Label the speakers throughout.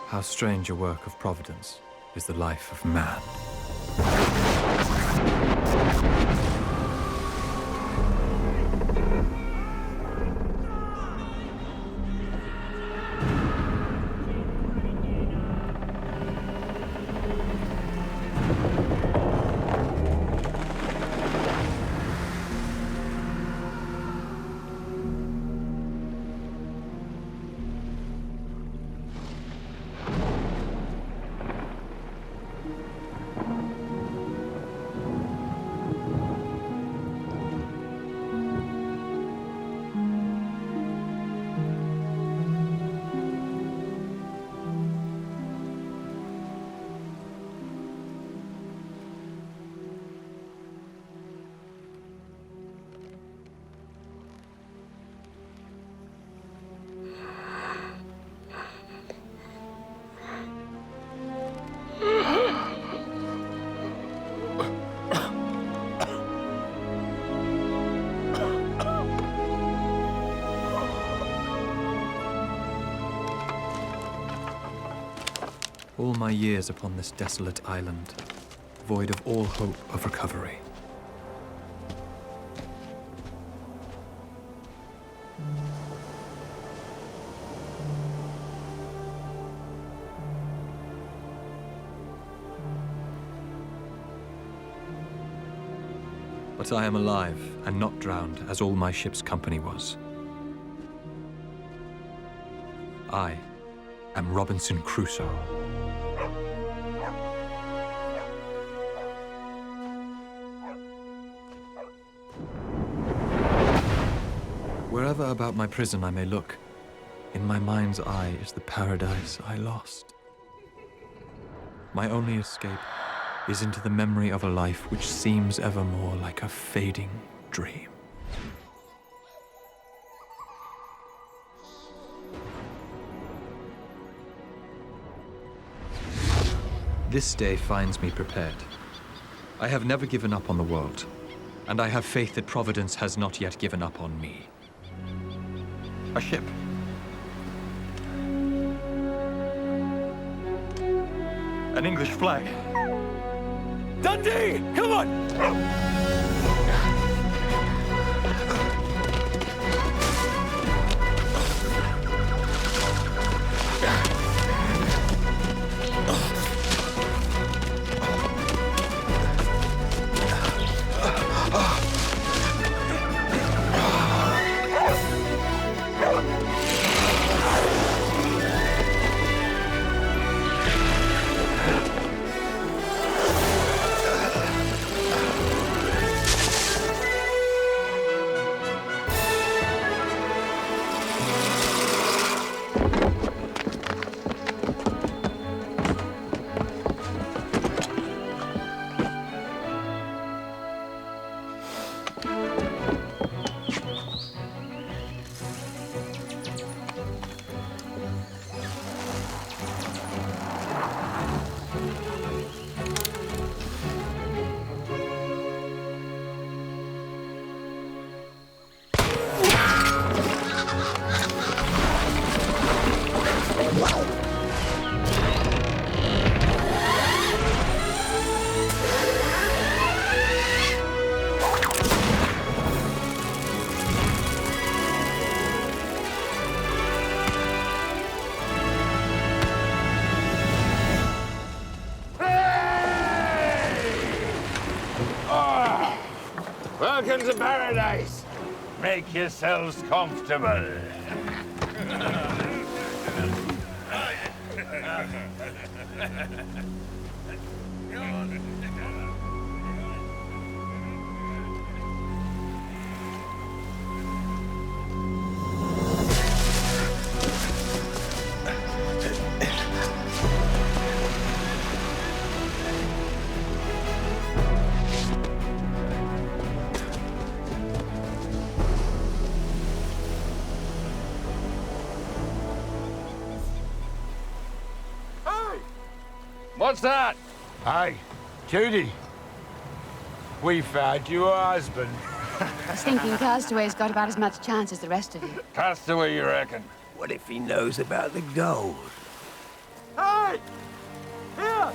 Speaker 1: How strange a work of providence is the life of man. All my years upon this desolate island, void of all hope of recovery. But I am alive and not drowned as all my ship's company was. I am Robinson Crusoe. Wherever about my prison I may look, in my mind's eye is the paradise I lost. My only escape is into the memory of a life which seems evermore like a fading dream. This day finds me prepared. I have never given up on the world, and I have faith that Providence has not yet given up on me. A ship. An English flag. Dundee! Come on!
Speaker 2: Welcome to paradise. Make yourselves comfortable. What's that?
Speaker 3: Hey, Judy. We found your husband.
Speaker 4: This thinking castaway's got about as much chance as the rest of you.
Speaker 2: Castaway, you reckon?
Speaker 3: What if he knows about the gold?
Speaker 2: Hey!
Speaker 3: Hey! Here!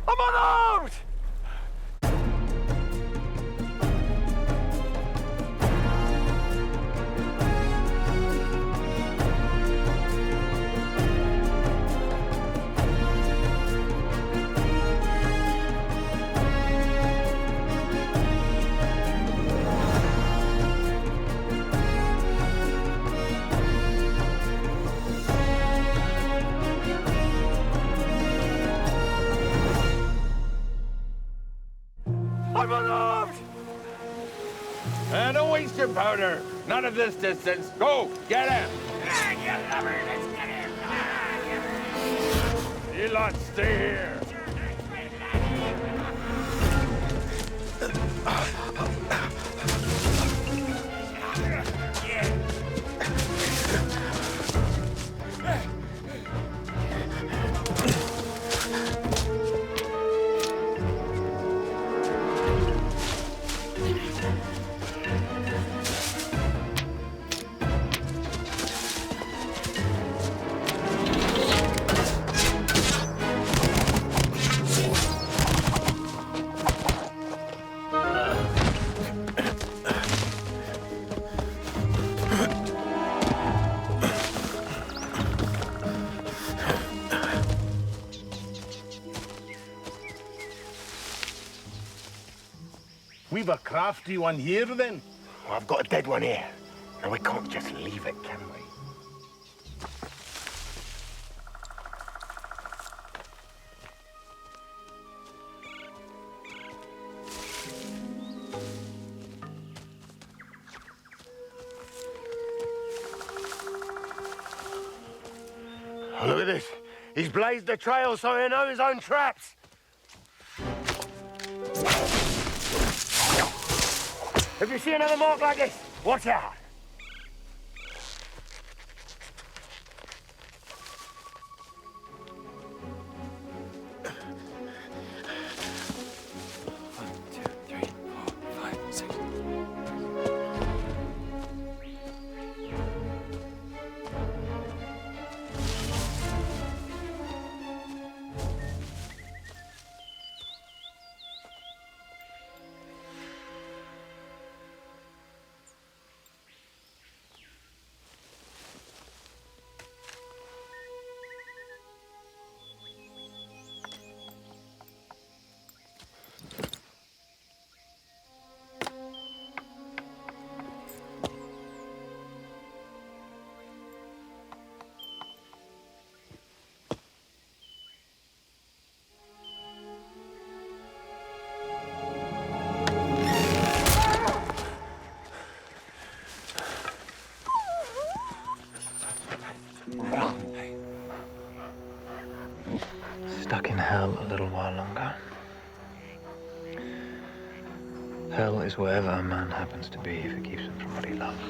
Speaker 3: I'm unarmed! I'm unarmed!
Speaker 2: Don't waste your powder. Not at this distance. Go, get him. You lot stay here.
Speaker 5: We've a crafty one here, then.
Speaker 6: Well, I've got a dead one here. And we can't just leave it, can we? Oh, look at this. He's blazed the trail so he'll know his own traps. If you see another mark like this, watch out.
Speaker 1: Stuck in hell a little while longer. Hell is wherever a man happens to be if it keeps him from what he loves.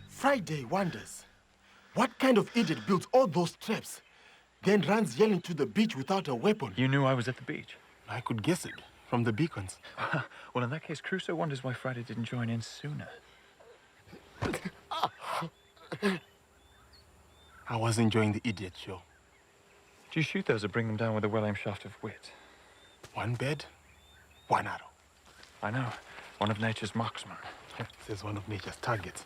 Speaker 6: Friday wonders. What kind of idiot builds all those traps, then runs yelling to the beach without a weapon?
Speaker 1: You knew I was at the beach?
Speaker 5: I could guess it from the beacons.
Speaker 1: Well, in that case, Crusoe wonders why Friday didn't join in sooner.
Speaker 5: I was enjoying the idiot show.
Speaker 1: Do you shoot those or bring them down with a well-aimed shaft of wit?
Speaker 5: One bed, one arrow.
Speaker 1: I know. One of nature's marksmen.
Speaker 5: This is one of nature's targets.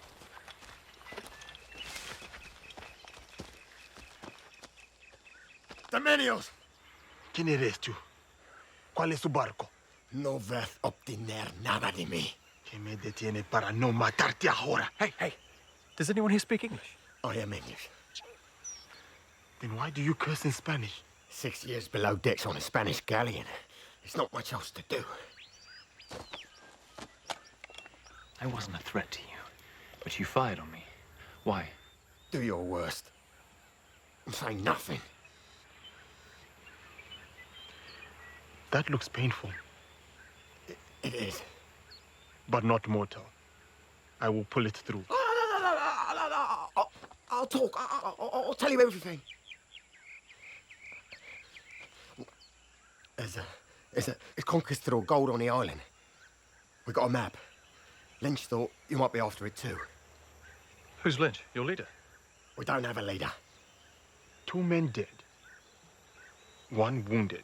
Speaker 6: Capitanios!
Speaker 5: ¿Quién eres tú? ¿Cuál es su barco?
Speaker 6: No vas a obtener nada de mí.
Speaker 5: ¿Qué me detiene para no matarte ahora?
Speaker 1: Hey, does anyone here speak English?
Speaker 6: I am English.
Speaker 5: Then why do you curse in Spanish?
Speaker 6: 6 years below decks on a Spanish galleon. There's not much else to do.
Speaker 1: I wasn't a threat to you, but you fired on me. Why?
Speaker 6: Do your worst. Say nothing.
Speaker 5: That looks painful,
Speaker 6: It is.
Speaker 5: but not mortal. I will pull it through.
Speaker 6: I'll talk. I'll tell you everything. There's conquistador gold on the island. We got a map. Lynch thought you might be after it too.
Speaker 1: Who's Lynch? Your leader?
Speaker 6: We don't have a leader.
Speaker 5: 2 men dead. 1 wounded.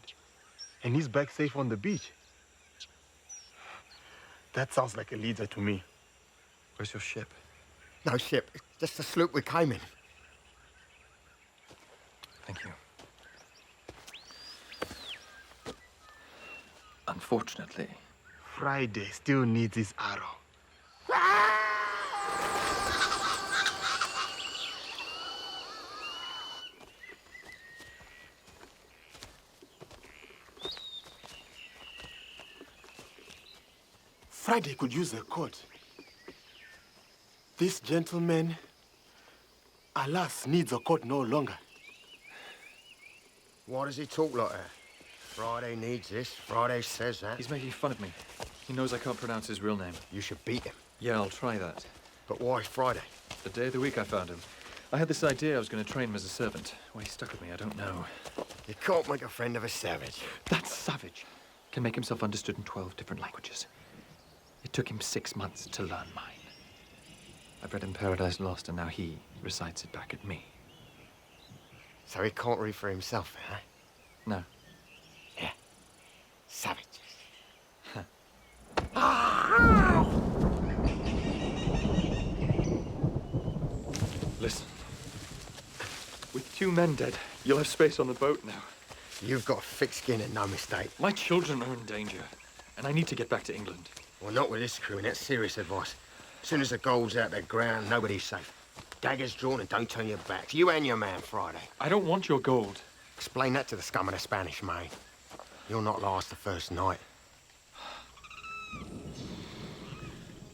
Speaker 5: And he's back safe on the beach. That sounds like a leader to me.
Speaker 1: Where's your ship?
Speaker 6: No ship. It's just a sloop we came in.
Speaker 1: Thank you. Unfortunately,
Speaker 5: Friday still needs his arrow.
Speaker 6: Friday could use a coat. This gentleman, alas, needs a coat no longer. Why does he talk like that? Friday needs this, Friday says that.
Speaker 1: he's making fun of me. He knows I can't pronounce his real name.
Speaker 6: You should beat him.
Speaker 1: Yeah, I'll try that.
Speaker 6: But why Friday?
Speaker 1: The day of the week I found him. I had this idea I was going to train him as a servant. Why he stuck with me, I don't know.
Speaker 6: You can't make a friend of a savage.
Speaker 1: That savage can make himself understood in 12 different languages. It took him 6 months to learn mine. I've read him Paradise Lost, and now he recites it back at me.
Speaker 6: So he can't read for himself, huh?
Speaker 1: No.
Speaker 6: Yeah. Savages.
Speaker 1: Listen. With 2 men dead, you'll have space on the boat now.
Speaker 6: You've got thick skin and no mistake.
Speaker 1: My children are in danger, and I need to get back to England.
Speaker 6: Well, not with this crew, and that's serious advice. As soon as the gold's out the ground, nobody's safe. Daggers drawn and don't turn your backs. You and your man, Friday.
Speaker 1: I don't want your gold.
Speaker 6: Explain that to the scum of the Spanish main. You'll not last the first night.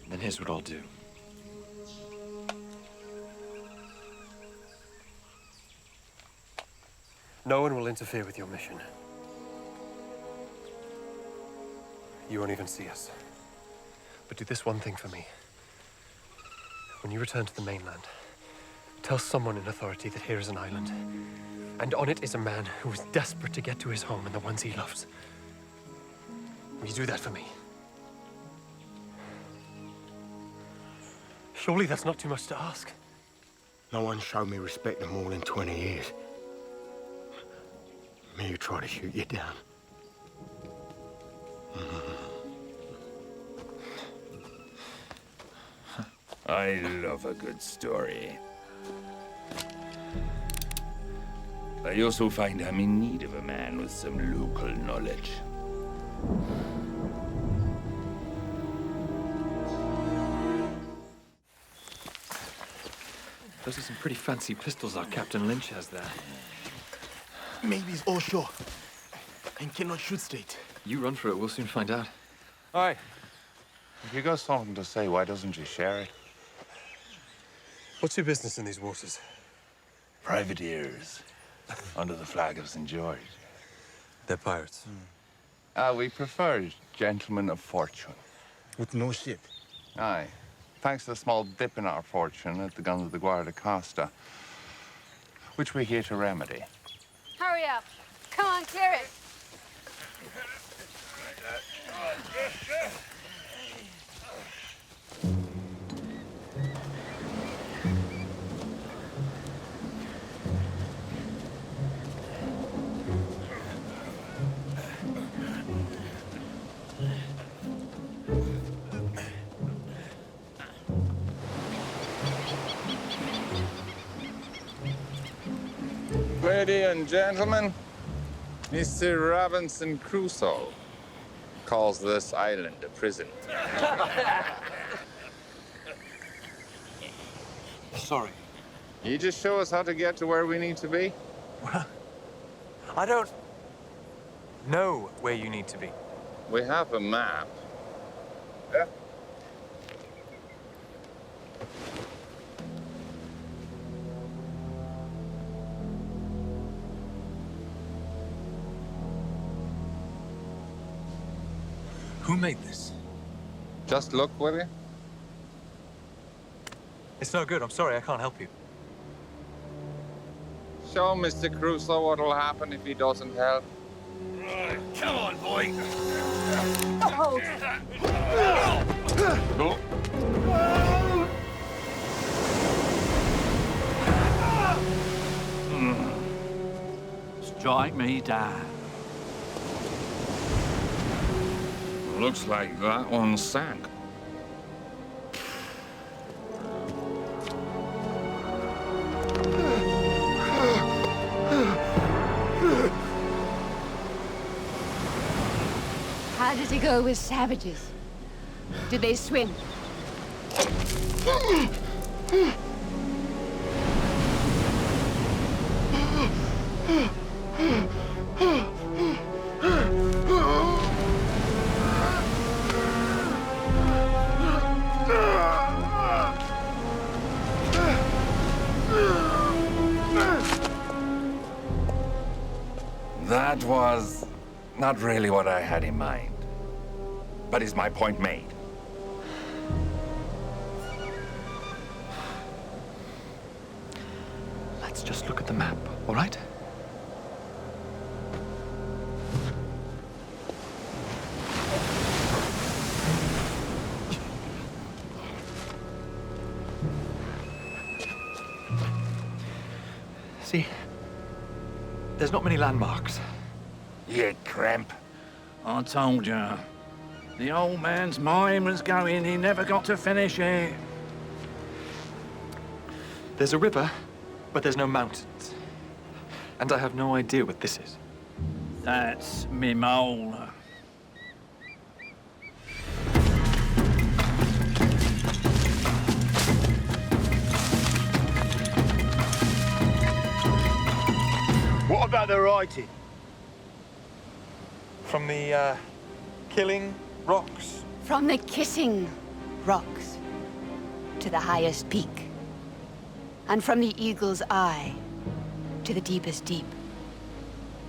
Speaker 1: Then here's what I'll do.
Speaker 7: No one will interfere with your mission. You won't even see us. But do this one thing for me. When you return to the mainland, tell someone in authority that here is an island, and on it is a man who is desperate to get to his home and the ones he loves. Will you do that for me? Surely that's not too much to ask.
Speaker 6: No one showed me respect in more than 20 years. Me who tried to shoot you down.
Speaker 2: I love a good story. I also find I'm in need of a man with some local knowledge.
Speaker 1: Those are some pretty fancy pistols our Captain Lynch has there.
Speaker 6: Maybe he's all shore and cannot shoot straight.
Speaker 1: You run for it, we'll soon find out.
Speaker 2: Aye. If you got something to say, why doesn't you share it?
Speaker 7: What's your business in these waters?
Speaker 2: Privateers. Under the flag of St. George.
Speaker 7: They're pirates.
Speaker 2: We prefer gentlemen of fortune.
Speaker 5: With no ship.
Speaker 2: Aye. Thanks to the small dip in our fortune at the guns of the Guarda Costa, which we're here to remedy.
Speaker 4: Hurry up. Come on, clear it.
Speaker 2: Ladies and gentlemen, Mr. Robinson Crusoe calls this island a prison.
Speaker 1: Sorry.
Speaker 2: You just show us how to get to where we need to be?
Speaker 1: Well, I don't know where you need to be.
Speaker 2: We have a map. Yeah.
Speaker 1: Who made this?
Speaker 2: Just look, will you?
Speaker 1: It's no good. I'm sorry. I can't help you.
Speaker 2: Show Mr. Crusoe what'll happen if he doesn't help.
Speaker 3: Come on, boy.
Speaker 2: Go.
Speaker 3: Strike me down.
Speaker 2: Looks like that one sank.
Speaker 4: How does it go with savages? Do they swim?
Speaker 2: That was not really what I had in mind. But is my point made?
Speaker 1: Let's just look at the map, all right? See, there's not many landmarks.
Speaker 2: You cramp.
Speaker 3: I told you. The old man's mind was going, he never got to finish it.
Speaker 1: There's a river, but there's no mountains. And I have no idea what this is.
Speaker 3: That's me mole.
Speaker 6: What about the writing?
Speaker 1: From the, killing rocks.
Speaker 4: From the kissing rocks to the highest peak. And from the eagle's eye to the deepest deep.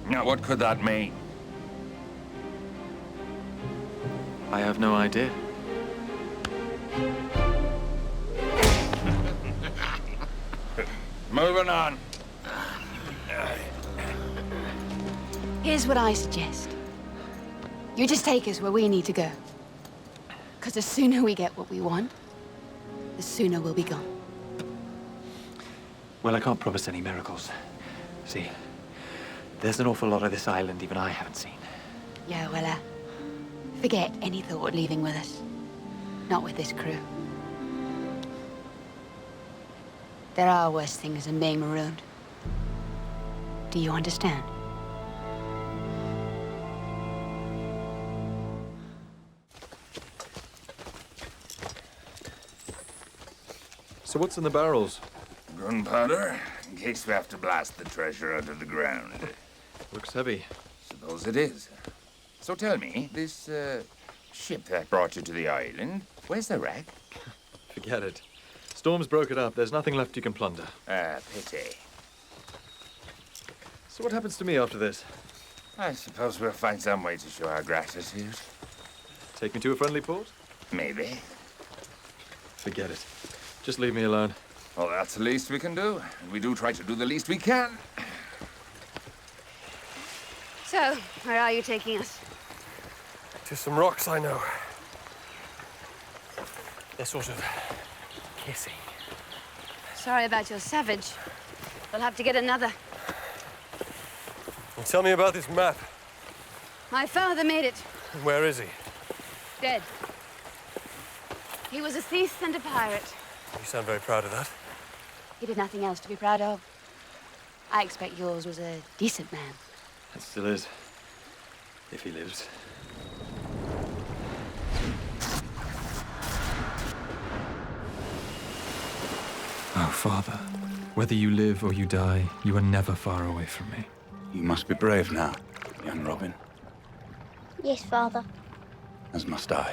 Speaker 2: Now, what could that mean?
Speaker 1: I have no idea.
Speaker 2: Moving on.
Speaker 4: Here's what I suggest. You just take us where we need to go. Because the sooner we get what we want, the sooner we'll be gone.
Speaker 1: Well, I can't promise any miracles. See, there's an awful lot of this island even I haven't seen.
Speaker 4: Yeah, well, forget any thought of leaving with us. Not with this crew. There are worse things than being marooned. Do you understand?
Speaker 1: So what's in the barrels?
Speaker 2: Gunpowder, in case we have to blast the treasure out of the ground.
Speaker 1: Looks heavy.
Speaker 2: Suppose it is. So tell me, this, ship that brought you to the island, where's the wreck?
Speaker 1: Forget it. Storms broke it up. There's nothing left you can plunder.
Speaker 2: Ah, pity.
Speaker 1: So what happens to me after this?
Speaker 2: I suppose we'll find some way to show our gratitude.
Speaker 1: Take me to a friendly port?
Speaker 2: Maybe.
Speaker 1: Forget it. Just leave me alone.
Speaker 2: Well, that's the least we can do. And we do try to do the least we can.
Speaker 4: So, where are you taking us?
Speaker 7: To some rocks I know. They're sort of kissing.
Speaker 4: Sorry about your savage. We'll have to get another.
Speaker 7: And tell me about this map.
Speaker 4: My father made it.
Speaker 7: Where is he?
Speaker 4: Dead. He was a thief and a pirate.
Speaker 7: You sound very proud of that.
Speaker 4: He did nothing else to be proud of. I expect yours was a decent man.
Speaker 1: It still is. If he lives. Oh, Father, whether you live or you die, you are never far away from me.
Speaker 8: You must be brave now, young Robin.
Speaker 9: Yes, Father.
Speaker 8: As must I.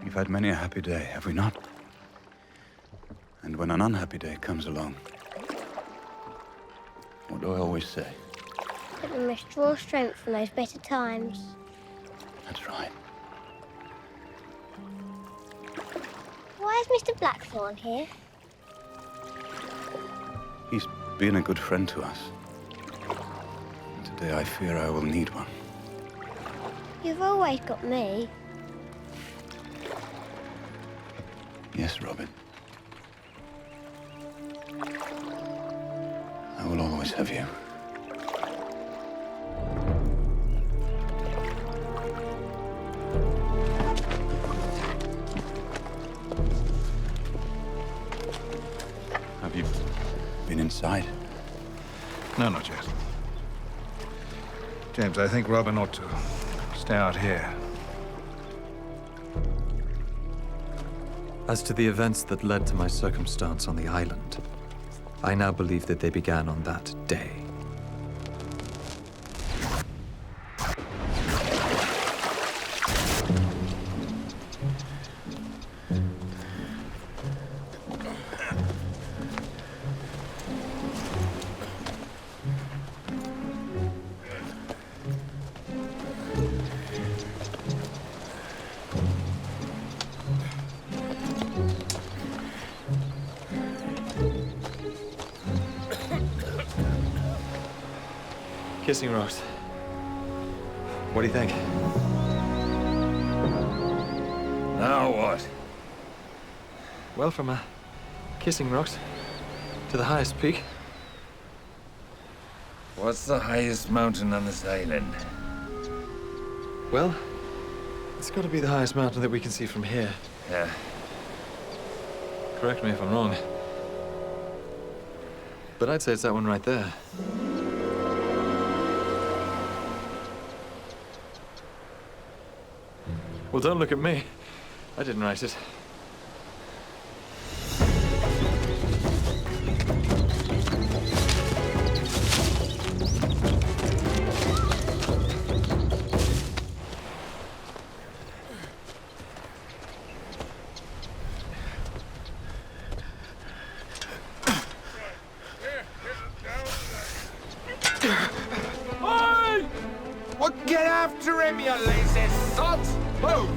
Speaker 8: We've had many a happy day, have we not? And when an unhappy day comes along, what do I always say?
Speaker 9: That we must draw strength from those better times.
Speaker 8: That's right.
Speaker 9: Why is Mr. Blackthorn here?
Speaker 8: He's been a good friend to us. And today I fear I will need one.
Speaker 9: You've always got me.
Speaker 8: Yes, Robin. I will always have you. Have you been inside?
Speaker 3: No, not yet. James, I think Robin ought to stay out here.
Speaker 1: As to the events that led to my circumstance on the island, I now believe that they began on that day. Kissing rocks. What do you think?
Speaker 3: Now what?
Speaker 1: Well, from Kissing Rocks to the highest peak.
Speaker 3: What's the highest mountain on this island?
Speaker 1: Well, it's got to be the highest mountain that we can see from here.
Speaker 3: Yeah.
Speaker 1: Correct me if I'm wrong. But I'd say it's that one right there. Well, don't look at me. I didn't write it.
Speaker 3: Well, get after him, you lazy sots! Move!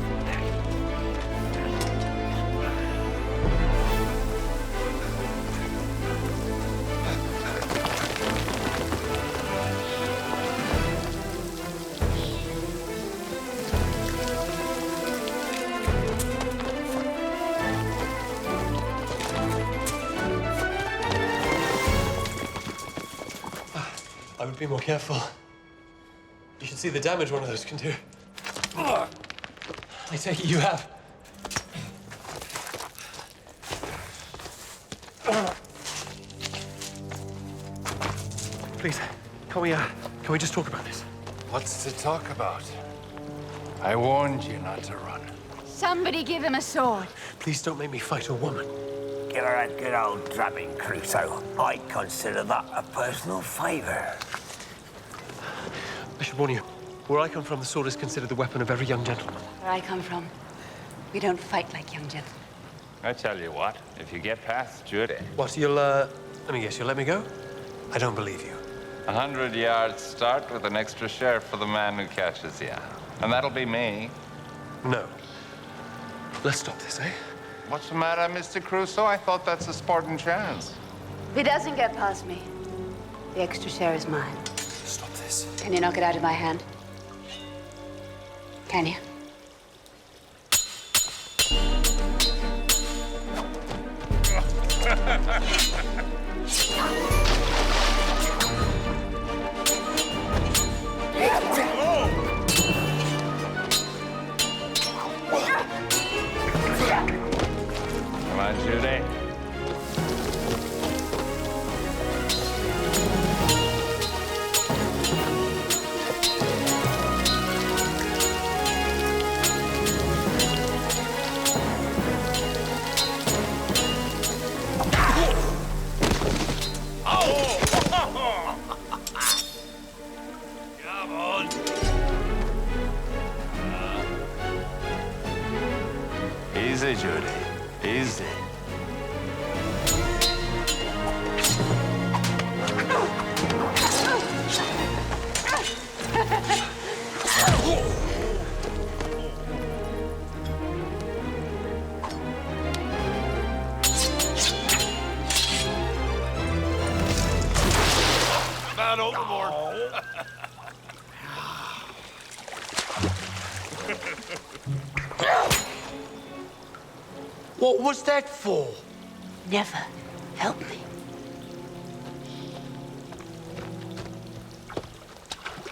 Speaker 7: I would be more careful. You should see the damage one of those can do. I take it you have. Please, can we just talk about this?
Speaker 2: What's to talk about? I warned you not to run.
Speaker 4: Somebody give him a sword.
Speaker 7: Please don't make me fight a woman.
Speaker 10: Give her a good old drubbing, Crusoe. I'd consider that a personal favor.
Speaker 7: I should warn you, where I come from, the sword is considered the weapon of every young gentleman.
Speaker 4: Where I come from, we don't fight like young gentlemen.
Speaker 2: I tell you what, if you get past Judy,
Speaker 7: What, let me guess, you'll let me go? I don't believe you.
Speaker 2: 100 yards start with an extra share for the man who catches you. And that'll be me.
Speaker 7: No. Let's stop this, eh?
Speaker 2: What's the matter, Mr. Crusoe? I thought that's a sporting chance.
Speaker 4: If he doesn't get past me, the extra share is mine.
Speaker 7: Stop this.
Speaker 4: Can you knock it out of my hand? Can you?
Speaker 2: Come on, Judy. Easy, Judy. Easy.
Speaker 11: Man overboard.
Speaker 10: What was that for?
Speaker 4: Never help me.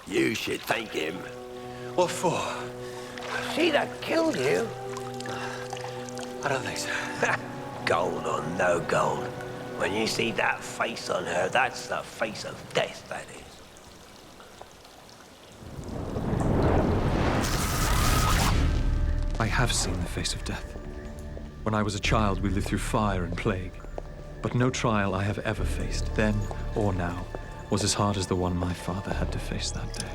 Speaker 10: You should thank him.
Speaker 7: What for?
Speaker 10: She that killed you.
Speaker 7: I don't think so.
Speaker 10: Gold or no gold. When you see that face on her, that's the face of death, that is.
Speaker 1: I have seen the face of death. When I was a child, we lived through fire and plague. But no trial I have ever faced, then or now, was as hard as the one my father had to face that day.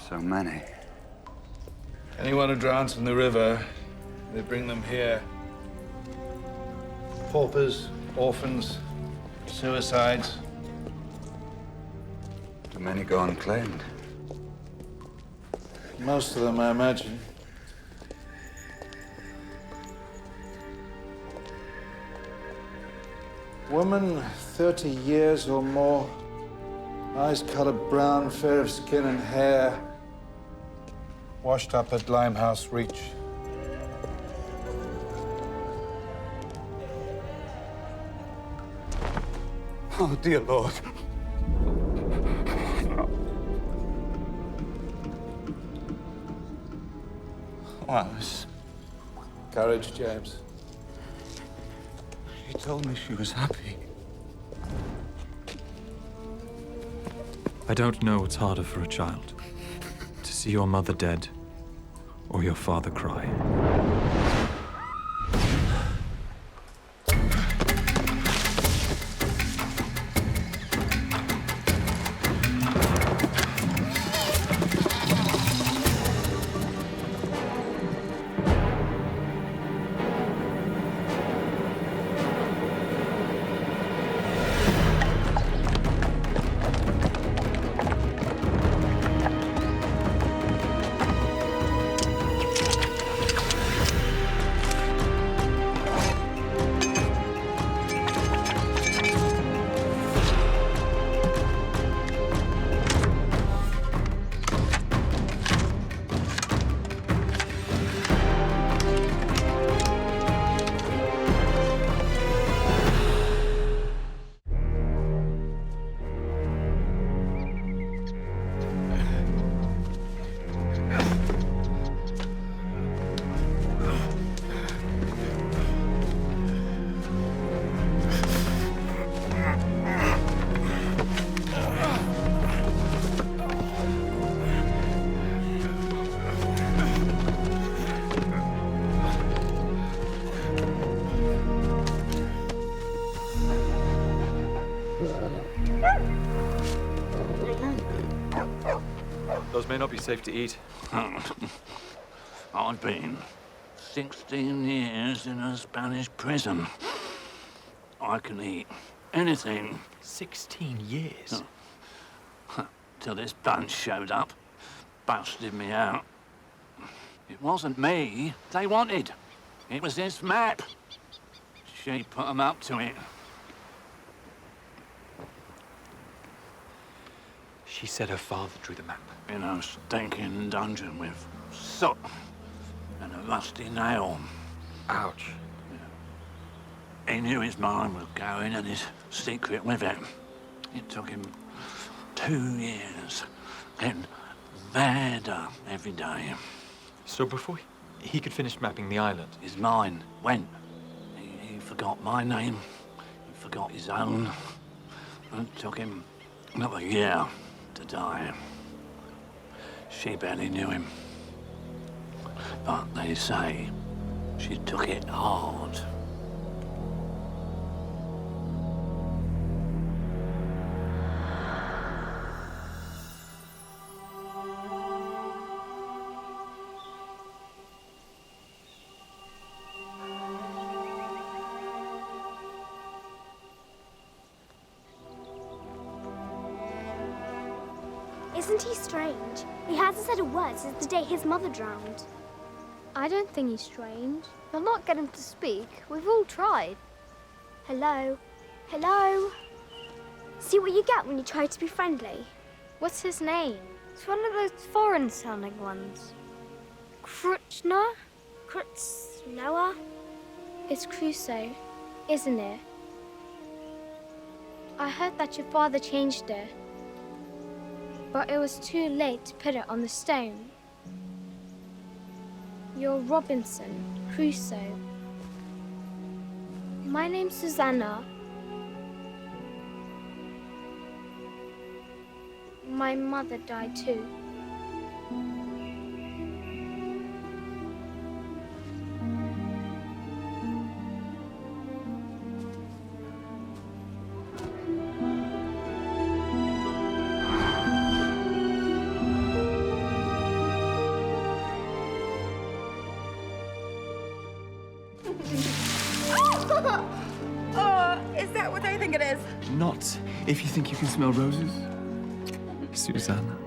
Speaker 8: So many.
Speaker 3: Anyone who drowns in the river, they bring them here. Paupers, orphans, suicides.
Speaker 8: Do many go unclaimed?
Speaker 3: Most of them, I imagine. Woman, 30 years or more. Eyes colored brown, fair of skin and hair. Washed up at Limehouse Reach.
Speaker 8: Oh, dear Lord.
Speaker 3: Alice. Courage, James.
Speaker 8: She told me she was happy.
Speaker 1: I don't know what's harder for a child. To see your mother dead, or your father cry. Those may not be safe to eat.
Speaker 3: I've been 16 years in a Spanish prison. I can eat anything.
Speaker 5: 16 years?
Speaker 3: Till this bunch showed up, busted me out. It wasn't me they wanted. It was this map. She put them up to it.
Speaker 1: She said her father drew the map.
Speaker 3: In a stinking dungeon with soot and a rusty nail.
Speaker 1: Ouch.
Speaker 3: He knew his mind was going and his secret with it. It took him 2 years, getting badder every day.
Speaker 1: So before he could finish mapping the island,
Speaker 3: His mind went. He forgot my name. He forgot his own. It took him another year to die. She barely knew him. But they say she took it hard.
Speaker 9: Isn't he strange? He hasn't said a word since the day his mother drowned.
Speaker 11: I don't think he's strange. You'll not get him to speak. We've all tried.
Speaker 9: Hello? Hello? See what you get when you try to be friendly?
Speaker 11: What's his name? It's one of those foreign-sounding ones.
Speaker 9: Crutchner? Noah?
Speaker 11: It's Crusoe, isn't it? I heard that your father changed it. But it was too late to put it on the stone. You're Robinson Crusoe. My name's Susanna. My mother died too.
Speaker 12: Is that what I think it is?
Speaker 1: not if you think you can smell roses. Susanna.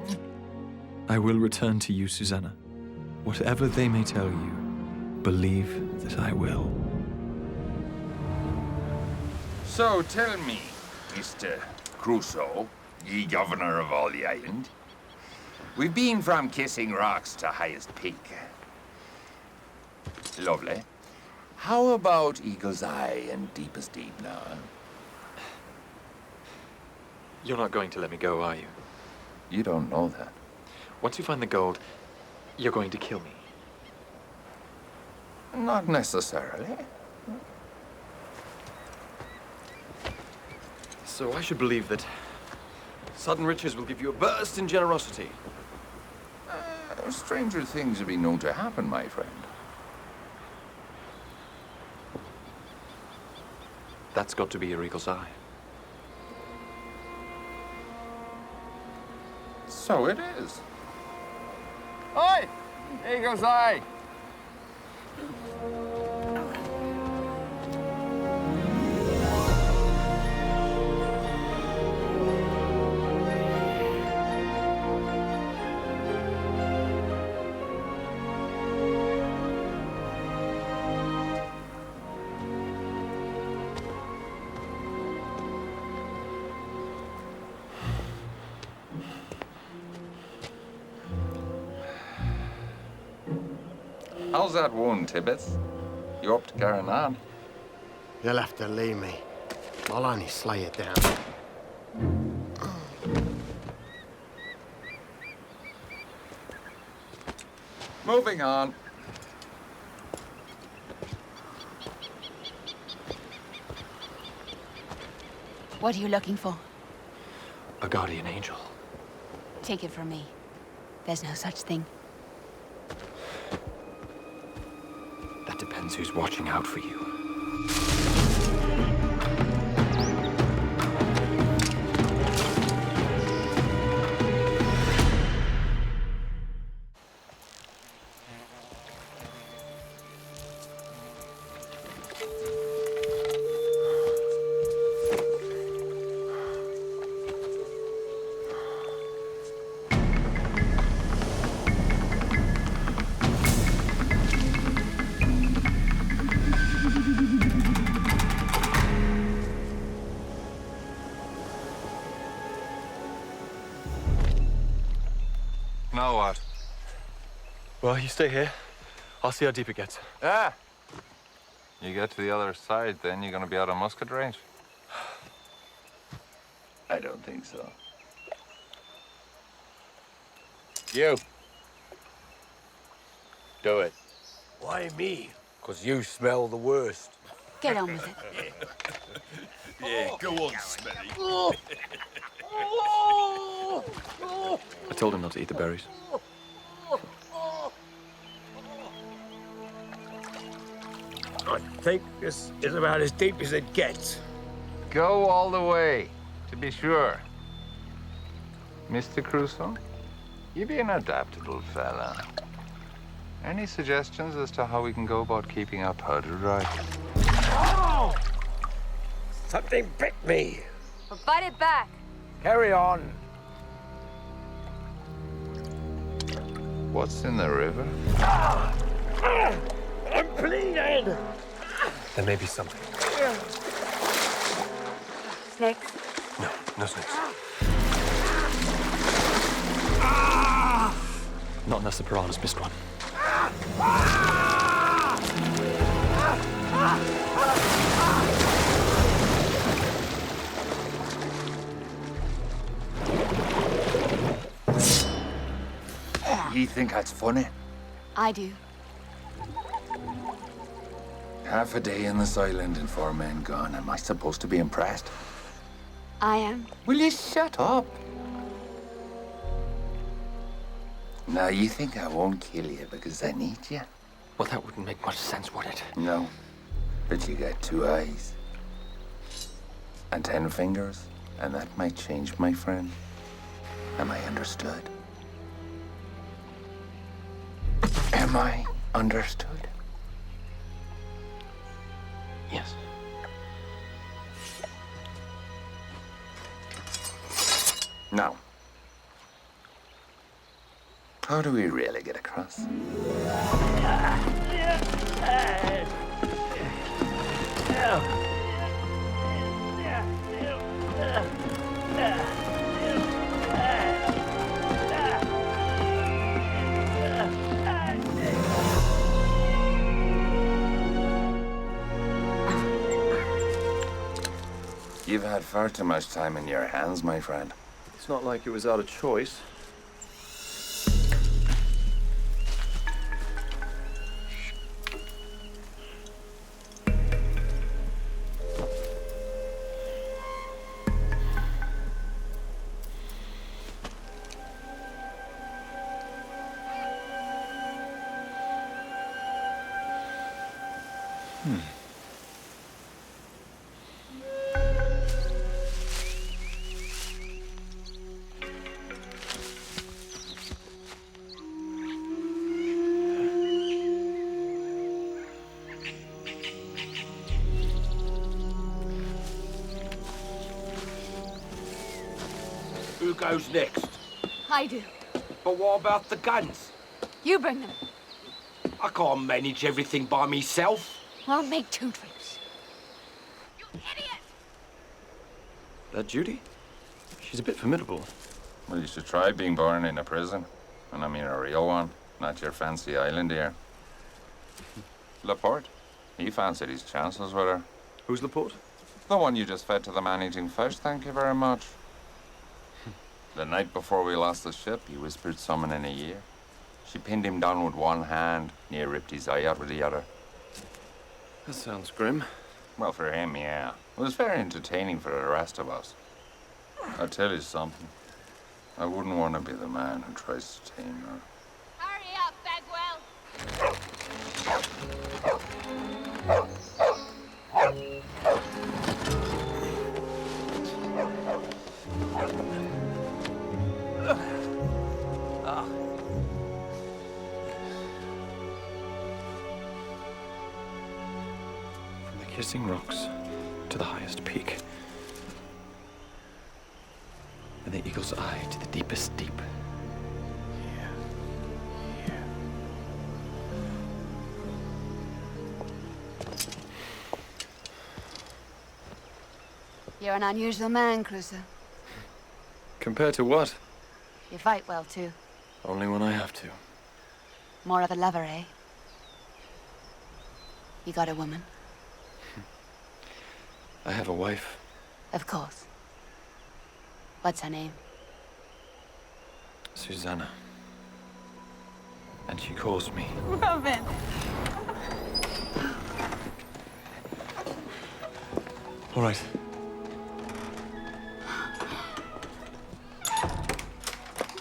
Speaker 1: I will return to you, Susanna. Whatever they may tell you, believe that I will.
Speaker 13: So tell me, Mr. Crusoe, ye governor of all the island, we've been from Kissing Rocks to Highest Peak. Lovely. How about Eagle's Eye and Deepest Deep now?
Speaker 1: You're not going to let me go, are you?
Speaker 13: You don't know that.
Speaker 1: Once you find the gold, you're going to kill me.
Speaker 13: Not necessarily.
Speaker 7: So I should believe that sudden riches will give you a burst in generosity.
Speaker 13: Stranger things have been known to happen, my friend.
Speaker 1: That's got to be your Eagle's Eye.
Speaker 13: So it is.
Speaker 14: Oi! Eagle's Eye!
Speaker 13: How's that wound, Tibbets? You up to carrying on?
Speaker 6: You'll have to leave me. I'll only slay it down.
Speaker 13: Moving on.
Speaker 4: What are you looking for?
Speaker 1: A guardian angel.
Speaker 4: Take it from me. There's no such thing.
Speaker 1: That depends who's watching out for you.
Speaker 2: Now what?
Speaker 7: Well, you stay here. I'll see how deep it gets.
Speaker 2: Yeah. You get to the other side, then you're gonna be out of musket range? I don't think so. You. Do it.
Speaker 10: Why me? 'Cause you smell the worst.
Speaker 4: Get on with it.
Speaker 13: Yeah, go on, Smelly.
Speaker 1: I told him not to eat the berries.
Speaker 10: I think this is about as deep as it gets.
Speaker 2: Go all the way, to be sure. Mr. Crusoe, you be an adaptable fella. Any suggestions as to how we can go about keeping our powder dry?
Speaker 10: Oh! Something bit me.
Speaker 12: Well, bite it back.
Speaker 10: Carry on.
Speaker 2: What's in the river?
Speaker 10: I'm bleeding.
Speaker 7: There may be something.
Speaker 12: Snakes?
Speaker 7: No, no snakes. Not unless the piranhas missed one.
Speaker 2: You think that's funny?
Speaker 4: I do.
Speaker 2: Half a day in this island and 4 men gone. Am I supposed to be impressed?
Speaker 4: I am.
Speaker 2: Will you shut up? Now, you think I won't kill you because I need you?
Speaker 7: Well, that wouldn't make much sense, would it?
Speaker 2: No. But you got 2 eyes. And 10 fingers. And that might change, my friend. Am I understood? Am I understood?
Speaker 7: Yes.
Speaker 2: Now, how do we really get across? You've had far too much time in your hands, my friend.
Speaker 1: It's not like it was out of choice.
Speaker 10: Who goes next?
Speaker 4: I do.
Speaker 10: But what about the guns?
Speaker 4: You bring them.
Speaker 10: I can't manage everything by myself.
Speaker 4: Well, make 2 trips.
Speaker 1: That Judy? She's a bit formidable.
Speaker 2: Well, you should try being born in a prison. And I mean a real one, not your fancy island here. Laporte, he fancied his chances with her.
Speaker 1: Who's Laporte?
Speaker 2: The one you just fed to the man eating fish, thank you very much. The night before we lost the ship, he whispered summon in a year. She pinned him down with one hand, near ripped his eye out with the other.
Speaker 1: That sounds grim.
Speaker 2: Well, for him, yeah. It was very entertaining for the rest of us. I'll tell you something. I wouldn't want to be the man who tries to tame her.
Speaker 12: Hurry up, Bagwell.
Speaker 1: From the kissing rocks to the highest peak. And the eagle's eye to the deepest deep.
Speaker 4: You're an unusual man, Crusoe.
Speaker 1: Compared to what?
Speaker 4: You fight well, too.
Speaker 1: Only when I have to.
Speaker 4: More of a lover, eh? You got a woman?
Speaker 1: I have a wife.
Speaker 4: Of course. What's her name?
Speaker 1: Susanna. And she calls me.
Speaker 4: Robin!
Speaker 1: All right.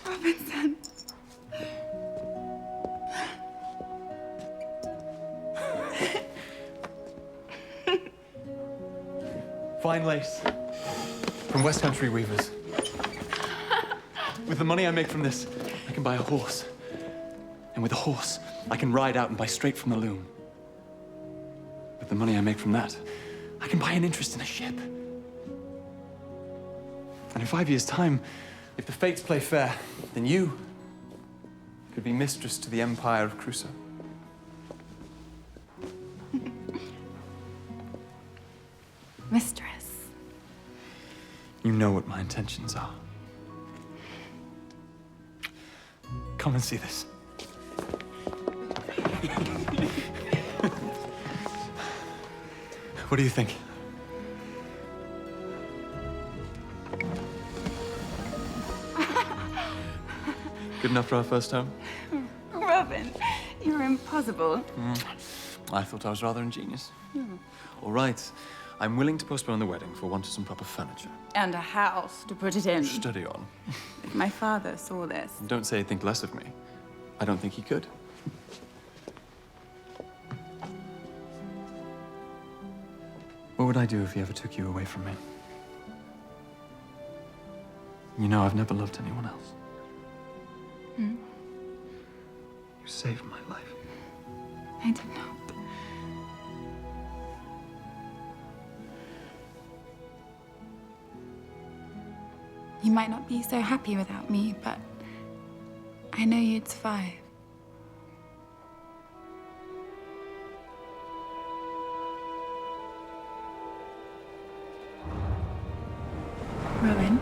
Speaker 4: Robinson.
Speaker 1: Fine lace. From West Country weavers. With the money I make from this, I can buy a horse. And with a horse, I can ride out and buy straight from the loom. With the money I make from that, I can buy an interest in a ship. And in 5 years' time, if the fates play fair, then you could be mistress to the empire of Crusoe.
Speaker 4: Mistress.
Speaker 1: You know what my intentions are. Come and see this. What do you think? Good enough for our first home?
Speaker 4: Robin, you're impossible.
Speaker 1: I thought I was rather ingenious. All right. I'm willing to postpone the wedding for want of some proper furniture.
Speaker 4: And a house to put it in.
Speaker 1: Study on.
Speaker 4: If my father saw this.
Speaker 1: Don't say think less of me. I don't think he could. What would I do if he ever took you away from me? You know I've never loved anyone else.
Speaker 4: Hmm?
Speaker 1: You saved my life.
Speaker 4: I did not. You might not be so happy without me, but I know you'd survive. Robin?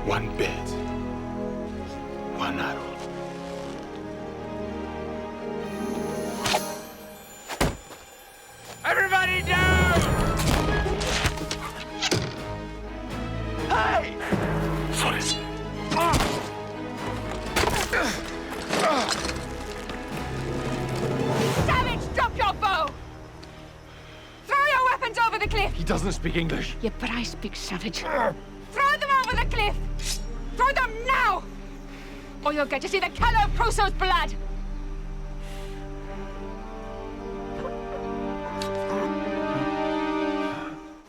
Speaker 5: One bed, one arrow.
Speaker 13: Everybody down! Hey!
Speaker 5: Forrest.
Speaker 12: Savage, drop your bow! Throw your weapons over the cliff!
Speaker 1: He doesn't speak English.
Speaker 4: Yeah, but I speak savage.
Speaker 12: Throw them over the cliff! Throw them now! Or you'll get to see the color of Crusoe's blood!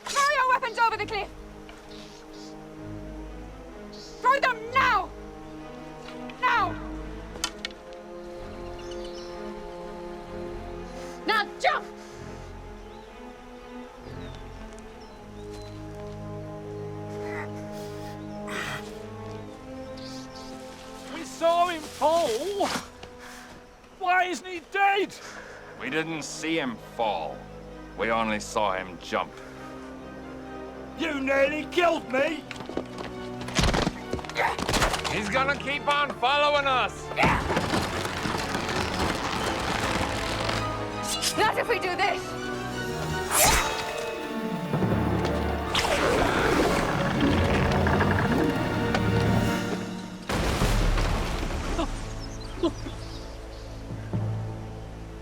Speaker 12: Throw your weapons over the cliff! Throw them now! Now! Now jump!
Speaker 3: We saw him fall. Why isn't he dead?
Speaker 2: We didn't see him fall. We only saw him jump.
Speaker 3: You nearly killed me.
Speaker 2: He's gonna keep on following us.
Speaker 12: Not if we do this!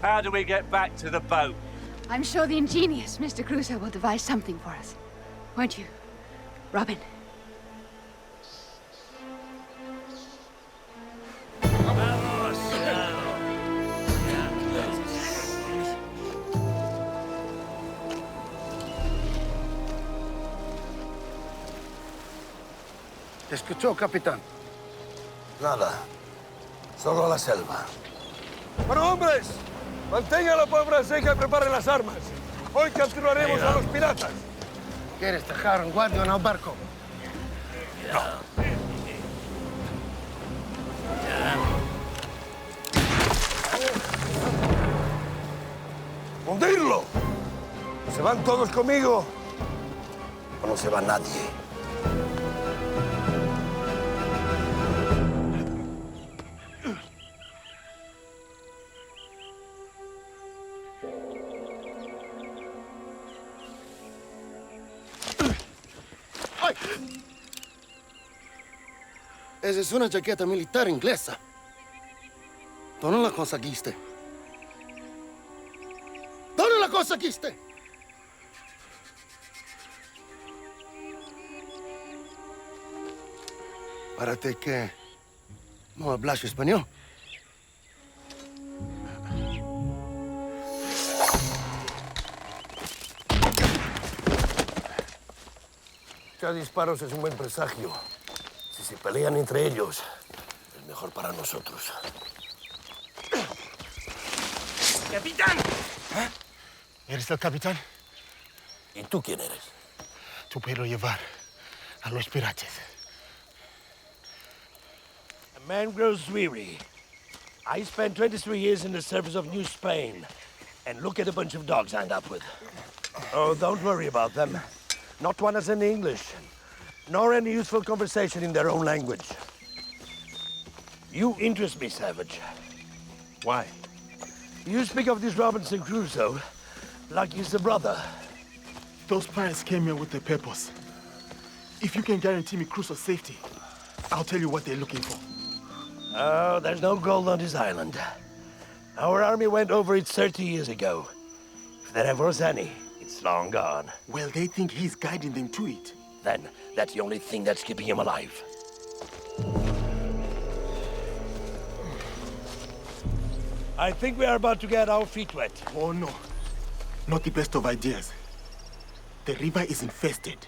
Speaker 3: How do we get back to the boat?
Speaker 4: I'm sure the ingenious Mr. Crusoe will devise something for us. Won't you, Robin?
Speaker 15: ¿Escuchó, capitán?
Speaker 10: Nada. Solo la selva.
Speaker 15: Bueno, hombres, mantengan la pólvora seca y preparen las armas. Hoy capturaremos a los piratas. ¿Quieres dejar un guardia en el barco?
Speaker 10: Yeah.
Speaker 15: ¡Hundirlo! ¿Se van todos conmigo o no se va nadie?
Speaker 6: ¡Ay! Esa es una chaqueta militar inglesa. ¿Dónde la conseguiste? ¿Dónde la conseguiste? Parece que no hablas español.
Speaker 15: Cada disparo es un buen presagio. Si se pelean entre ellos, es mejor para nosotros.
Speaker 10: ¡Capitán!
Speaker 6: ¿Eres el capitán?
Speaker 15: ¿Y tú quién eres?
Speaker 6: Tú puedo llevar a los piratas.
Speaker 10: A man grows weary. I spent 23 years in the service of New Spain. And look at a bunch of dogs I end up with. Oh, don't worry about them. Not one is in English, nor any useful conversation in their own language. You interest me, Savage.
Speaker 6: Why?
Speaker 10: You speak of this Robinson Crusoe like he's a brother.
Speaker 6: Those pirates came here with a purpose. If you can guarantee me Crusoe's safety, I'll tell you what they're looking for.
Speaker 10: Oh, there's no gold on this island. Our army went over it 30 years ago. If there ever was any, it's long gone.
Speaker 6: Well, they think he's guiding them to it.
Speaker 10: Then, that's the only thing that's keeping him alive. I think we are about to get our feet wet.
Speaker 6: Oh, no. Not the best of ideas. The river is infested.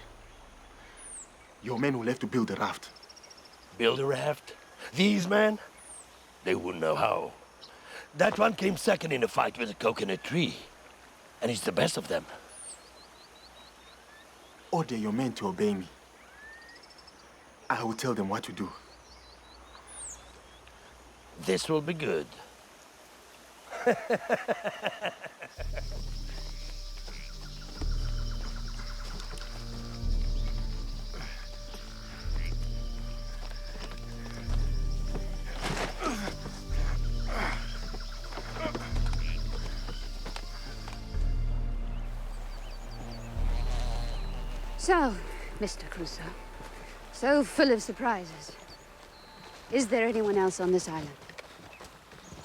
Speaker 6: Your men will have to build a raft.
Speaker 10: Build a raft? These men? They wouldn't know how. That one came second in a fight with a coconut tree. And he's the best of them.
Speaker 6: Order your men to obey me. I will tell them what to do.
Speaker 10: This will be good.
Speaker 4: So, Mr. Crusoe, so full of surprises. Is there anyone else on this island?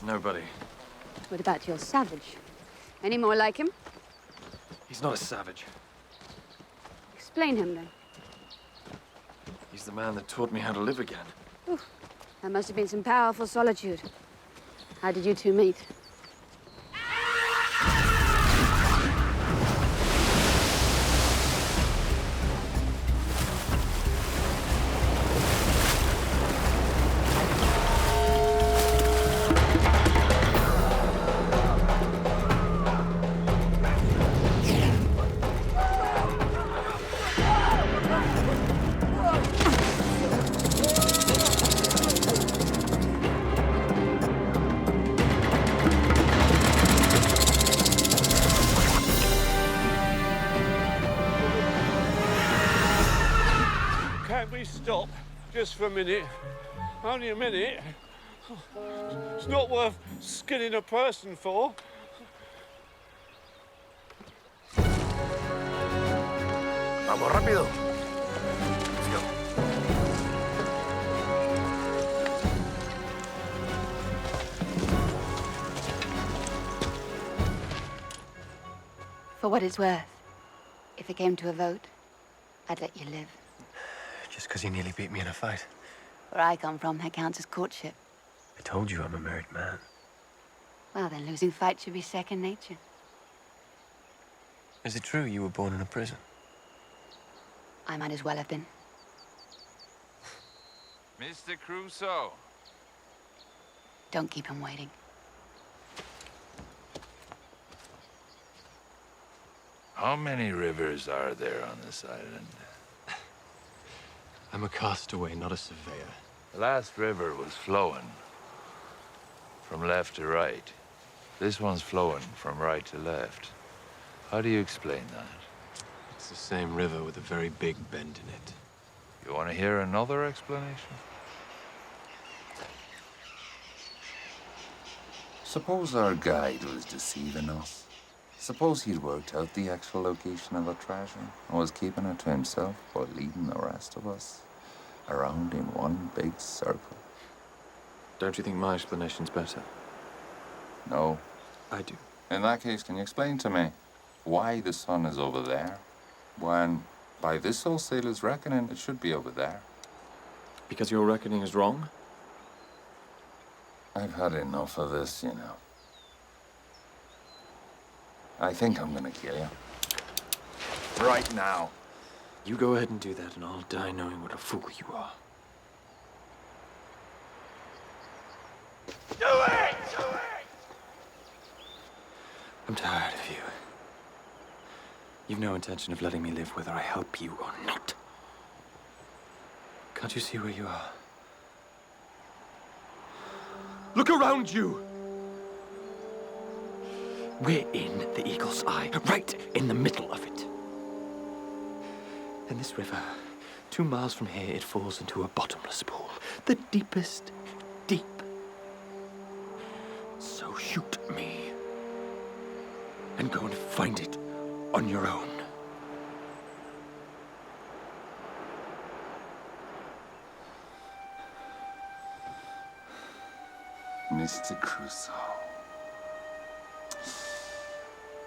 Speaker 1: Nobody.
Speaker 4: What about your savage? Any more like him?
Speaker 1: He's not a savage.
Speaker 4: Explain him, then.
Speaker 1: He's the man that taught me how to live again.
Speaker 4: Ooh, that must have been some powerful solitude. How did you two meet?
Speaker 16: Can't we stop just for a minute? Only a minute. It's not worth skinning a person for.
Speaker 15: Vamos, rápido. Let's go.
Speaker 4: For what it's worth, if it came to a vote, I'd let you live.
Speaker 7: Just because you nearly beat me in a fight.
Speaker 4: Where I come from, that counts as courtship.
Speaker 7: I told you I'm a married man.
Speaker 4: Well, then losing fights should be second nature.
Speaker 7: Is it true you were born in a prison?
Speaker 4: I might as well have been.
Speaker 2: Mr. Crusoe.
Speaker 4: Don't keep him waiting.
Speaker 2: How many rivers are there on this island?
Speaker 7: I'm a castaway, not a surveyor.
Speaker 2: The last river was flowing from left to right. This one's flowing from right to left. How do you explain that?
Speaker 7: It's the same river with a very big bend in it.
Speaker 2: You want to hear another explanation? Suppose our guide was deceiving us. Suppose he'd worked out the actual location of the treasure and was keeping it to himself while leading the rest of us around in one big circle.
Speaker 1: Don't you think my explanation's better?
Speaker 2: No.
Speaker 1: I do.
Speaker 2: In that case, can you explain to me why the sun is over there when, by this old sailor's reckoning, it should be over there?
Speaker 1: Because your reckoning is wrong?
Speaker 2: I've had enough of this, you know. I think I'm gonna kill you. Right now.
Speaker 1: You go ahead and do that, and I'll die knowing what a fool you are.
Speaker 2: Do it! Do it!
Speaker 1: I'm tired of you. You've no intention of letting me live whether I help you or not. Can't you see where you are? Look around you! We're in the Eagle's Eye, right in the middle of it. And this river, 2 miles from here, it falls into a bottomless pool. The deepest deep. So shoot me. And go and find it on your own.
Speaker 2: Mr. Crusoe,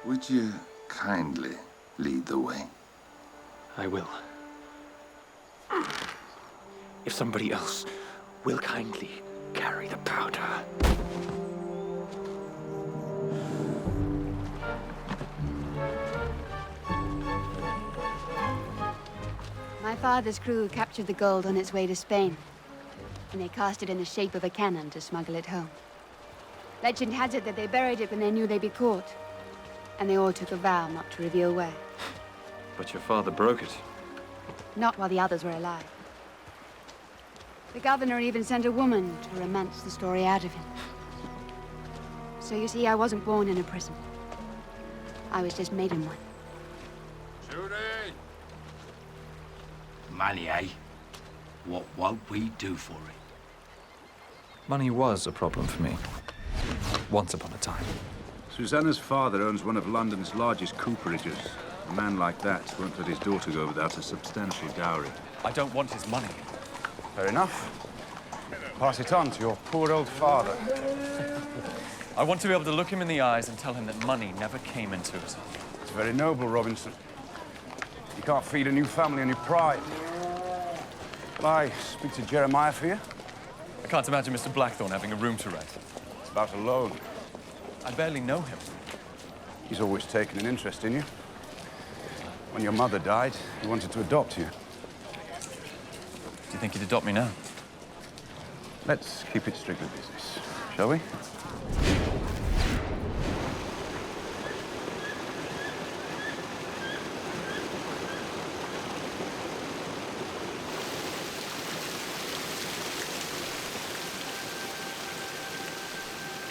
Speaker 2: would you kindly lead the way?
Speaker 1: I will. If somebody else will kindly carry the powder.
Speaker 4: My father's crew captured the gold on its way to Spain, and they cast it in the shape of a cannon to smuggle it home. Legend has it that they buried it when they knew they'd be caught, and they all took a vow not to reveal where.
Speaker 1: But your father broke it.
Speaker 4: Not while the others were alive. The governor even sent a woman to romance the story out of him. So you see, I wasn't born in a prison. I was just made in one.
Speaker 13: Judy!
Speaker 3: Money, eh? What won't we do for it?
Speaker 1: Money was a problem for me. Once upon a time.
Speaker 8: Susanna's father owns one of London's largest cooperages. A man like that won't let his daughter go without a substantial dowry.
Speaker 1: I don't want his money.
Speaker 8: Fair enough. Pass it on to your poor old father.
Speaker 1: I want to be able to look him in the eyes and tell him that money never came into it.
Speaker 8: It's very noble, Robinson. You can't feed a new family on your pride. Shall I speak to Jeremiah for you?
Speaker 1: I can't imagine Mr. Blackthorne having a room to rent.
Speaker 8: It's about a loan.
Speaker 1: I barely know him.
Speaker 8: He's always taken an interest in you. When your mother died, he wanted to adopt you.
Speaker 1: Do you think he'd adopt me now?
Speaker 8: Let's keep it strictly business, shall we?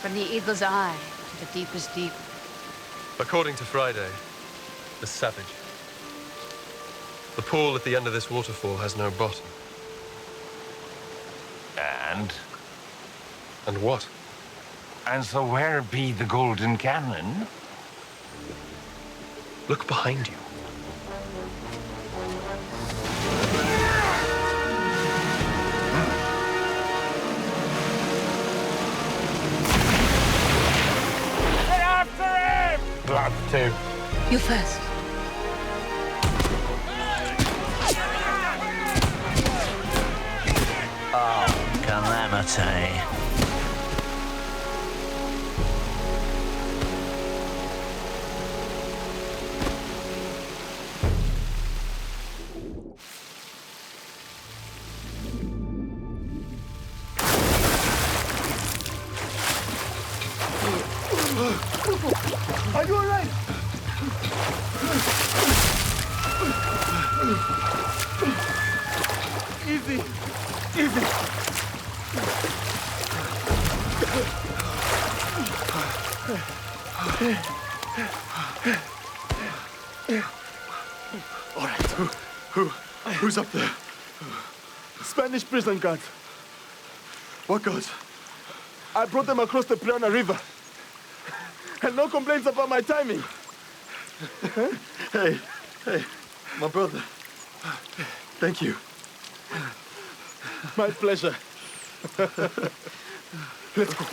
Speaker 4: From the Eagle's Eye to the deepest deep.
Speaker 7: According to Friday, the savage. The pool at the end of this waterfall has no bottom.
Speaker 2: And?
Speaker 7: And what?
Speaker 2: And so where be the golden cannon?
Speaker 7: Look behind you.
Speaker 13: Get after him!
Speaker 5: Blood, too.
Speaker 4: You first.
Speaker 3: Oh, calamity.
Speaker 6: Are you all right? Easy. Easy.
Speaker 5: All right. Who's up there? Spanish prison guards. What guards? I brought them across the Plana River. And no complaints about my timing. Hey, my brother. Thank you. My pleasure. Let's go.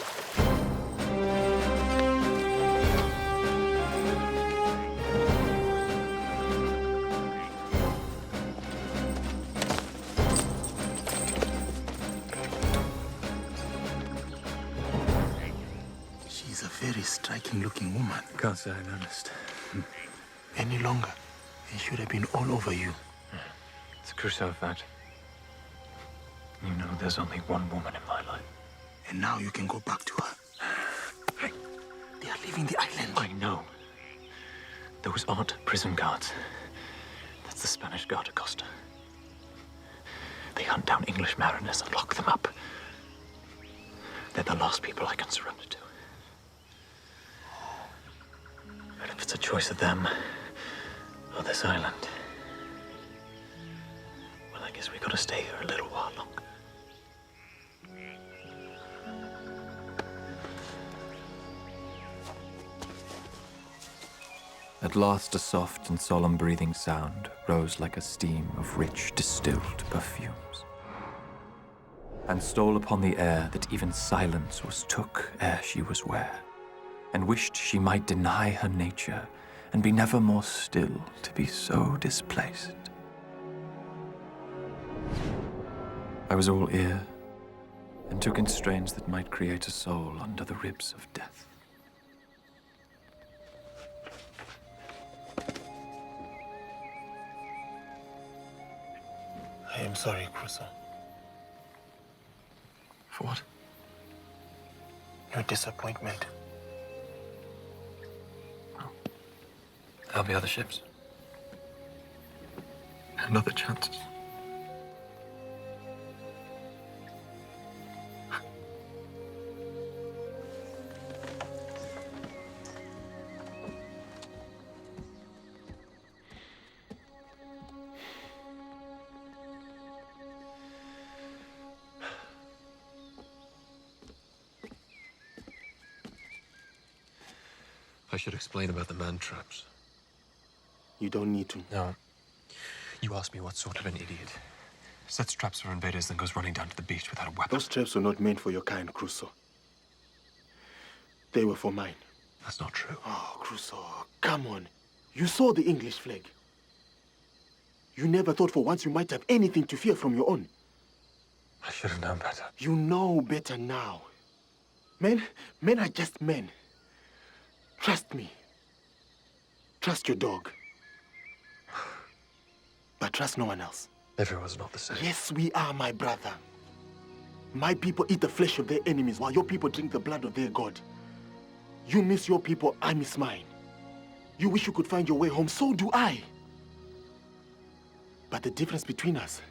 Speaker 6: She's a very striking-looking woman.
Speaker 1: Can't say I noticed.
Speaker 6: Any longer, it should have been all over you.
Speaker 1: It's a Crusoe effect. You know, there's only one woman in my life.
Speaker 6: And now you can go back to her.
Speaker 1: Hey.
Speaker 6: They are leaving the island.
Speaker 1: I know. Those aren't prison guards. That's the Spanish Guard Acosta. They hunt down English mariners and lock them up. They're the last people I can surrender to. But if it's a choice of them or this island, well, I guess we gotta stay here a little while longer. At last, a soft and solemn breathing sound rose like a steam of rich, distilled perfumes, and stole upon the air that even silence was took ere she was ware, and wished she might deny her nature, and be never more still to be so displaced. I was all ear, and took in strains that might create a soul under the ribs of death.
Speaker 6: I am sorry, Crusoe.
Speaker 1: For what?
Speaker 6: Your disappointment.
Speaker 1: There'll be other ships. And other chances.
Speaker 7: I should explain about the man traps.
Speaker 6: You don't need to.
Speaker 7: No. You asked me what sort of an idiot sets traps for invaders, then goes running down to the beach without a weapon.
Speaker 6: Those traps were not meant for your kind, Crusoe. They were for mine.
Speaker 7: That's not true.
Speaker 6: Oh, Crusoe, come on. You saw the English flag. You never thought for once you might have anything to fear from your own.
Speaker 7: I should have known better.
Speaker 6: You know better now. Men are just men. Trust me. Trust your dog. But trust no one else.
Speaker 7: Everyone's not the same.
Speaker 6: Yes, we are, my brother. My people eat the flesh of their enemies while your people drink the blood of their God. You miss your people, I miss mine. You wish you could find your way home, so do I. But the difference between us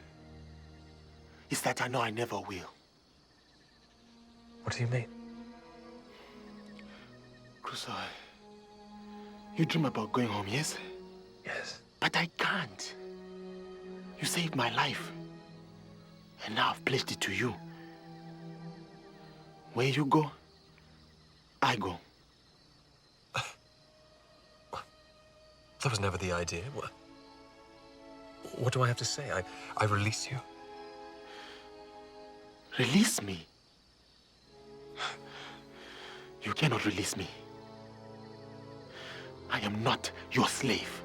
Speaker 6: is that I know I never will.
Speaker 7: What do you mean?
Speaker 6: Crusoe, you dream about going home, yes?
Speaker 7: Yes.
Speaker 6: But I can't. You saved my life. And now I've pledged it to you. Where you go, I go.
Speaker 7: That was never the idea. What do I have to say? I release you?
Speaker 6: Release me? You cannot release me. I am not your slave.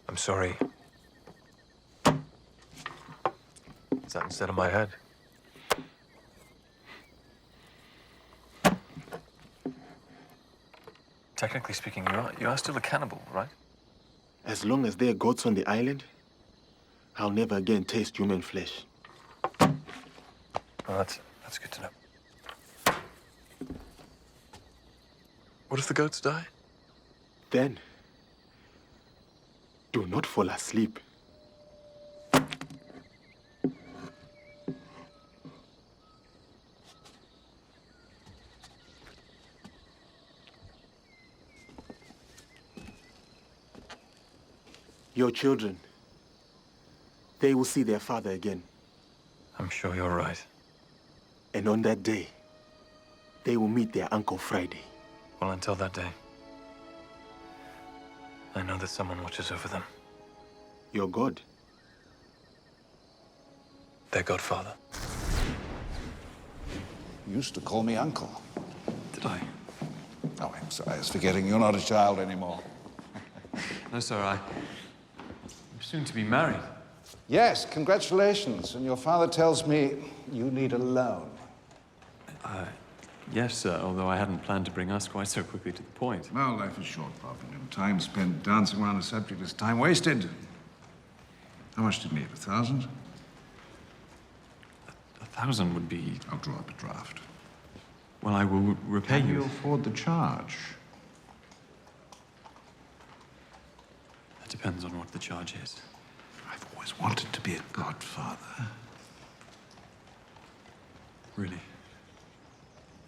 Speaker 7: I'm sorry. Is that instead of my head? Technically speaking, you are still a cannibal, right?
Speaker 6: As long as there are goats on the island, I'll never again taste human flesh.
Speaker 7: Well, that's good to know. What if the goats die?
Speaker 6: Then, do not fall asleep. Your children, they will see their father again.
Speaker 1: I'm sure you're right.
Speaker 6: And on that day, they will meet their Uncle Friday.
Speaker 1: Well, until that day, I know that someone watches over them.
Speaker 6: Your God.
Speaker 1: Their godfather.
Speaker 8: You used to call me uncle.
Speaker 1: Did I?
Speaker 8: Oh, I'm sorry. I was forgetting you're not a child anymore.
Speaker 1: No, sir, I'm soon to be married.
Speaker 8: Yes, congratulations. And your father tells me you need a loan.
Speaker 1: Yes, sir, although I hadn't planned to bring us quite so quickly to the point.
Speaker 8: Well, life is short, Robin. Time spent dancing around a subject is time wasted. How much did we have? 1,000?
Speaker 1: 1,000 would be...
Speaker 8: I'll draw up a draft.
Speaker 1: Well, I will repay
Speaker 8: Can
Speaker 1: you.
Speaker 8: you afford the charge?
Speaker 1: That depends on what the charge is.
Speaker 8: I've always wanted to be a godfather.
Speaker 1: Really?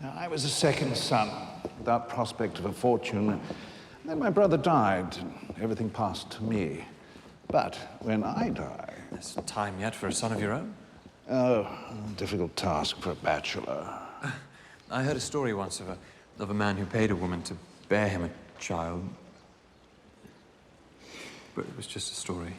Speaker 8: Now, I was a second son, without prospect of a fortune. And then my brother died, and everything passed to me. But when I die...
Speaker 1: There's time yet for a son of your own?
Speaker 8: Oh, a difficult task for a bachelor.
Speaker 1: I heard a story once of a man who paid a woman to bear him a child. But it was just a story.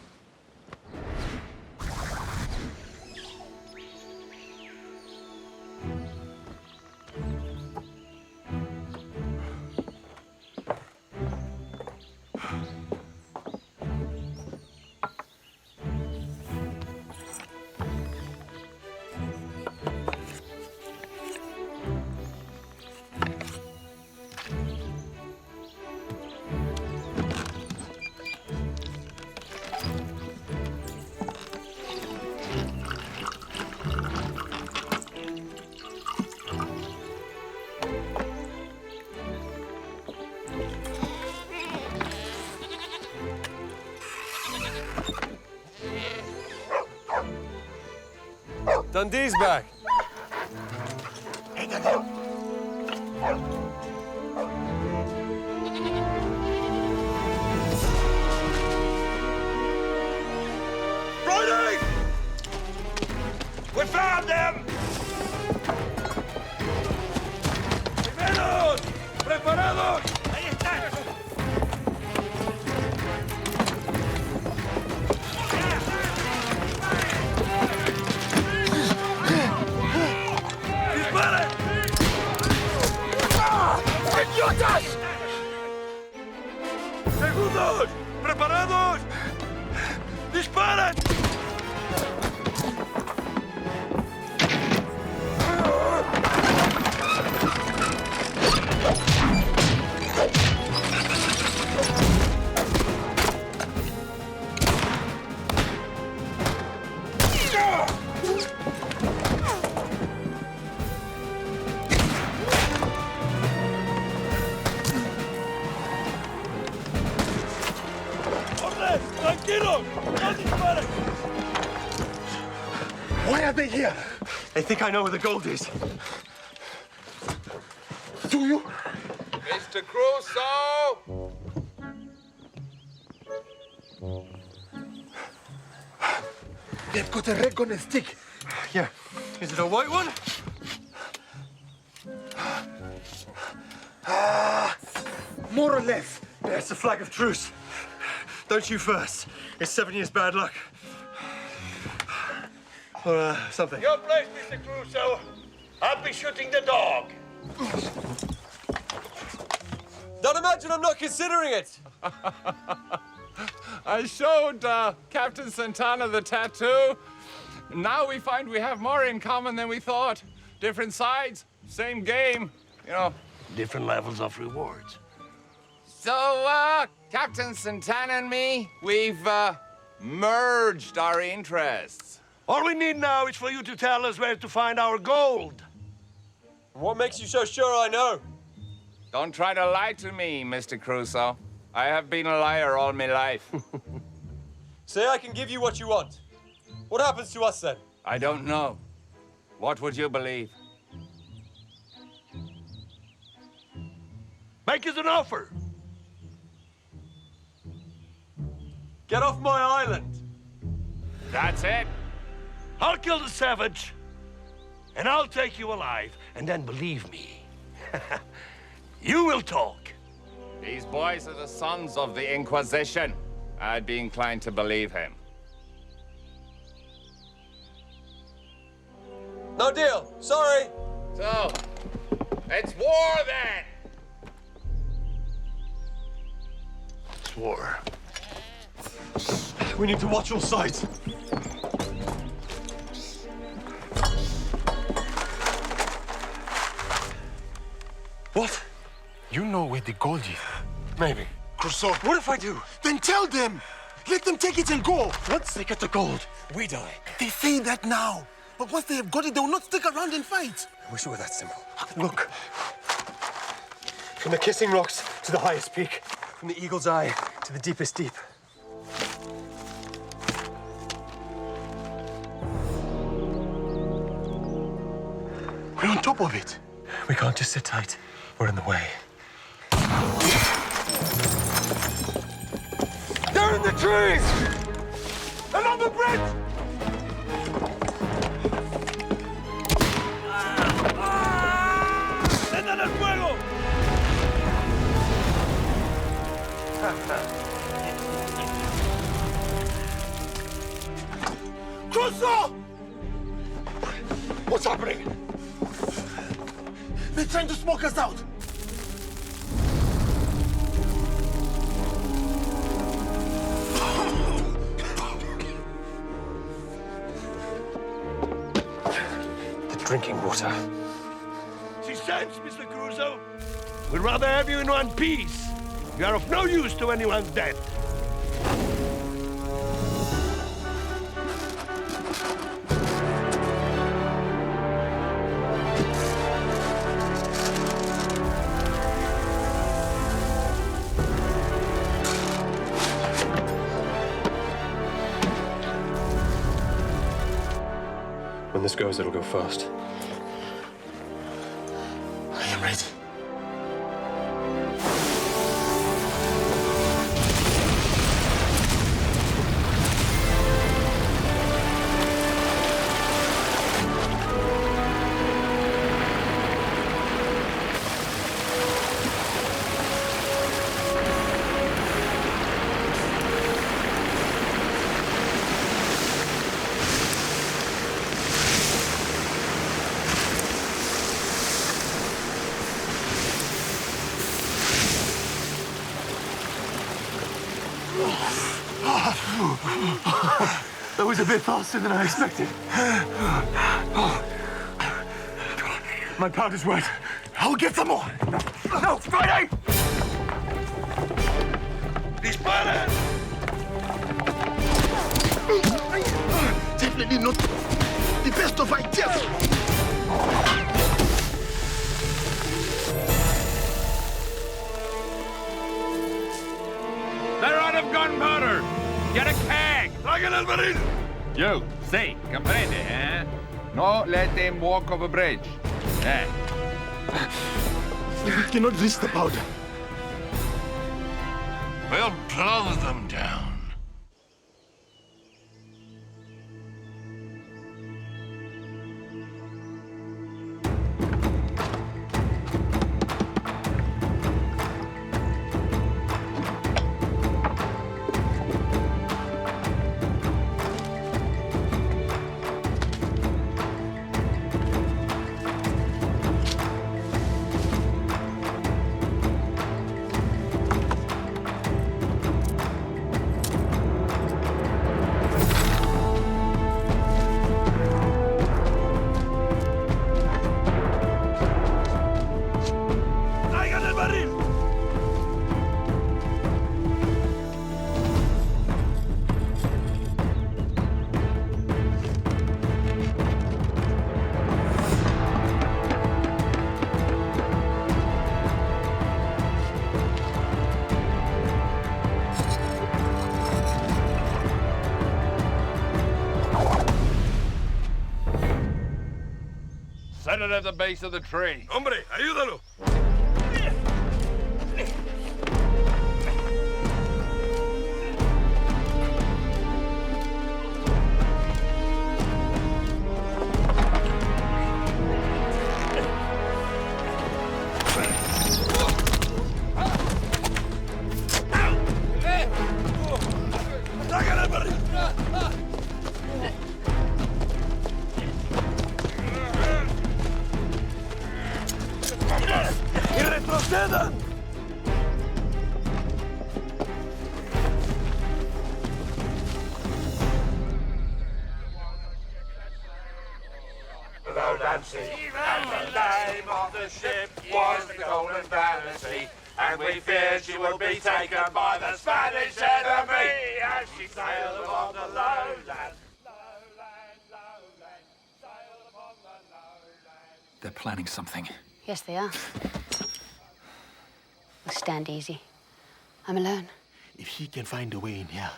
Speaker 7: Dundee's back.
Speaker 10: Hey, Daniel.
Speaker 15: Friday! We found them! ¡Primeros! ¡Preparados! ¡Ahí están! ¡Disparen! ¡Idiotas! ¡Segundos! ¡Preparados! ¡Disparen!
Speaker 5: Why are they here? They think I know where the gold is. Do you?
Speaker 13: Mr. Crusoe!
Speaker 5: They've got a red gun and stick. Yeah. Is it a white one? More or less. There's the flag of truce. Don't you first. It's 7 years bad luck. Or something.
Speaker 15: Your place, Mr. Crusoe. I'll be shooting the dog.
Speaker 7: Don't imagine I'm not considering it.
Speaker 13: I showed Captain Santana the tattoo. Now we find we have more in common than we thought. Different sides, same game, you know.
Speaker 10: Different levels of rewards.
Speaker 13: So, Captain Santana and me, we've merged our interests.
Speaker 10: All we need now is for you to tell us where to find our gold.
Speaker 7: What makes you so sure I know?
Speaker 13: Don't try to lie to me, Mr. Crusoe. I have been a liar all my life.
Speaker 7: Say I can give you what you want. What happens to us then?
Speaker 13: I don't know. What would you believe?
Speaker 10: Make us an offer.
Speaker 7: Get off my island.
Speaker 13: That's it.
Speaker 10: I'll kill the savage, and I'll take you alive, and then believe me, you will talk.
Speaker 13: These boys are the sons of the Inquisition. I'd be inclined to believe him.
Speaker 7: No deal. Sorry.
Speaker 13: So, it's war then.
Speaker 10: It's war.
Speaker 7: We need to watch all sides.
Speaker 6: What? You know where the gold is.
Speaker 7: Maybe.
Speaker 6: Crusoe.
Speaker 7: What if I do?
Speaker 6: Then tell them. Let them take it and go.
Speaker 7: Once they get the gold, we die.
Speaker 6: They say that now. But once they have got it, they will not stick around and fight.
Speaker 7: I wish it were that simple. Look. From the kissing rocks to the highest peak. From the eagle's eye to the deepest deep.
Speaker 6: We're on top of it.
Speaker 7: We can't just sit tight. We're in the way.
Speaker 10: They're in the trees! And on the bridge! ¡Enciendan el fuego!
Speaker 6: Crusoe!
Speaker 10: What's happening?
Speaker 6: They're trying to smoke us out.
Speaker 7: The drinking water.
Speaker 10: See sense, Mr. Crusoe? We'd rather have you in one piece. You are of no use to anyone dead.
Speaker 7: When this goes, it'll go fast.
Speaker 6: I am ready.
Speaker 5: That was a bit faster than I expected. My powder's wet.
Speaker 6: I'll get some more.
Speaker 5: No, Friday!
Speaker 10: Dispara!
Speaker 6: Definitely not the best of ideas.
Speaker 13: They're out of gunpowder. Get a keg.
Speaker 10: Traigan el barril.
Speaker 13: You, see, comprende, eh? No let them walk over bridge. Eh?
Speaker 6: We cannot risk the powder.
Speaker 10: We'll blow them down.
Speaker 13: standing at the base of the tree.
Speaker 15: Hombre, ayúdalo. ¡Y retrocedan!
Speaker 16: Lowland Sea, and the name of the ship was the Golden Fantasy, and we feared she would be taken by the Spanish enemy as she sailed along the lowland.
Speaker 1: They're planning something.
Speaker 4: Yes, they are. Well, stand easy. I'm alone.
Speaker 6: If she can find a way in here,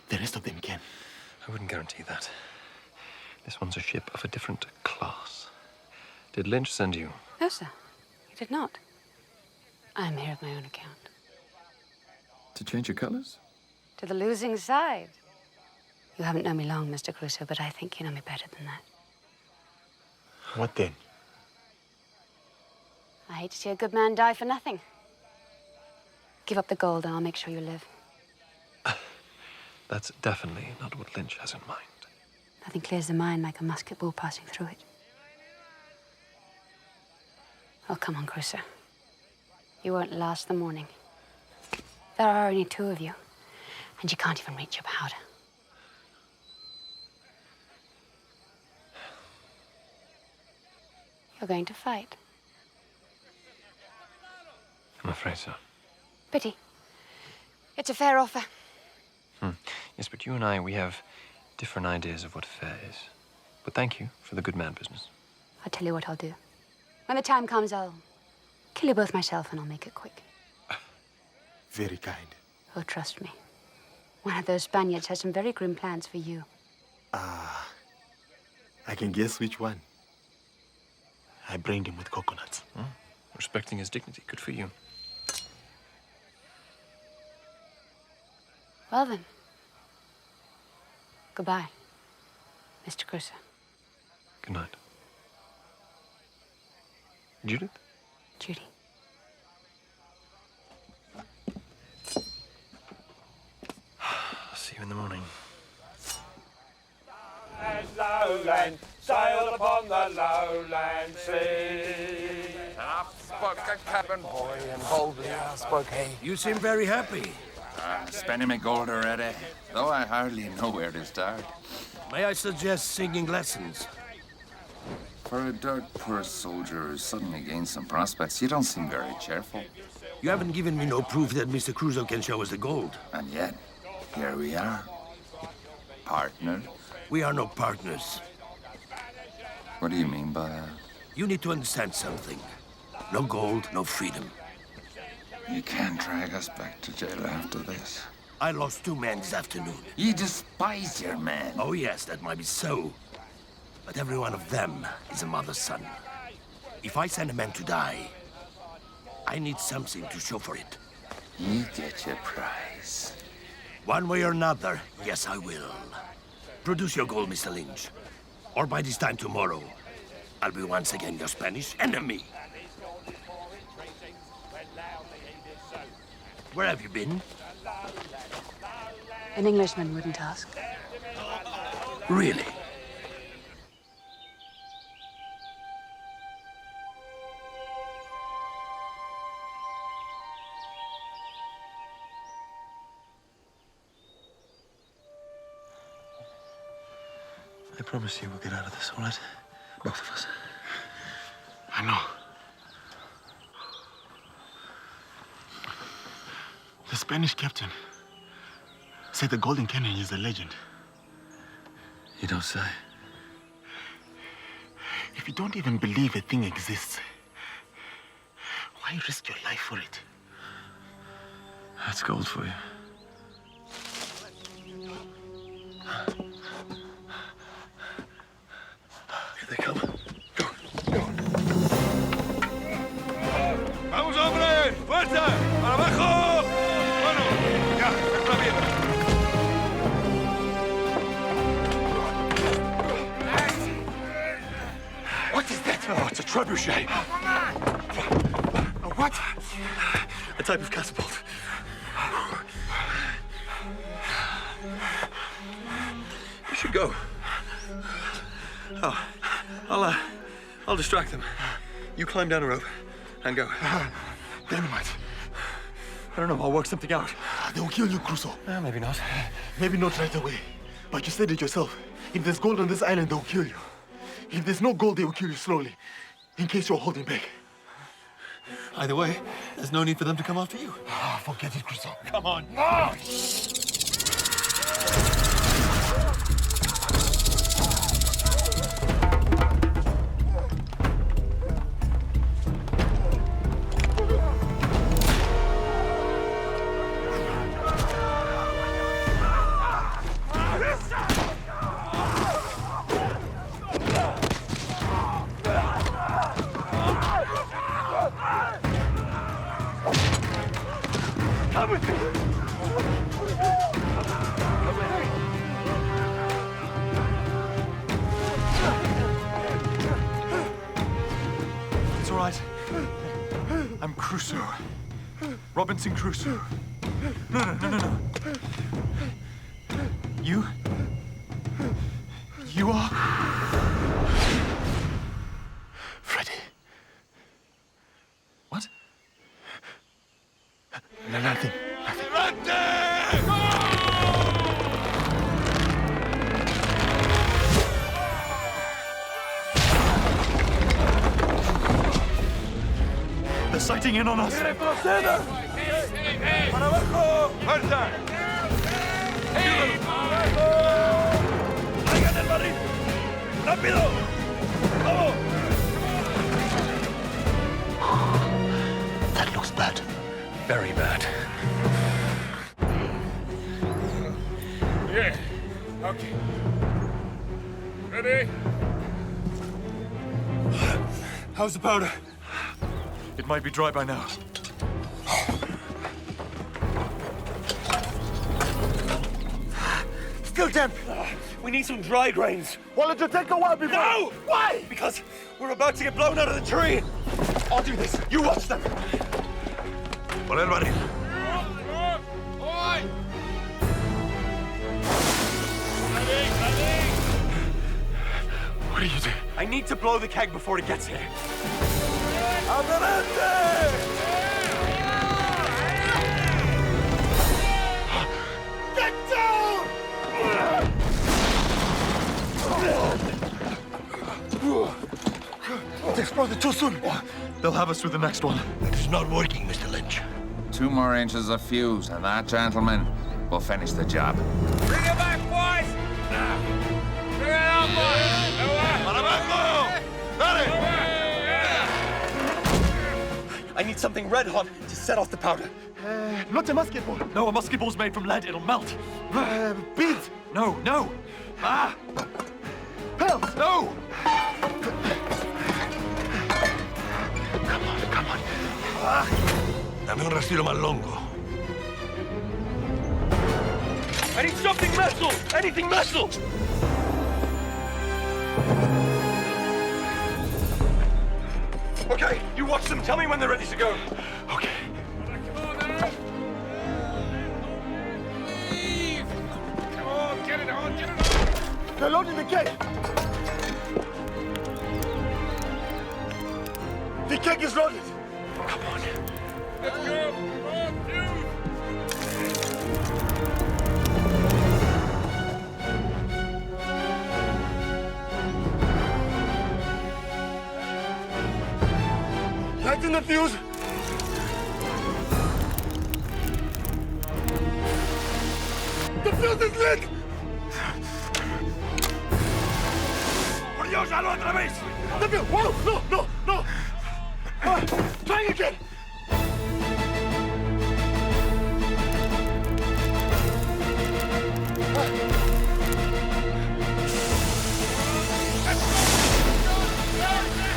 Speaker 6: the rest of them can.
Speaker 7: I wouldn't guarantee that. This one's a ship of a different class. Did Lynch send you?
Speaker 4: No, sir. He did not. I am here of my own account.
Speaker 1: To change your colors?
Speaker 4: To the losing side. You haven't known me long, Mr. Crusoe, but I think you know me better than that.
Speaker 6: What then?
Speaker 4: I hate to see a good man die for nothing. Give up the gold and I'll make sure you live.
Speaker 7: That's definitely not what Lynch has in mind.
Speaker 4: Nothing clears the mind like a musket ball passing through it. Oh, come on, Crusoe. You won't last the morning. There are only two of you, and you can't even reach your powder. You're going to fight.
Speaker 7: I'm afraid so.
Speaker 4: Pity. It's a fair offer.
Speaker 7: Yes, but you and I, we have different ideas of what fair is. But thank you for the good man business.
Speaker 4: I'll tell you what I'll do. When the time comes, I'll kill you both myself, and I'll make it quick.
Speaker 6: Very kind.
Speaker 4: Oh, trust me. One of those Spaniards has some very grim plans for you.
Speaker 6: Ah, I can guess which one. I brained him with coconuts.
Speaker 7: Respecting his dignity. Good for you.
Speaker 4: Well, then. Goodbye, Mr. Crusoe.
Speaker 7: Good night. Judith?
Speaker 4: Judy.
Speaker 7: I'll see you in the morning.
Speaker 16: Lowland, sailed upon the lowland sea.
Speaker 13: And up spoke a cabin boy, and boldly I spoke, hey.
Speaker 10: You seem very happy.
Speaker 13: Spending my gold already, though I hardly know where to start.
Speaker 10: May I suggest singing lessons?
Speaker 13: For a dirt poor soldier who's suddenly gained some prospects, you don't seem very cheerful.
Speaker 10: You haven't given me no proof that Mr. Crusoe can show us the gold.
Speaker 13: And yet, here we are. Partners.
Speaker 10: We are no partners.
Speaker 13: What do you mean by that?
Speaker 10: You need to understand something. No gold, no freedom.
Speaker 13: You can't drag us back to jail after this.
Speaker 10: I lost 2 men this afternoon.
Speaker 13: You despise your men.
Speaker 10: Oh, yes, that might be so. But every one of them is a mother's son. If I send a man to die, I need something to show for it.
Speaker 13: You get your prize.
Speaker 10: One way or another, yes, I will. Produce your gold, Mr. Lynch. Or by this time tomorrow, I'll be once again your Spanish enemy. Where have you been?
Speaker 4: An Englishman wouldn't ask.
Speaker 10: Really?
Speaker 7: I promise you we'll get out of this, all right? Both of us.
Speaker 6: I know. The Spanish captain said the Golden Canyon is a legend.
Speaker 7: You don't say.
Speaker 6: If you don't even believe a thing exists, why risk your life for it?
Speaker 7: That's gold for you. Here they come. Go.
Speaker 16: ¡Fuerza! ¡Para abajo! Bueno, ya, está bien.
Speaker 5: What is that? Oh, it's a trebuchet. A what? A type of catapult. We should go. Oh, I'll distract them. You climb down a rope and go.
Speaker 6: Dynamite.
Speaker 5: I don't know, I'll work something out.
Speaker 6: They will kill you, Crusoe.
Speaker 5: Maybe not.
Speaker 6: Maybe not right away. But you said it yourself. If there's gold on this island, they'll kill you. If there's no gold, they will kill you slowly. In case you're holding back.
Speaker 5: Either way, there's no need for them to come after you.
Speaker 6: Forget it, Crusoe.
Speaker 5: Come on.
Speaker 6: No!
Speaker 5: Come with me. It's all right. I'm Crusoe. Robinson Crusoe. No. You are?
Speaker 6: Freddy.
Speaker 5: What?
Speaker 6: Nothing.
Speaker 5: They're sighting in on us.
Speaker 16: ¡Para abajo! ¡Fuerza!
Speaker 10: ¡Traigan el barril! ¡Rápido! ¡Vamos!
Speaker 6: That looks bad.
Speaker 5: Very bad.
Speaker 16: Yeah. Okay. Ready?
Speaker 5: How's the powder? It might be dry by now.
Speaker 10: Still damp. We need some dry grains.
Speaker 6: Well, it'll take a while before...
Speaker 10: No! Why? Because we're about to get blown out of the tree. I'll do this. You watch them.
Speaker 16: Pon el barril.
Speaker 5: What are you doing? I need to blow the keg before it gets here.
Speaker 16: Get down!
Speaker 6: It exploded too soon.
Speaker 5: They'll have us with the next one.
Speaker 10: It is not working, Mr. Lynch.
Speaker 2: 2 more inches of fuse, and that, gentlemen, will finish the job.
Speaker 16: Bring it back, boys! Bring it out, boys! ¡Para abajo! ¡Dale!
Speaker 5: I need something red hot to set off the powder.
Speaker 6: Not a musket ball.
Speaker 5: No, a musket ball's made from lead. It'll melt.
Speaker 6: Beads.
Speaker 5: No. Ah!
Speaker 6: Pelts.
Speaker 5: No!
Speaker 6: Come on.
Speaker 10: Dame un rastrillo más longo.
Speaker 5: I need something metal! Anything metal! Okay, you watch them. Tell me when they're ready to go. Okay.
Speaker 16: Come on, now! Leave! Come on, get it on!
Speaker 6: They're loading the keg. The keg is loaded.
Speaker 5: Come on.
Speaker 16: Let's go! Come on, dude!
Speaker 6: Lighten the fuse. The fuse is lit.
Speaker 10: ¡Por Dios, hazlo otra vez!
Speaker 6: The fuse. Whoa, no. Try again.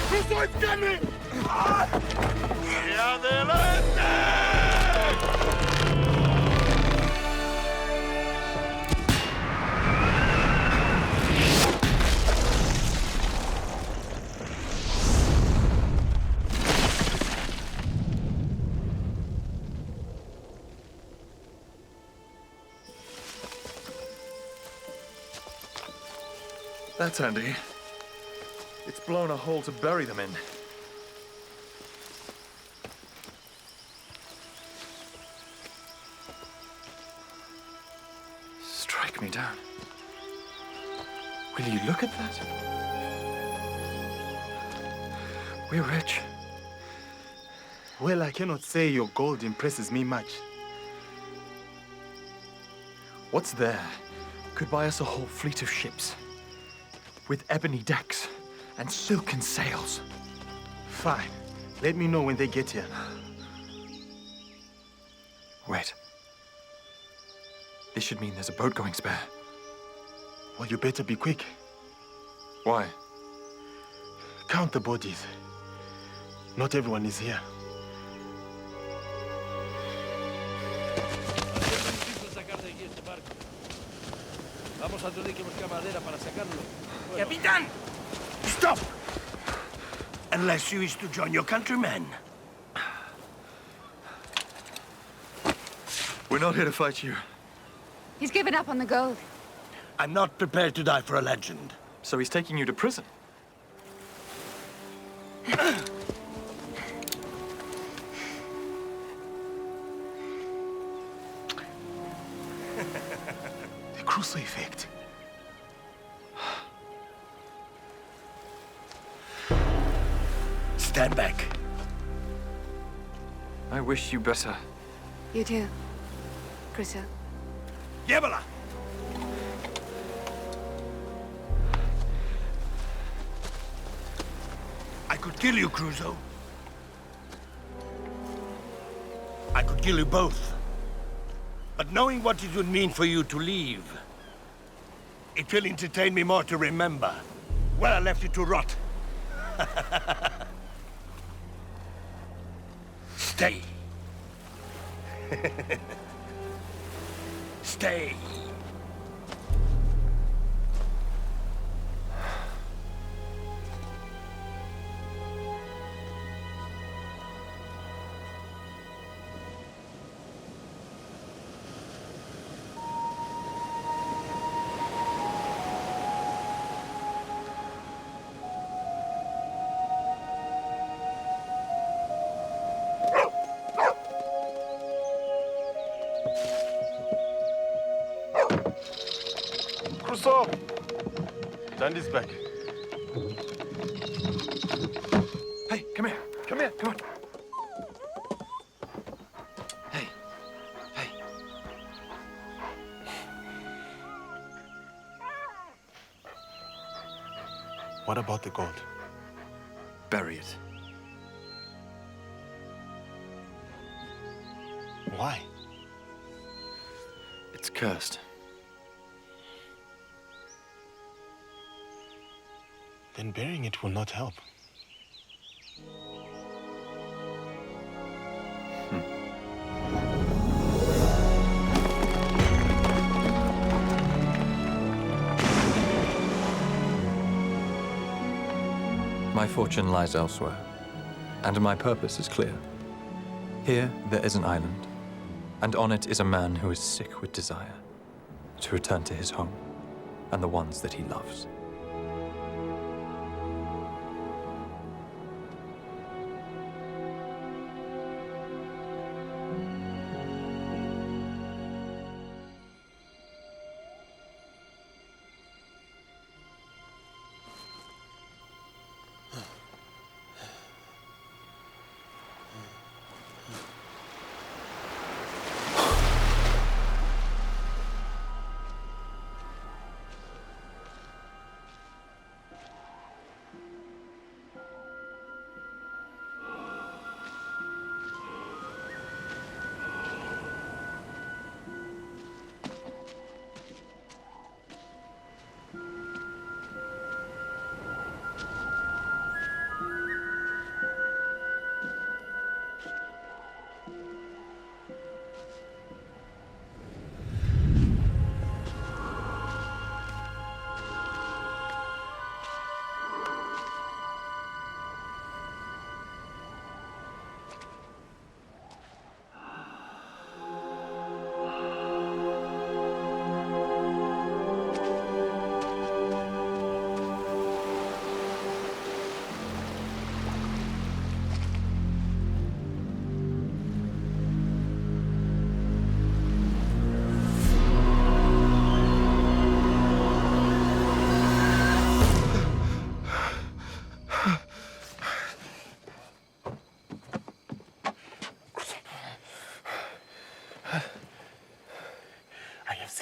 Speaker 16: ¡Crusoe, it's coming! ¡Y adelante!
Speaker 1: That's handy. It's blown a hole to bury them in. Strike me down. Will you look at that? We're rich.
Speaker 6: Well, I cannot say your gold impresses me much.
Speaker 1: What's there could buy us a whole fleet of ships with ebony decks and silken sails.
Speaker 6: Fine. Let me know when they get here.
Speaker 1: Wait. This should mean there's a boat going spare.
Speaker 6: Well, you better be quick.
Speaker 1: Why?
Speaker 6: Count the bodies. Not everyone is here.
Speaker 10: Capitán! Stop! Unless you wish to join your countrymen.
Speaker 1: We're not here to fight you.
Speaker 4: He's given up on the gold.
Speaker 10: I'm not prepared to die for a legend.
Speaker 1: So he's taking you to prison?
Speaker 6: The Crusoe effect.
Speaker 10: Stand back.
Speaker 1: I wish you better.
Speaker 4: You too, Crusoe.
Speaker 10: Llévala! I could kill you, Crusoe. I could kill you both. But knowing what it would mean for you to leave, it will entertain me more to remember where I left you to rot. Stay. Stay.
Speaker 6: Crusoe! Turn this back.
Speaker 1: Hey, come here. Come here. Come on. Hey. Hey.
Speaker 6: What about the gold?
Speaker 1: Bury it.
Speaker 6: Why?
Speaker 1: It's cursed.
Speaker 6: Then burying it will not help.
Speaker 1: My fortune lies elsewhere, and my purpose is clear. Here there is an island, and on it is a man who is sick with desire to return to his home and the ones that he loves.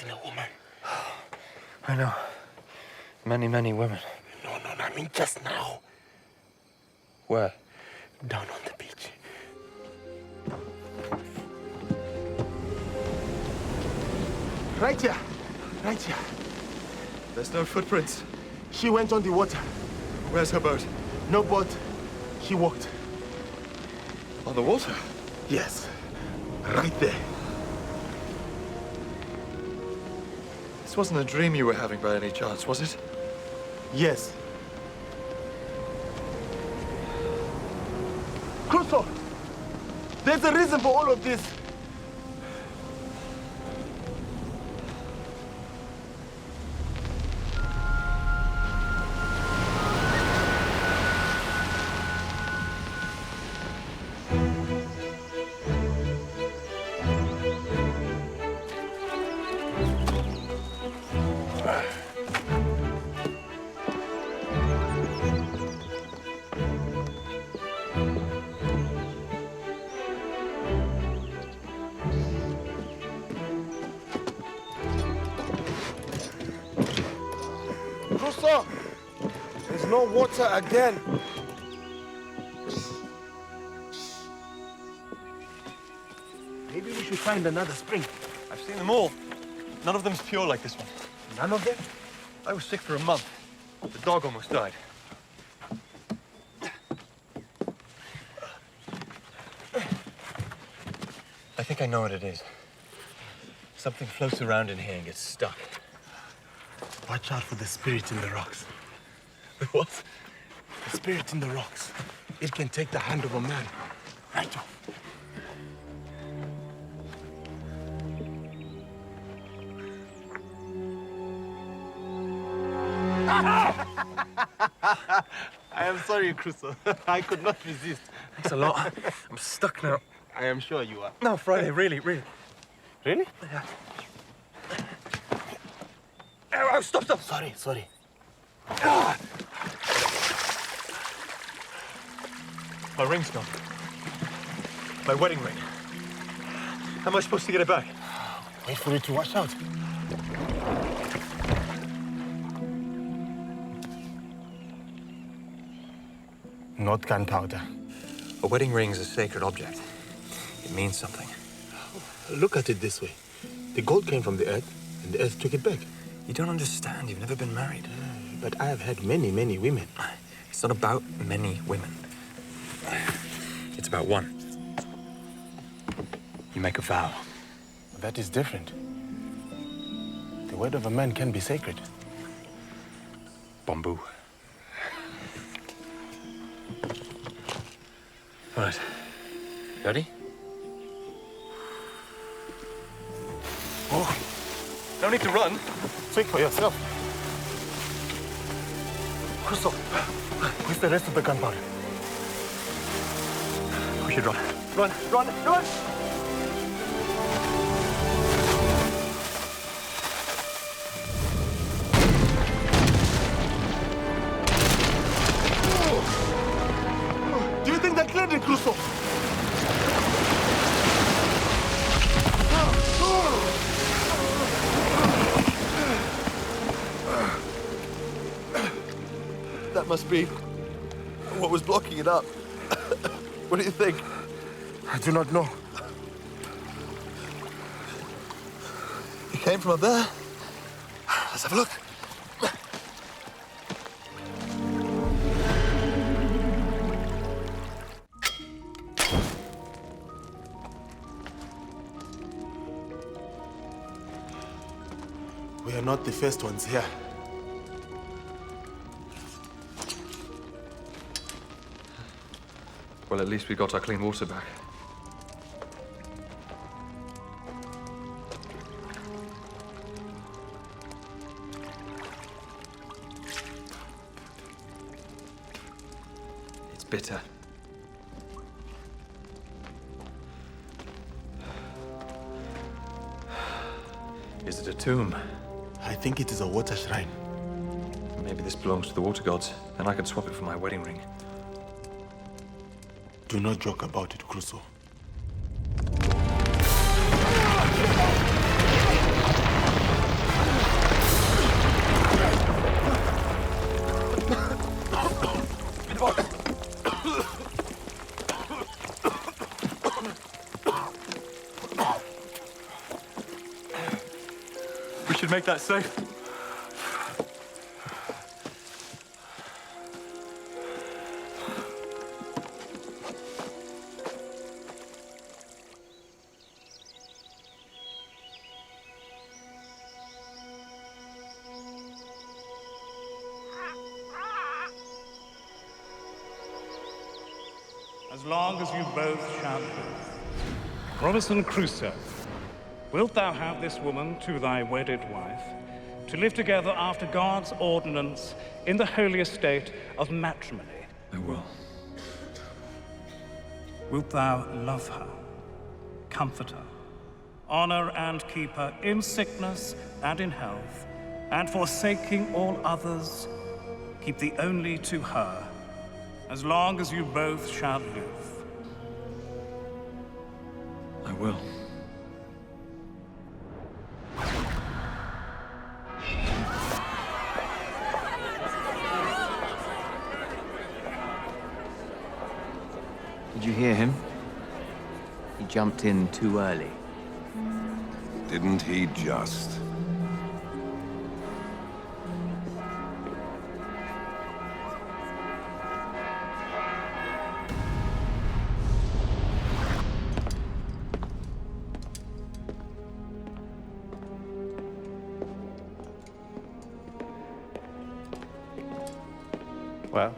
Speaker 6: seen a woman.
Speaker 7: I know. Many, many women.
Speaker 6: No, I mean just now.
Speaker 7: Where?
Speaker 6: Down on the beach. Right here. Right here.
Speaker 5: There's no footprints.
Speaker 6: She went on the water.
Speaker 5: Where's her boat?
Speaker 6: No boat. She walked.
Speaker 5: On the water?
Speaker 6: Yes. Right there.
Speaker 5: This wasn't a dream you were having by any chance, was it?
Speaker 6: Yes. Crusoe! There's a reason for all of this. Crusoe! There's no water again. Maybe we should find another spring.
Speaker 7: I've seen them all. None of them's pure like this one.
Speaker 6: None of them?
Speaker 7: I was sick for a month. The dog almost died. I think I know what it is. Something floats around in here and gets stuck.
Speaker 6: Watch out for the spirit in the rocks.
Speaker 7: What?
Speaker 6: The spirit in the rocks. It can take the hand of a man. Right off. I am sorry, Crusoe. I could not resist.
Speaker 7: Thanks a lot. I'm stuck now.
Speaker 6: I am sure you are.
Speaker 7: No, Friday, really.
Speaker 6: Really?
Speaker 7: Yeah. Oh, stop.
Speaker 6: Sorry.
Speaker 7: My ring's gone. My wedding ring. How am I supposed to get it back?
Speaker 6: Wait for it to wash out. Not gunpowder.
Speaker 7: A wedding ring is a sacred object. It means something.
Speaker 6: Look at it this way. The gold came from the earth, and the earth took it back.
Speaker 7: You don't understand. You've never been married.
Speaker 6: But I have had many, many women.
Speaker 7: It's not about many women. It's about one. You make a vow.
Speaker 6: That is different. The word of a man can be sacred.
Speaker 7: Bamboo. Right. Ready?
Speaker 6: Oh,
Speaker 7: No need to run.
Speaker 6: think for yourself. Crusoe, where's the rest of the gunpowder?
Speaker 7: We should run.
Speaker 6: Run! Do you think that cleared it, Crusoe?
Speaker 5: That must be what was blocking it up. What do you think?
Speaker 6: I do not know.
Speaker 5: It came from up there. Let's have a look.
Speaker 6: We are not the first ones here.
Speaker 1: Well, at least we got our clean water back. It's bitter. Is it a tomb?
Speaker 6: I think it is a water shrine.
Speaker 1: Maybe this belongs to the water gods, and I can swap it for my wedding ring.
Speaker 6: Do not joke about it, Crusoe.
Speaker 1: should make that safe.
Speaker 8: As long as you both shall live. Robinson Crusoe, wilt thou have this woman to thy wedded wife, to live together after God's ordinance in the holy estate of matrimony?
Speaker 1: I will.
Speaker 8: Wilt thou love her, comfort her, honor and keep her in sickness and in health, and forsaking all others, keep thee only to her, as long as you both shall live?
Speaker 1: I will.
Speaker 17: Did you hear him? He jumped in too early.
Speaker 18: Didn't he just?
Speaker 8: Well,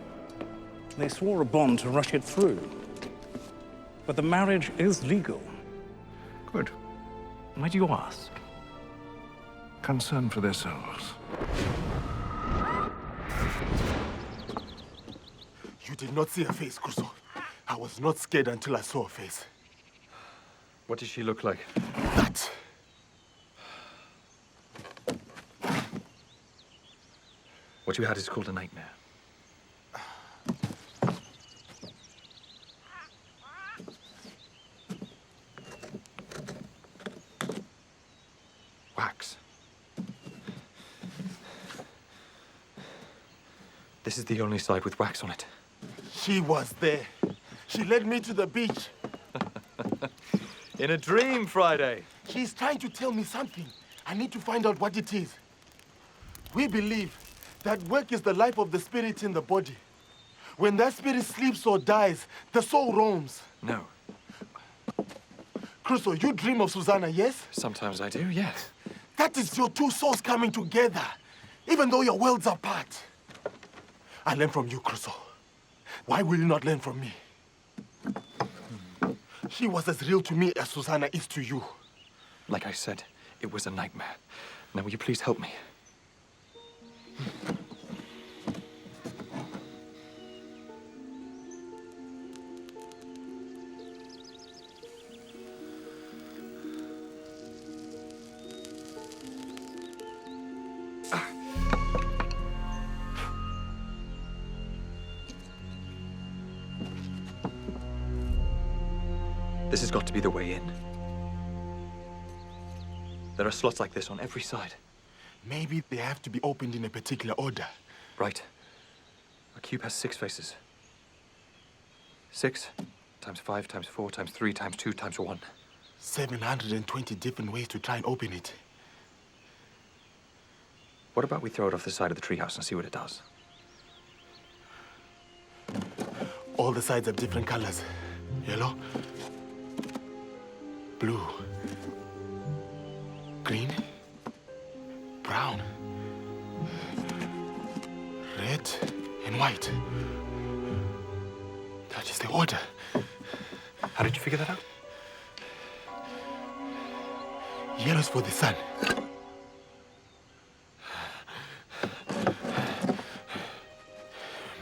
Speaker 8: they swore a bond to rush it through. But the marriage is legal. Good. Why do you ask? Concern for their souls.
Speaker 6: You did not see her face, Crusoe. I was not scared until I saw her face.
Speaker 1: What does she look like?
Speaker 6: That.
Speaker 1: What you had is called a nightmare. Wax. This is the only side with wax on it.
Speaker 6: She was there. She led me to the beach.
Speaker 1: In a dream, Friday.
Speaker 6: She's trying to tell me something. I need to find out what it is. We believe that work is the life of the spirit in the body. When that spirit sleeps or dies, the soul roams.
Speaker 1: No.
Speaker 6: Crusoe, you dream of Susanna, yes?
Speaker 1: Sometimes I do, yes.
Speaker 6: That is your two souls coming together, even though your worlds are apart. I learn from you, Crusoe. Why will you not learn from me? She was as real to me as Susanna is to you.
Speaker 1: Like I said, it was a nightmare. Now, will you please help me? This has got to be the way in. There are slots like this on every side.
Speaker 6: Maybe they have to be opened in a particular order.
Speaker 1: Right. A cube has 6 faces. 6 times 5 times 4 times 3 times 2 times 1.
Speaker 6: 720 different ways to try and open it.
Speaker 1: What about we throw it off the side of the treehouse and see what it does?
Speaker 6: All the sides have different colors. Yellow, blue, green, brown, red, and white. That is the order.
Speaker 1: How did you figure that out?
Speaker 6: Yellow is for the sun.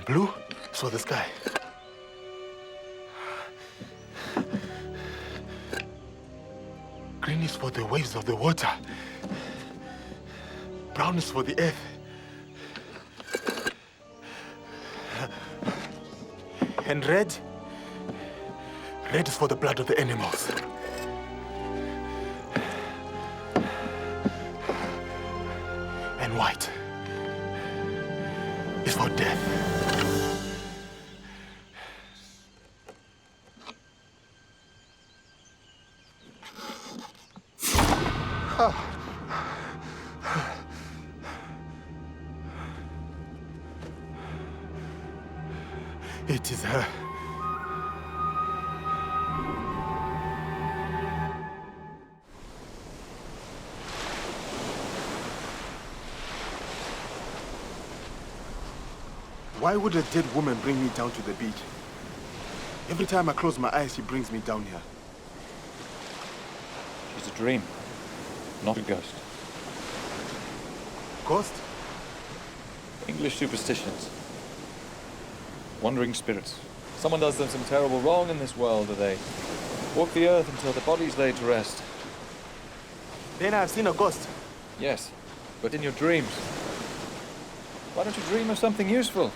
Speaker 6: Blue is for the sky. Green is for the waves of the water. Brown is for the earth. And red is for the blood of the animals. And white is for death. Why would a dead woman bring me down to the beach? Every time I close my eyes, she brings me down here.
Speaker 1: She's a dream, not a ghost.
Speaker 6: Ghost?
Speaker 1: English superstitions. Wandering spirits. Someone does them some terrible wrong in this world, and they walk the earth until the body's laid to rest.
Speaker 6: Then I've seen a ghost.
Speaker 1: Yes, but in your dreams. Why don't you dream of something useful?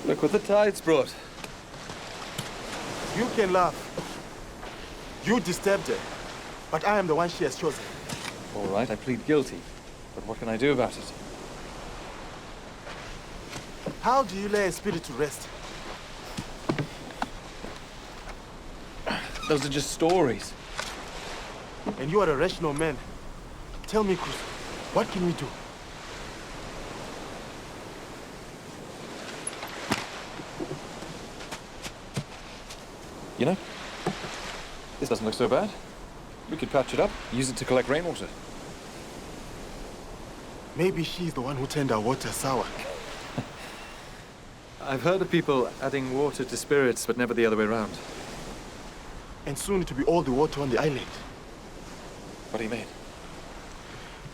Speaker 1: Look what the tide's brought.
Speaker 6: You can laugh. You disturbed her, but I am the one she has chosen.
Speaker 1: All right, I plead guilty, but what can I do about it?
Speaker 6: How do you lay a spirit to rest?
Speaker 1: Those are just stories.
Speaker 6: And you are a rational man. Tell me, Crusoe, what can we do?
Speaker 1: You know, this doesn't look so bad. We could patch it up, use it to collect rainwater.
Speaker 6: Maybe she's the one who turned our water sour.
Speaker 1: I've heard of people adding water to spirits, but never the other way around.
Speaker 6: And soon it will be all the water on the island.
Speaker 1: What do you mean?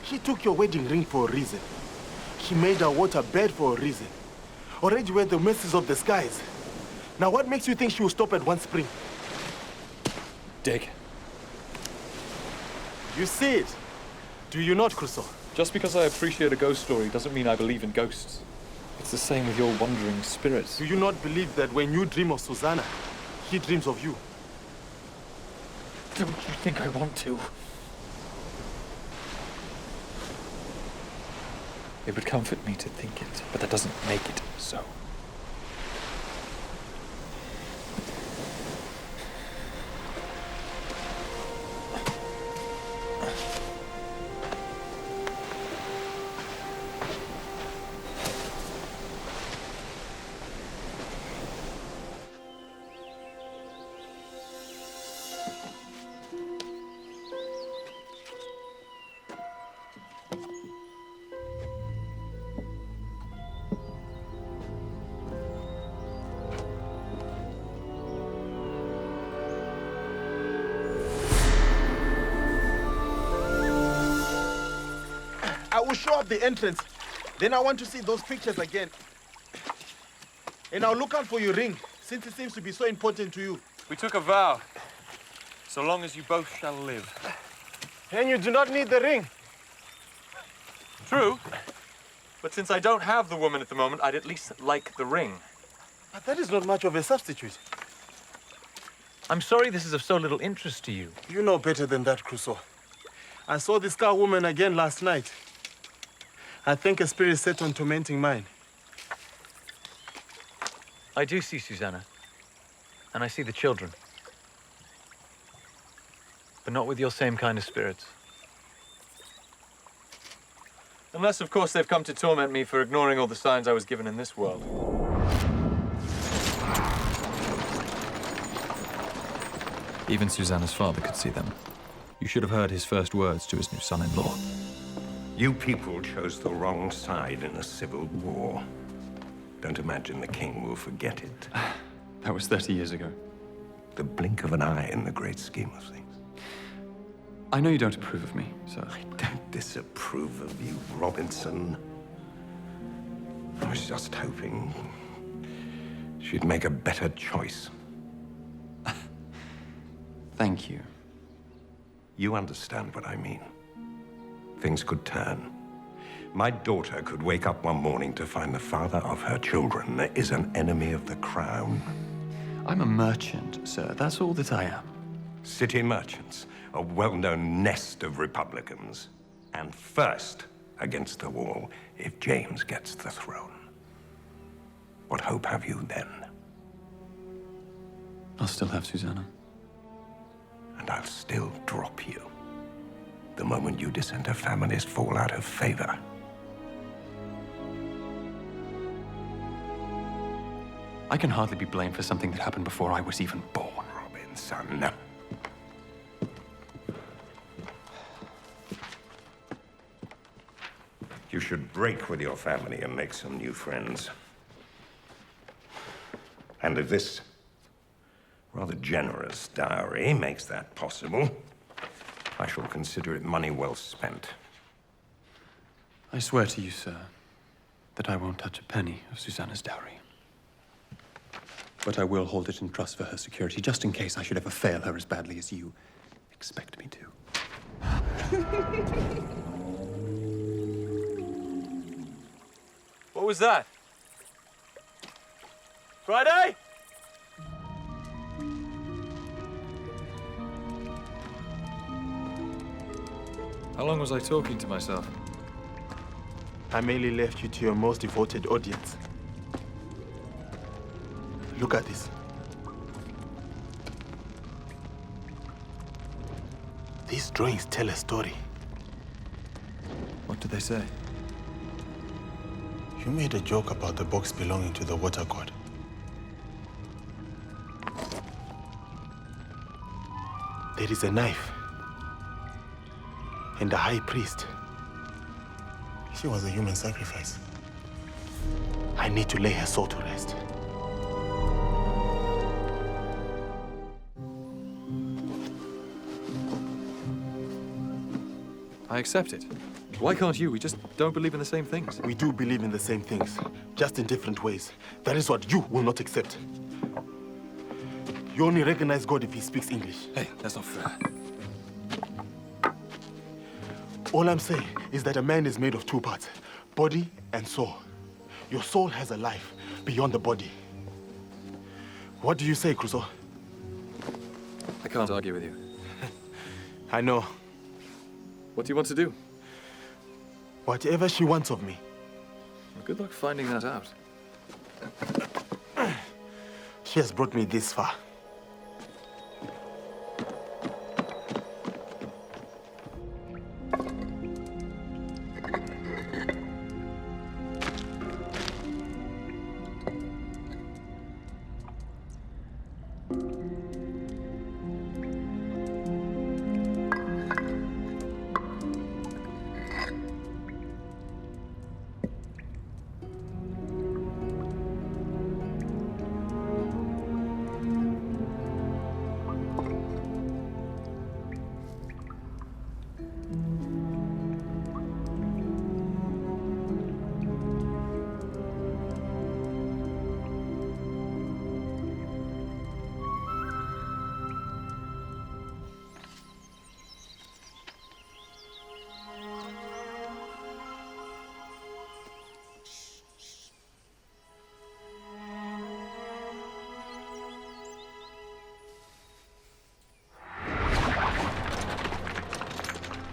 Speaker 6: She took your wedding ring for a reason. She made our water bad for a reason. Already we're the mercies of the skies. Now what makes you think she will stop at one spring?
Speaker 1: Dig.
Speaker 6: You see it. Do you not, Crusoe?
Speaker 1: Just because I appreciate a ghost story doesn't mean I believe in ghosts. It's the same with your wandering spirits.
Speaker 6: Do you not believe that when you dream of Susanna, she dreams of you?
Speaker 1: Don't you think I want to? It would comfort me to think it, but that doesn't make it so.
Speaker 6: I will show up the entrance. Then I want to see those pictures again. And I'll look out for your ring, since it seems to be so important to you.
Speaker 1: We took a vow. So long as you both shall live.
Speaker 6: And you do not need the ring.
Speaker 1: True. But since I don't have the woman at the moment, I'd at least like the ring.
Speaker 6: But that is not much of a substitute.
Speaker 1: I'm sorry this is of so little interest to you.
Speaker 6: You know better than that, Crusoe. I saw this scar woman again last night. I think a spirit set on tormenting mine.
Speaker 1: I do see Susanna. And I see the children. But not with your same kind of spirits. Unless, of course, they've come to torment me for ignoring all the signs I was given in this world. Even Susanna's father could see them. You should have heard his first words to his new son-in-law.
Speaker 18: You people chose the wrong side in a civil war. Don't imagine the king will forget it.
Speaker 1: That was 30 years ago.
Speaker 18: The blink of an eye in the great scheme of things.
Speaker 1: I know you don't approve of me, sir.
Speaker 18: I don't disapprove of you, Robinson. I was just hoping she'd make a better choice.
Speaker 1: Thank you.
Speaker 18: You understand what I mean. Things could turn. My daughter could wake up one morning to find the father of her children is an enemy of the crown.
Speaker 1: I'm a merchant, sir. That's all that I am.
Speaker 18: City merchants, a well-known nest of Republicans. And first against the wall if James gets the throne. What hope have you then?
Speaker 1: I'll still have Susanna.
Speaker 18: And I'll still drop you the moment you dissenter families fall out of favor.
Speaker 1: I can hardly be blamed for something that happened before I was even born.
Speaker 18: Robinson. You should break with your family and make some new friends. And if this rather generous dowry makes that possible, I shall consider it money well spent.
Speaker 1: I swear to you, sir, that I won't touch a penny of Susanna's dowry. But I will hold it in trust for her security, just in case I should ever fail her as badly as you expect me to.
Speaker 19: What was that? Friday?
Speaker 1: How long was I talking to myself?
Speaker 6: I merely left you to your most devoted audience. Look at this. These drawings tell a story.
Speaker 1: What do they say?
Speaker 6: You made a joke about the box belonging to the water god. There is a knife and a high priest. She was a human sacrifice. I need to lay her soul to rest.
Speaker 1: I accept it. Why can't you? We just don't believe in the same things.
Speaker 6: We do believe in the same things, just in different ways. That is what you will not accept. You only recognize God if he speaks English.
Speaker 1: Hey, that's not fair.
Speaker 6: All I'm saying is that a man is made of two parts, body and soul. Your soul has a life beyond the body. What do you say, Crusoe?
Speaker 1: I can't argue with you.
Speaker 6: I know.
Speaker 1: What do you want to do?
Speaker 6: Whatever she wants of me.
Speaker 1: Well, good luck finding that out.
Speaker 6: She has brought me this far.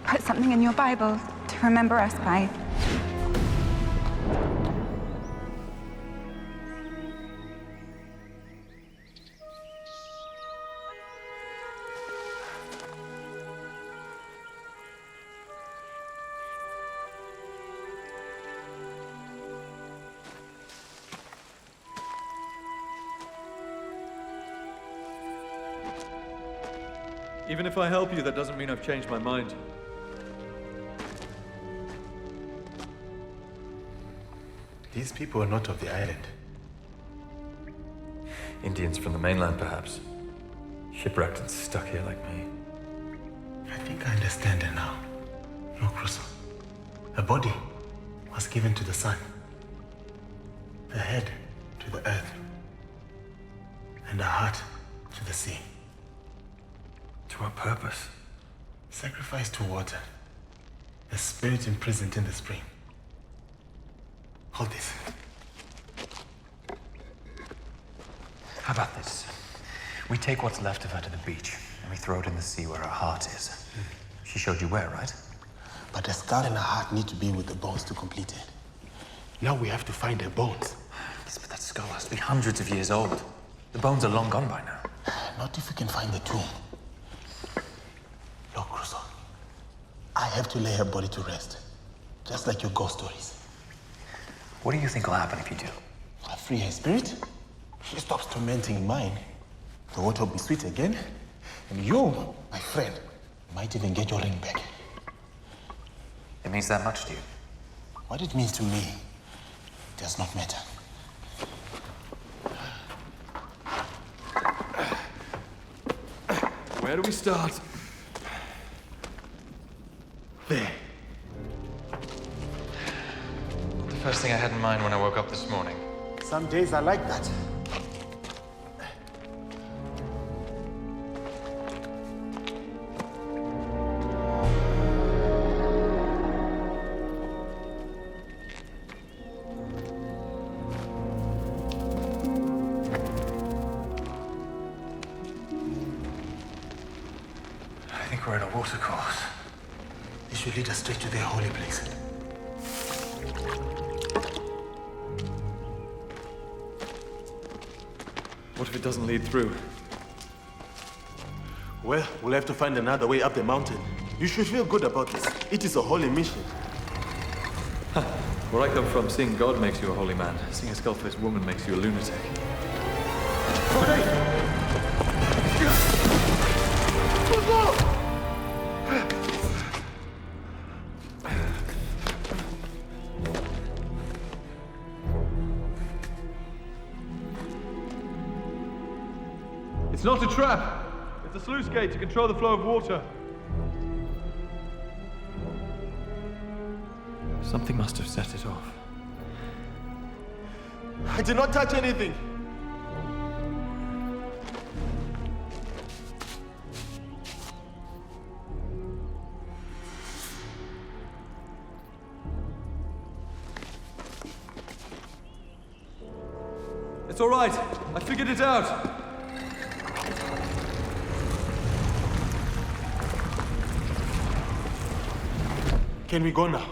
Speaker 20: Put something in your Bible to remember us by.
Speaker 1: Even if I help you, that doesn't mean I've changed my mind.
Speaker 6: These people are not of the island.
Speaker 1: Indians from the mainland, perhaps. Shipwrecked and stuck here like me.
Speaker 6: I think I understand it now. Look, Crusoe. A body was given to the sun. A head to the earth. And a heart to the sea.
Speaker 1: To what purpose?
Speaker 6: Sacrifice to water. A spirit imprisoned in the spring. Hold this.
Speaker 1: How about this? We take what's left of her to the beach, and we throw it in the sea where her heart is. She showed you where, right?
Speaker 6: But the skull and the heart need to be with the bones to complete it. Now we have to find her bones.
Speaker 1: Yes, but that skull has to be hundreds of years old. The bones are long gone by now.
Speaker 6: Not if we can find the tomb. Look, Crusoe. I have to lay her body to rest. Just like your ghost stories.
Speaker 1: What do you think will happen if you do?
Speaker 6: I free her spirit. She stops tormenting mine. The water will be sweet again. And you, my friend, might even get your ring back.
Speaker 1: It means that much to you?
Speaker 6: What it means to me does not matter.
Speaker 1: Where do we start?
Speaker 6: There.
Speaker 1: The first thing I had in mind when I woke up this morning.
Speaker 6: Some days are like that.
Speaker 1: I think we're in a watercourse.
Speaker 6: This should lead us straight to their holy place.
Speaker 1: What if it doesn't lead through?
Speaker 6: Well, we'll have to find another way up the mountain. You should feel good about this. It is a holy mission.
Speaker 1: Where I come from, seeing God makes you a holy man. Seeing a skull-faced woman makes you a lunatic.
Speaker 5: It's not a trap. It's a sluice gate to control the flow of water.
Speaker 1: Something must have set it off.
Speaker 6: I did not touch anything.
Speaker 1: It's all right. I figured it out.
Speaker 6: Can we go now?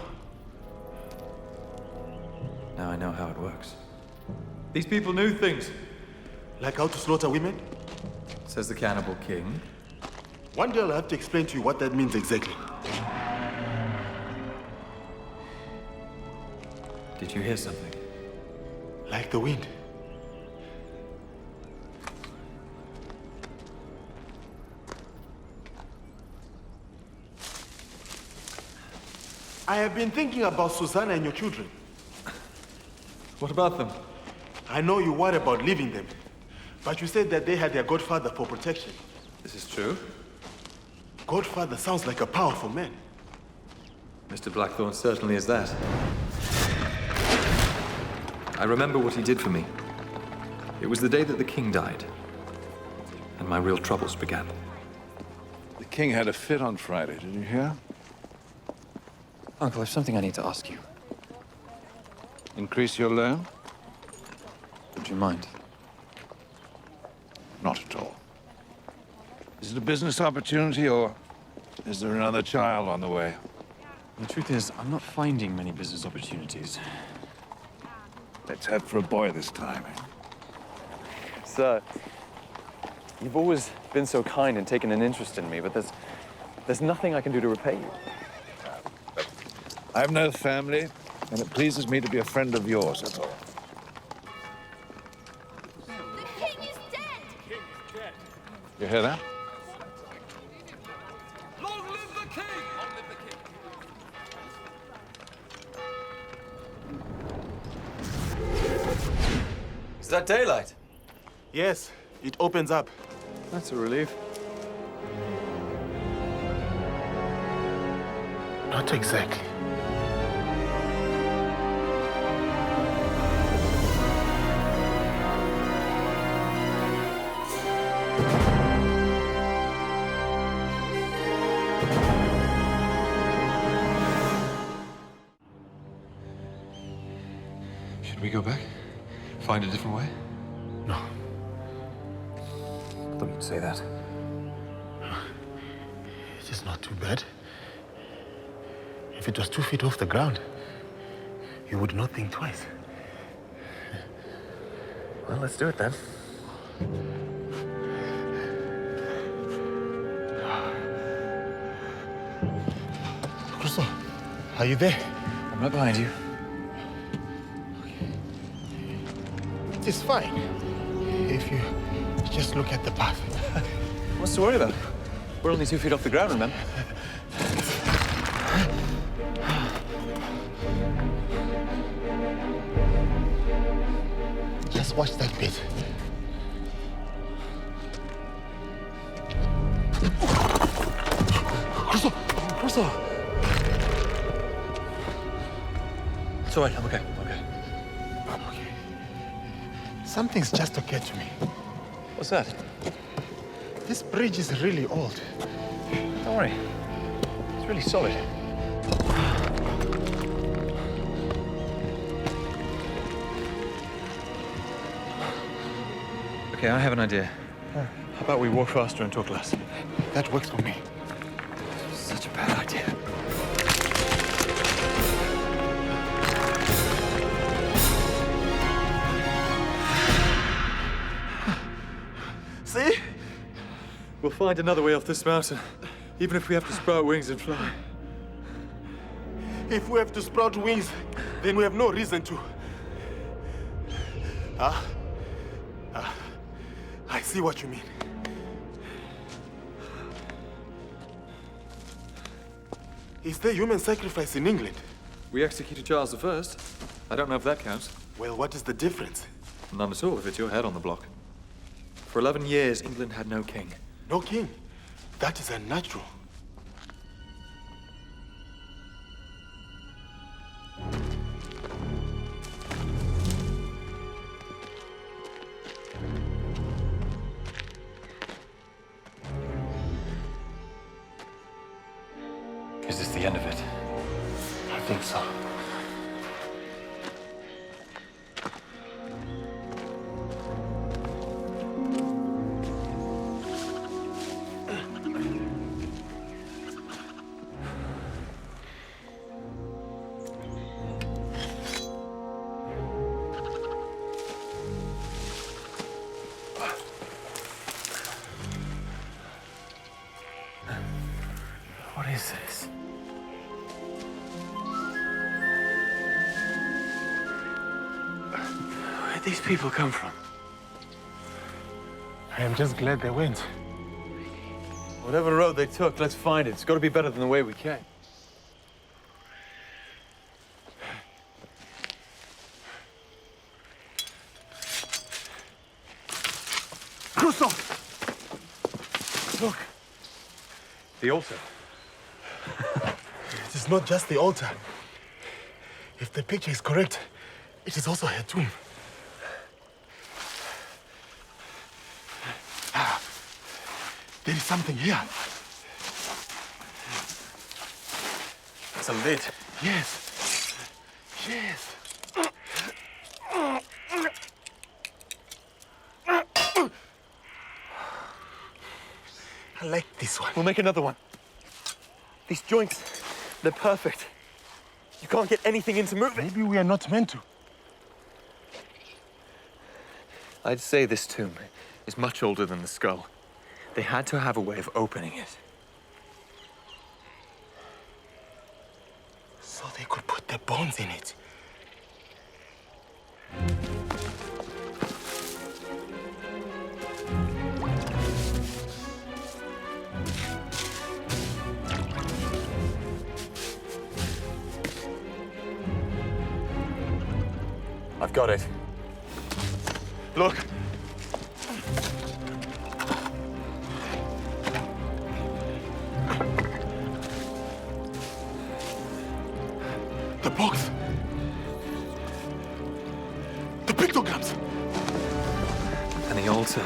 Speaker 1: Now I know how it works. These people knew things.
Speaker 6: Like how to slaughter women?
Speaker 1: Says the cannibal king.
Speaker 6: One day I'll have to explain to you what that means exactly.
Speaker 1: Did you hear something?
Speaker 6: Like the wind. I have been thinking about Susanna and your children.
Speaker 1: What about them?
Speaker 6: I know you worry about leaving them, but you said that they had their godfather for protection.
Speaker 1: This is true.
Speaker 6: Godfather sounds like a powerful man.
Speaker 1: Mr. Blackthorne certainly is that. I remember what he did for me. It was the day that the king died, and my real troubles began.
Speaker 21: The king had a fit on Friday, did you hear?
Speaker 1: Uncle, there's something I need to ask you.
Speaker 21: Increase your loan?
Speaker 1: Would you mind?
Speaker 21: Not at all. Is it a business opportunity, or is there another child on the way?
Speaker 1: The truth is, I'm not finding many business opportunities.
Speaker 21: Let's head for a boy this time.
Speaker 1: Sir, you've always been so kind and taken an interest in me, but there's nothing I can do to repay you.
Speaker 21: I have no family, and it pleases me to be a friend of yours, that's all.
Speaker 9: The king is dead!
Speaker 21: The king is dead. You hear that?
Speaker 16: Long live the king! Long live the king!
Speaker 1: Is that daylight?
Speaker 6: Yes, it opens up.
Speaker 1: That's a relief.
Speaker 6: Not exactly.
Speaker 1: Should we go back? Find a different way?
Speaker 6: No.
Speaker 1: I thought you'd say that.
Speaker 6: It is not too bad. If it was 2 feet off the ground, you would not think twice.
Speaker 1: Well, let's do it then.
Speaker 6: Crusoe, are you there?
Speaker 1: I'm right behind you.
Speaker 6: It is fine. If you just look at the path.
Speaker 1: What's to worry about? We're only 2 feet off the ground, remember?
Speaker 6: Just watch that bit.
Speaker 1: Crusoe! Crusoe! It's all right, I'm okay.
Speaker 6: Something's just okay to me.
Speaker 1: What's that?
Speaker 6: This bridge is really old.
Speaker 1: Don't worry. It's really solid. Okay, I have an idea. How about we walk faster and talk less?
Speaker 6: That works for me.
Speaker 1: Such a bad idea.
Speaker 6: See?
Speaker 1: We'll find another way off this mountain, even if we have to sprout wings and fly.
Speaker 6: If we have to sprout wings, then we have no reason to. I see what you mean. Is there human sacrifice in England?
Speaker 1: We executed Charles I. I don't know if that counts.
Speaker 6: Well, what is the difference?
Speaker 1: None at all if it's your head on the block. For 11 years, England had no king.
Speaker 6: No king? That is unnatural.
Speaker 1: Is this the end of it?
Speaker 6: I think so.
Speaker 1: What is this? Where'd these people come from?
Speaker 6: I am just glad they went.
Speaker 1: Whatever road they took, let's find it. It's got to be better than the way we came.
Speaker 6: Crusoe! Look.
Speaker 1: The altar.
Speaker 6: It is not just the altar. If the picture is correct, it is also her tomb. There is something here.
Speaker 1: It's a lid.
Speaker 6: Yes. Yes. I like this one.
Speaker 1: We'll make another one. These joints, they're perfect. You can't get anything in to move it.
Speaker 6: Maybe we are not meant to.
Speaker 1: I'd say this tomb is much older than the skull. They had to have a way of opening it.
Speaker 6: So they could put their bones in it.
Speaker 1: I've got it. Look.
Speaker 6: The box. The pictograms.
Speaker 1: And the altar.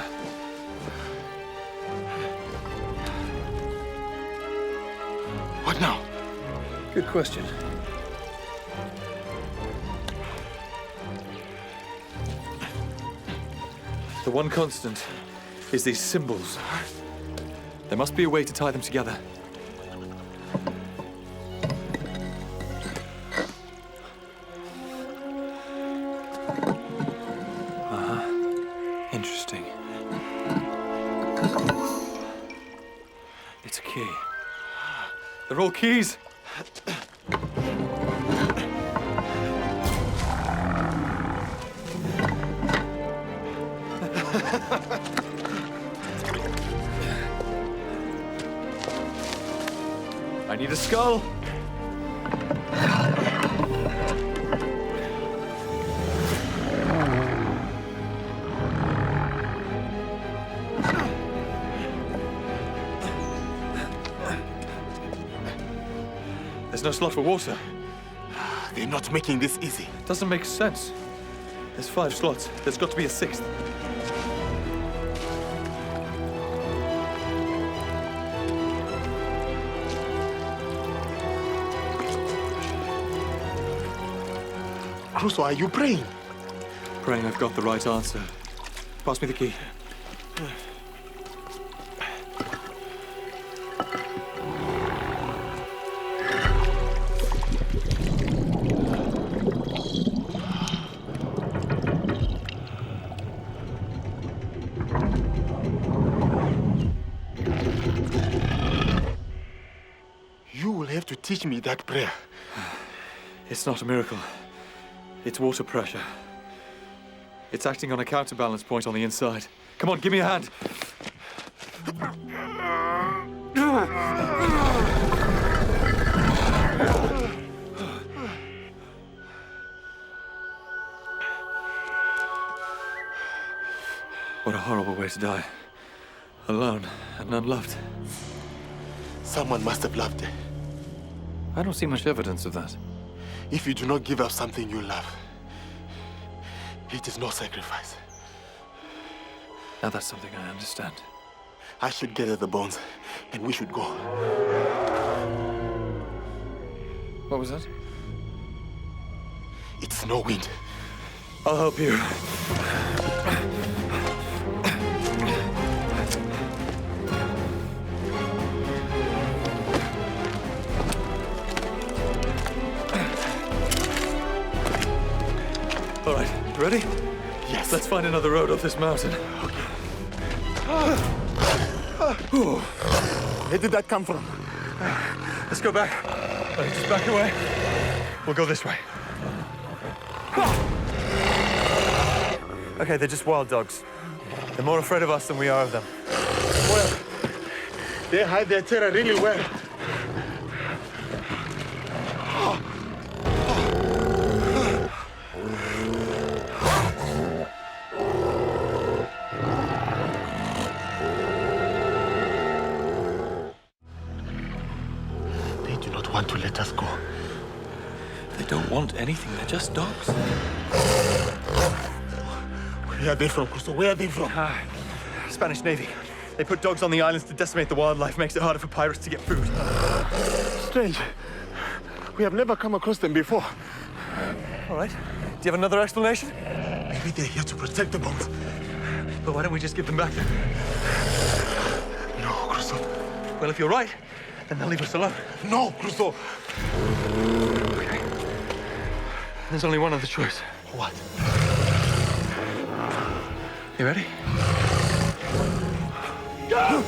Speaker 6: What now?
Speaker 1: Good question. The one constant is these symbols. There must be a way to tie them together. Interesting. It's a key. They're all keys. I need a skull. There's no slot for water.
Speaker 6: They're not making this easy.
Speaker 1: Doesn't make sense. There's 5 slots. There's got to be a 6th.
Speaker 6: Crusoe, are you praying?
Speaker 1: Praying I've got the right answer. Pass me the key.
Speaker 6: You will have to teach me that prayer.
Speaker 1: It's not a miracle. It's water pressure. It's acting on a counterbalance point on the inside. Come on, give me a hand. What a horrible way to die. Alone and unloved.
Speaker 6: Someone must have loved her.
Speaker 1: I don't see much evidence of that.
Speaker 6: If you do not give up something you love, it is no sacrifice.
Speaker 1: Now that's something I understand.
Speaker 6: I should gather the bones, and we should go.
Speaker 1: What was that?
Speaker 6: It's no wind.
Speaker 1: I'll help you. All right, you ready?
Speaker 6: Yes.
Speaker 1: Let's find another road up this mountain.
Speaker 6: Where did that come from?
Speaker 1: Let's go back. Just back away. We'll go this way. Okay, they're just wild dogs. They're more afraid of us than we are of them.
Speaker 6: Well, they hide their terror really well. Want to let us go.
Speaker 1: They don't want anything, they're just dogs.
Speaker 6: Where are they from, Crusoe? Where are they from?
Speaker 1: Spanish Navy. They put dogs on the islands to decimate the wildlife, makes it harder for pirates to get food.
Speaker 6: Strange. We have never come across them before.
Speaker 1: All right. Do you have another explanation?
Speaker 6: Maybe they're here to protect the bones.
Speaker 1: But why don't we just give them back then?
Speaker 6: No, Crusoe.
Speaker 1: Well, if you're right, then they'll leave us alone.
Speaker 6: No, Crusoe.
Speaker 1: Okay. There's only one other choice.
Speaker 6: What?
Speaker 1: You ready?
Speaker 6: Go!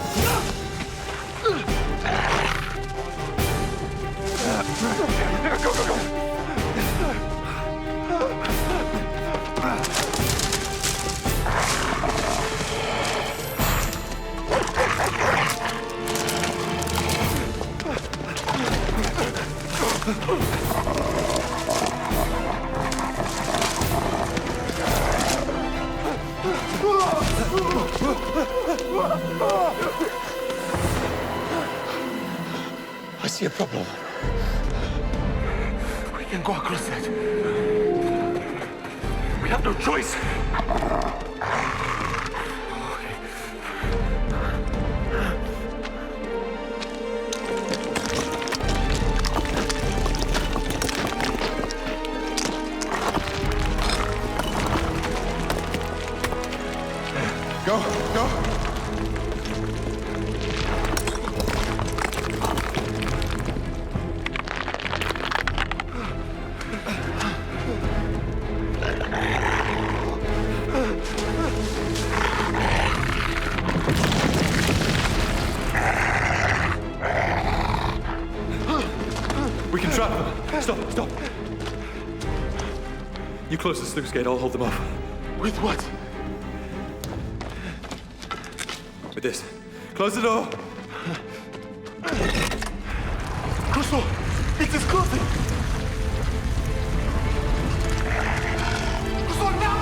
Speaker 1: Go, go, go!
Speaker 6: I see a problem. We can go across that. We have no choice.
Speaker 1: Go, go. We can trap them. Stop, stop. You close the sluice gate, I'll hold them off.
Speaker 6: With what?
Speaker 1: With this. Close the door.
Speaker 6: Crusoe, it is closing. Crusoe, now!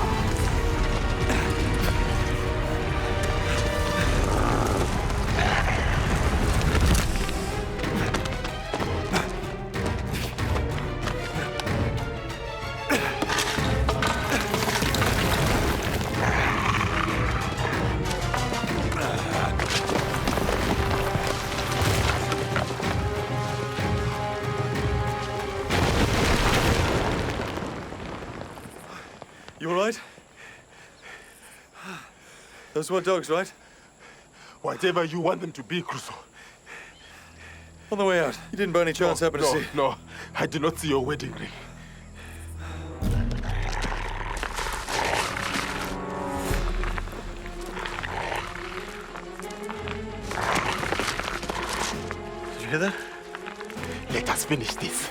Speaker 5: Those weren't dogs, right? Whatever you want them to be, Crusoe.
Speaker 1: On the way out, you didn't by any chance happen to see?
Speaker 5: No, I did not see your wedding ring.
Speaker 1: Did you hear that?
Speaker 5: Let us finish this.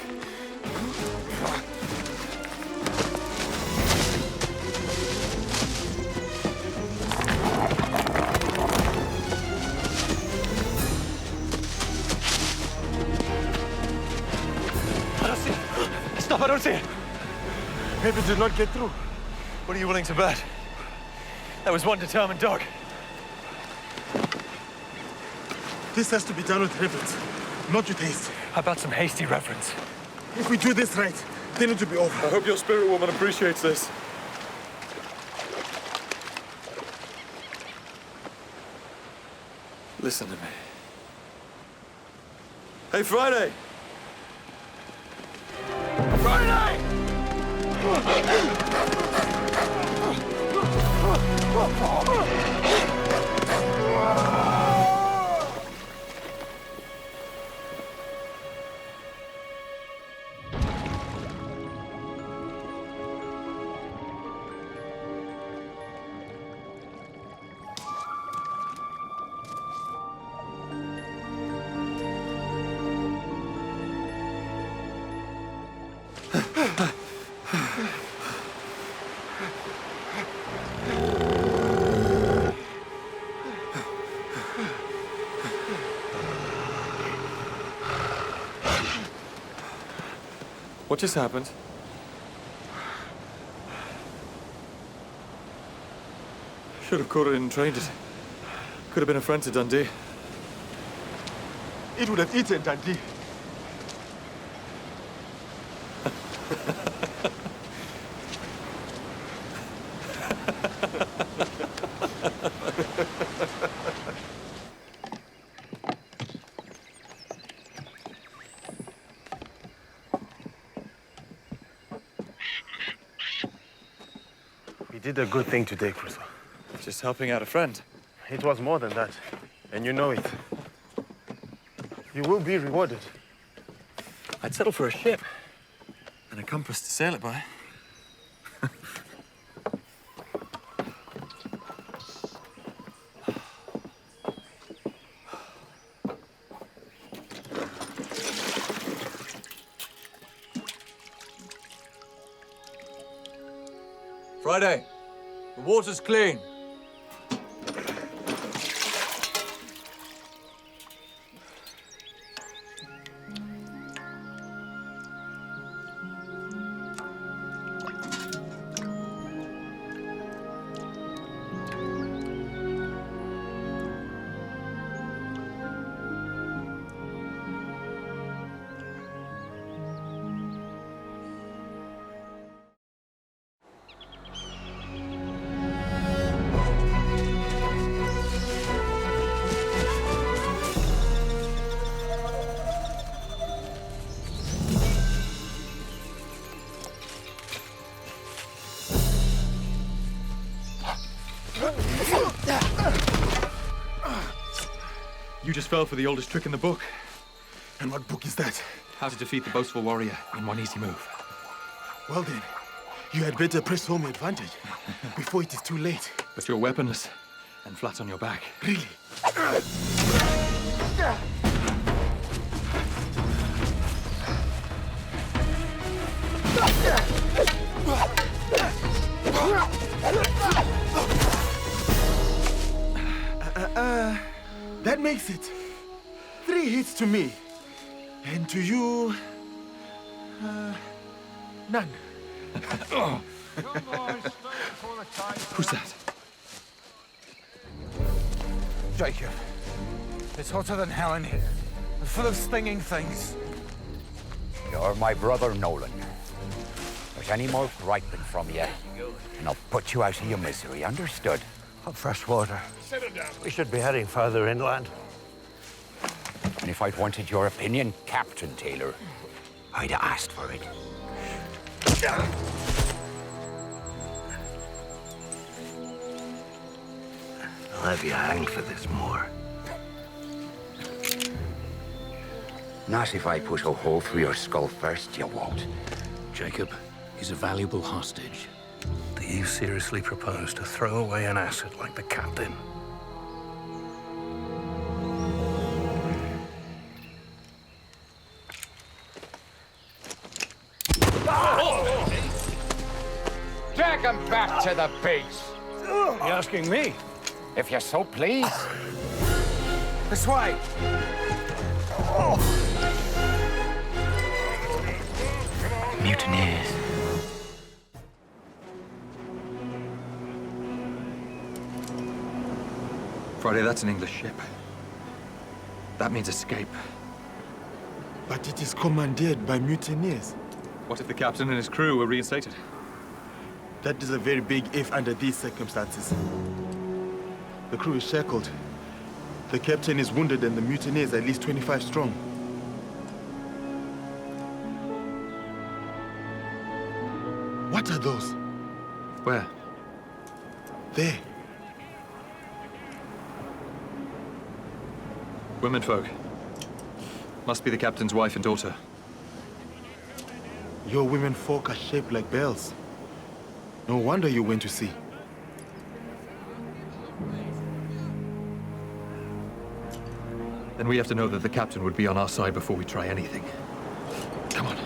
Speaker 1: Stop, I don't see it.
Speaker 5: Maybe it did not get through.
Speaker 1: What are you willing to bet? That was one determined dog.
Speaker 5: This has to be done with reverence, not with haste.
Speaker 1: How about some hasty reverence?
Speaker 5: If we do this right, then it will be over.
Speaker 1: I hope your spirit woman appreciates this. Listen to me. Hey, Friday! Friday! What just happened? Should have caught it and trained it. Could have been a friend to Dundee.
Speaker 5: It would have eaten Dundee.
Speaker 6: You did a good thing today, Crusoe.
Speaker 1: Just helping out a friend.
Speaker 6: It was more than that, and you know it. You will be rewarded.
Speaker 1: I'd settle for a ship and a compass to sail it by. Friday, the water's clean. You just fell for the oldest trick in the book.
Speaker 5: And what book is that?
Speaker 1: How to defeat the boastful warrior in one easy move.
Speaker 5: Well then, you had better press home your advantage before it is too late.
Speaker 1: But you're weaponless and flat on your back.
Speaker 5: Really? That makes it 3 hits to me. And to you, none.
Speaker 1: Who's that?
Speaker 11: Jacob, it's hotter than hell in here. And full of stinging things.
Speaker 22: You're my brother, Nolan. There's any more griping from you, and I'll put you out of your misery, understood?
Speaker 11: Hot fresh water.
Speaker 10: Settle down.
Speaker 11: We should be heading further inland.
Speaker 22: And if I'd wanted your opinion, Captain Taylor, I'd have asked for it.
Speaker 15: have you hanged for this, Moore.
Speaker 22: Not if I put a hole through your skull first, you won't.
Speaker 15: Jacob, he's a valuable hostage. Do you seriously propose to throw away an asset like the captain?
Speaker 22: Drag him back to the base.
Speaker 15: You asking me?
Speaker 22: If you so please.
Speaker 11: This way.
Speaker 22: Mutineers.
Speaker 1: Friday, that's an English ship. That means escape.
Speaker 6: But it is commandeered by mutineers.
Speaker 1: What if the captain and his crew were reinstated?
Speaker 6: That is a very big if under these circumstances. The crew is shackled. The captain is wounded and the mutineers are at least 25 strong. What are those?
Speaker 1: Where?
Speaker 6: There.
Speaker 1: Womenfolk. Must be the captain's wife and daughter.
Speaker 6: Your women folk are shaped like bells. No wonder you went to sea.
Speaker 1: Then we have to know that the captain would be on our side before we try anything. Come on.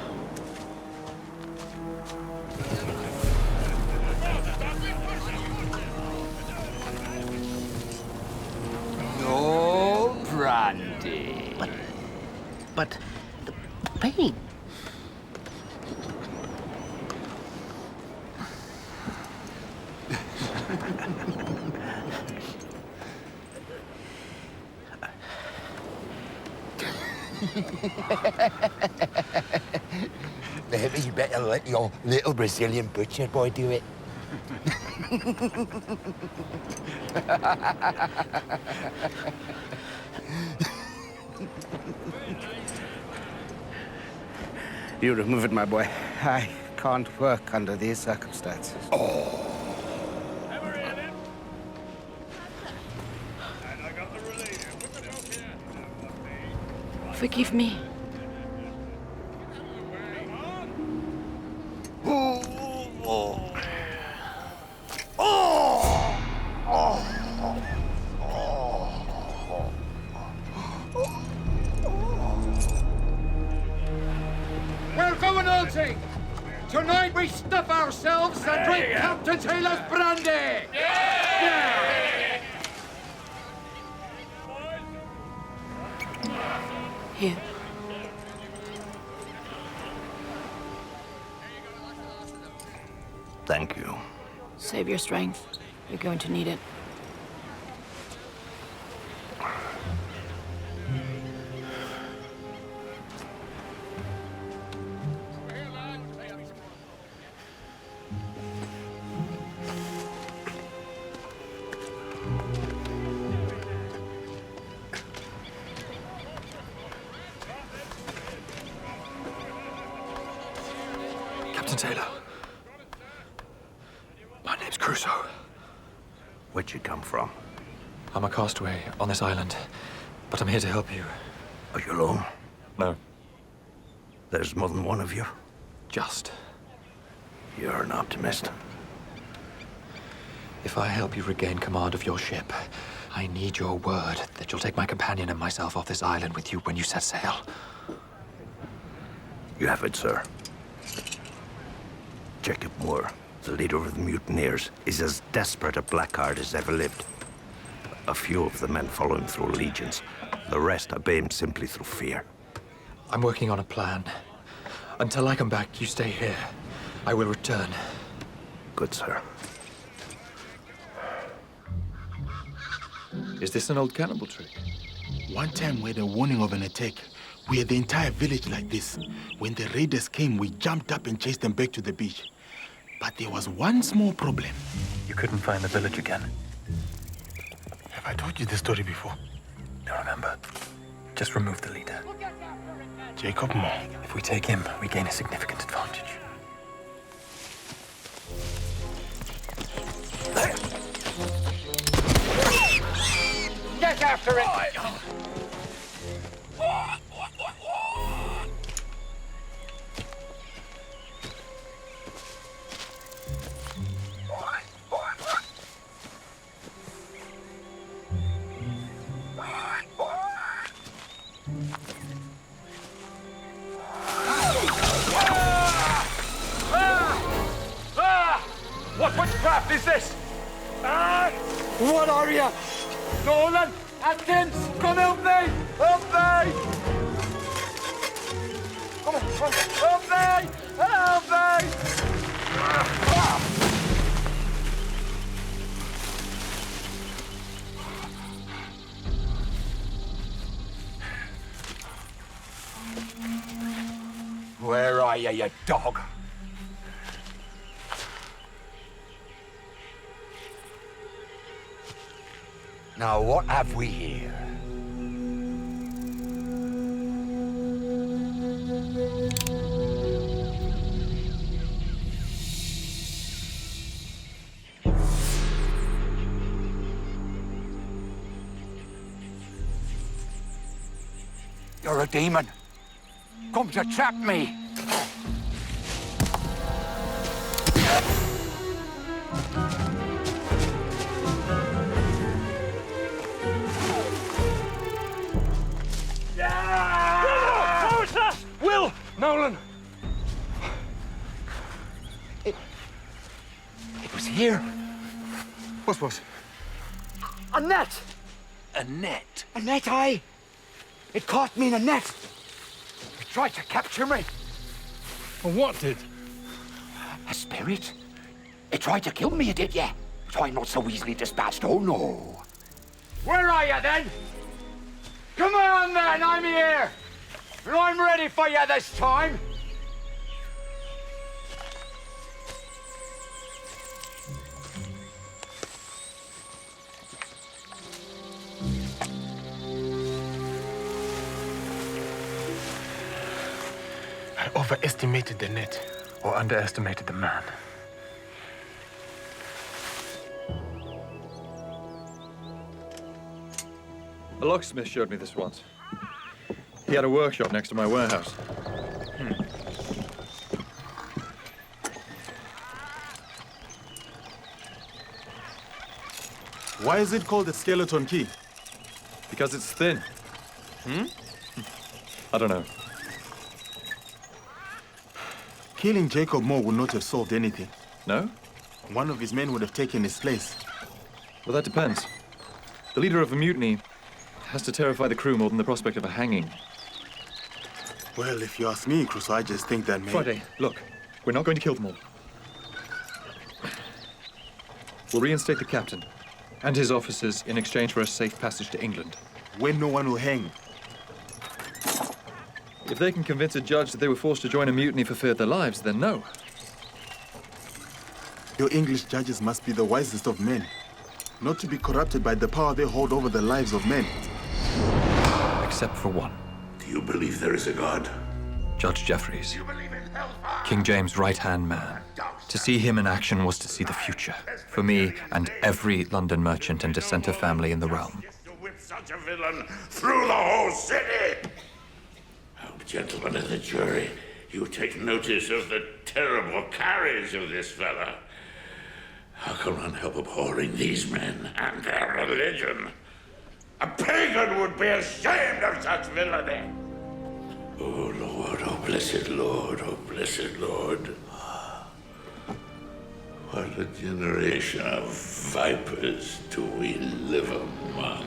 Speaker 22: No brandy.
Speaker 10: But the pain.
Speaker 22: Maybe you better let your little Brazilian butcher boy do it.
Speaker 10: You remove it, my boy. I can't work under these circumstances.
Speaker 12: Forgive me.
Speaker 14: We're going hunting! Tonight we stuff ourselves and drink Captain Taylor's brandy!
Speaker 12: Here.
Speaker 15: Thank you.
Speaker 12: Save your strength. You're going to need it.
Speaker 1: Captain Taylor. My name's Crusoe.
Speaker 15: Where'd you come from?
Speaker 1: I'm a castaway on this island, but I'm here to help you.
Speaker 15: Are you alone?
Speaker 1: No.
Speaker 15: There's more than one of you?
Speaker 1: Just.
Speaker 15: You're an optimist.
Speaker 1: If I help you regain command of your ship, I need your word that you'll take my companion and myself off this island with you when you set sail.
Speaker 15: You have it, sir. Jacob Moore, the leader of the mutineers, is as desperate a blackguard as ever lived. A few of the men follow him through allegiance. The rest obey him simply through fear.
Speaker 1: I'm working on a plan. Until I come back, you stay here. I will return.
Speaker 15: Good, sir.
Speaker 1: Is this an old cannibal trick?
Speaker 6: One time we had a warning of an attack. We had the entire village like this. When the raiders came, we jumped up and chased them back to the beach. But there was one small problem.
Speaker 7: You couldn't find the village again.
Speaker 21: Have I told you this story before?
Speaker 7: No, remember. Just remove the leader.
Speaker 21: Jacob Moore.
Speaker 7: If we take him, we gain a significant advantage.
Speaker 16: after it!
Speaker 14: What witchcraft is this? What are you? Nolan! Atkins! Come help me! Help me! Come on, come on. Help me! Help me!
Speaker 22: Where are you dog? Now, what have we here? You're a demon. Come to trap me.
Speaker 14: What was that? Will! Nolan!
Speaker 22: It was here.
Speaker 14: What was?
Speaker 22: A net!
Speaker 14: A net?
Speaker 22: A net, aye. It caught me in a net. It tried to capture me.
Speaker 14: And what did?
Speaker 22: A spirit. It tried to kill me, it did, yeah. So I'm not so easily dispatched, oh no.
Speaker 14: Where are you then? Come on then, I'm here! And I'm ready for you this time!
Speaker 5: I overestimated the net, or underestimated the man.
Speaker 1: A locksmith showed me this once. He had a workshop next to my warehouse.
Speaker 6: Why is it called a skeleton key?
Speaker 1: Because it's thin. I don't know.
Speaker 6: Killing Jacob Moore would not have solved anything.
Speaker 1: No?
Speaker 6: One of his men would have taken his place.
Speaker 1: Well, that depends. The leader of a mutiny has to terrify the crew more than the prospect of a hanging.
Speaker 6: Well, if you ask me, Crusoe, I just think that
Speaker 1: Friday, look. We're not going to kill them all. We'll reinstate the captain and his officers in exchange for a safe passage to England.
Speaker 6: When no one will hang.
Speaker 1: If they can convince a judge that they were forced to join a mutiny for fear of their lives, then no.
Speaker 6: Your English judges must be the wisest of men, not to be corrupted by the power they hold over the lives of men.
Speaker 1: Except for one.
Speaker 15: Do you believe there is a God?
Speaker 1: Judge Jeffreys. King James' right-hand man. To see him in action was to see the future. For me and every London merchant and dissenter family in the realm.
Speaker 15: To whip such a villain through the whole city! Oh, gentlemen of the jury, you take notice of the terrible carriage of this fella. How can one help abhorring these men and their religion? A pagan would be ashamed of such villainy. Oh, Lord, oh, blessed Lord, oh, blessed Lord. What a generation of vipers do we live among.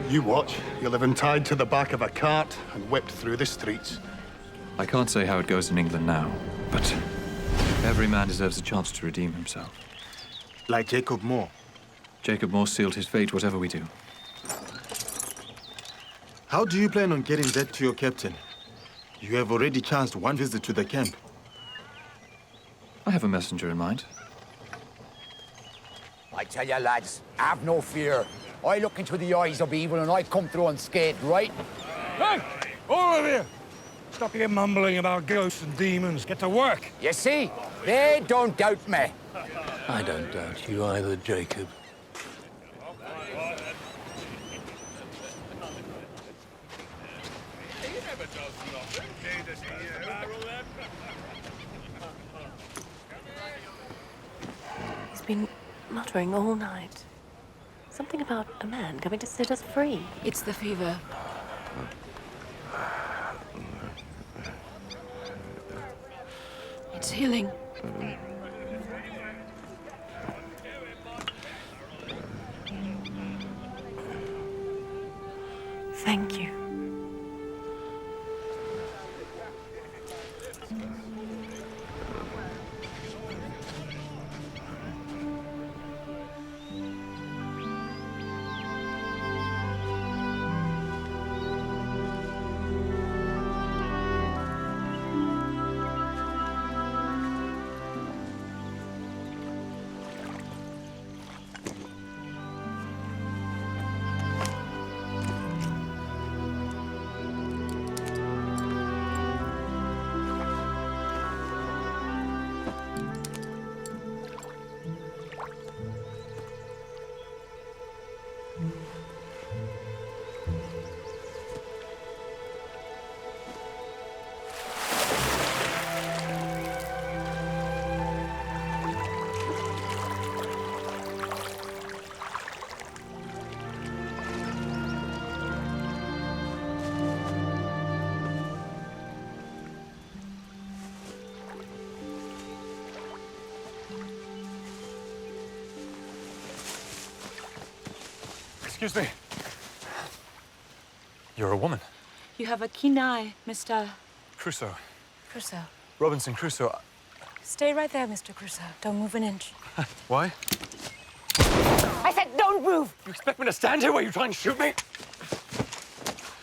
Speaker 10: You watch. You'll have him tied to the back of a cart and whipped through the streets.
Speaker 1: I can't say how it goes in England now, but every man deserves a chance to redeem himself.
Speaker 6: Like Jacob Moore.
Speaker 1: Jacob Moore sealed his fate, whatever we do.
Speaker 6: How do you plan on getting that to your captain? You have already chanced one visit to the camp.
Speaker 1: I have a messenger in mind.
Speaker 22: I tell you, lads, have no fear. I look into the eyes of evil and I come through unscathed, right?
Speaker 14: Hey! All of you! Stop your mumbling about ghosts and demons. Get to work.
Speaker 22: You see? They don't doubt me.
Speaker 3: I don't doubt you either, Jacob. shuddering all night. Something about a man coming to set us free.
Speaker 12: It's the fever. It's healing.
Speaker 3: Thank you.
Speaker 1: Excuse me. You're a woman.
Speaker 12: You have a keen eye, Mr.
Speaker 1: Crusoe.
Speaker 12: Crusoe.
Speaker 1: Robinson Crusoe.
Speaker 12: Stay right there, Mr. Crusoe. Don't move an inch.
Speaker 1: Why?
Speaker 12: I said don't move!
Speaker 1: You expect me to stand here while you try and shoot me?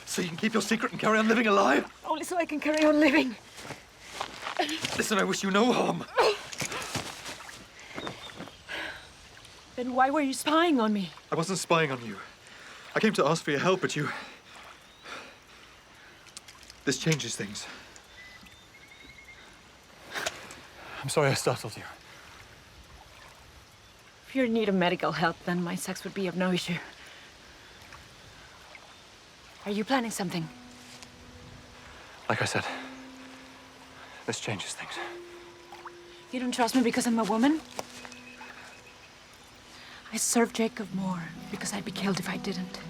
Speaker 1: So you can keep your secret and carry on living alive?
Speaker 12: Only so I can carry on living.
Speaker 1: Listen, I wish you no harm.
Speaker 12: Then why were you spying on me?
Speaker 1: I wasn't spying on you. I came to ask for your help, but you... This changes things. I'm sorry I startled you.
Speaker 12: If you're in need of medical help, then my sex would be of no issue. Are you planning something?
Speaker 1: Like I said, this changes things.
Speaker 12: You don't trust me because I'm a woman? I serve Jacob Moore because I'd be killed if I didn't.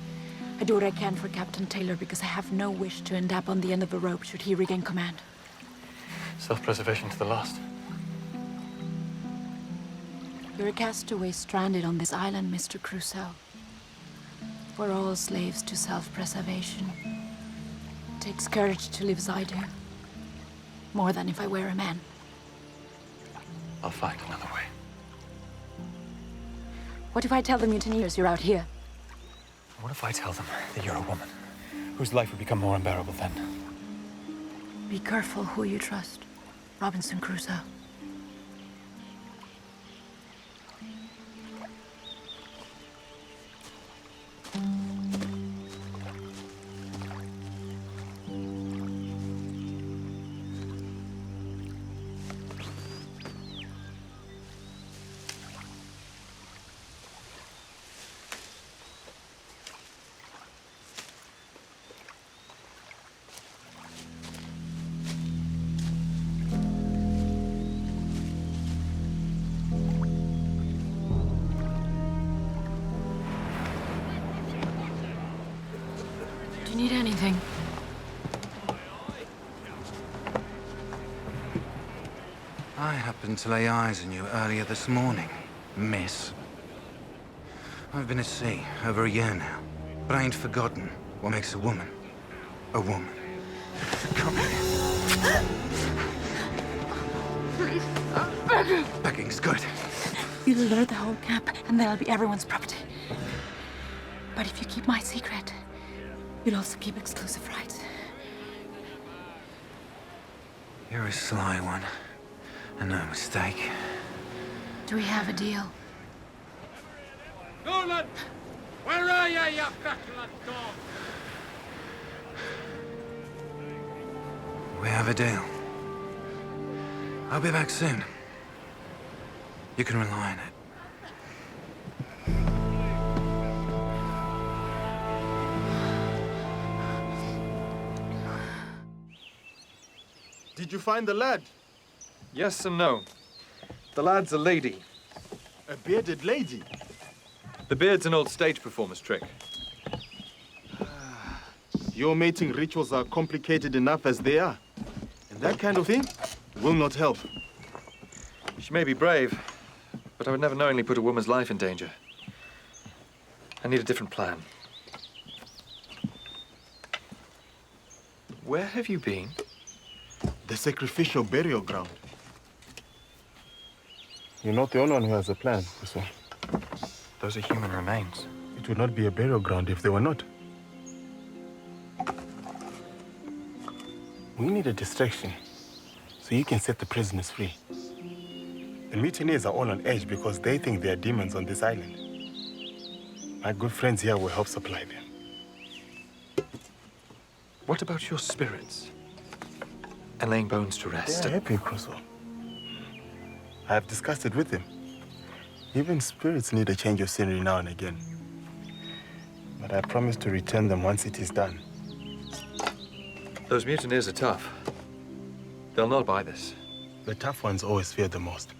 Speaker 12: I do what I can for Captain Taylor because I have no wish to end up on the end of a rope should he regain command.
Speaker 1: Self-preservation to the last.
Speaker 12: You're a castaway stranded on this island, Mr. Crusoe. We're all slaves to self-preservation. It takes courage to live as I do. More than if I were a man.
Speaker 1: I'll find another way.
Speaker 12: What if I tell the mutineers you're out here?
Speaker 1: What if I tell them that you're a woman, whose life would become more unbearable then?
Speaker 12: Be careful who you trust, Robinson Crusoe. Do you need anything?
Speaker 13: I happened to lay eyes on you earlier this morning, miss. I've been at sea over a year now, but I ain't forgotten what makes a woman a woman. Come here.
Speaker 12: Please, I'm begging.
Speaker 13: Begging's good.
Speaker 12: You'll alert the whole camp, and that'll be everyone's property. But if you keep my secret, you'll also keep exclusive rights.
Speaker 13: You're a sly one, and no mistake.
Speaker 12: Do we have a deal?
Speaker 16: Nolan! Where are you petulant dog?
Speaker 13: We have a deal. I'll be back soon. You can rely on it.
Speaker 5: Did you find the lad?
Speaker 1: Yes and no. The lad's a lady.
Speaker 5: A bearded lady?
Speaker 1: The beard's an old stage performer's trick.
Speaker 5: Your mating rituals are complicated enough as they are. And that kind of thing will not help.
Speaker 1: She may be brave, but I would never knowingly put a woman's life in danger. I need a different plan. Where have you been?
Speaker 5: The sacrificial burial ground.
Speaker 2: You're not the only one who has a plan, so.
Speaker 1: Those are human remains.
Speaker 2: It would not be a burial ground if they were not. We need a distraction, so you can set the prisoners free. The mutineers are all on edge because they think there are demons on this island. My good friends here will help supply them.
Speaker 1: What about your spirits? And laying bones to rest?
Speaker 2: They are happy, Crusoe. I have discussed it with them. Even spirits need a change of scenery now and again. But I promise to return them once it is done.
Speaker 1: Those mutineers are tough. They'll not buy this.
Speaker 2: The tough ones always fear the most.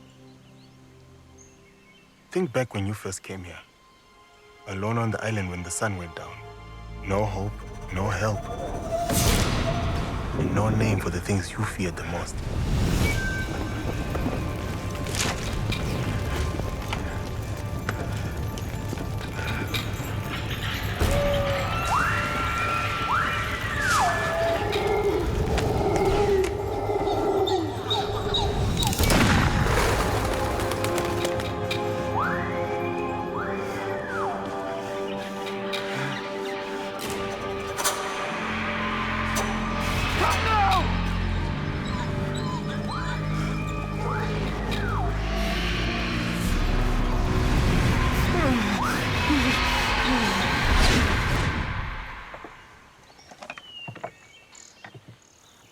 Speaker 2: Think back when you first came here. Alone on the island when the sun went down. No hope, no help. And no name for the things you feared the most.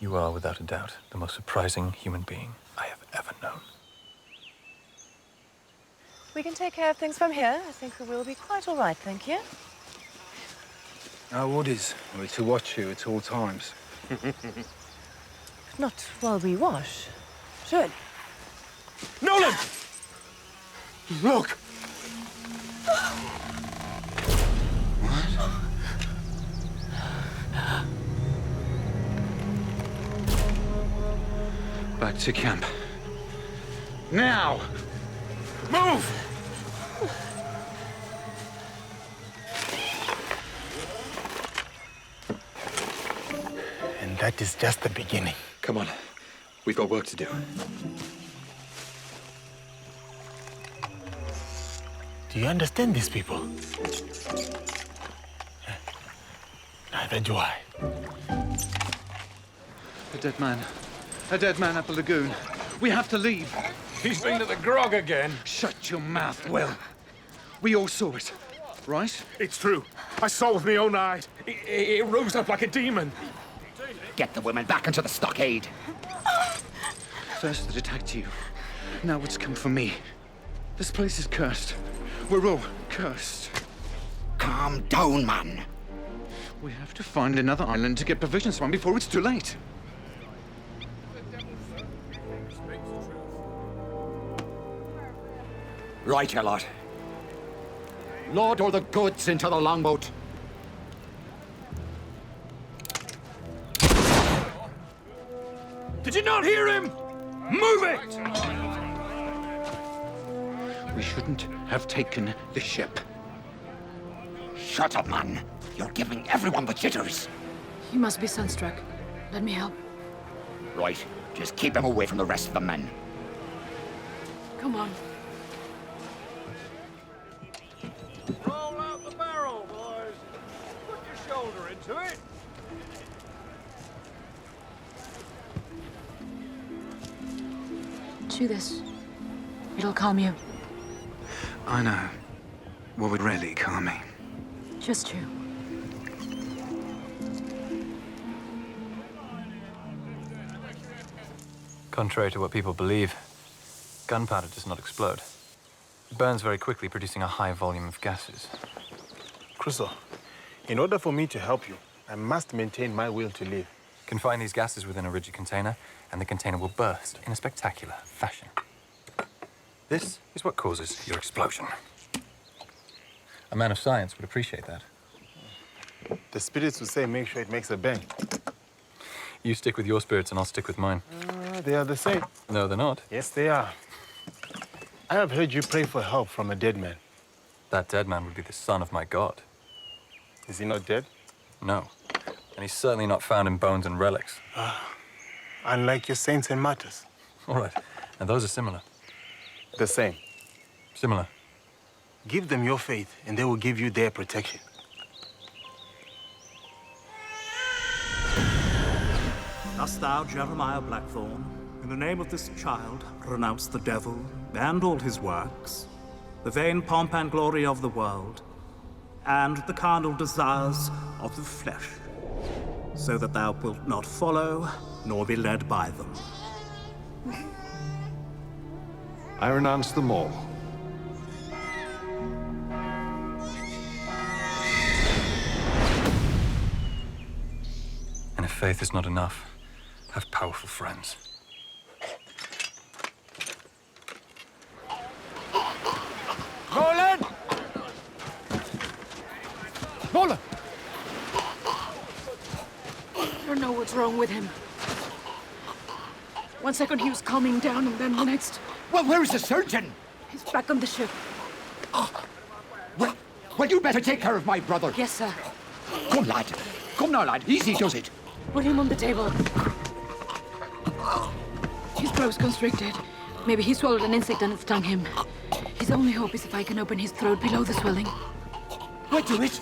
Speaker 1: You are, without a doubt, the most surprising human being I have ever known.
Speaker 3: We can take care of things from here. I think we will be quite all right, thank you.
Speaker 13: Our orders are to watch you at all times.
Speaker 3: Not while we wash. Surely.
Speaker 5: Nolan! Look!
Speaker 13: Back to camp. Now!
Speaker 5: Move!
Speaker 2: And that is just the beginning.
Speaker 1: Come on. We've got work to do.
Speaker 2: Do you understand these people? Neither do I.
Speaker 13: A dead man. A dead man at the lagoon. We have to leave.
Speaker 14: He's been to the grog again.
Speaker 13: Shut your mouth, Will. We all saw it, right?
Speaker 14: It's true. I saw with my own eyes. It rose up like a demon.
Speaker 22: Get the women back into the stockade.
Speaker 13: First it attacked you. Now it's come for me. This place is cursed. We're all cursed.
Speaker 22: Calm down, man.
Speaker 13: We have to find another island to get provisions from before it's too late.
Speaker 22: Right, you lot. Load all the goods into the longboat.
Speaker 14: Did you not hear him? Move it!
Speaker 13: We shouldn't have taken the ship.
Speaker 22: Shut up, man. You're giving everyone the jitters.
Speaker 12: He must be sunstruck. Let me help.
Speaker 22: Right. Just keep him away from the rest of the men.
Speaker 12: Come on.
Speaker 16: Roll out the barrel, boys. Put your shoulder into it.
Speaker 12: Chew this. It'll calm you.
Speaker 13: I know. What would really calm me?
Speaker 12: Just chew.
Speaker 1: Contrary to what people believe, gunpowder does not explode. It burns very quickly, producing a high volume of gases.
Speaker 2: Crusoe, in order for me to help you, I must maintain my will to live.
Speaker 1: Confine these gases within a rigid container, and the container will burst in a spectacular fashion. This is what causes your explosion. A man of science would appreciate that.
Speaker 2: The spirits would say make sure it makes a bang.
Speaker 1: You stick with your spirits and I'll stick with mine.
Speaker 2: They are the same.
Speaker 1: No, they're not.
Speaker 2: Yes, they are. I have heard you pray for help from a dead man.
Speaker 1: That dead man would be the son of my god.
Speaker 2: Is he not dead?
Speaker 1: No. And he's certainly not found in bones and relics.
Speaker 2: Unlike your saints and martyrs.
Speaker 1: All right. And those are similar.
Speaker 2: The same.
Speaker 1: Similar.
Speaker 2: Give them your faith, and they will give you their protection.
Speaker 8: Dost thou, Jeremiah Blackthorne, in the name of this child, renounce the devil and all his works, the vain pomp and glory of the world, and the carnal desires of the flesh, so that thou wilt not follow, nor be led by them?
Speaker 21: I renounce them all.
Speaker 1: And if faith is not enough, have powerful friends.
Speaker 14: Nolan! Nolan!
Speaker 12: I don't know what's wrong with him. One second he was calming down, and then the next...
Speaker 22: Well, where is the surgeon?
Speaker 12: He's back on the ship.
Speaker 22: Well, you better take care of my brother.
Speaker 12: Yes, sir.
Speaker 22: Come, lad. Come now, lad. Easy does it.
Speaker 12: Put him on the table. His throat's constricted. Maybe he swallowed an insect and it's stung him. His only hope is if I can open his throat below the swelling.
Speaker 22: What do it?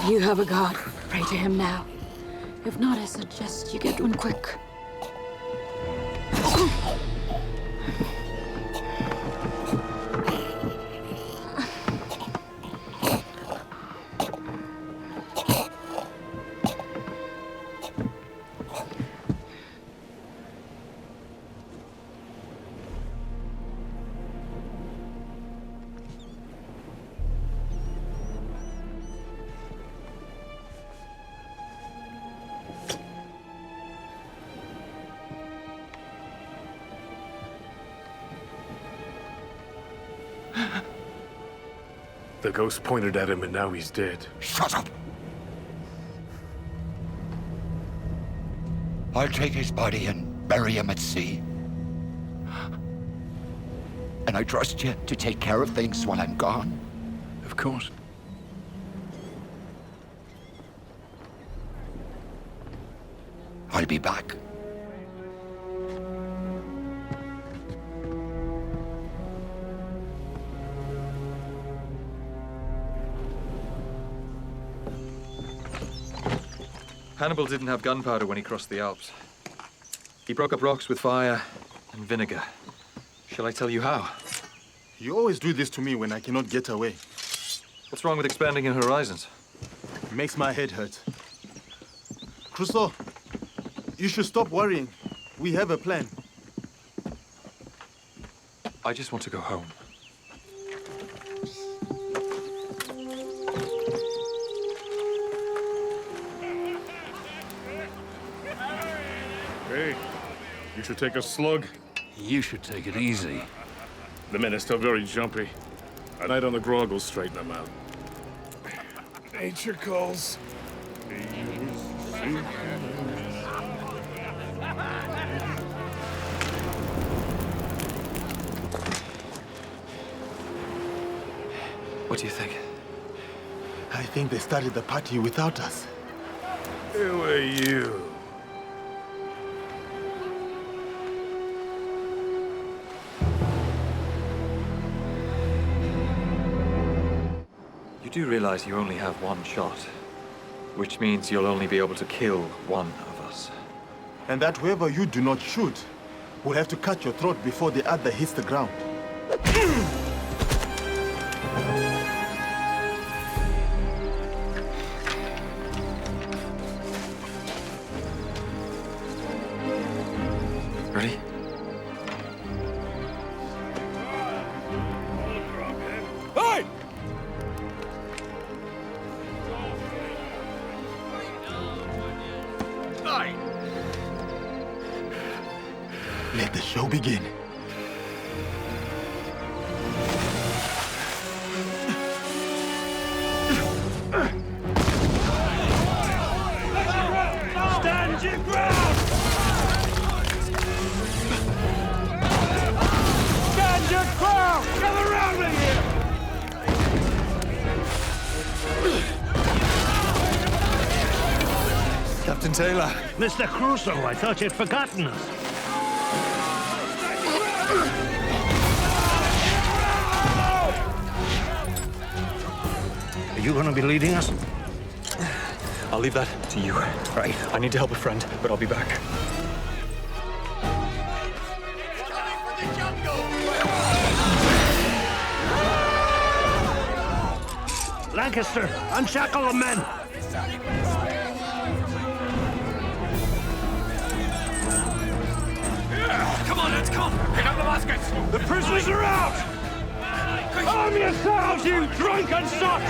Speaker 12: If you have a god, pray to him now. If not, I suggest you get one quick.
Speaker 5: The ghost pointed at him and now he's dead.
Speaker 22: Shut up! I'll take his body and bury him at sea. And I trust you to take care of things while I'm gone.
Speaker 21: Of course.
Speaker 22: I'll be back.
Speaker 1: Hannibal didn't have gunpowder when he crossed the Alps. He broke up rocks with fire and vinegar. Shall I tell you how?
Speaker 6: You always do this to me when I cannot get away.
Speaker 1: What's wrong with expanding your horizons?
Speaker 6: It makes my head hurt. Crusoe, you should stop worrying. We have a plan.
Speaker 1: I just want to go home.
Speaker 5: Hey, you should take a slug.
Speaker 21: You should take it easy.
Speaker 5: The men are still very jumpy. A night on the grog will straighten them out. Nature calls.
Speaker 1: What do you think?
Speaker 6: I think they started the party without us.
Speaker 5: Who are you?
Speaker 1: You do realize you only have one shot, which means you'll only be able to kill one of us.
Speaker 6: And that whoever you do not shoot will have to cut your throat before the other hits the ground.
Speaker 1: Ready?
Speaker 14: Hey!
Speaker 6: begin.
Speaker 14: Stand your ground! Stand your ground! Gather round me here!
Speaker 1: Captain Taylor.
Speaker 10: Mr. Crusoe, I thought you'd forgotten us. Are you going to be leading us?
Speaker 1: I'll leave that to you.
Speaker 10: Right.
Speaker 1: I need to help a friend, but I'll be back.
Speaker 10: Lancaster, unshackle the men!
Speaker 14: Come on, let's come! Pick up the baskets! The prisoners are out! Arm yourselves, you drunken sot!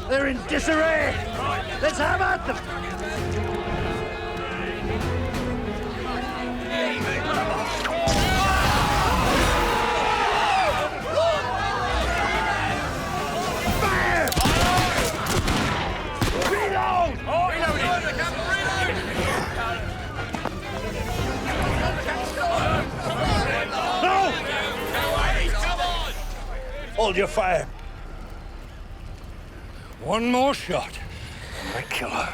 Speaker 10: They're in disarray! Let's have at them! Fire! Reload! No! Hold your fire. One more shot. I kill her.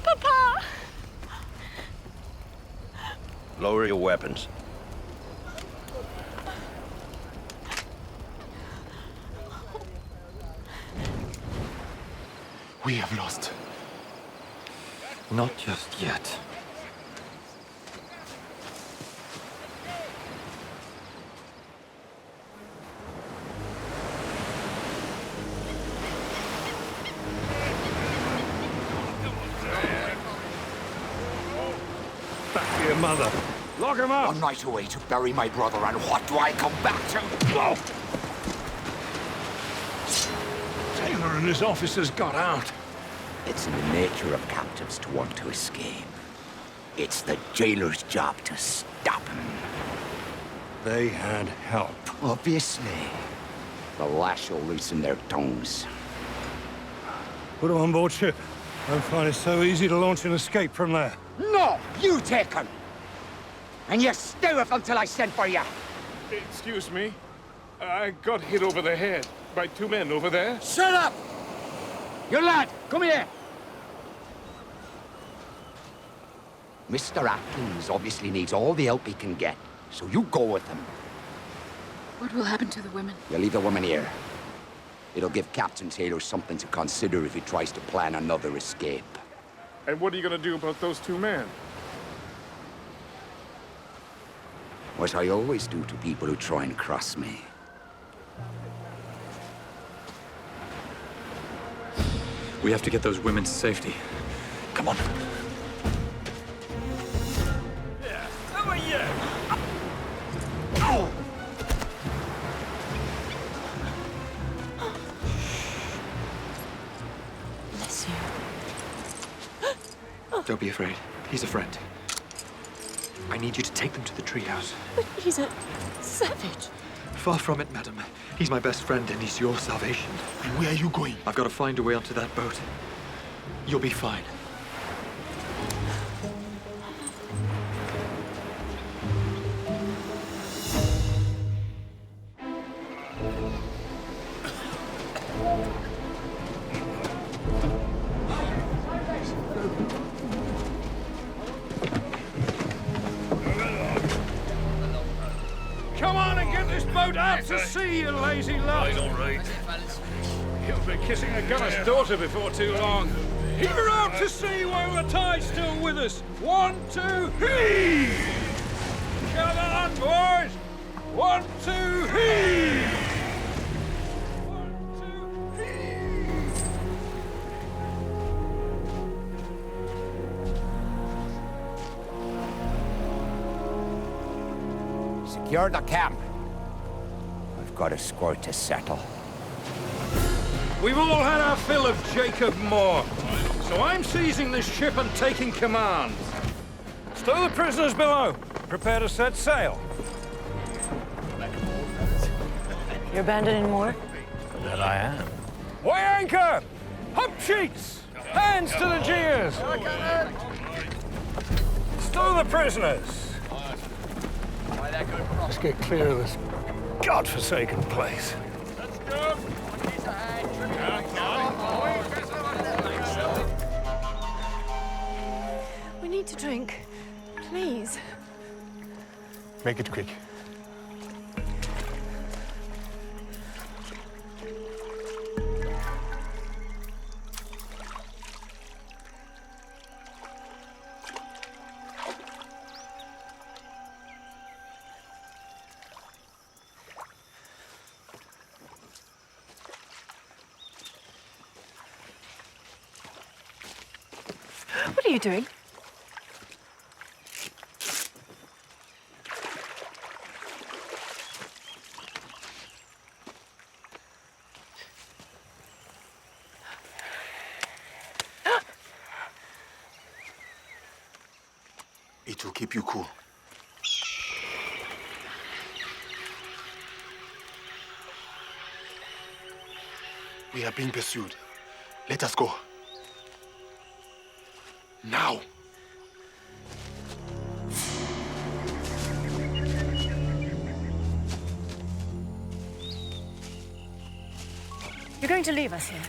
Speaker 9: Papa!
Speaker 10: Lower your weapons.
Speaker 6: We have lost.
Speaker 1: Not just yet.
Speaker 10: Back to your mother. Lock him up!
Speaker 22: On right away to bury my brother, and what do I come back to?
Speaker 10: Blow! Taylor and his officers got out.
Speaker 22: It's in the nature of captives to want to escape. It's the jailer's job to stop him.
Speaker 10: They had help.
Speaker 22: Obviously. The lash will loosen their tongues.
Speaker 10: Put him on board ship. I find it so easy to launch an escape from there.
Speaker 22: No! You take him! And you stay with him till I send for you!
Speaker 4: Excuse me. I got hit over the head by two men over there.
Speaker 22: Shut up! You lad, come here! Mr. Atkins obviously needs all the help he can get, so you go with him.
Speaker 12: What will happen to the women?
Speaker 22: You leave the woman here. It'll give Captain Taylor something to consider if he tries to plan another escape.
Speaker 4: And what are you going to do about those two men?
Speaker 22: What I always do to people who try and cross me.
Speaker 1: We have to get those women to safety. Come on.
Speaker 14: Yeah. How are you?
Speaker 3: Bless you.
Speaker 1: Don't be afraid. He's a friend. I need you to take them to the treehouse.
Speaker 3: But he's a savage.
Speaker 1: Far from it, madam. He's my best friend and he's your salvation.
Speaker 6: And where are you going?
Speaker 1: I've got to find a way onto that boat. You'll be fine.
Speaker 14: Come on and get this boat out to sea, you lazy lot! All right. You'll be kissing a gunner's daughter before too long. Heave her out to sea while the tide's still with us. 1, 2, heave! Come on, boys! 1, 2, heave! 1, 2, heave!
Speaker 22: Secure the camp. I've got a score to settle.
Speaker 14: We've all had our fill of Jacob Moore, so I'm seizing this ship and taking command. Stow the prisoners below. Prepare to set sail.
Speaker 3: You're abandoning Moore?
Speaker 14: That I am. Weigh anchor! Hop sheets! Hands to the jeers! Stow the prisoners! Let's get clear of this godforsaken place. Let's go!
Speaker 3: We need to drink. Please.
Speaker 2: Make it quick.
Speaker 3: What are you doing?
Speaker 6: It will keep you cool. We are being pursued. Let us go. Now!
Speaker 3: You're going to leave us here?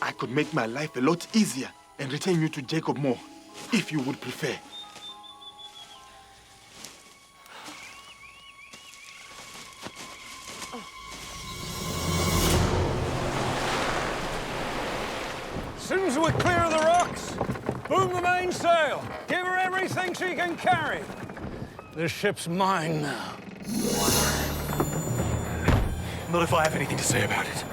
Speaker 6: I could make my life a lot easier and return you to Jacob Moore, if you would prefer.
Speaker 14: As soon as we're clear of the rocks, boom the mainsail. Give her everything she can carry. This ship's mine now.
Speaker 5: Not if I have anything to say about it.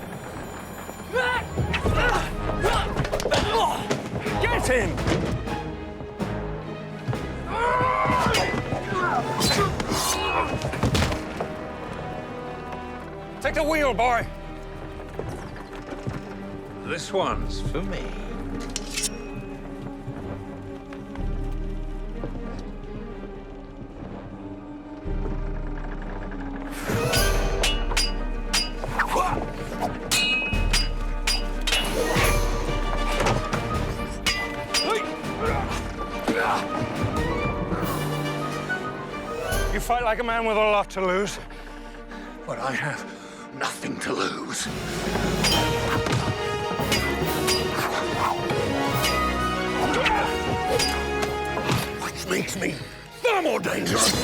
Speaker 14: Get him! Take the wheel, boy. This one's for me. You fight like a man with a lot to lose, but I have nothing to lose. Which makes me far more dangerous.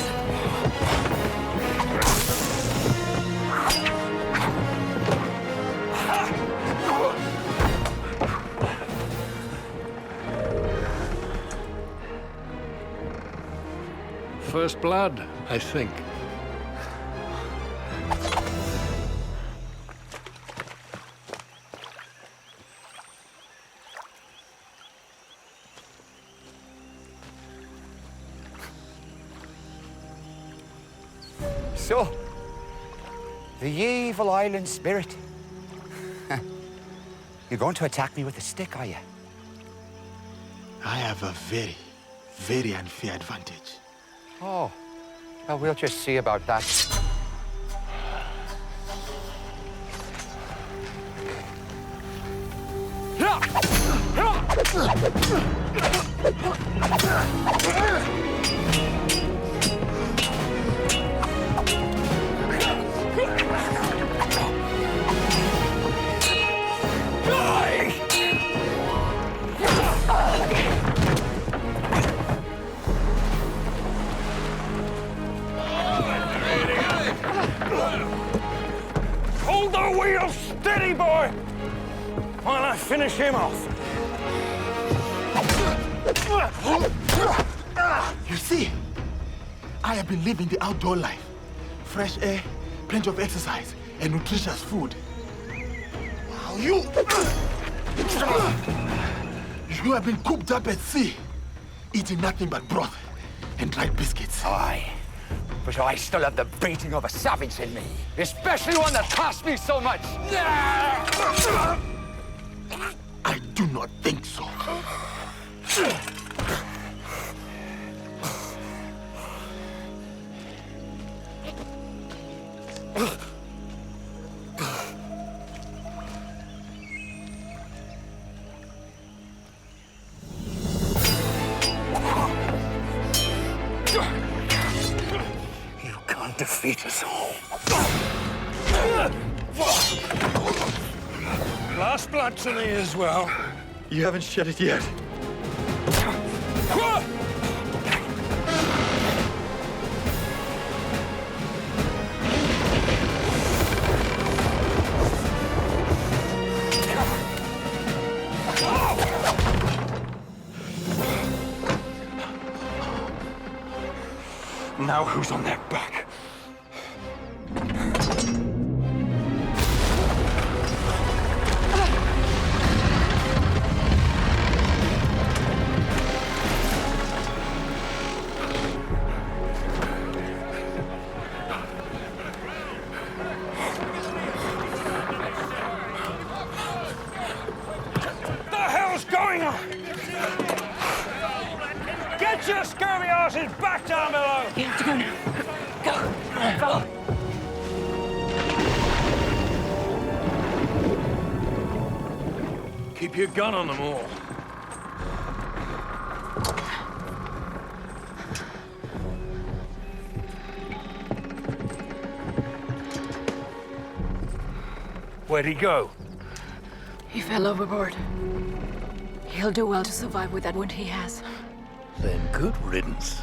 Speaker 14: First blood, I think.
Speaker 22: So, the evil island spirit. You're going to attack me with a stick, are you?
Speaker 6: I have a very, very unfair advantage.
Speaker 22: Oh, well, we'll just see about that.
Speaker 14: Hold the wheel steady, boy, while I finish him off.
Speaker 6: You see, I have been living the outdoor life. Fresh air, plenty of exercise, and nutritious food. While you have been cooped up at sea, eating nothing but broth and dried biscuits.
Speaker 22: Aye, For so I still have the beating of a savage in me, especially one that cost me so much.
Speaker 6: I do not think so.
Speaker 22: You can't defeat us all.
Speaker 14: Last blood to me as well.
Speaker 1: You haven't shed it yet.
Speaker 7: Now who's on their back?
Speaker 14: The hell's going on? Get your scurvy asses back down below!
Speaker 3: You have to go now. Go.
Speaker 14: Keep your gun on them all. Where'd he go?
Speaker 12: He fell overboard. He'll do well to survive with that wound he has.
Speaker 14: Then good riddance.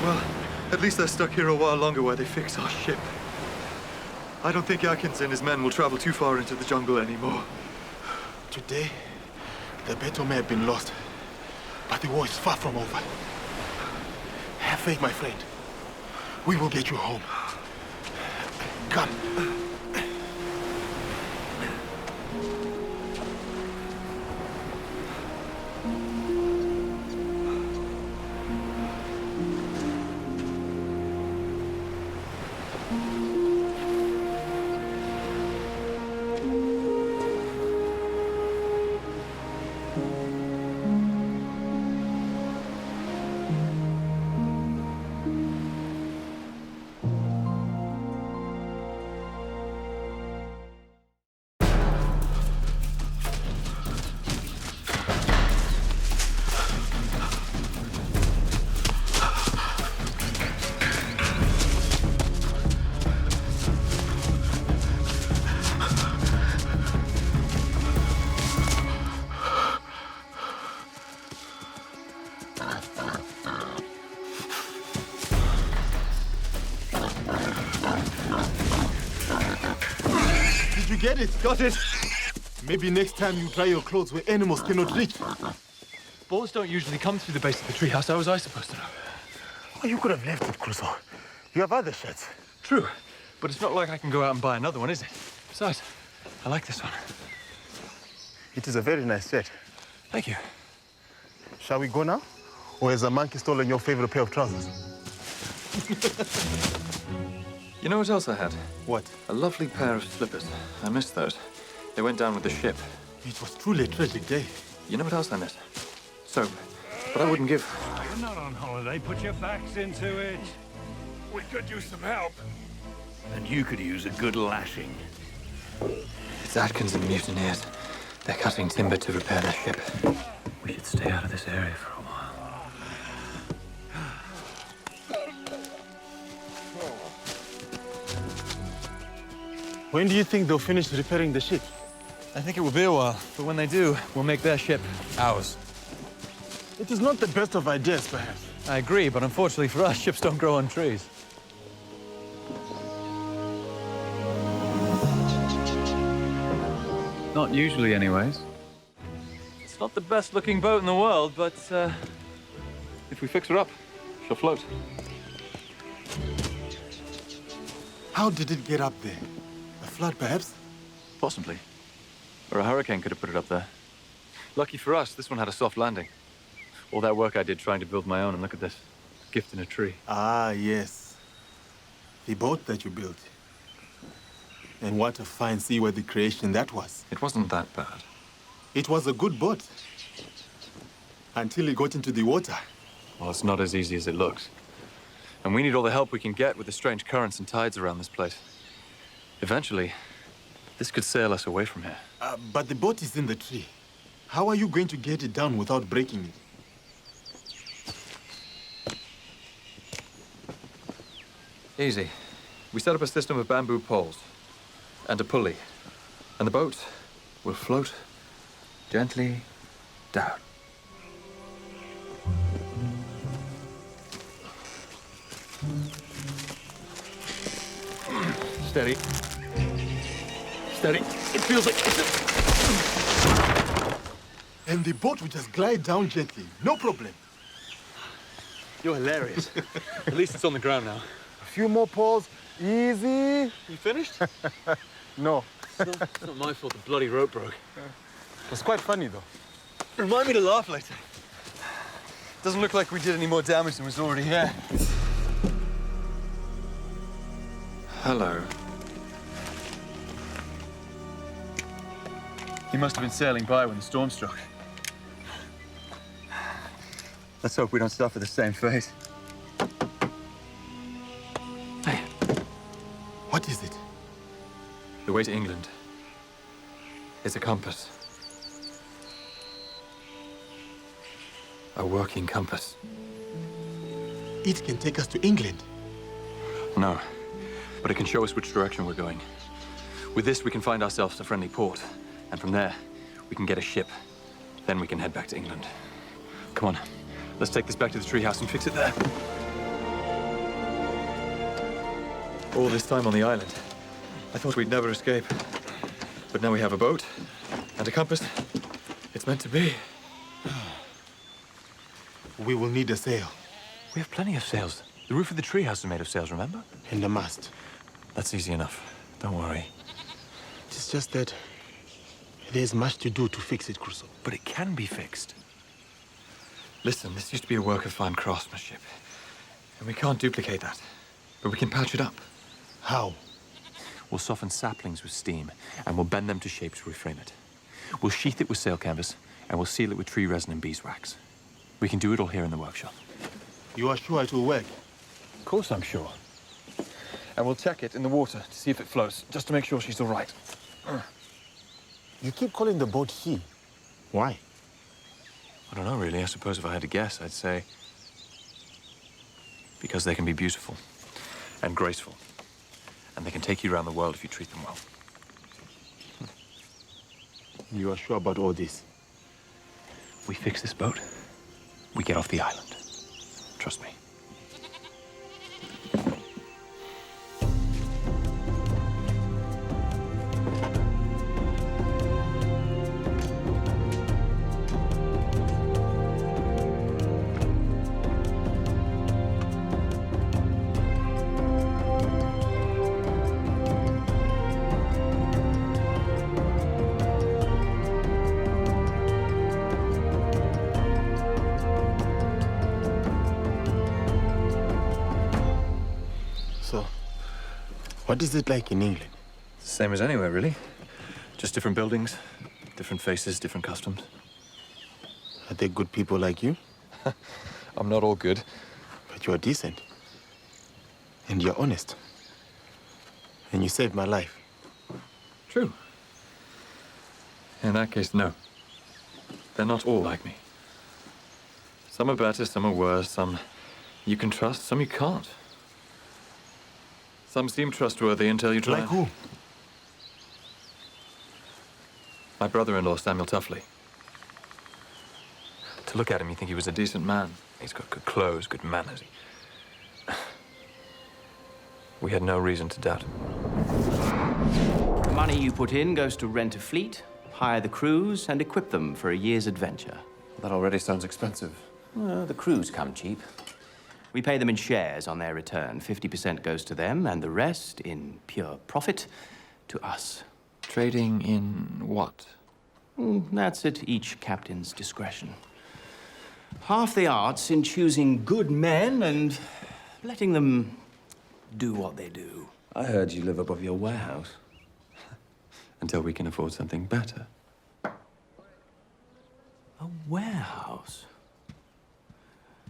Speaker 1: Well, at least they're stuck here a while longer while they fix our ship. I don't think Atkins and his men will travel too far into the jungle anymore.
Speaker 6: Today, the battle may have been lost, but the war is far from over. Have faith, my friend. We will get you home. Come. Get it? Got it. Maybe next time you dry your clothes where animals cannot reach.
Speaker 1: Boats don't usually come through the base of the treehouse. How was I supposed to know?
Speaker 6: Oh, you could have left it, Crusoe. You have other sheds.
Speaker 1: True, but it's not like I can go out and buy another one, is it? Besides, I like this one.
Speaker 2: It is a very nice shed.
Speaker 1: Thank you.
Speaker 2: Shall we go now? Or has a monkey stolen your favorite pair of trousers?
Speaker 1: You know what else I had?
Speaker 2: What?
Speaker 1: A lovely pair of slippers. I missed those. They went down with the ship.
Speaker 6: It was truly a tragic day.
Speaker 1: You know what else I missed? Soap. but I wouldn't give.
Speaker 14: You're not on holiday. Put your backs into it. We could use some help.
Speaker 10: And you could use a good lashing.
Speaker 1: It's Atkins and the mutineers. They're cutting timber to repair their ship. We should stay out of this area for a while.
Speaker 2: When do you think they'll finish repairing the ship?
Speaker 1: I think it will be a while, but when they do, we'll make their ship ours.
Speaker 2: It is not the best of ideas, perhaps.
Speaker 1: I agree, but unfortunately for us, ships don't grow on trees. Not usually, anyways. It's not the best-looking boat in the world, but if we fix her up, she'll float.
Speaker 2: How did it get up there? A flood, perhaps?
Speaker 1: Possibly. Or a hurricane could have put it up there. Lucky for us, this one had a soft landing. All that work I did trying to build my own, and look at this. Gift in a tree.
Speaker 2: Ah, yes. The boat that you built. And what a fine seaworthy creation that was.
Speaker 1: It wasn't that bad.
Speaker 2: It was a good boat. Until it got into the water.
Speaker 1: Well, it's not as easy as it looks. And we need all the help we can get with the strange currents and tides around this place. Eventually, this could sail us away from here.
Speaker 2: But the boat is in the tree. How are you going to get it down without breaking it?
Speaker 1: Easy. We set up a system of bamboo poles and a pulley, and the boat will float gently down.
Speaker 2: Steady. Steady. It feels like And the boat will just glide down gently. No problem.
Speaker 1: You're hilarious. At least it's on the ground now.
Speaker 2: A few more poles. Easy.
Speaker 1: You finished?
Speaker 2: No.
Speaker 1: It's not my fault the bloody rope broke.
Speaker 2: It was quite funny, though.
Speaker 1: Remind me to laugh later. Doesn't look like we did any more damage than was already here. Hello. He must have been sailing by when the storm struck. Let's hope we don't suffer the same fate. Hey.
Speaker 2: What is it?
Speaker 1: The way to England is a compass. A working compass.
Speaker 2: It can take us to England.
Speaker 1: No, but it can show us which direction we're going. With this, we can find ourselves a friendly port. And from there, we can get a ship. Then we can head back to England. Come on, let's take this back to the treehouse and fix it there. All this time on the island, I thought we'd never escape. But now we have a boat and a compass. It's meant to be.
Speaker 2: We will need a sail.
Speaker 1: We have plenty of sails. The roof of the treehouse is made of sails, remember?
Speaker 2: And a mast.
Speaker 1: That's easy enough. Don't worry.
Speaker 2: It's just that there's much to do to fix it, Crusoe.
Speaker 1: But it can be fixed. Listen, this used to be a work of fine craftsmanship. And we can't duplicate that. But we can patch it up.
Speaker 2: How?
Speaker 1: We'll soften saplings with steam, and we'll bend them to shape to reframe it. We'll sheath it with sail canvas, and we'll seal it with tree resin and beeswax. We can do it all here in the workshop.
Speaker 2: You are sure it will work?
Speaker 1: Of course I'm sure. And we'll check it in the water to see if it floats, just to make sure she's all right.
Speaker 2: You keep calling the boat he. Why?
Speaker 1: I don't know, really. I suppose if I had to guess, I'd say because they can be beautiful and graceful, and they can take you around the world if you treat them well.
Speaker 2: You are sure about all this?
Speaker 1: We fix this boat, we get off the island. Trust me.
Speaker 2: What is it like in England?
Speaker 1: Same as anywhere, really. Just different buildings, different faces, different customs.
Speaker 2: Are they good people like you?
Speaker 1: I'm not all good.
Speaker 2: But you're decent. And you're honest. And you saved my life.
Speaker 1: True. In that case, no. They're not all like me. Some are better, some are worse, some you can trust, some you can't. Some seem trustworthy until you try.
Speaker 2: Like who?
Speaker 1: My brother-in-law, Samuel Tuffley. To look at him, you think he was a decent man. He's got good clothes, good manners. We had no reason to doubt him.
Speaker 17: The money you put in goes to rent a fleet, hire the crews, and equip them for a year's adventure.
Speaker 1: That already sounds expensive.
Speaker 17: Well, the crews come cheap. We pay them in shares on their return. 50% goes to them, and the rest, in pure profit, to us.
Speaker 1: Trading in what?
Speaker 17: That's at each captain's discretion. Half the art's in choosing good men and letting them do what they do.
Speaker 1: I heard you live above your warehouse. Until we can afford something better.
Speaker 17: A warehouse?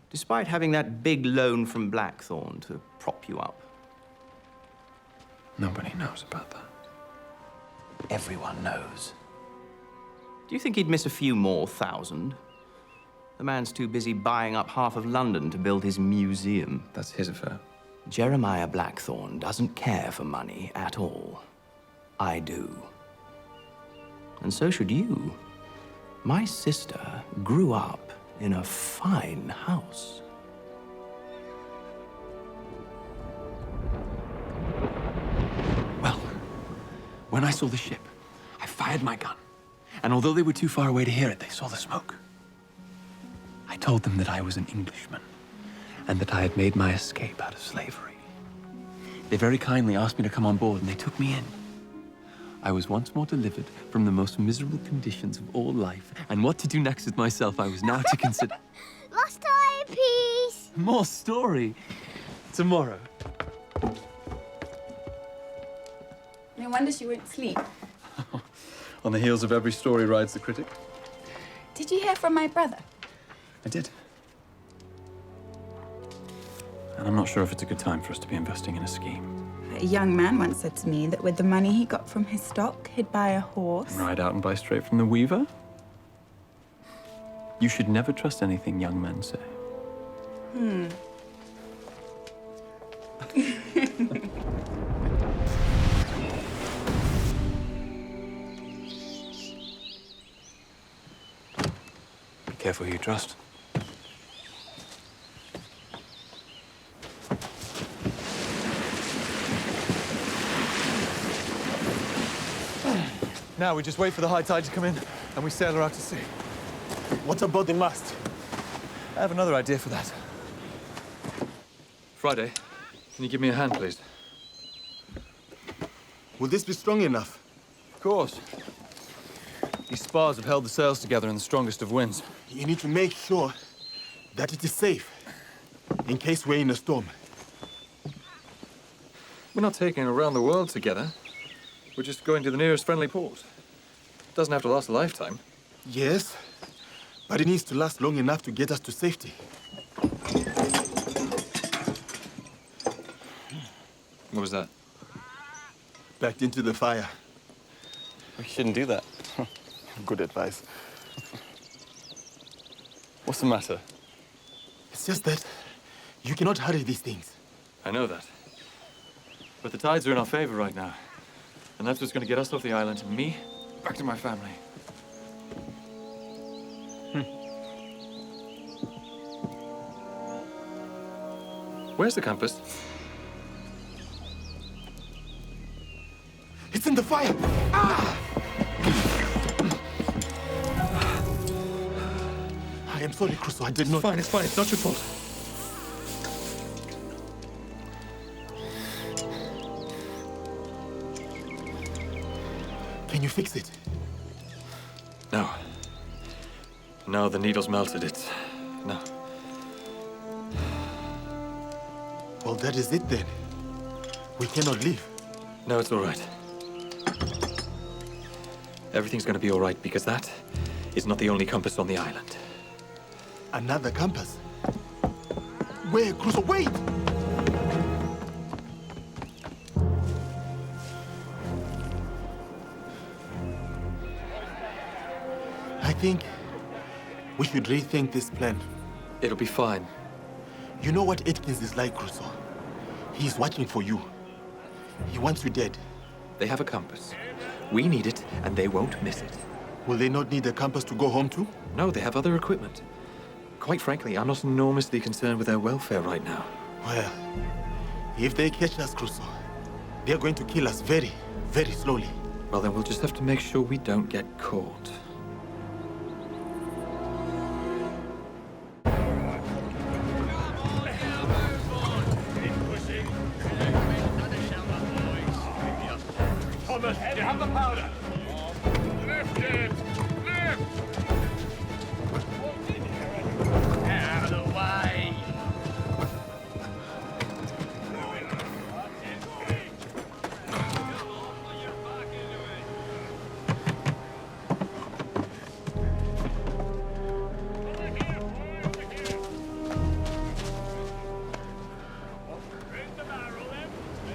Speaker 17: Despite having that big loan from Blackthorn to prop you up.
Speaker 1: Nobody knows about that.
Speaker 17: Everyone knows. Do you think he'd miss a few more thousand? The man's too busy buying up half of London to build his museum.
Speaker 1: That's his affair.
Speaker 17: Jeremiah Blackthorn doesn't care for money at all. I do. And so should you. My sister grew up in a fine house.
Speaker 1: Well, when I saw the ship, I fired my gun. And although they were too far away to hear it, they saw the smoke. I told them that I was an Englishman and that I had made my escape out of slavery. They very kindly asked me to come on board, and they took me in. I was once more delivered from the most miserable conditions of all life, and what to do next with myself I was now to consider.
Speaker 9: Lost eyepiece!
Speaker 1: More story. Tomorrow.
Speaker 20: No wonder she won't sleep.
Speaker 1: On the heels of every story rides the critic.
Speaker 20: Did you hear from my brother?
Speaker 1: I did. And I'm not sure if it's a good time for us to be investing in a scheme.
Speaker 20: A young man once said to me that with the money he got from his stock, he'd buy a horse.
Speaker 1: And ride out and buy straight from the weaver? You should never trust anything young men say. Be careful who you trust.
Speaker 5: Now we just wait for the high tide to come in, and we sail her out to sea.
Speaker 2: What about the mast?
Speaker 5: I have another idea for that.
Speaker 1: Friday, can you give me a hand, please?
Speaker 2: Will this be strong enough?
Speaker 1: Of course. These spars have held the sails together in the strongest of winds.
Speaker 2: You need to make sure that it is safe, in case we're in a storm.
Speaker 1: We're not taking it around the world together. We're just going to the nearest friendly port. It doesn't have to last a lifetime.
Speaker 2: Yes, but it needs to last long enough to get us to safety.
Speaker 1: What was that?
Speaker 2: Backed into the fire.
Speaker 5: We shouldn't do that.
Speaker 2: Good advice.
Speaker 1: What's the matter?
Speaker 2: It's just that you cannot hurry these things.
Speaker 1: I know that. But the tides are in our favor right now. And that's what's going to get us off the island and me back to my family. Where's the compass?
Speaker 2: It's in the fire! Ah! I am sorry, Crusoe. I did not...
Speaker 1: It's fine. It's not your fault.
Speaker 2: Can you fix it?
Speaker 1: No. No, the needle's melted. No.
Speaker 2: Well, that is it then. We cannot leave.
Speaker 1: No, it's all right. Everything's going to be all right because that is not the only compass on the island.
Speaker 6: Another compass? Where, Crusoe? Wait! I think we should rethink this plan.
Speaker 1: It'll be fine.
Speaker 6: You know what Atkins is like, Crusoe. He's watching for you. He wants you dead.
Speaker 1: They have a compass. We need it, and they won't miss it.
Speaker 6: Will they not need a compass to go home to?
Speaker 1: No, they have other equipment. Quite frankly, I'm not enormously concerned with their welfare right now.
Speaker 6: Well, if they catch us, Crusoe, they're going to kill us very, very slowly.
Speaker 1: Well, then we'll just have to make sure we don't get caught.
Speaker 14: Thomas, you have the powder. Lift it! Lift! Out of the way!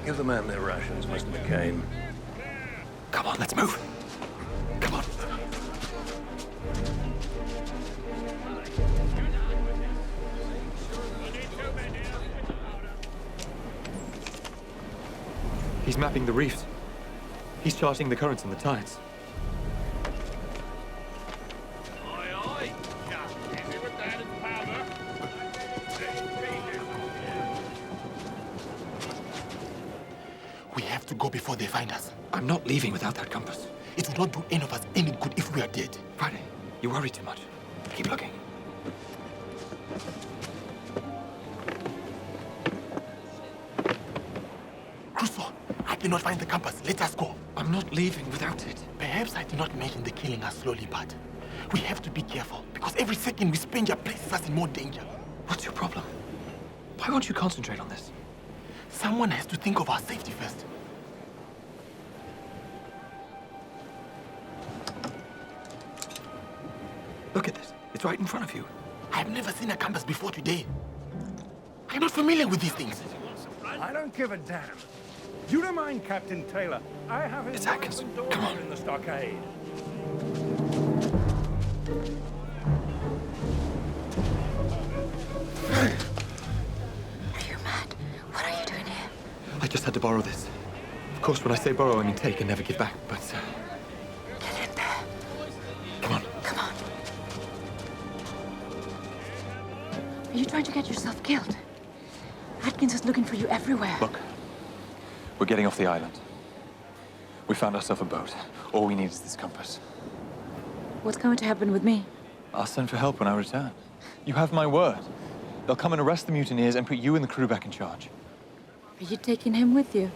Speaker 7: Give the men their rations, Mr. McCain.
Speaker 1: Come on, let's move. Come on. He's mapping the reefs. He's charting the currents and the tides.
Speaker 6: We have to go before they find us.
Speaker 1: I'm not leaving without that compass.
Speaker 6: It will not do any of us any good if we are dead.
Speaker 1: Friday, you worry too much. Keep looking.
Speaker 6: Crusoe, I cannot find the compass. Let us go.
Speaker 1: I'm not leaving without it.
Speaker 6: Perhaps I did not mention the killing us slowly part. We have to be careful, because every second we spend here places us in more danger.
Speaker 1: What's your problem? Why won't you concentrate on this?
Speaker 6: Someone has to think of our safety first.
Speaker 1: Look at this. It's right in front of you.
Speaker 6: I've never seen a compass before today. I'm not familiar with these things.
Speaker 14: I don't give a damn. You don't mind, Captain Taylor. I have his
Speaker 1: Atkins. Come on.
Speaker 14: in the stockade.
Speaker 12: Are you mad? What are you doing here?
Speaker 1: I just had to borrow this. Of course, when I say borrow, I mean take and never give back, but...
Speaker 12: Get in there.
Speaker 1: Come on.
Speaker 12: Come on. Are you trying to get yourself killed? Atkins is looking for you everywhere.
Speaker 1: Look, we're getting off the island. We found ourselves a boat. All we need is this compass.
Speaker 12: What's going to happen with me?
Speaker 1: I'll send for help when I return. You have my word. They'll come and arrest the mutineers and put you and the crew back in charge.
Speaker 12: Are you taking him with you?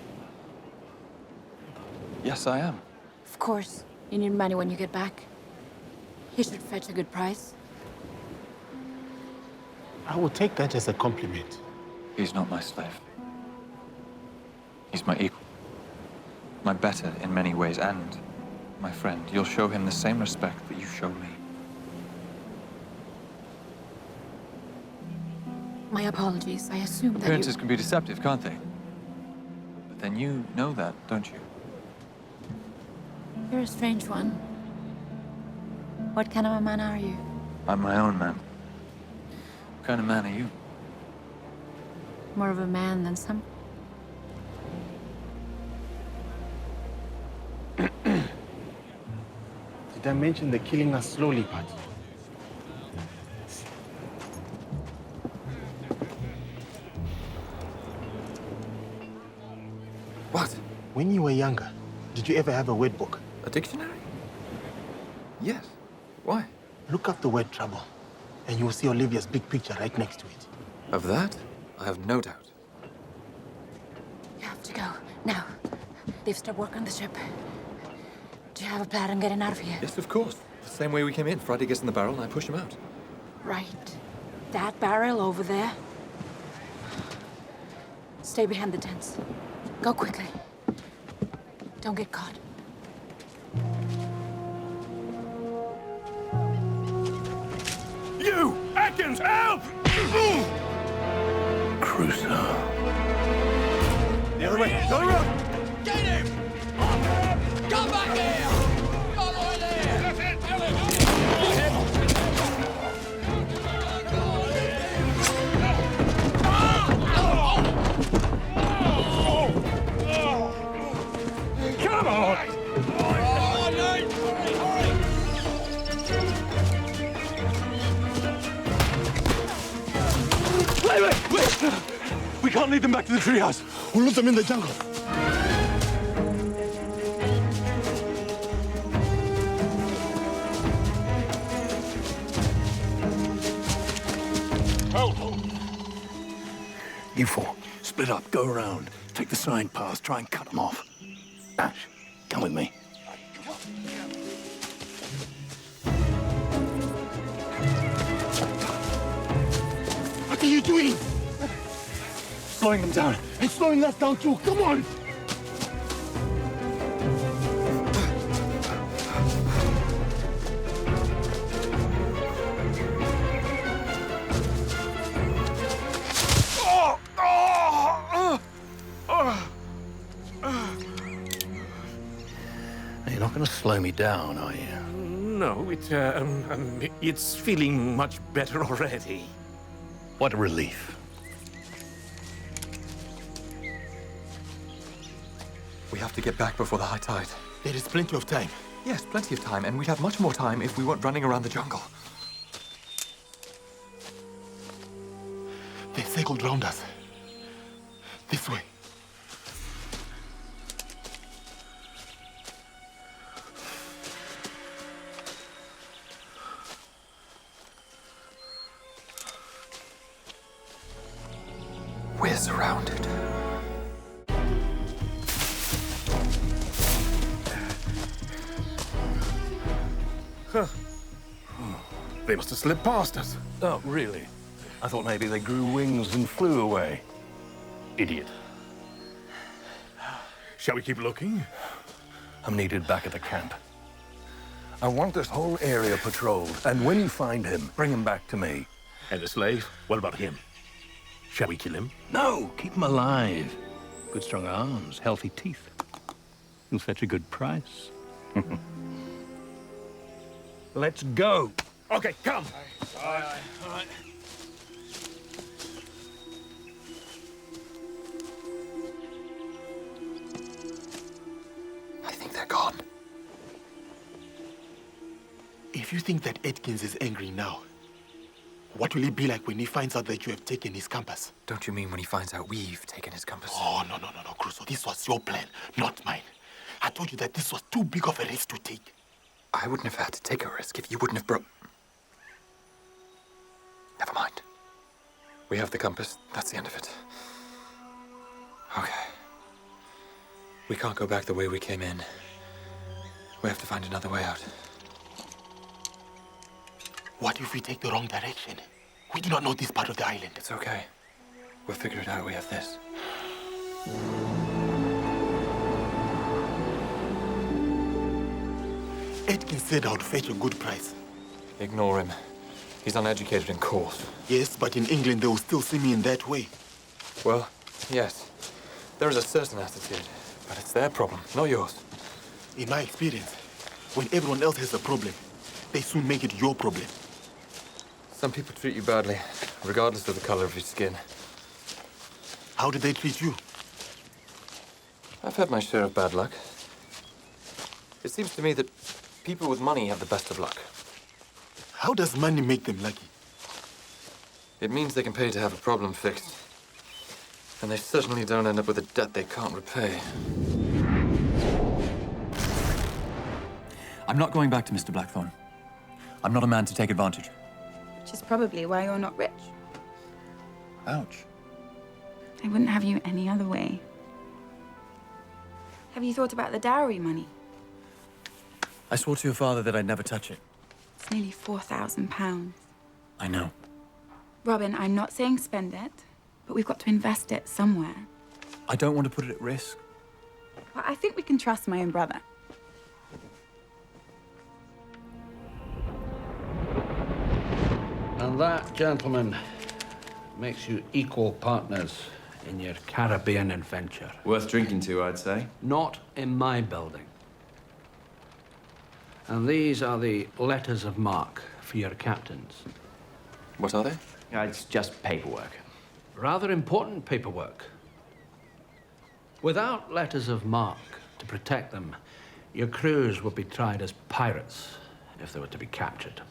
Speaker 1: Yes, I am.
Speaker 12: Of course. You need money when you get back. He should fetch a good price.
Speaker 6: I will take that as a compliment.
Speaker 1: He's not my slave. He's my equal. My better in many ways, and my friend. You'll show him the same respect that you show me.
Speaker 12: My apologies. I assume that
Speaker 1: Appearances can be deceptive, can't they? But then you know that, don't you?
Speaker 12: You're a strange one. What kind of a man are you?
Speaker 1: I'm my own man. What kind of man are you?
Speaker 12: More of a man than some.
Speaker 6: Did I mention the killing us slowly part?
Speaker 1: What?
Speaker 6: When you were younger, did you ever have a word book?
Speaker 1: A dictionary? Yes. Why?
Speaker 6: Look up the word trouble, and you will see Olivia's big picture right next to it.
Speaker 1: Of that, I have no doubt.
Speaker 12: You have to go. Now. They've stopped work on the ship. Do you have a plan on getting out of here?
Speaker 1: Yes, of course. The same way we came in. Friday gets in the barrel and I push him out.
Speaker 12: Right. That barrel over there. Stay behind the tents. Go quickly. Don't get caught.
Speaker 14: You! Atkins! hands! Help!
Speaker 10: Crusoe.
Speaker 5: The other way. Go around.
Speaker 16: Get him! Come back here! Come on there!
Speaker 14: Come on!
Speaker 5: Wait! We can't lead them back to the treehouse. We'll lose them in the jungle.
Speaker 10: You four, split up, go around. Take the side paths, try and cut them off. Ash, come with me.
Speaker 5: What are you doing? Slowing them down. And slowing us down too. Come on!
Speaker 10: You're not going to slow me down, are you?
Speaker 14: No, it's feeling much better already.
Speaker 10: What a relief.
Speaker 1: We have to get back before the high tide.
Speaker 6: There is plenty of time.
Speaker 1: Yes, plenty of time, and we'd have much more time if we weren't running around the jungle.
Speaker 6: They circled round us. This way.
Speaker 1: We're surrounded.
Speaker 14: Huh. They must have slipped past us.
Speaker 10: Oh, really? I thought maybe they grew wings and flew away. Idiot.
Speaker 14: Shall we keep looking?
Speaker 10: I'm needed back at the camp. I want this whole area patrolled, and when you find him, bring him back to me.
Speaker 14: And the slave? What about him? Shall we kill him?
Speaker 10: No, keep him alive. Good strong arms, healthy teeth. He'll fetch a good price. Let's go.
Speaker 14: Okay, come.
Speaker 10: All right.
Speaker 1: I think they're gone.
Speaker 6: If you think that Atkins is angry now, what will he be like when he finds out that you have taken his compass?
Speaker 1: Don't you mean when he finds out we've taken his compass?
Speaker 6: Oh, no, Crusoe. This was your plan, not mine. I told you that this was too big of a risk to take.
Speaker 1: I wouldn't have had to take a risk if you wouldn't have broke. Never mind. We have the compass. That's the end of it. Okay. We can't go back the way we came in. We have to find another way out.
Speaker 6: What if we take the wrong direction? We do not know this part of the island.
Speaker 1: It's okay. We'll figure it out. We have this.
Speaker 6: Atkins said I would fetch a good price.
Speaker 1: Ignore him. He's uneducated and coarse.
Speaker 6: Yes, but in England they will still see me in that way.
Speaker 1: Well, yes. There is a certain attitude, but it's their problem, not yours.
Speaker 6: In my experience, when everyone else has a problem, they soon make it your problem.
Speaker 1: Some people treat you badly, regardless of the color of your skin.
Speaker 6: How did they treat you?
Speaker 1: I've had my share of bad luck. It seems to me that people with money have the best of luck.
Speaker 6: How does money make them lucky?
Speaker 1: It means they can pay to have a problem fixed. And they certainly don't end up with a debt they can't repay. I'm not going back to Mr. Blackthorne. I'm not a man to take advantage.
Speaker 20: Which is probably why you're not rich.
Speaker 1: Ouch.
Speaker 20: I wouldn't have you any other way. Have you thought about the dowry money?
Speaker 1: I swore to your father that I'd never touch it.
Speaker 20: It's nearly £4,000.
Speaker 1: I know.
Speaker 20: Robin, I'm not saying spend it, but we've got to invest it somewhere.
Speaker 1: I don't want to put it at risk.
Speaker 20: Well, I think we can trust my own brother.
Speaker 10: Now
Speaker 18: And that, gentlemen, makes you equal partners in your Caribbean adventure.
Speaker 19: Worth drinking to, I'd say.
Speaker 18: Not in my building. And these are the letters of marque for your captains.
Speaker 19: What are they?
Speaker 17: It's just paperwork.
Speaker 18: Rather important paperwork. Without letters of marque to protect them, your crews would be tried as pirates if they were to be captured.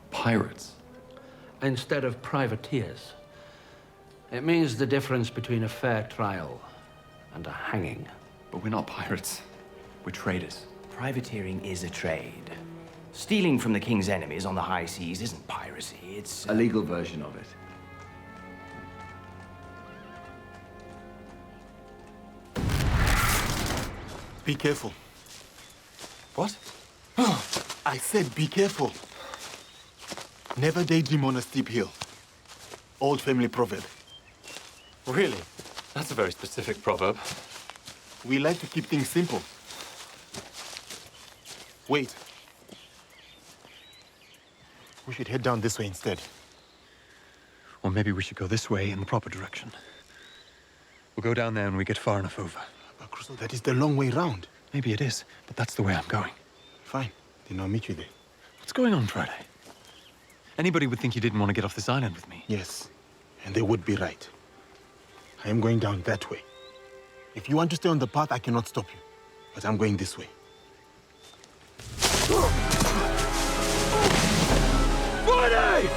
Speaker 19: Pirates?
Speaker 18: Instead of privateers. It means the difference between a fair trial and a hanging.
Speaker 19: But we're not pirates. We're traders.
Speaker 17: Privateering is a trade. Stealing from the king's enemies on the high seas isn't piracy, it's...
Speaker 19: A legal version of it.
Speaker 2: Be careful.
Speaker 19: What?
Speaker 2: I said be careful. Never daydream on a steep hill. Old family proverb.
Speaker 19: Really? That's a very specific proverb.
Speaker 2: We like to keep things simple. Wait. We should head down this way instead.
Speaker 1: Or maybe we should go this way in the proper direction. We'll go down there when we get far enough over.
Speaker 2: But Crusoe, that is the long way round.
Speaker 1: Maybe it is, but that's the way I'm going.
Speaker 2: Fine. Then I'll meet you there.
Speaker 1: What's going on, Friday? Anybody would think you didn't want to get off this island with me.
Speaker 2: Yes, and they would be right. I am going down that way. If you want to stay on the path, I cannot stop you. But I'm going this way.
Speaker 5: Friday!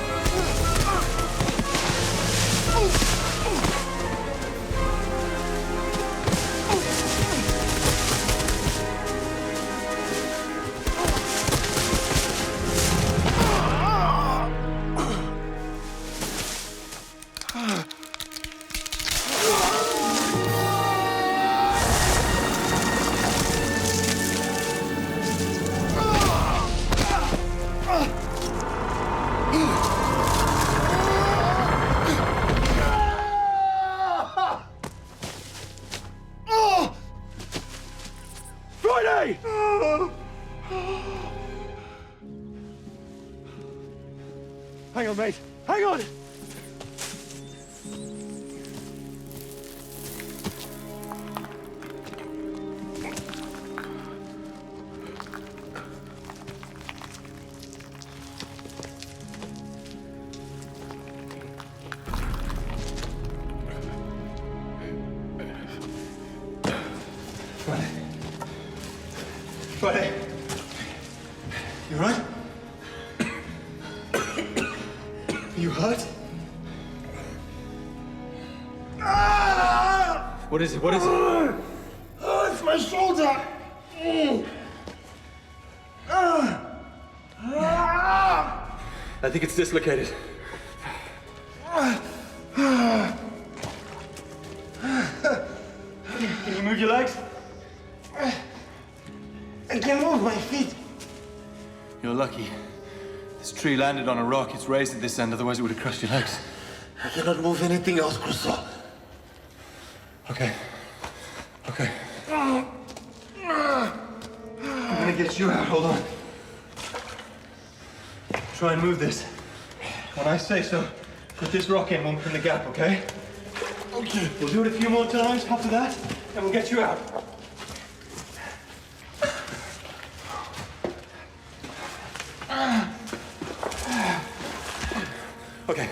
Speaker 5: Friday! Hang on, mate. Hang on!
Speaker 1: Friday. You all right? You hurt? What is it? What is it?
Speaker 5: Oh, it's my shoulder!
Speaker 1: I think it's dislocated. Can you move your legs?
Speaker 5: I can move my feet.
Speaker 1: You're lucky. This tree landed on a rock. It's raised at this end, otherwise it would have crushed your legs.
Speaker 5: I cannot move anything else, Crusoe.
Speaker 1: Okay. Okay. I'm gonna get you out. Hold on. Try and move this. When I say so, put this rock in one from the gap, okay?
Speaker 5: Okay.
Speaker 1: We'll do it a few more times after that, and we'll get you out. Okay.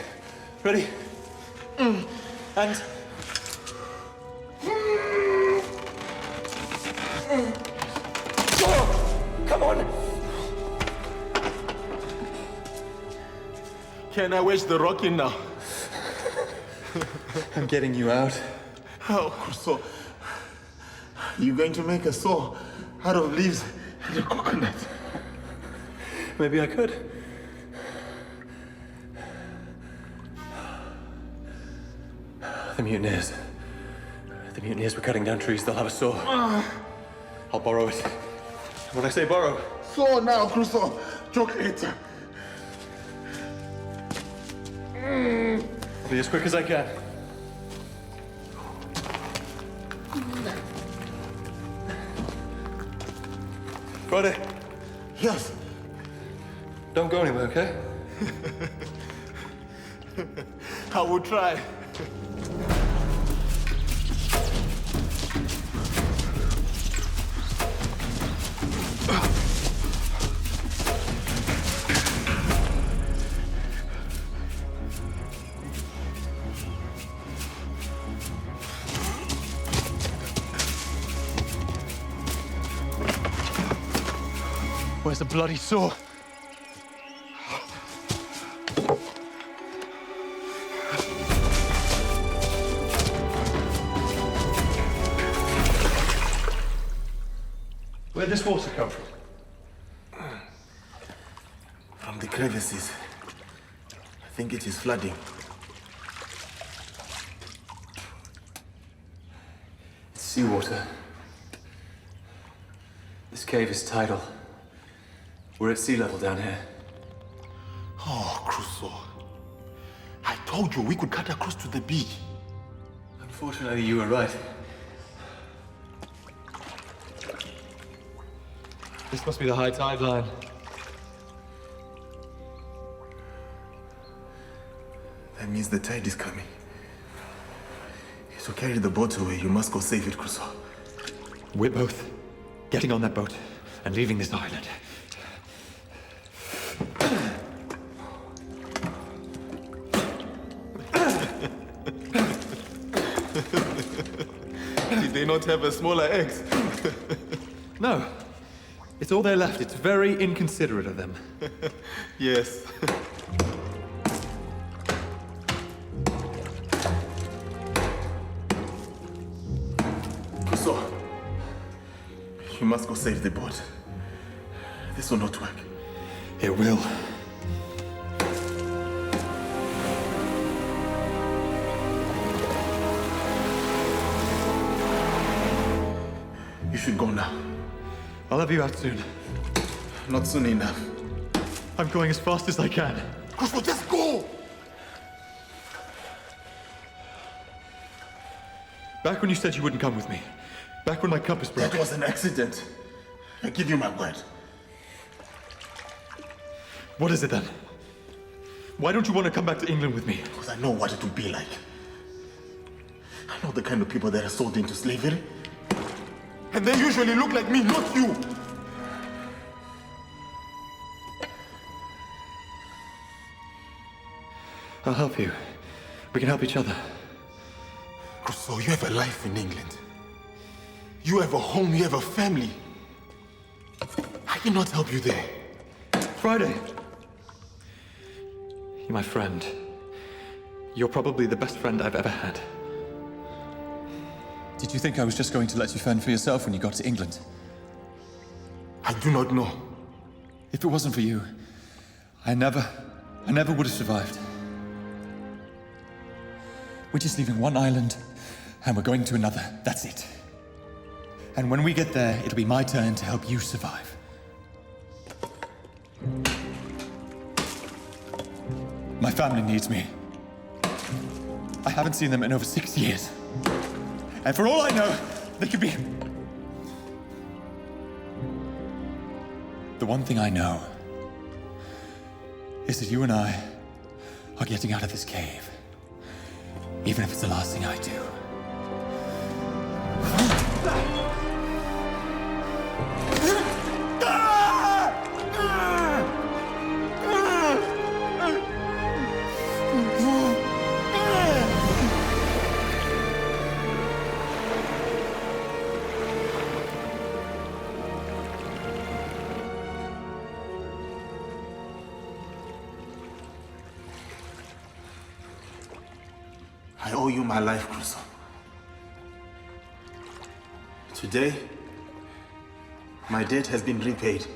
Speaker 1: Ready? And...
Speaker 5: Come on!
Speaker 2: Can I wedge the rock in now?
Speaker 1: I'm getting you out.
Speaker 2: Oh, Crusoe. You're going to make a saw out of leaves and a coconut.
Speaker 1: Maybe I could. The mutineers. The mutineers were cutting down trees. They'll have a saw. I'll borrow it. When I say borrow...
Speaker 5: Saw now, Crusoe. Joke later.
Speaker 1: I'll be as quick as I can. Friday.
Speaker 2: Yes.
Speaker 1: Don't go anywhere, okay?
Speaker 5: I will try. Where's the bloody saw? Where'd this water come from?
Speaker 6: From the crevices. I think it is flooding.
Speaker 1: It's seawater. This cave is tidal. We're at sea level down here.
Speaker 6: Oh, Crusoe. I told you we could cut across to the beach.
Speaker 1: Unfortunately, you were right. This must be the high tide line.
Speaker 6: That means the tide is coming. To carry the boat away, you must go save it, Crusoe.
Speaker 1: We're both getting on that boat and leaving this island.
Speaker 5: Did they not have a smaller eggs?
Speaker 1: No. It's all there left. It's very inconsiderate of them.
Speaker 5: Yes.
Speaker 6: Crusoe, you must go save the boat. This will not work.
Speaker 1: It will.
Speaker 6: You should go now.
Speaker 1: I'll have you out soon.
Speaker 6: Not soon enough.
Speaker 1: I'm going as fast as I can.
Speaker 6: Crusoe, just go!
Speaker 1: Back when you said you wouldn't come with me. Back when my compass broke.
Speaker 6: That was an accident. I give you my word.
Speaker 1: What is it then? Why don't you want to come back to England with me?
Speaker 6: Because I know what it will be like. I know the kind of people that are sold into slavery. And they usually look like me, not you!
Speaker 1: I'll help you. We can help each other.
Speaker 6: Crusoe, you have a life in England. You have a home, you have a family. I cannot help you there.
Speaker 1: Friday! You're my friend. You're probably the best friend I've ever had.
Speaker 11: Did you think I was just going to let you fend for yourself when you got to England?
Speaker 6: I do not know.
Speaker 11: If it wasn't for you, I never would have survived. We're just leaving one island, and we're going to another. That's it. And when we get there, it'll be my turn to help you survive. My family needs me. I haven't seen them in over 6 years. And for all I know, they could be... The one thing I know is that you and I are getting out of this cave. Even if it's the last thing I do.
Speaker 6: I owe you my life, Crusoe. Today, my debt has been repaid.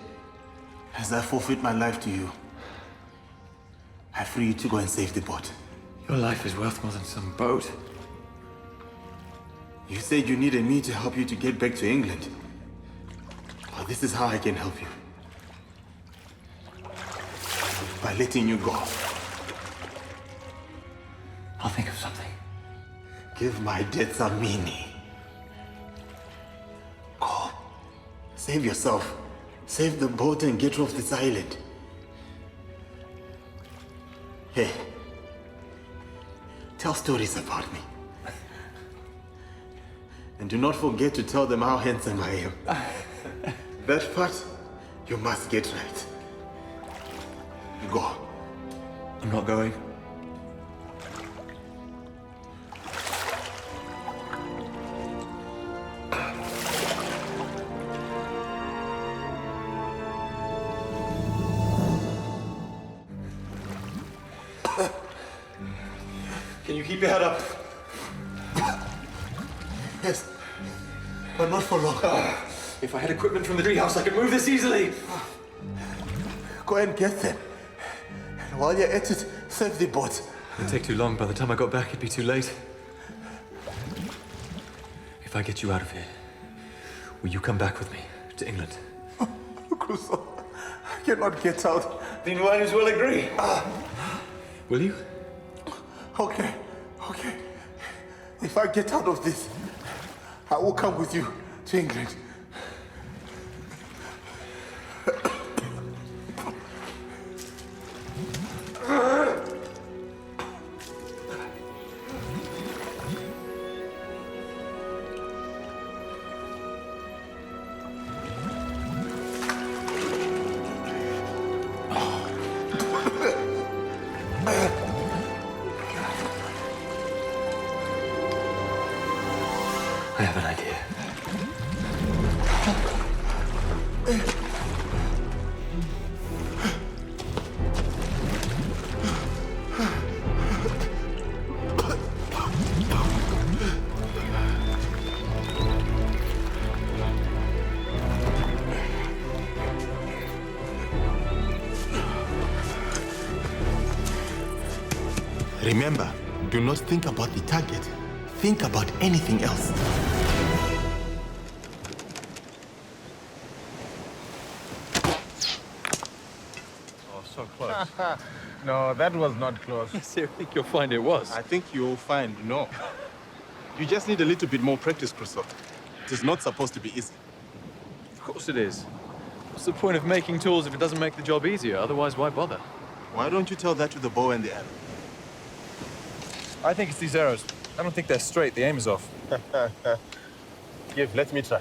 Speaker 6: As I forfeit my life to you, I free you to go and save the boat.
Speaker 1: Your life is worth more than some boat.
Speaker 6: You said you needed me to help you to get back to England. Well, this is how I can help you. By letting you go.
Speaker 1: I'll think of something.
Speaker 6: Give my debts a meaning. Go. Save yourself. Save the boat and get off this island. Hey, Tell stories about me. And do not forget to tell them how handsome I am. That part, you must get right. Go.
Speaker 11: I'm not going.
Speaker 6: Can you keep your head up? Yes, but not for long.
Speaker 11: If I had equipment from the treehouse, I could move this easily.
Speaker 6: Go and get them. And while you're at it, save the boat.
Speaker 1: It'd take too long. By the time I got back, it'd be too late. If I get you out of here, will you come back with me to England?
Speaker 6: Crusoe, I cannot get out.
Speaker 11: Then you might as well agree.
Speaker 1: Will you?
Speaker 6: Okay. If I get out of this, I will come with you to England.
Speaker 1: I have an idea.
Speaker 6: Remember, do not think about the target. Think about anything else.
Speaker 4: Oh, so close.
Speaker 2: No, that was not close.
Speaker 1: Yes, I think you'll find it was.
Speaker 2: I think you'll find no. You just need a little bit more practice, Crusoe. It is not supposed to be easy.
Speaker 1: Of course it is. What's the point of making tools if it doesn't make the job easier? Otherwise, why bother?
Speaker 2: Why don't you tell that to the bow and the arrow?
Speaker 19: I think it's these arrows. I don't think they're straight. The aim is off.
Speaker 2: Give, let me try.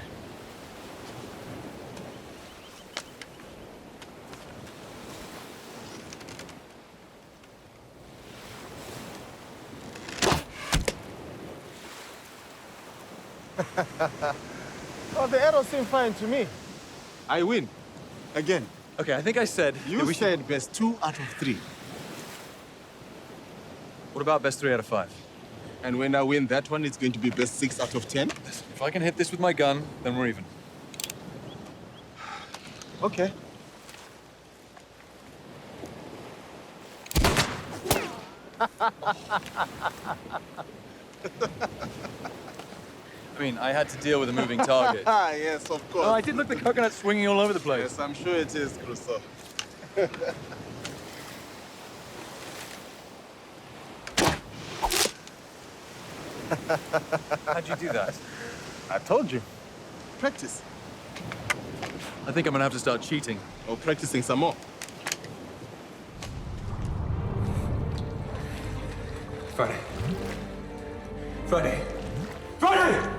Speaker 5: Oh, the arrows seem fine to me.
Speaker 2: I win. Again.
Speaker 1: Okay, I think I said...
Speaker 2: You said best 2 out of 3.
Speaker 1: What about best 3 out of 5?
Speaker 2: And when I win that one, it's going to be best 6 out of 10?
Speaker 1: If I can hit this with my gun, then we're even.
Speaker 2: Okay.
Speaker 1: I mean, I had to deal with a moving target.
Speaker 2: Yes, of course.
Speaker 1: Oh, I did look the coconut swinging all over the place.
Speaker 2: Yes, I'm sure it is, Crusoe.
Speaker 1: How'd you do that?
Speaker 2: I told you. Practice.
Speaker 1: I think I'm gonna have to start cheating.
Speaker 2: Or practicing some more.
Speaker 11: Friday. Friday! Friday!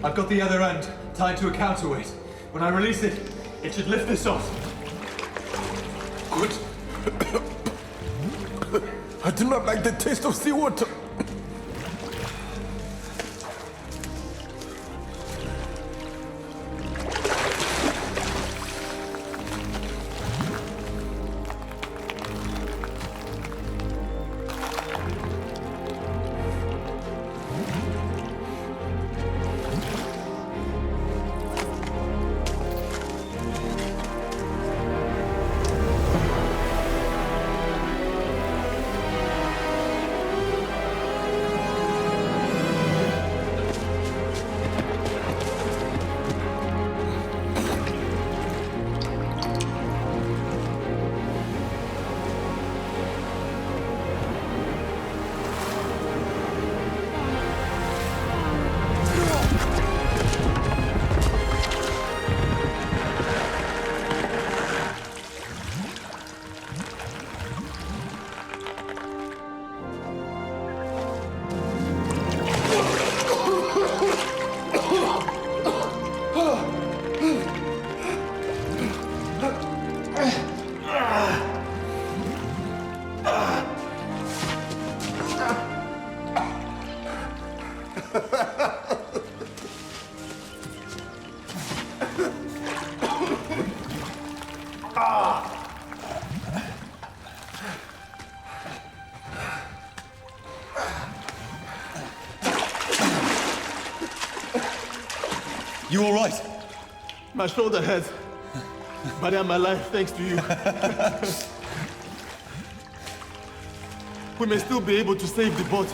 Speaker 11: I've got the other end tied to a counterweight. When I release it, it should lift this off.
Speaker 6: Good. I do not like the taste of seawater.
Speaker 11: You all right?
Speaker 6: My shoulder hurts, but I'm alive thanks to you. We may still be able to save the boat.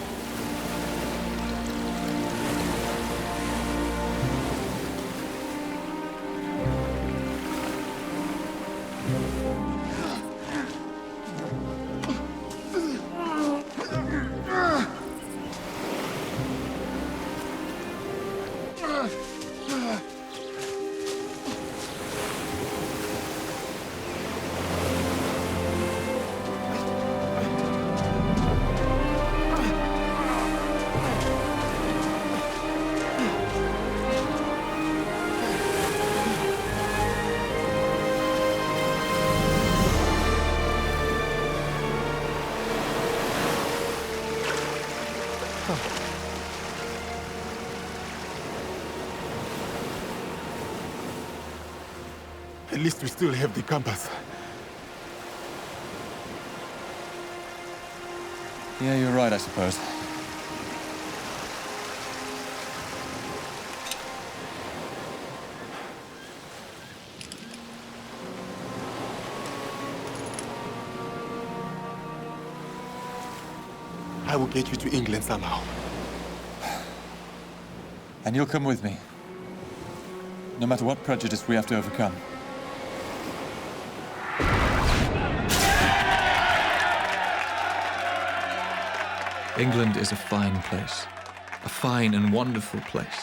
Speaker 6: At least we still have the compass.
Speaker 11: Yeah, you're right, I suppose.
Speaker 6: I will get you to England somehow.
Speaker 11: And you'll come with me. No matter what prejudice we have to overcome.
Speaker 1: England is a fine place. A fine and wonderful place.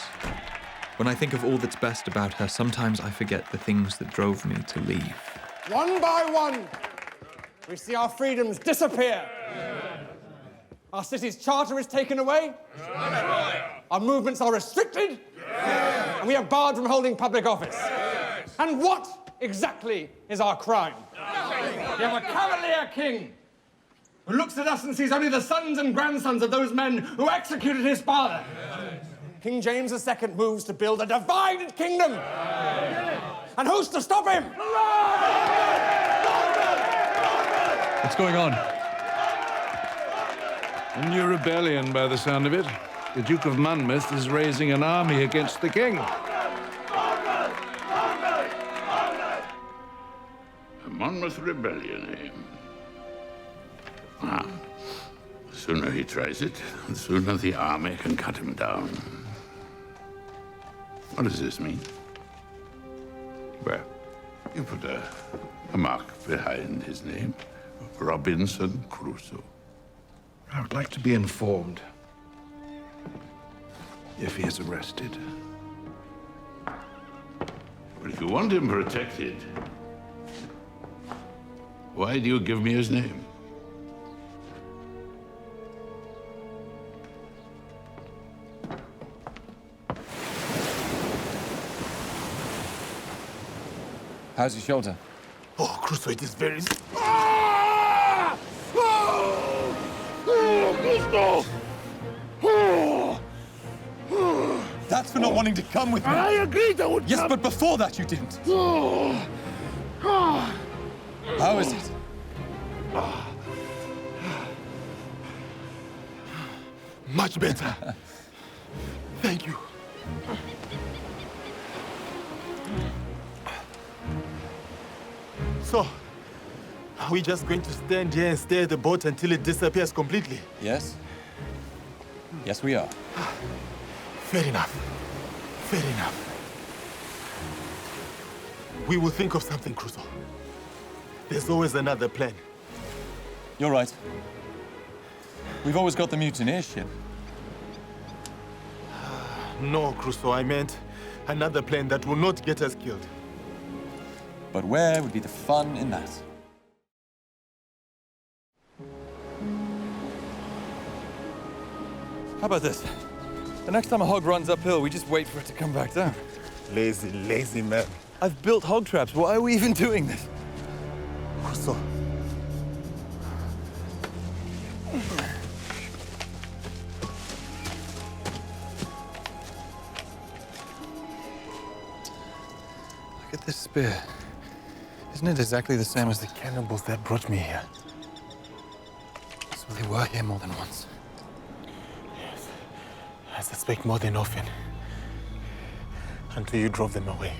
Speaker 1: When I think of all that's best about her, sometimes I forget the things that drove me to leave.
Speaker 13: One by one, we see our freedoms disappear. Our city's charter is taken away. Our movements are restricted. And we are barred from holding public office. And what exactly is our crime? We have a cavalier king who looks at us and sees only the sons and grandsons of those men who executed his father. King James II moves to build a divided kingdom. And who's to stop him?
Speaker 11: What's going on?
Speaker 14: A new rebellion, by the sound of it. The Duke of Monmouth is raising an army against the king.
Speaker 15: A Monmouth rebellion, eh? Ah, the sooner he tries it, the sooner the army can cut him down. What does this mean? Well, you put a mark behind his name. Robinson Crusoe.
Speaker 10: I would like to be informed if he is arrested.
Speaker 15: But if you want him protected, why do you give me his name?
Speaker 11: How's your shoulder?
Speaker 6: Oh, Crusoe, it is very...
Speaker 11: That's for not wanting to come with me.
Speaker 10: I agreed I would
Speaker 11: Yes,
Speaker 10: come.
Speaker 11: but before that you didn't. How is it?
Speaker 6: Much better. Thank you. So, are we just going to stand here and stare at the boat until it disappears completely?
Speaker 11: Yes. Yes, we are.
Speaker 6: Fair enough. Fair enough. We will think of something, Crusoe. There's always another plan.
Speaker 11: You're right. We've always got the mutineer ship.
Speaker 6: No, Crusoe, I meant another plan that will not get us killed.
Speaker 11: But where would be the fun in that? How about this? The next time a hog runs uphill, we just wait for it to come back down.
Speaker 6: Lazy, lazy man.
Speaker 11: I've built hog traps. Why are we even doing this?
Speaker 6: Crusoe.
Speaker 11: Look at this spear.
Speaker 1: Isn't it exactly the same as the...
Speaker 2: Cannibals that brought me here.
Speaker 1: So they were here more than once.
Speaker 2: Yes. I suspect more than often. Until you drove them away.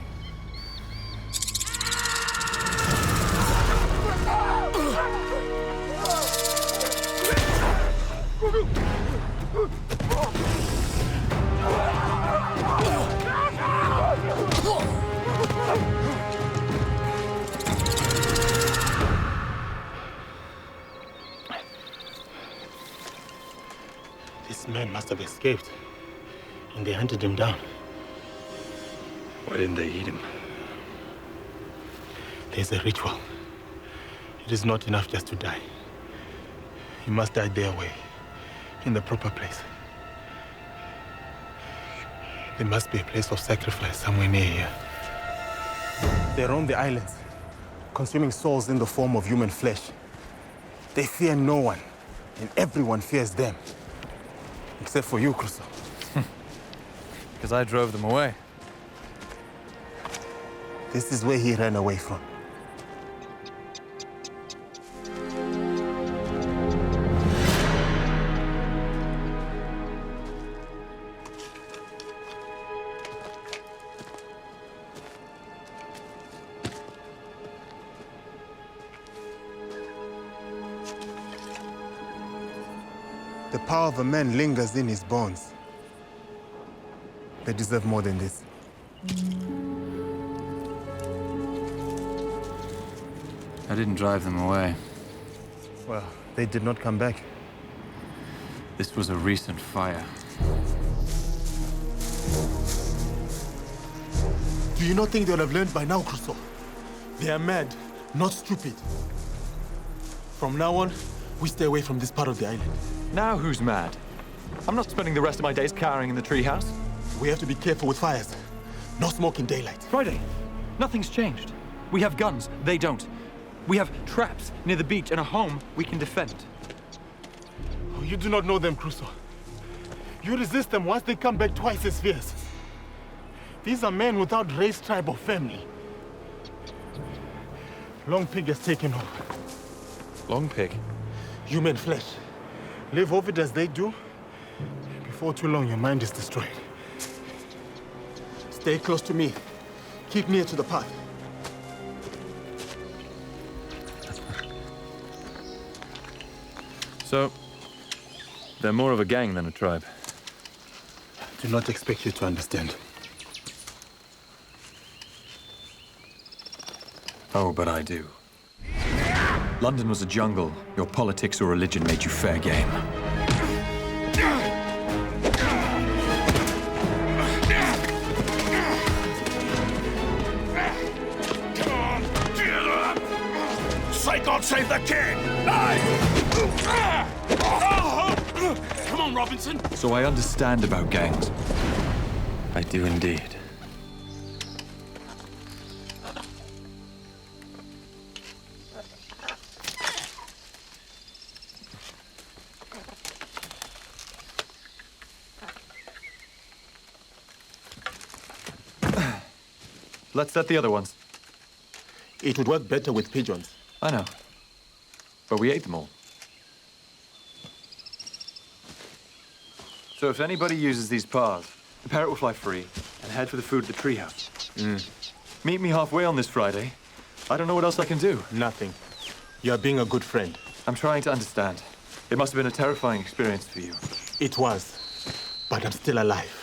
Speaker 2: This man must have escaped, and they hunted him down.
Speaker 1: Why didn't they eat him?
Speaker 2: There's a ritual. It is not enough just to die. You must die their way, in the proper place. There must be a place of sacrifice somewhere near here. They roam the islands, consuming souls in the form of human flesh. They fear no one, and everyone fears them. Except for you, Crusoe.
Speaker 1: Because I drove them away.
Speaker 2: This is where he ran away from. The power of a man lingers in his bones. They deserve more than this.
Speaker 1: I didn't drive them away.
Speaker 2: Well, they did not come back.
Speaker 1: This was a recent fire.
Speaker 6: Do you not think they would have learned by now, Crusoe? They are mad, not stupid. From now on, we stay away from this part of the island.
Speaker 1: Now who's mad? I'm not spending the rest of my days cowering in the treehouse.
Speaker 6: We have to be careful with fires. No smoke in daylight.
Speaker 1: Friday, nothing's changed. We have guns, they don't. We have traps near the beach and a home we can defend.
Speaker 2: Oh, you do not know them, Crusoe. You resist them once they come back twice as fierce. These are men without race, tribe, or family. Long Pig has taken over.
Speaker 1: Long Pig?
Speaker 2: Human flesh. Live off it as they do. Before too long, your mind is destroyed.
Speaker 6: Stay close to me. Keep near to the path.
Speaker 1: So, they're more of a gang than a tribe.
Speaker 2: Do not expect you to understand.
Speaker 1: Oh, but I do. London was a jungle. Your politics or religion made you fair game.
Speaker 14: Say God save the king! Come on, Robinson!
Speaker 1: So I understand about gangs. I do indeed. Let's set the other ones.
Speaker 6: It would work better with pigeons.
Speaker 1: I know. But we ate them all. So if anybody uses these paths, the parrot will fly free and head for the food at the treehouse. Meet me halfway on this Friday. I don't know what else I can do.
Speaker 2: Nothing. You are being a good friend.
Speaker 1: I'm trying to understand. It must have been a terrifying experience for you.
Speaker 2: It was. But I'm still alive.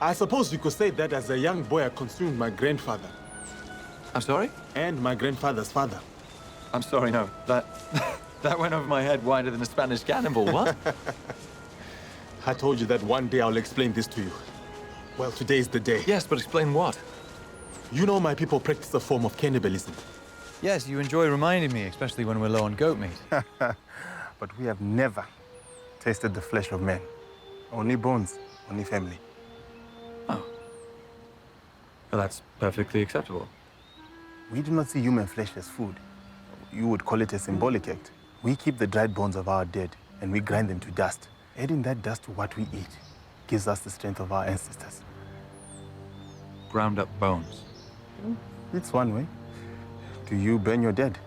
Speaker 2: I suppose you could say that as a young boy I consumed my grandfather.
Speaker 1: I'm sorry?
Speaker 2: And my grandfather's father.
Speaker 1: I'm sorry, no. That went over my head wider than a Spanish cannonball. What?
Speaker 6: I told you that one day I'll explain this to you. Well, today is the day.
Speaker 1: Yes, but explain what?
Speaker 6: You know my people practice a form of cannibalism.
Speaker 19: Yes, you enjoy reminding me, especially when we're low on goat meat.
Speaker 2: But we have never tasted the flesh of men. Only bones, only family.
Speaker 1: Oh. Well, that's perfectly acceptable.
Speaker 2: We do not see human flesh as food. You would call it a symbolic act. We keep the dried bones of our dead and we grind them to dust. Adding that dust to what we eat gives us the strength of our ancestors.
Speaker 1: Ground up bones.
Speaker 2: It's one way. Do you burn your dead?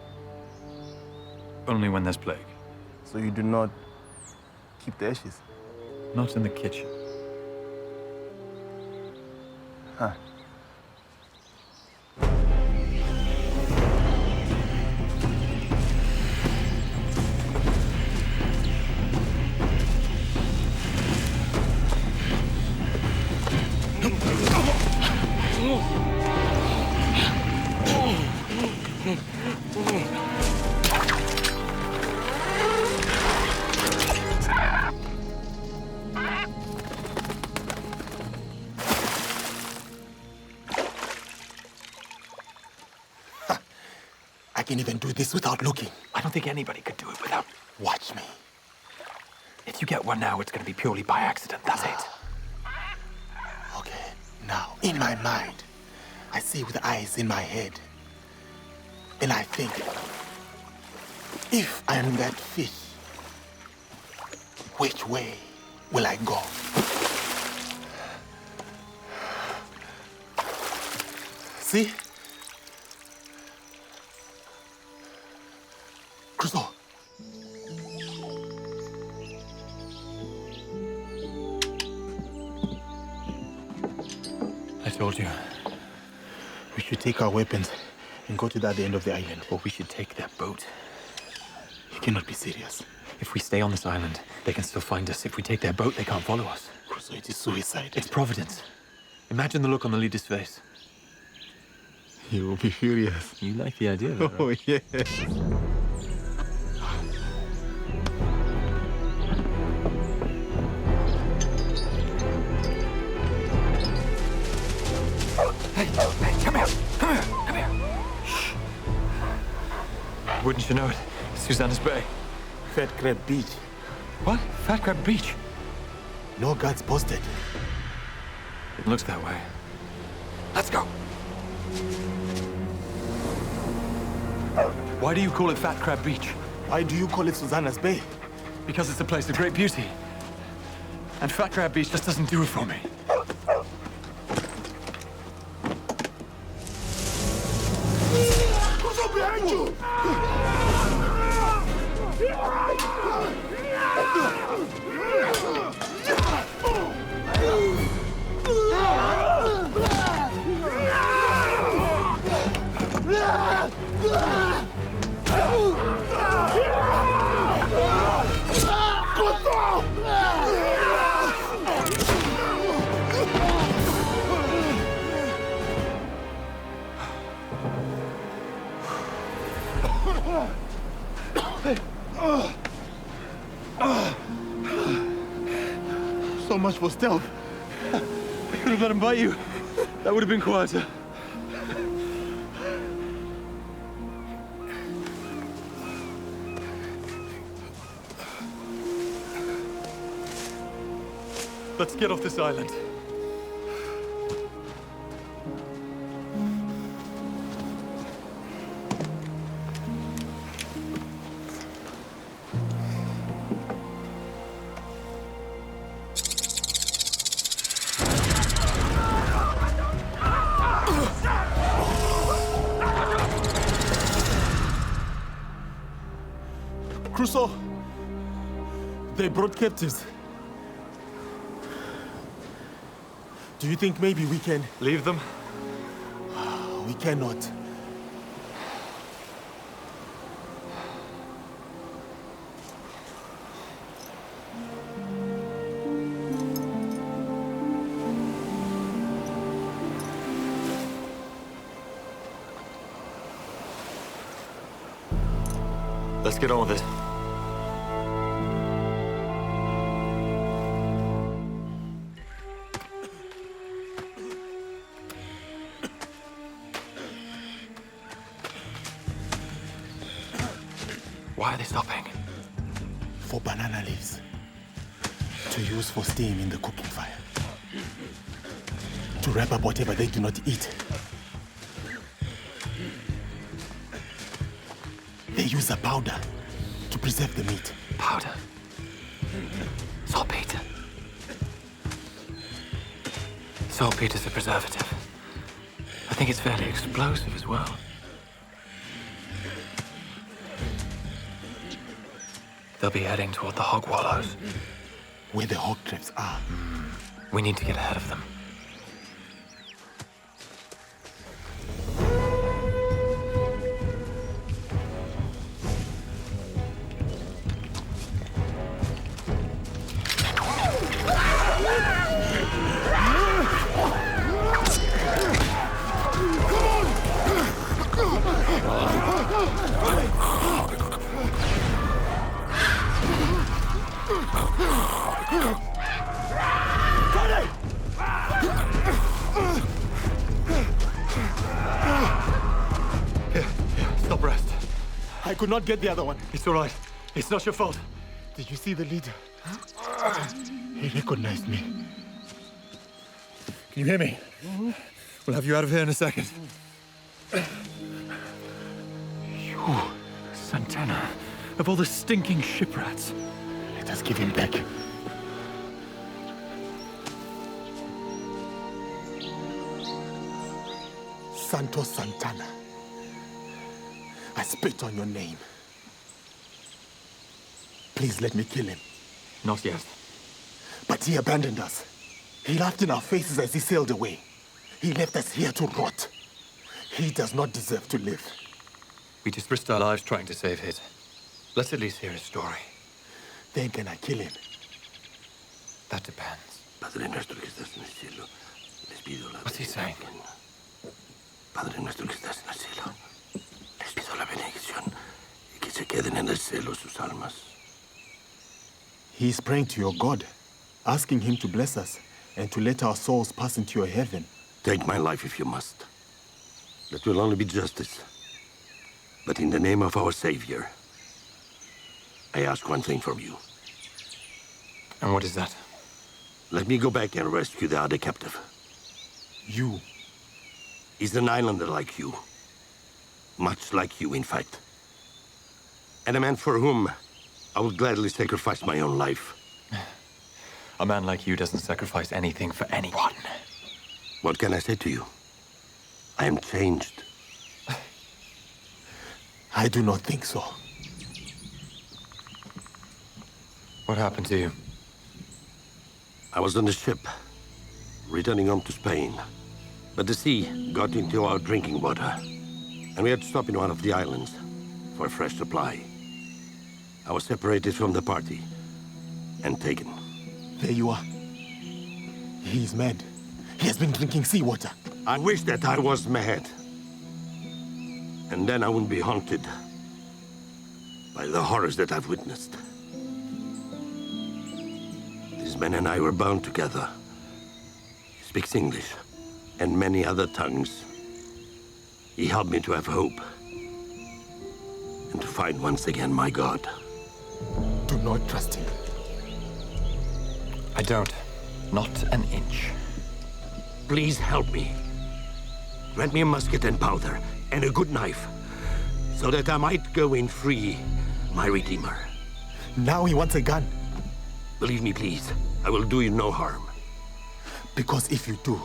Speaker 1: Only when there's plague.
Speaker 2: So you do not keep the ashes?
Speaker 1: Not in the kitchen.
Speaker 2: Huh.
Speaker 6: I can even do this without looking.
Speaker 17: I don't think anybody could do it without...
Speaker 6: Watch me.
Speaker 17: If you get one now, it's going to be purely by accident. That's it.
Speaker 6: Okay, now, in my mind, I see with eyes in my head. And I think, if I am that fish, which way will I go? See? Crusoe.
Speaker 1: I told you.
Speaker 6: We should take our weapons and go to the other end of the island.
Speaker 1: Or we should take their boat.
Speaker 6: You cannot be serious.
Speaker 1: If we stay on this island, they can still find us. If we take their boat, they can't follow us.
Speaker 6: Crusoe, it is suicide.
Speaker 1: It's Providence. Imagine the look on the leader's face.
Speaker 6: He will be furious.
Speaker 1: You like the idea of it, right?
Speaker 6: Oh, yeah.
Speaker 1: Hey, come here. Come here. Come here. Shh. Wouldn't you know it? Susanna's Bay.
Speaker 6: Fat Crab Beach.
Speaker 1: What? Fat Crab Beach?
Speaker 6: No guards posted.
Speaker 1: It looks that way. Let's go. Why do you call it Fat Crab Beach?
Speaker 6: Why do you call it Susanna's Bay?
Speaker 1: Because it's a place of great beauty. And Fat Crab Beach just doesn't do it for me.
Speaker 6: Crusoe, behind you! So much for stealth.
Speaker 1: I could have let him bite you. That would have been quieter. Let's get off this island.
Speaker 6: Crusoe, they brought captives. Do you think maybe we can...
Speaker 1: Leave them?
Speaker 6: We cannot.
Speaker 1: Let's get on with it. Why are they stopping?
Speaker 6: For banana leaves. To use for steam in the cooking fire. To wrap up whatever they do not eat. They use a powder to preserve the meat.
Speaker 1: Powder? Saltpeter. Saltpeter is a preservative. I think it's fairly explosive as well. They'll be heading toward the hog wallows.
Speaker 6: Where the hog traps are.
Speaker 1: We need to get ahead of them.
Speaker 6: Stop, rest. I could not get the other one.
Speaker 11: It's all right. It's not your fault.
Speaker 6: Did you see the leader? He recognized me.
Speaker 11: Can you hear me? We'll have you out of here in a second. You, Santana, of all the stinking shiprats.
Speaker 6: Let us give him back. Santos Santana. I spit on your name. Please let me kill him.
Speaker 1: Not yet.
Speaker 6: But he abandoned us. He laughed in our faces as he sailed away. He left us here to rot. He does not deserve to live.
Speaker 1: We just risked our lives trying to save his. Let's at least hear his story.
Speaker 6: Then can I kill him?
Speaker 1: That depends.
Speaker 10: Padre nuestro que estás en el cielo, les pido la
Speaker 1: What's he saying?
Speaker 10: Padre nuestro que estás en el cielo, les pido la bendición y que se queden en el cielo sus almas.
Speaker 6: He is praying to your God, asking him to bless us and to let our souls pass into your heaven.
Speaker 10: Take my life if you must. That will only be justice. But in the name of our Savior, I ask one thing from you.
Speaker 1: And what is that?
Speaker 10: Let me go back and rescue the other captive.
Speaker 6: You?
Speaker 10: He's an islander like you. Much like you, in fact. And a man for whom I would gladly sacrifice my own life.
Speaker 1: A man like you doesn't sacrifice anything for anyone.
Speaker 10: What can I say to you? I am changed.
Speaker 6: I do not think so.
Speaker 1: What happened to you?
Speaker 10: I was on a ship, returning home to Spain. But the sea got into our drinking water, and we had to stop in one of the islands for a fresh supply. I was separated from the party and taken.
Speaker 6: There you are. He is mad. He has been drinking seawater.
Speaker 10: I wish that I was mad. And then I wouldn't be haunted by the horrors that I've witnessed. This man and I were bound together. He speaks English and many other tongues. He helped me to have hope and to find once again my God.
Speaker 6: Do not trust him.
Speaker 1: I don't. Not an inch.
Speaker 10: Please help me. Grant me a musket and powder and a good knife so that I might go and free my Redeemer.
Speaker 6: Now he wants a gun.
Speaker 10: Believe me, please. I will do you no harm.
Speaker 6: Because if you do,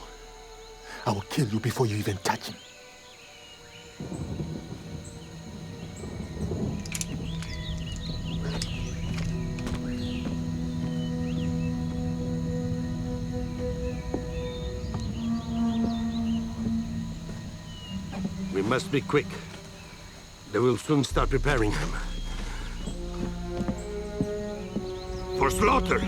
Speaker 6: I will kill you before you even touch him.
Speaker 10: We must be quick. They will soon start preparing him. For slaughter!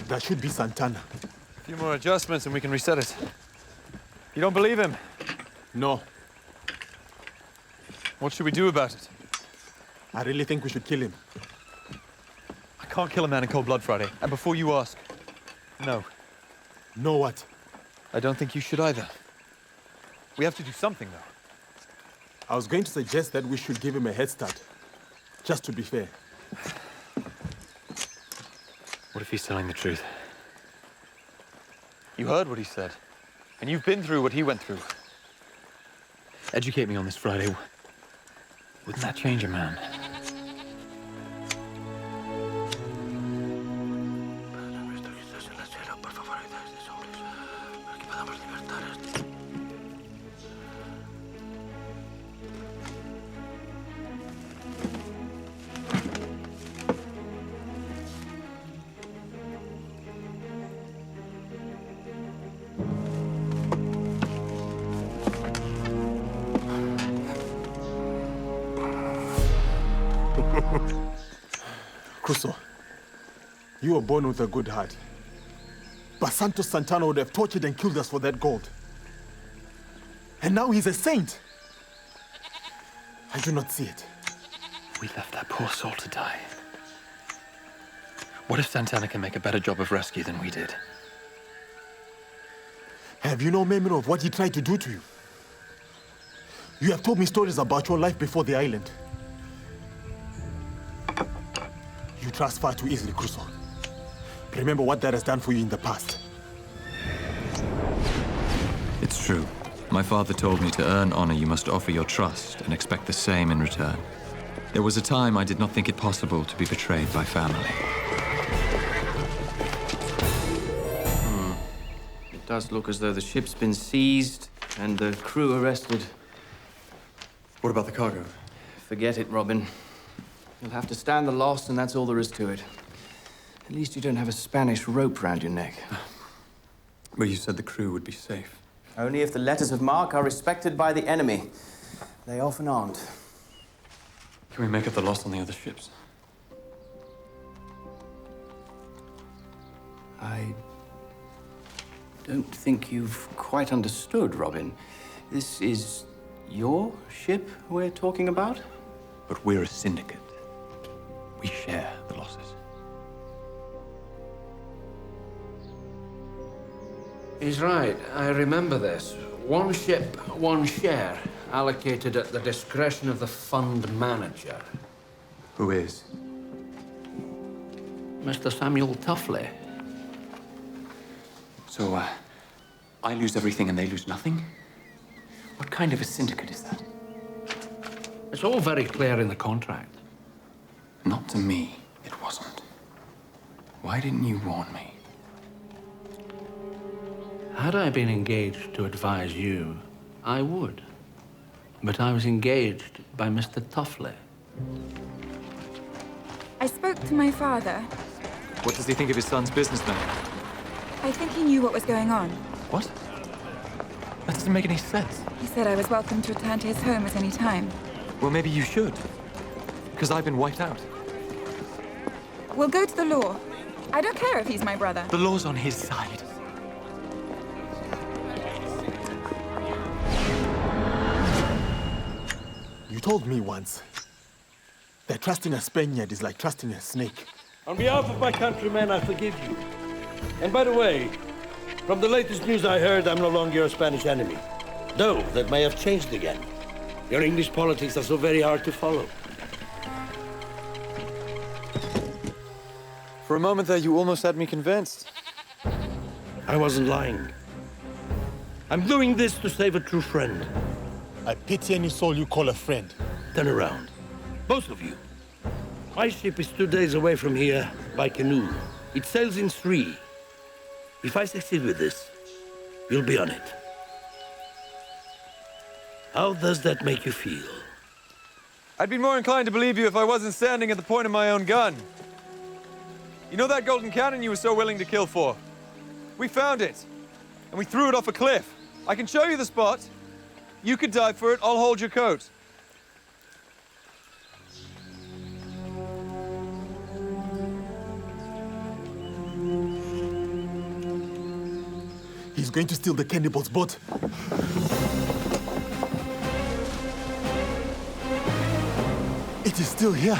Speaker 6: That should be Santana.
Speaker 19: A few more adjustments and we can reset it. You don't believe him?
Speaker 6: No.
Speaker 19: What should we do about it?
Speaker 6: I really think we should kill him.
Speaker 19: I can't kill a man in cold blood, Friday. And before you ask, no.
Speaker 6: No what?
Speaker 19: I don't think you should either. We have to do something, though.
Speaker 6: I was going to suggest that we should give him a head start, just to be fair.
Speaker 1: What if he's telling the truth?
Speaker 19: You heard what he said. And you've been through what he went through.
Speaker 1: Educate me on this, Friday. Wouldn't that change a man?
Speaker 6: Crusoe, you were born with a good heart. But Santos Santana would have tortured and killed us for that gold. And now he's a saint. I do not see it.
Speaker 1: We left that poor soul to die. What if Santana can make a better job of rescue than we did?
Speaker 6: Have you no memory of what he tried to do to you? You have told me stories about your life before the island. You trust far too easily, Crusoe. Remember what that has done for you in the past.
Speaker 1: It's true. My father told me to earn honor, you must offer your trust and expect the same in return. There was a time I did not think it possible to be betrayed by family.
Speaker 17: It does look as though the ship's been seized and the crew arrested.
Speaker 1: What about the cargo?
Speaker 17: Forget it, Robin. You'll have to stand the loss, and that's all there is to it. At least you don't have a Spanish rope round your neck.
Speaker 1: But you said the crew would be safe.
Speaker 17: Only if the letters of marque are respected by the enemy. They often aren't.
Speaker 1: Can we make up the loss on the other ships?
Speaker 17: I don't think you've quite understood, Robin. This is your ship we're talking about?
Speaker 1: But we're a syndicate. We share the losses.
Speaker 18: He's right. I remember this. One ship, one share, allocated at the discretion of the fund manager.
Speaker 1: Who is?
Speaker 18: Mr. Samuel Tuffley.
Speaker 1: So, I lose everything and they lose nothing? What kind of a syndicate is that?
Speaker 18: It's all very clear in the contract.
Speaker 1: Not to me, it wasn't. Why didn't you warn me?
Speaker 18: Had I been engaged to advise you, I would. But I was engaged by Mr. Tuffley.
Speaker 20: I spoke to my father.
Speaker 1: What does he think of his son's businessman?
Speaker 20: I think he knew what was going on.
Speaker 1: What? That doesn't make any sense.
Speaker 20: He said I was welcome to return to his home at any time.
Speaker 1: Well, maybe you should. Because I've been wiped out.
Speaker 20: We'll go to the law. I don't care if he's my brother.
Speaker 1: The law's on his side.
Speaker 6: You told me once that trusting a Spaniard is like trusting a snake.
Speaker 10: On behalf of my countrymen, I forgive you. And by the way, from the latest news I heard, I'm no longer your Spanish enemy. Though, that may have changed again. Your English politics are so very hard to follow.
Speaker 19: For a moment there, you almost had me convinced.
Speaker 10: I wasn't lying. I'm doing this to save a true friend.
Speaker 6: I pity any soul you call a friend.
Speaker 10: Turn around. Both of you. My ship is 2 days away from here by canoe. It sails in 3. If I succeed with this, you'll be on it. How does that make you feel?
Speaker 19: I'd be more inclined to believe you if I wasn't standing at the point of my own gun. You know that golden cannon you were so willing to kill for? We found it, and we threw it off a cliff. I can show you the spot. You could die for it, I'll hold your coat.
Speaker 6: He's going to steal the cannibal's boat. It is still here.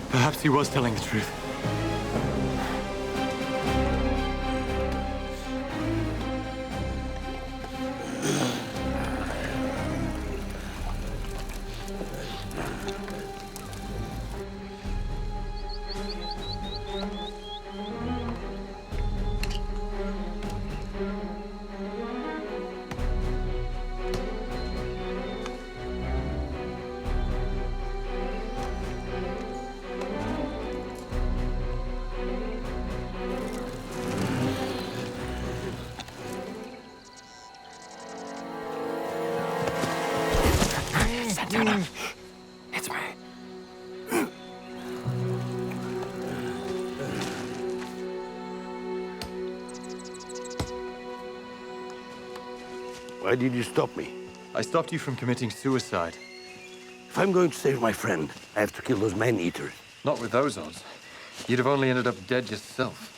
Speaker 1: Perhaps he was telling the truth.
Speaker 10: Why did you stop me?
Speaker 19: I stopped you from committing suicide.
Speaker 10: If I'm going to save my friend, I have to kill those man-eaters.
Speaker 19: Not with those odds. You'd have only ended up dead yourself.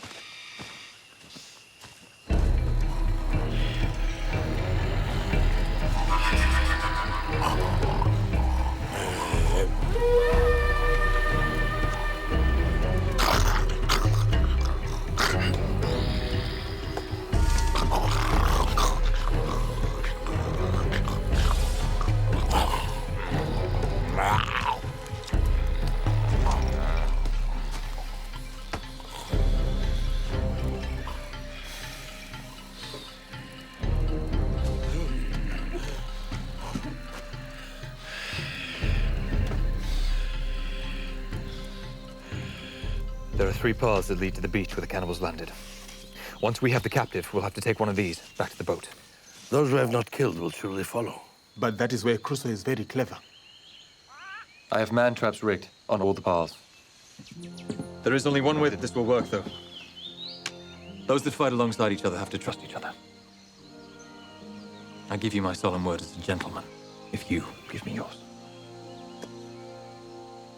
Speaker 19: There are 3 paths that lead to the beach where the cannibals landed. Once we have the captive, we'll have to take one of these back to the boat.
Speaker 10: Those we have not killed will surely follow.
Speaker 2: But that is where Crusoe is very clever.
Speaker 19: I have man traps rigged on all the paths. There is only one way that this will work, though. Those that fight alongside each other have to trust each other. I give you my solemn word as a gentleman, if you give me yours.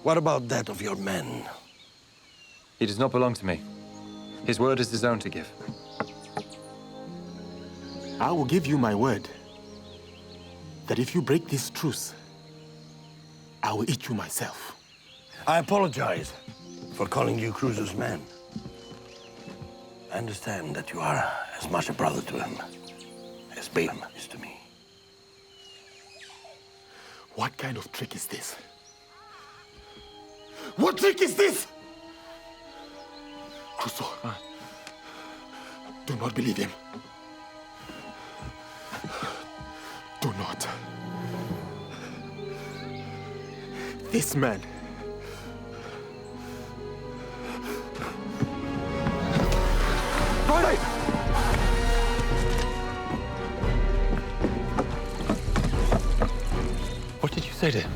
Speaker 10: What about that of your men?
Speaker 19: He does not belong to me. His word is his own to give.
Speaker 2: I will give you my word that if you break this truce, I will eat you myself.
Speaker 10: I apologize for calling you Crusoe's man. I understand that you are as much a brother to him as Balaam is to me.
Speaker 2: What kind of trick is this? What trick is this? Crusoe, do not believe him. Do not. This man.
Speaker 10: Right!
Speaker 19: What did you say to him?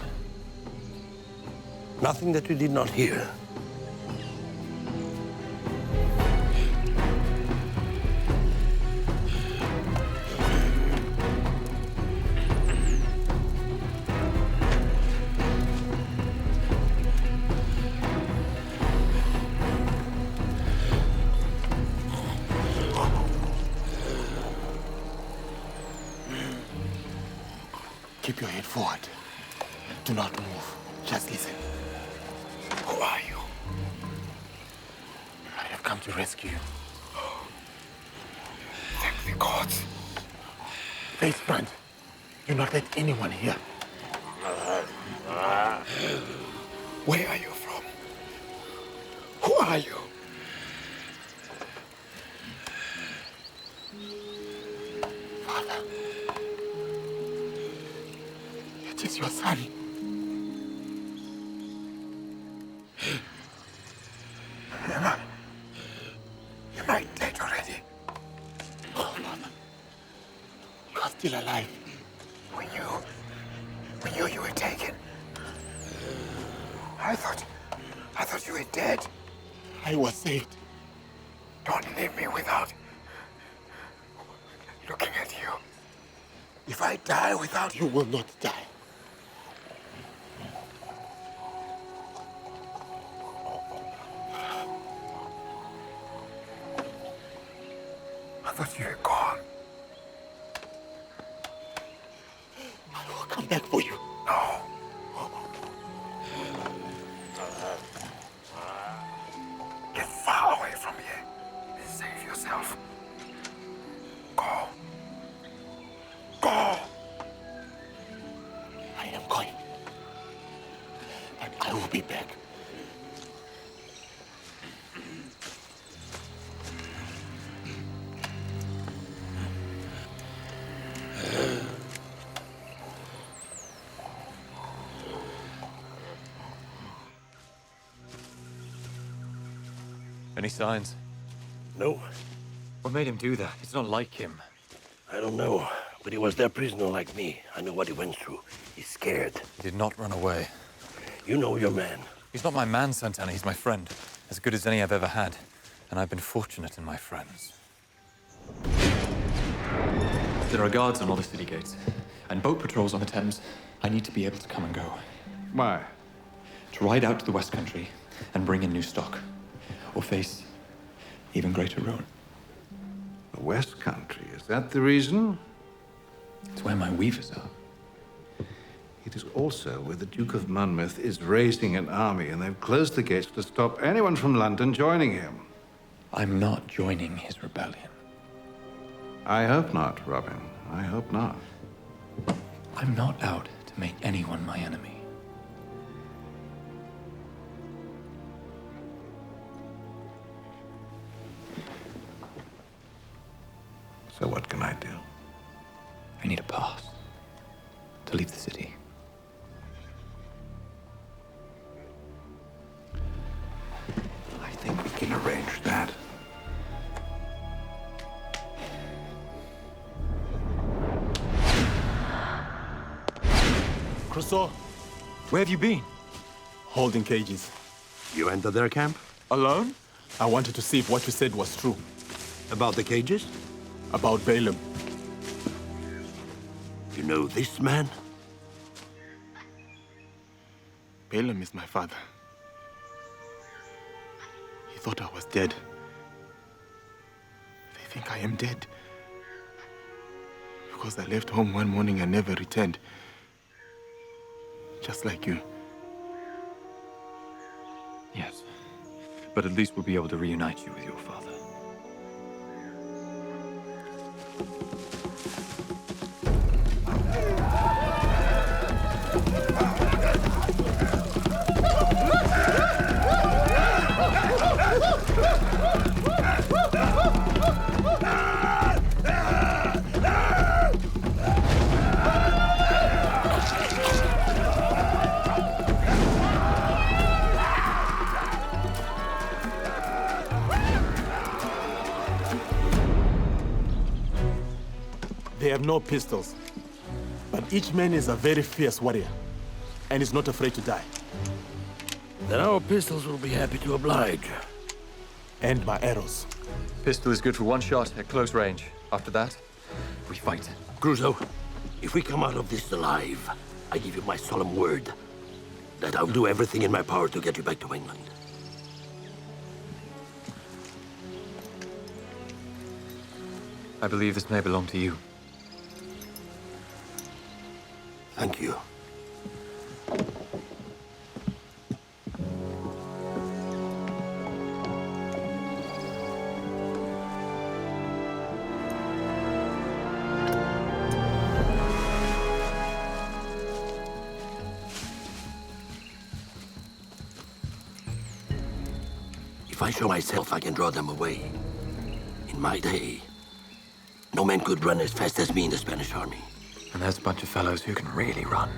Speaker 10: Nothing that you did not hear.
Speaker 2: Keep your head forward. Do not move. Just listen. Who are you? I have come to rescue you. Thank the gods. Face front. Do not let anyone hear. Where are you from? Who are you? Father. It is your son. Am I dead already? Oh, Father. You are still alive. We knew you were taken. I thought you were dead. I was saved. Don't leave me without looking at you. If I die without you, will not die. I thought you were gone. I will come back for you. No. Get far away from here. Save yourself. Go. Go. I am going. But I will be back.
Speaker 19: Any signs?
Speaker 10: No.
Speaker 19: What made him do that? It's not like him.
Speaker 10: I don't know, but he was their prisoner like me. I know what he went through. He's scared.
Speaker 19: He did not run away.
Speaker 10: You know your man.
Speaker 19: He's not my man, Santana. He's my friend. As good as any I've ever had. And I've been fortunate in my friends.
Speaker 11: There are guards on all the city gates, and boat patrols on the Thames. I need to be able to come and go.
Speaker 14: Why?
Speaker 11: To ride out to the West Country and bring in new stock, or face even greater ruin.
Speaker 14: The West Country, is that the reason?
Speaker 11: It's where my weavers are.
Speaker 14: It is also where the Duke of Monmouth is raising an army, and they've closed the gates to stop anyone from London joining him.
Speaker 11: I'm not joining his rebellion.
Speaker 14: I hope not, Robin. I hope not.
Speaker 11: I'm not out to make anyone my enemy.
Speaker 14: So what can I do?
Speaker 11: I need a pass to leave the city.
Speaker 14: I think we can arrange that.
Speaker 6: Crusoe,
Speaker 11: where have you been?
Speaker 6: Holding cages.
Speaker 10: You entered their camp?
Speaker 6: Alone? I wanted to see if what you said was true.
Speaker 10: About the cages?
Speaker 6: About Balaam.
Speaker 10: You know this man?
Speaker 6: Balaam is my father. He thought I was dead. They think I am dead. Because I left home one morning and never returned. Just like you.
Speaker 11: Yes. But at least we'll be able to reunite you with your father.
Speaker 6: They have no pistols, but each man is a very fierce warrior and is not afraid to die.
Speaker 10: Then our pistols will be happy to oblige.
Speaker 6: And my arrows.
Speaker 19: Pistol is good for one shot at close range. After that, we fight.
Speaker 10: Crusoe, if we come out of this alive, I give you my solemn word that I'll do everything in my power to get you back to England.
Speaker 19: I believe this may belong to you.
Speaker 10: Thank you. If I show myself, I can draw them away. In my day, no man could run as fast as me in the Spanish army.
Speaker 11: And there's a bunch of fellows who can really run.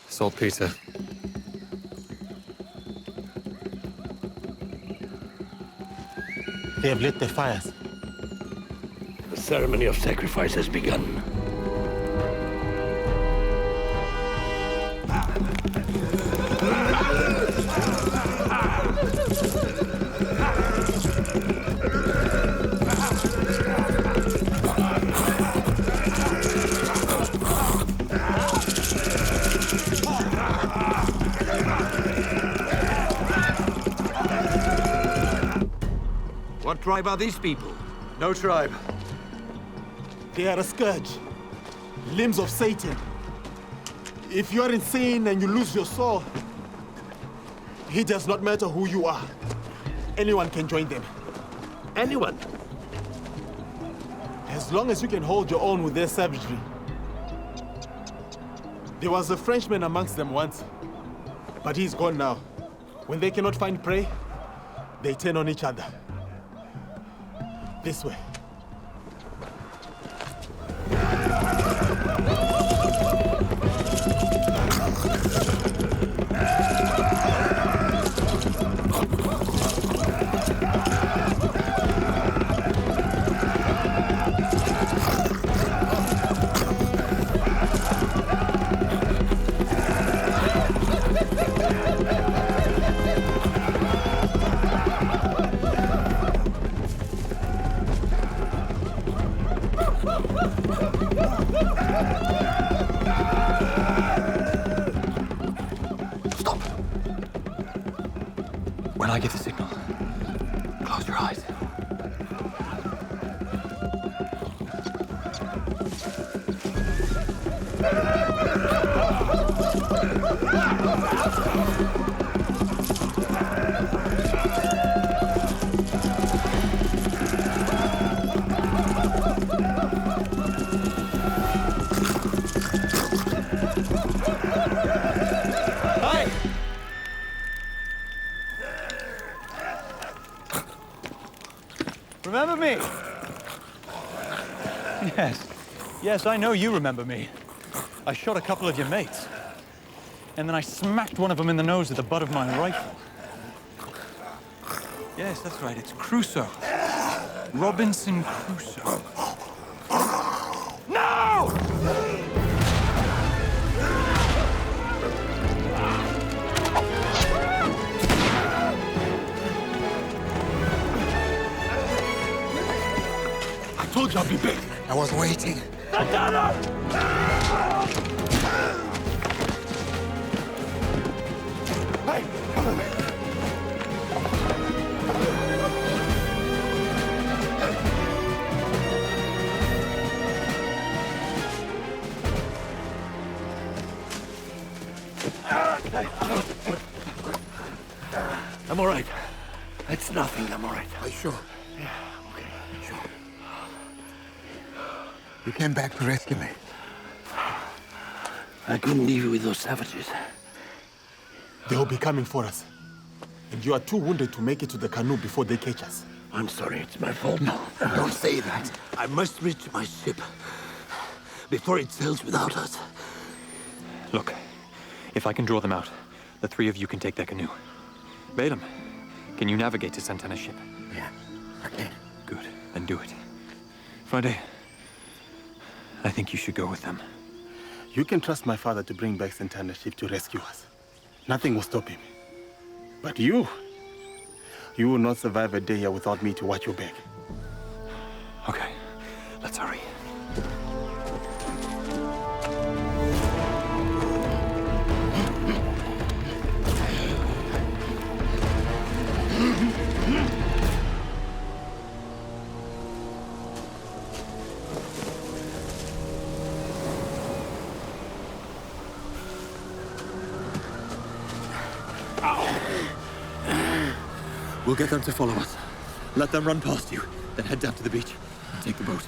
Speaker 19: Saltpeter.
Speaker 6: They have lit their fires.
Speaker 10: The ceremony of sacrifice has begun. What tribe are these people?
Speaker 19: No tribe.
Speaker 6: They are a scourge. Limbs of Satan. If you are insane and you lose your soul, it does not matter who you are. Anyone can join them.
Speaker 10: Anyone?
Speaker 6: As long as you can hold your own with their savagery. There was a Frenchman amongst them once, but he's gone now. When they cannot find prey, they turn on each other. This way.
Speaker 1: Stop! When I give the signal, close your eyes.
Speaker 11: Remember me? Yes. Yes, I know you remember me. I shot a couple of your mates. And then I smacked one of them in the nose with the butt of my rifle. Yes, that's right. It's Crusoe. Robinson Crusoe. No!
Speaker 6: I told you I'd be back.
Speaker 8: I was waiting.
Speaker 6: Hey, come on.
Speaker 10: I'm all right. It's nothing. I'm all right.
Speaker 8: Are you sure?
Speaker 10: Yeah, okay, sure.
Speaker 8: You came back to rescue me.
Speaker 10: I couldn't leave you with those savages.
Speaker 6: They will be coming for us. And you are too wounded to make it to the canoe before they catch us.
Speaker 10: I'm sorry, it's my fault.
Speaker 8: No, don't say that.
Speaker 10: I must reach my ship before it sails without us.
Speaker 1: Look, if I can draw them out, the three of you can take their canoe. Balaam, can you navigate to Santana's ship?
Speaker 8: Yeah, I can.
Speaker 1: Good, then do it. Friday, I think you should go with them.
Speaker 2: You can trust my father to bring back Santana's ship to rescue us. Nothing will stop him. But you will not survive a day here without me to watch your back.
Speaker 1: Okay, let's hurry.
Speaker 11: We'll get them to follow us. Let them run past you, then head down to the beach and take the boat.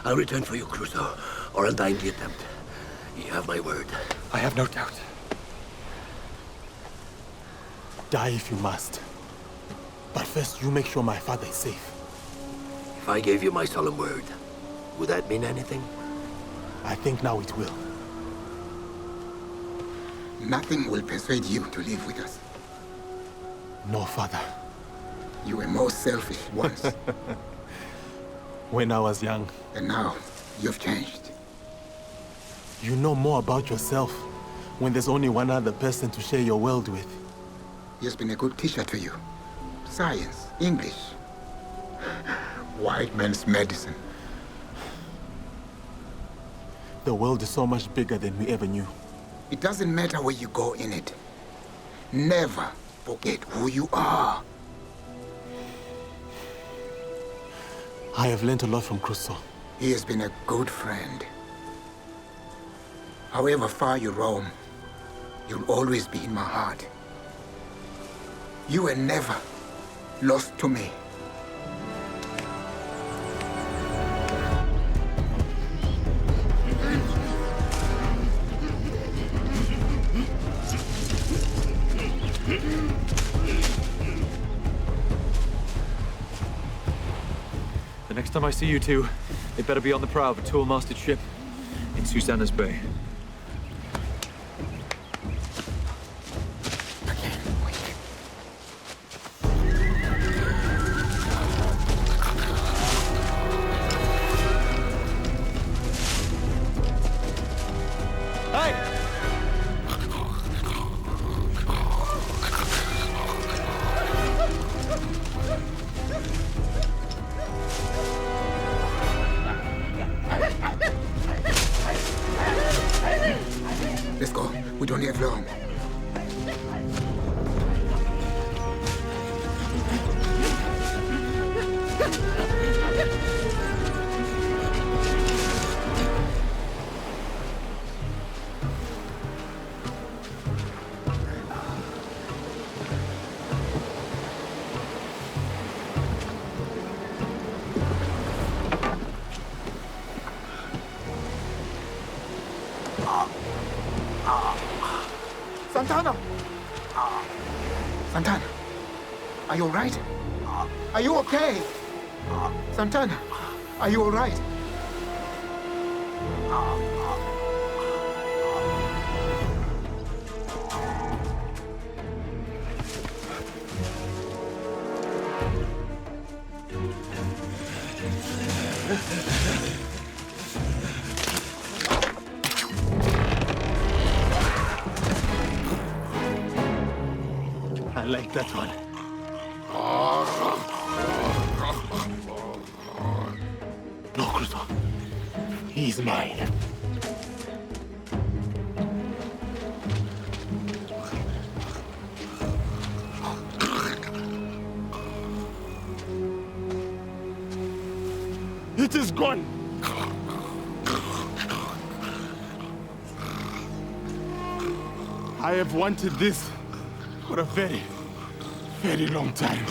Speaker 10: I'll return for you, Crusoe, or I'll die in the attempt. You have my word.
Speaker 11: I have no doubt.
Speaker 6: Die if you must. But first, you make sure my father is safe.
Speaker 10: If I gave you my solemn word, would that mean anything?
Speaker 6: I think now it will.
Speaker 8: Nothing will persuade you to live with us.
Speaker 6: No, father.
Speaker 8: You were more selfish once.
Speaker 6: When I was young.
Speaker 8: And now, you've changed.
Speaker 6: You know more about yourself when there's only one other person to share your world with.
Speaker 8: He has been a good teacher to you. Science, English. White man's medicine.
Speaker 6: The world is so much bigger than we ever knew.
Speaker 8: It doesn't matter where you go in it. Never forget who you are.
Speaker 6: I have learned a lot from Crusoe.
Speaker 8: He has been a good friend. However far you roam, you'll always be in my heart. You were never lost to me.
Speaker 1: The next time I see you two, it better be on the prow of a tall-masted ship in Susanna's Bay.
Speaker 8: won't live long.
Speaker 6: Santana!
Speaker 8: Santana, are you all right? Are you okay? Santana, are you all right?
Speaker 6: I like that one. No, Crusoe. He's mine. It is gone. I have wanted this for a very, very long time.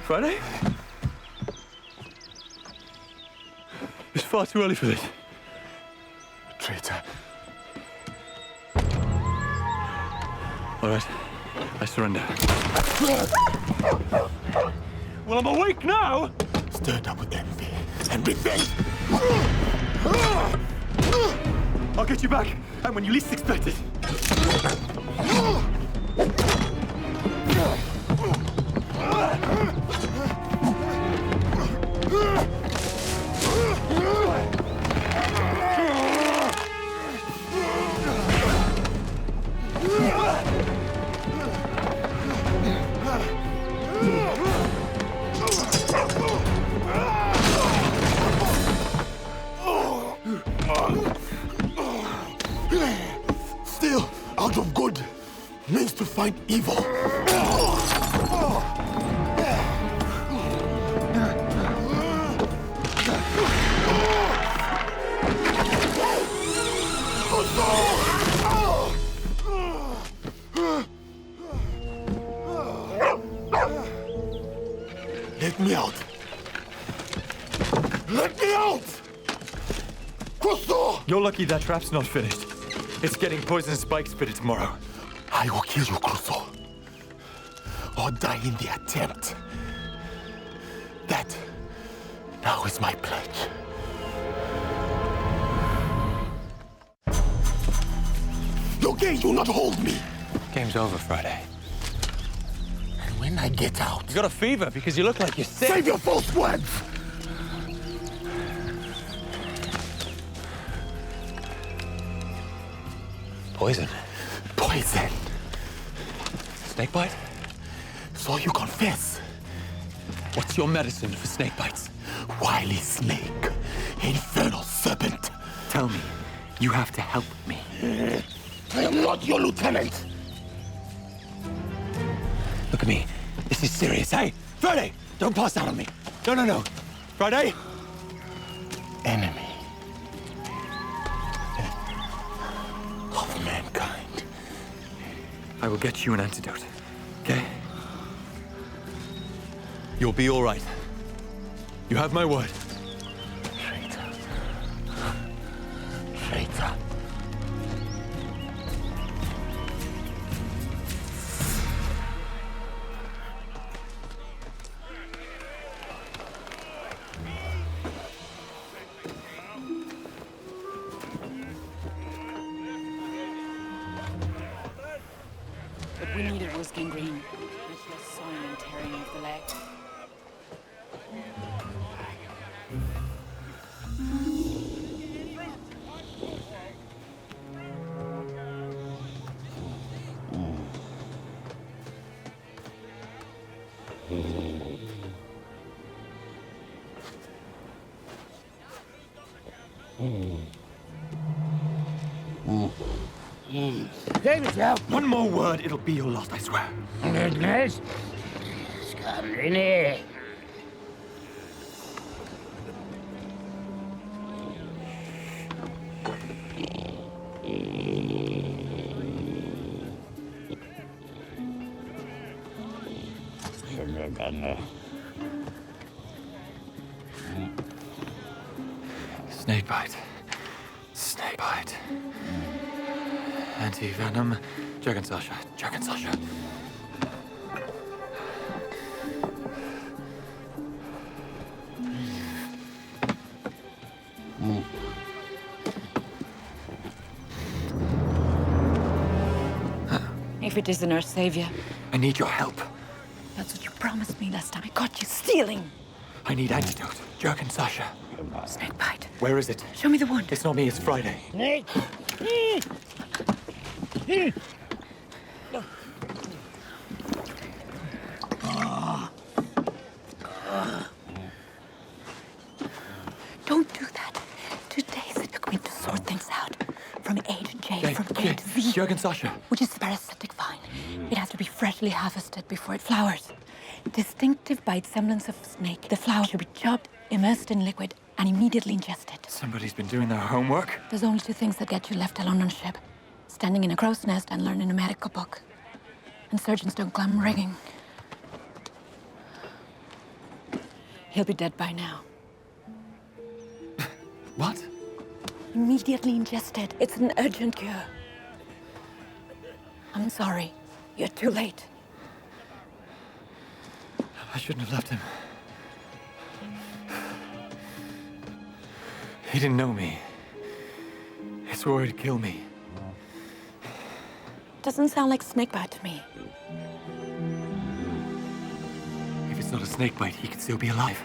Speaker 11: Friday? It's far too early for this.
Speaker 6: Traitor.
Speaker 11: All right, I surrender. Well, I'm awake now!
Speaker 6: Stirred up with envy and revenge.
Speaker 11: I'll get you back, and when you least expect it.
Speaker 6: Still, out of good means to find evil. Let me out. Let me out! Crusoe!
Speaker 1: You're lucky that trap's not finished. It's getting poison spikes fitted tomorrow.
Speaker 6: I will kill you, Crusoe. Or die in the attempt. That now is my pledge. Your game will not hold me.
Speaker 1: Game's over, Friday.
Speaker 6: And when I get out...
Speaker 1: You got a fever because you look like you're sick.
Speaker 6: Save your false words!
Speaker 1: Poison.
Speaker 6: Poison.
Speaker 1: Snake bite?
Speaker 6: So you confess.
Speaker 1: What's your medicine for snake bites?
Speaker 6: Wily snake. Infernal serpent.
Speaker 1: Tell me. You have to help me.
Speaker 6: I am not your lieutenant.
Speaker 1: Look at me. This is serious. Hey, Friday! Don't pass out on me. No. Friday?
Speaker 6: Enemy of mankind.
Speaker 1: I will get you an antidote. Okay? You'll be all right. You have my word.
Speaker 6: Traitor. Traitor.
Speaker 12: What we needed was gangrene, much less sawing and tearing of the leg.
Speaker 10: David, yeah.
Speaker 1: One more word, it'll be your last, I swear.
Speaker 10: Goodness. Come in here.
Speaker 1: Snake bite. Snake bite. Anti-venom. Jurgen Sasha.
Speaker 12: If it isn't our savior.
Speaker 1: I need your help.
Speaker 12: That's what you promised me last time I caught you stealing.
Speaker 1: I need antidote. Jurgen Sasha.
Speaker 12: Snake bite.
Speaker 1: Where is it?
Speaker 12: Show me the wound.
Speaker 1: It's not me, it's Friday.
Speaker 10: Snake.
Speaker 12: Don't do that. 2 days it took me to sort things out. From A to J, from A to Z.
Speaker 1: Jurgen Sasha.
Speaker 12: Which is the parasitic vine. It has to be freshly harvested before it flowers. Distinctive by its semblance of snake, the flower should be chopped, immersed in liquid, and immediately ingested.
Speaker 1: Somebody's been doing their homework.
Speaker 12: There's only 2 things that get you left alone on ship. Standing in a crow's nest and learning a medical book. And surgeons don't climb rigging. He'll be dead by now.
Speaker 1: What?
Speaker 12: Immediately ingested. It's an urgent cure. I'm sorry. You're too late.
Speaker 1: I shouldn't have left him. He didn't know me. He swore he'd kill me.
Speaker 12: Doesn't sound like snakebite to me.
Speaker 1: If it's not a snake bite, he could still be alive.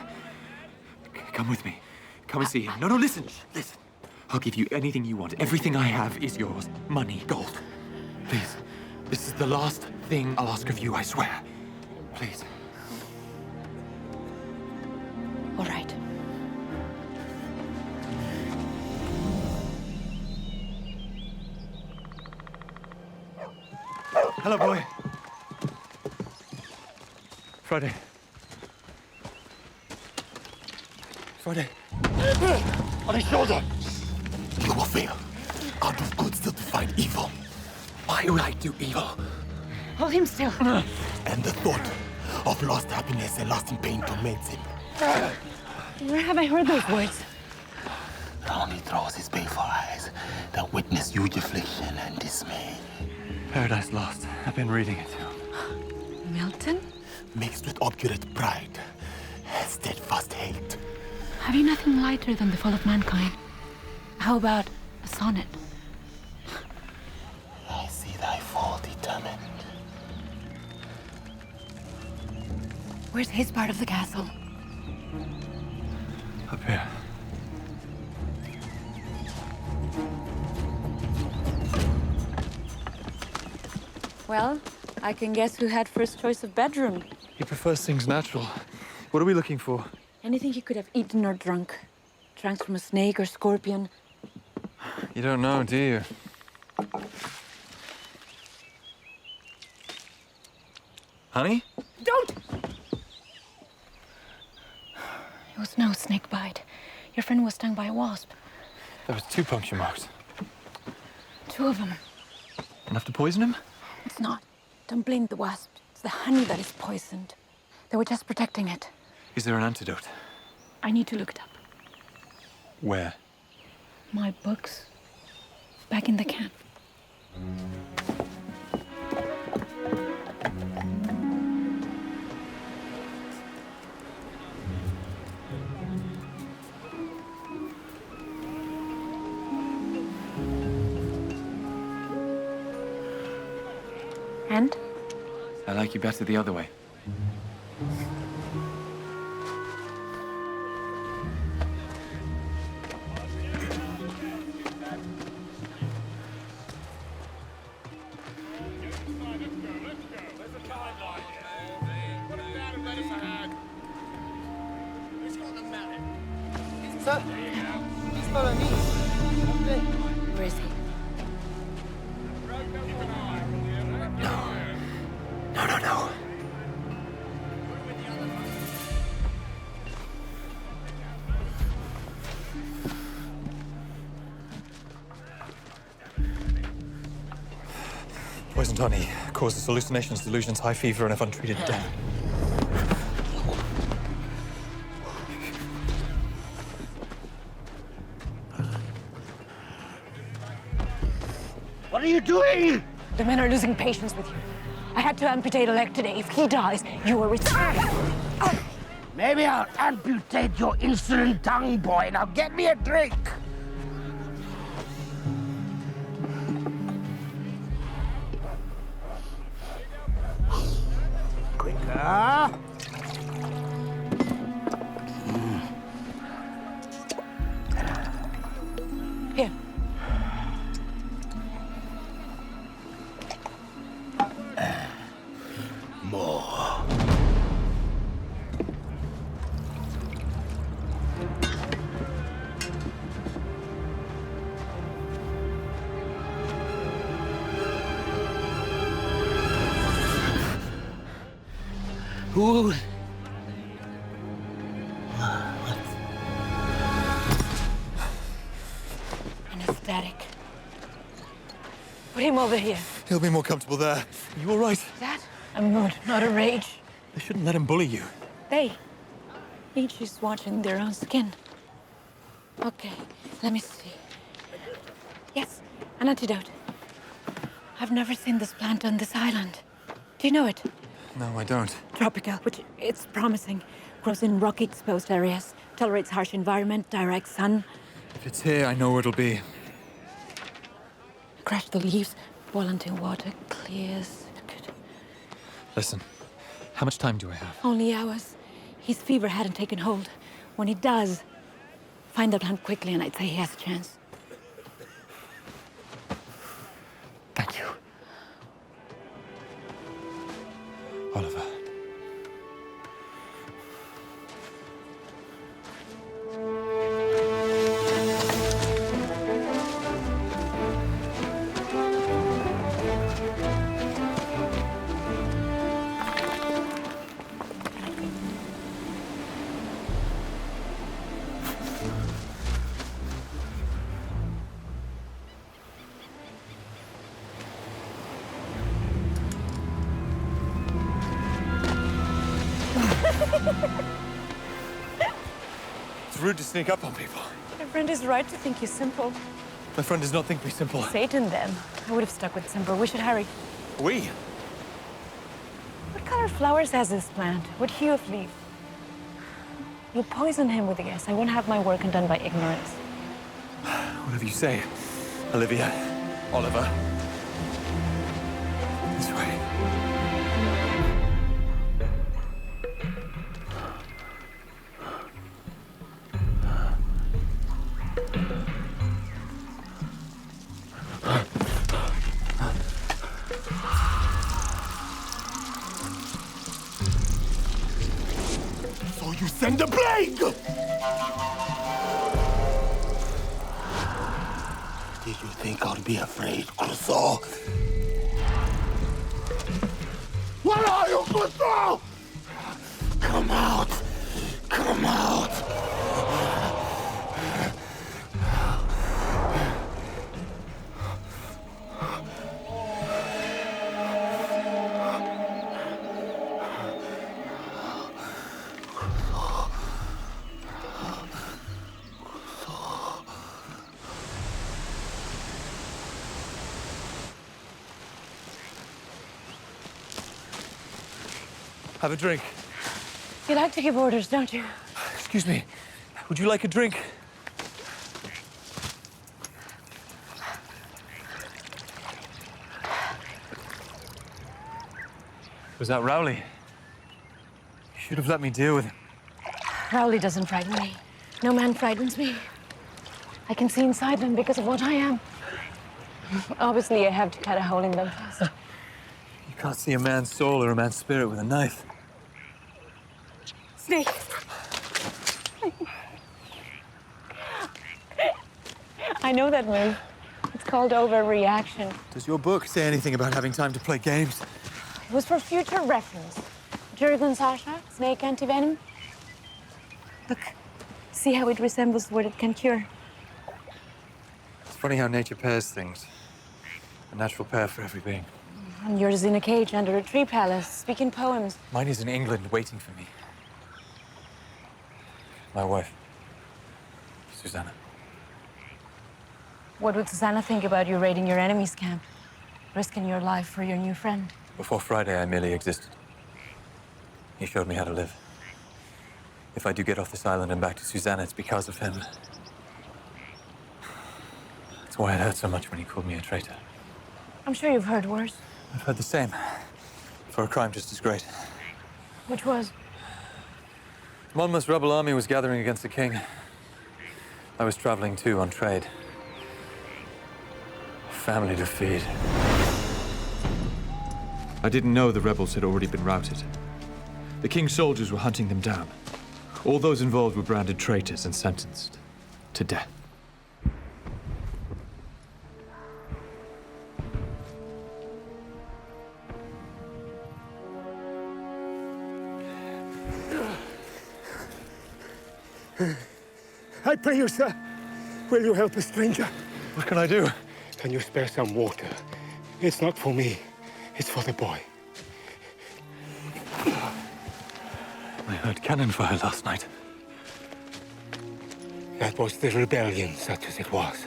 Speaker 1: Come with me. Come and see him. No, listen. Listen. I'll give you anything you want. Everything I have is yours. Money, gold. Please. This is the last thing I'll ask of you, I swear. Please.
Speaker 12: All right.
Speaker 1: Hello, boy. Friday. Friday.
Speaker 6: On his shoulder. You will fail. Out of good still to find evil.
Speaker 1: Why would I do evil?
Speaker 12: Hold him still.
Speaker 6: And the thought of lost happiness and lasting pain torments him.
Speaker 12: Where have I heard those words?
Speaker 6: Round he throws his baleful eyes that witness huge affliction and dismay.
Speaker 1: Paradise Lost. I've been reading it.
Speaker 12: Milton?
Speaker 6: Mixed with obdurate pride, steadfast hate.
Speaker 12: Have you nothing lighter than the fall of mankind? How about a sonnet?
Speaker 6: I see thy fall determined.
Speaker 12: Where's his part of the castle?
Speaker 1: Up here.
Speaker 12: Well, I can guess who had first choice of bedroom.
Speaker 1: He prefers things natural. What are we looking for?
Speaker 12: Anything he could have eaten or drunk. Trunks from a snake or scorpion.
Speaker 1: You don't know, do you? Honey?
Speaker 12: Don't! It was no snake bite. Your friend was stung by a wasp.
Speaker 1: There was 2 puncture marks.
Speaker 12: 2 of them.
Speaker 1: Enough to poison him?
Speaker 12: It's not. Don't blame the wasp. It's the honey that is poisoned. They were just protecting it.
Speaker 1: Is there an antidote?
Speaker 12: I need to look it up.
Speaker 1: Where?
Speaker 12: My books. Back in the camp. And?
Speaker 1: I like you better the other way.
Speaker 21: Sir, please follow me.
Speaker 12: Where is he?
Speaker 1: No. Poisoned honey causes hallucinations, delusions, high fever, and if untreated, death.
Speaker 10: What are you doing?
Speaker 12: The men are losing patience with you. I had to amputate a leg today. If he dies, you will return.
Speaker 10: Maybe I'll amputate your insolent tongue, boy. Now get me a drink. Quicker.
Speaker 12: Here.
Speaker 10: More. Who?
Speaker 12: Anesthetic. Put him over here.
Speaker 1: He'll be more comfortable there. You all right?
Speaker 12: That? A mood, not a rage.
Speaker 1: They shouldn't let him bully you.
Speaker 12: They. Each is watching their own skin. Okay, let me see. Yes, an antidote. I've never seen this plant on this island. Do you know it?
Speaker 1: No, I don't.
Speaker 12: Tropical, which it's promising. Grows in rocky, exposed areas. Tolerates harsh environment, direct sun.
Speaker 1: If it's here, I know where it'll be.
Speaker 12: Crush the leaves, boil until water clears. Good.
Speaker 1: Listen, how much time do I have?
Speaker 12: Only hours. His fever hadn't taken hold. When it does, find the plant quickly and I'd say he has a chance.
Speaker 1: Thank you. Oliver.
Speaker 11: rude to sneak up on people.
Speaker 12: My friend is right to think you simple.
Speaker 11: My friend does not think me simple.
Speaker 12: Satan, then. I would have stuck with simple. We should hurry.
Speaker 11: We?
Speaker 12: What color flowers has this plant? What hue of leaf? You'll poison him with a guess. I won't have my work undone by ignorance.
Speaker 11: Whatever you say, Olivia. Oliver. This way.
Speaker 6: So you send the plague! Did you think I'd be afraid, Crusoe? Where are you, Crusoe? Come out! Come out!
Speaker 11: Have a drink.
Speaker 12: You like to give orders, don't you?
Speaker 11: Excuse me. Would you like a drink? Was that Rowley? You should have let me deal with him.
Speaker 12: Rowley doesn't frighten me. No man frightens me. I can see inside them because of what I am. Obviously, I have to cut a hole in them first.
Speaker 11: You can't see a man's soul or a man's spirit with a knife.
Speaker 12: Snake. I know that move. It's called overreaction.
Speaker 11: Does your book say anything about having time to play games?
Speaker 12: It was for future reference. Jurgen Sasha, snake anti-venom. Look, see how it resembles what it can cure.
Speaker 11: It's funny how nature pairs things. A natural pair for every being.
Speaker 12: And yours is in a cage under a tree palace, speaking poems.
Speaker 11: Mine is in England, waiting for me. My wife, Susanna.
Speaker 12: What would Susanna think about you raiding your enemy's camp? Risking your life for your new friend?
Speaker 11: Before Friday, I merely existed. He showed me how to live. If I do get off this island and back to Susanna, it's because of him. That's why it hurt so much when he called me a traitor.
Speaker 12: I'm sure you've heard worse.
Speaker 11: I've heard the same. For a crime just as great.
Speaker 12: Which was?
Speaker 11: Monmouth's rebel army was gathering against the king. I was traveling too on trade. Family to feed.
Speaker 1: I didn't know the rebels had already been routed. The king's soldiers were hunting them down. All those involved were branded traitors and sentenced to death.
Speaker 6: I pray you, sir, will you help a stranger?
Speaker 11: What can I do?
Speaker 6: Can you spare some water? It's not for me, it's for the boy.
Speaker 11: I heard cannon fire last night.
Speaker 6: That was the rebellion, such as it was.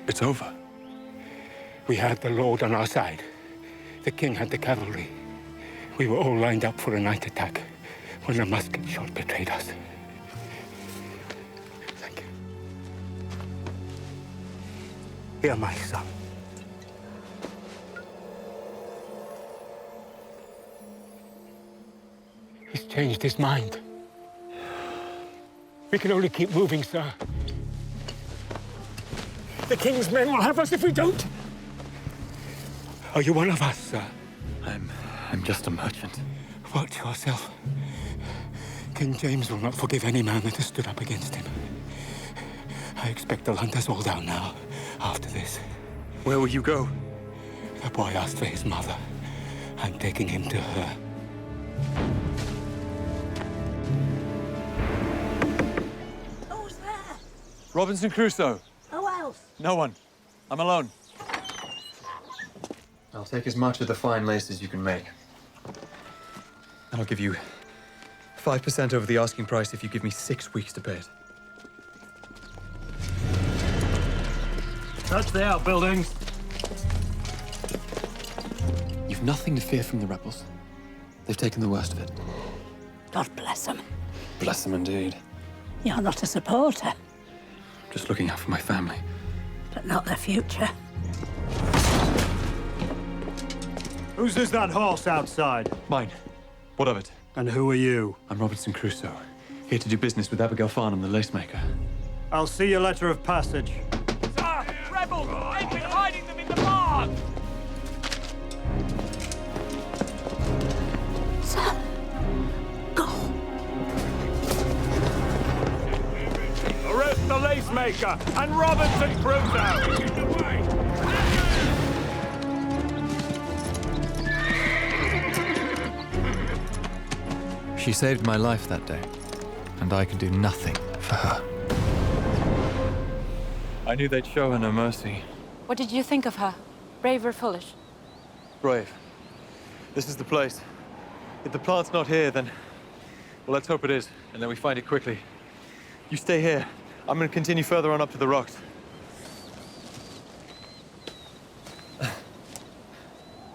Speaker 11: It's over.
Speaker 6: We had the Lord on our side. The king had the cavalry. We were all lined up for a night attack when a musket shot betrayed us. Thank you. Here, my son. He's changed his mind. We can only keep moving, sir. The king's men will have us if we don't. Are you one of us, sir?
Speaker 11: I'm just a merchant.
Speaker 6: Watch yourself. King James will not forgive any man that has stood up against him. I expect they'll hunt us all down now, after this.
Speaker 11: Where will you go?
Speaker 6: The boy asked for his mother. I'm taking him to her.
Speaker 3: Who's there?
Speaker 11: Robinson Crusoe.
Speaker 3: Who else?
Speaker 11: No one. I'm alone.
Speaker 19: I'll take as much of the fine lace as you can make.
Speaker 1: I'll give you
Speaker 19: 5% over the asking price if you give me 6 weeks to pay it.
Speaker 9: Touch the outbuildings.
Speaker 19: You've nothing to fear from the rebels. They've taken the worst of it.
Speaker 3: God bless them.
Speaker 19: Bless them indeed.
Speaker 3: You're not a supporter,
Speaker 19: Just looking out for my family.
Speaker 3: but not their future.
Speaker 9: Whose is that horse outside?
Speaker 19: Mine. What of it?
Speaker 9: And who are you?
Speaker 19: I'm Robinson Crusoe, here to do business with Abigail Farnham, the lacemaker.
Speaker 9: I'll see your letter of passage.
Speaker 16: Sir! Rebels! They've been hiding them in the barn!
Speaker 3: Sir, go.
Speaker 14: Arrest the lacemaker and Robinson Crusoe!
Speaker 1: She saved my life that day, and I could do nothing for her. I knew they'd show her no mercy.
Speaker 12: What did you think of her? Brave or foolish?
Speaker 19: Brave. This is the place. If the plant's not here, then... well, let's hope it is, and then we find it quickly. You stay here. I'm gonna continue further on up to the rocks.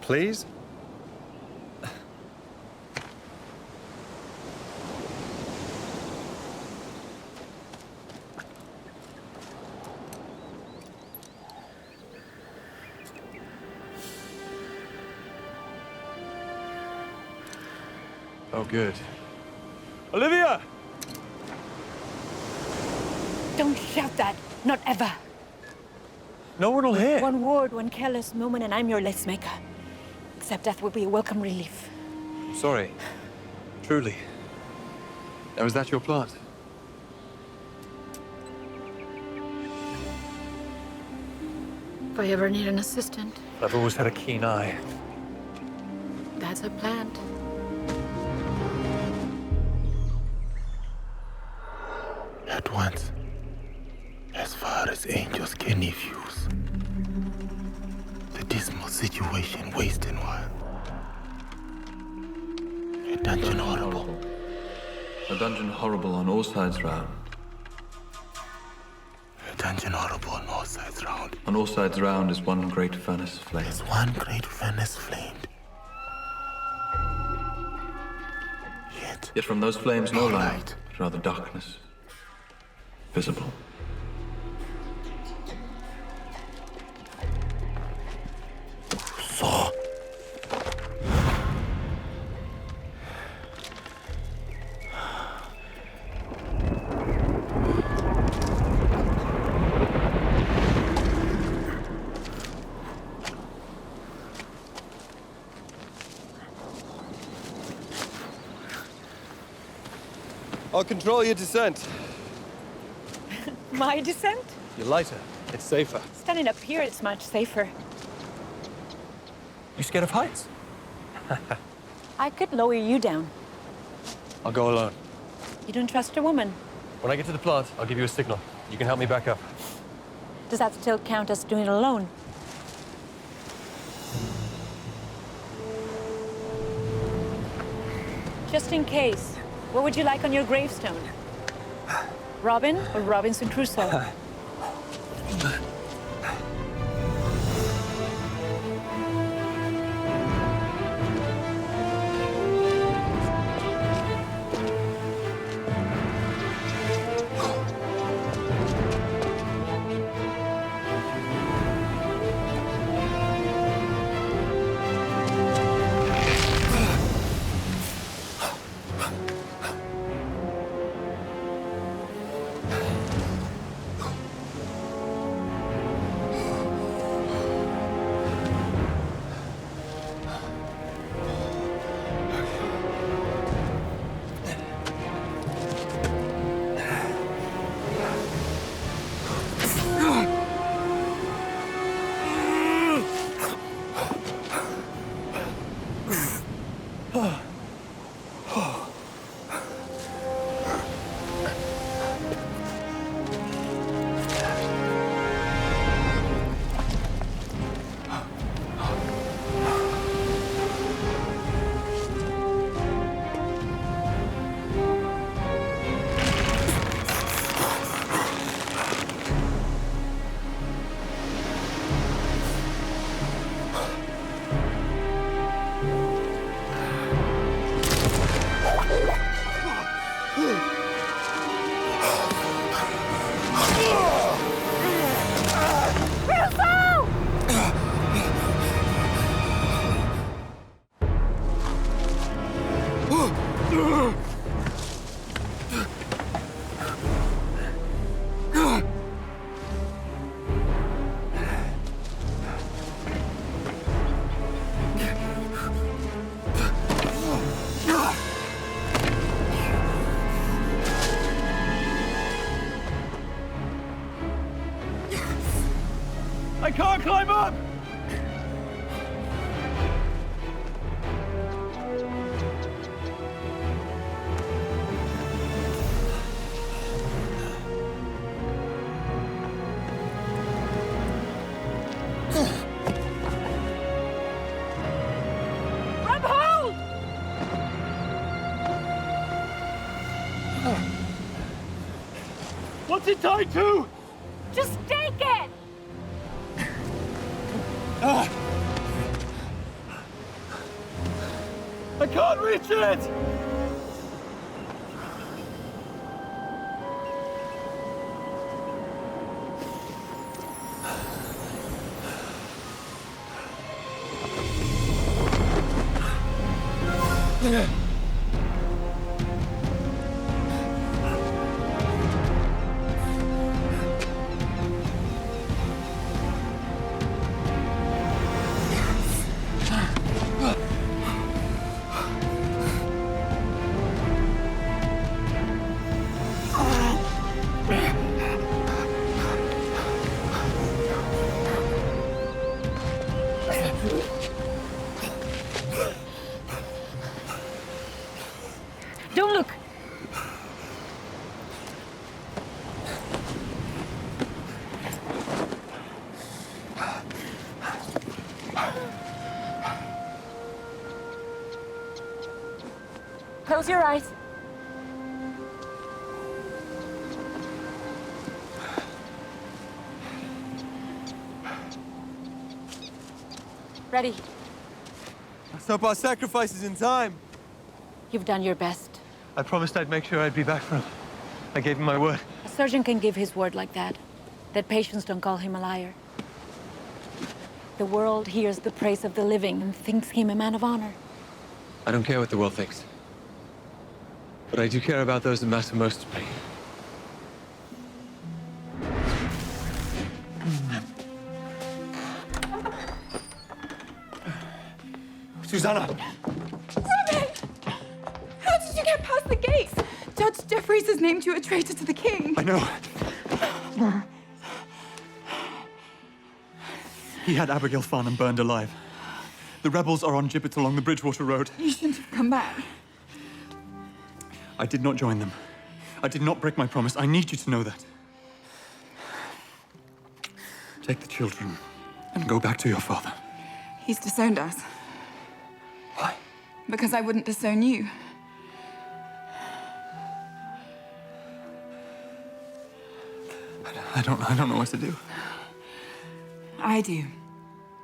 Speaker 19: Please? Oh, good. Olivia!
Speaker 3: Don't shout that. Not ever.
Speaker 19: No one will hear.
Speaker 3: One word, one careless moment, and I'm your lacemaker. Except death will be a welcome relief.
Speaker 19: Sorry. Truly. Now, is that your plant?
Speaker 12: If I ever need an assistant,
Speaker 19: I've always had a keen eye.
Speaker 12: that's a plant.
Speaker 6: At once, as far as angels can views, the dismal situation wasting while. A dungeon horrible.
Speaker 1: A dungeon horrible on all sides round.
Speaker 6: A dungeon horrible on all sides round.
Speaker 1: On all sides round is one great furnace flame.
Speaker 6: There's one great furnace flamed.
Speaker 1: Yet from those flames no light, but rather darkness. Visible.
Speaker 6: So.
Speaker 19: I'll control your descent.
Speaker 3: My descent?
Speaker 19: You're lighter. It's safer.
Speaker 3: Standing up here, it's much safer.
Speaker 19: You scared of heights?
Speaker 3: I could lower you down.
Speaker 19: I'll go alone.
Speaker 3: You don't trust a woman.
Speaker 19: When I get to the plant, I'll give you a signal. You can help me back up.
Speaker 3: Does that still count as doing it alone? Just in case, what would you like on your gravestone? Robin or Robinson Crusoe?
Speaker 11: I can't climb up!
Speaker 3: Grab hold!
Speaker 11: What's it tied to?
Speaker 3: Just take it!
Speaker 11: I can't reach it!
Speaker 3: Don't look! Close your eyes. Ready.
Speaker 19: Let's hope our sacrifice is in time.
Speaker 3: You've done your best.
Speaker 19: I promised I'd make sure I'd be back for him. I gave him my word.
Speaker 3: A surgeon can give his word like that. That patients don't call him a liar. The world hears the praise of the living and thinks him a man of honor.
Speaker 19: I don't care what the world thinks. But I do care about those that matter most to me.
Speaker 11: Susanna!
Speaker 20: Robin! How did you get past the gates? Judge Jeffries has named you a traitor to the king.
Speaker 11: I know. He had Abigail Farnham burned alive. The rebels are on gibbets along the Bridgewater Road.
Speaker 20: You shouldn't have come back.
Speaker 11: I did not join them. I did not break my promise. I need you to know that. Take the children and go back to your father.
Speaker 20: He's disowned us.
Speaker 11: Why?
Speaker 20: Because I wouldn't disown you.
Speaker 11: I don't know what to do.
Speaker 20: I do.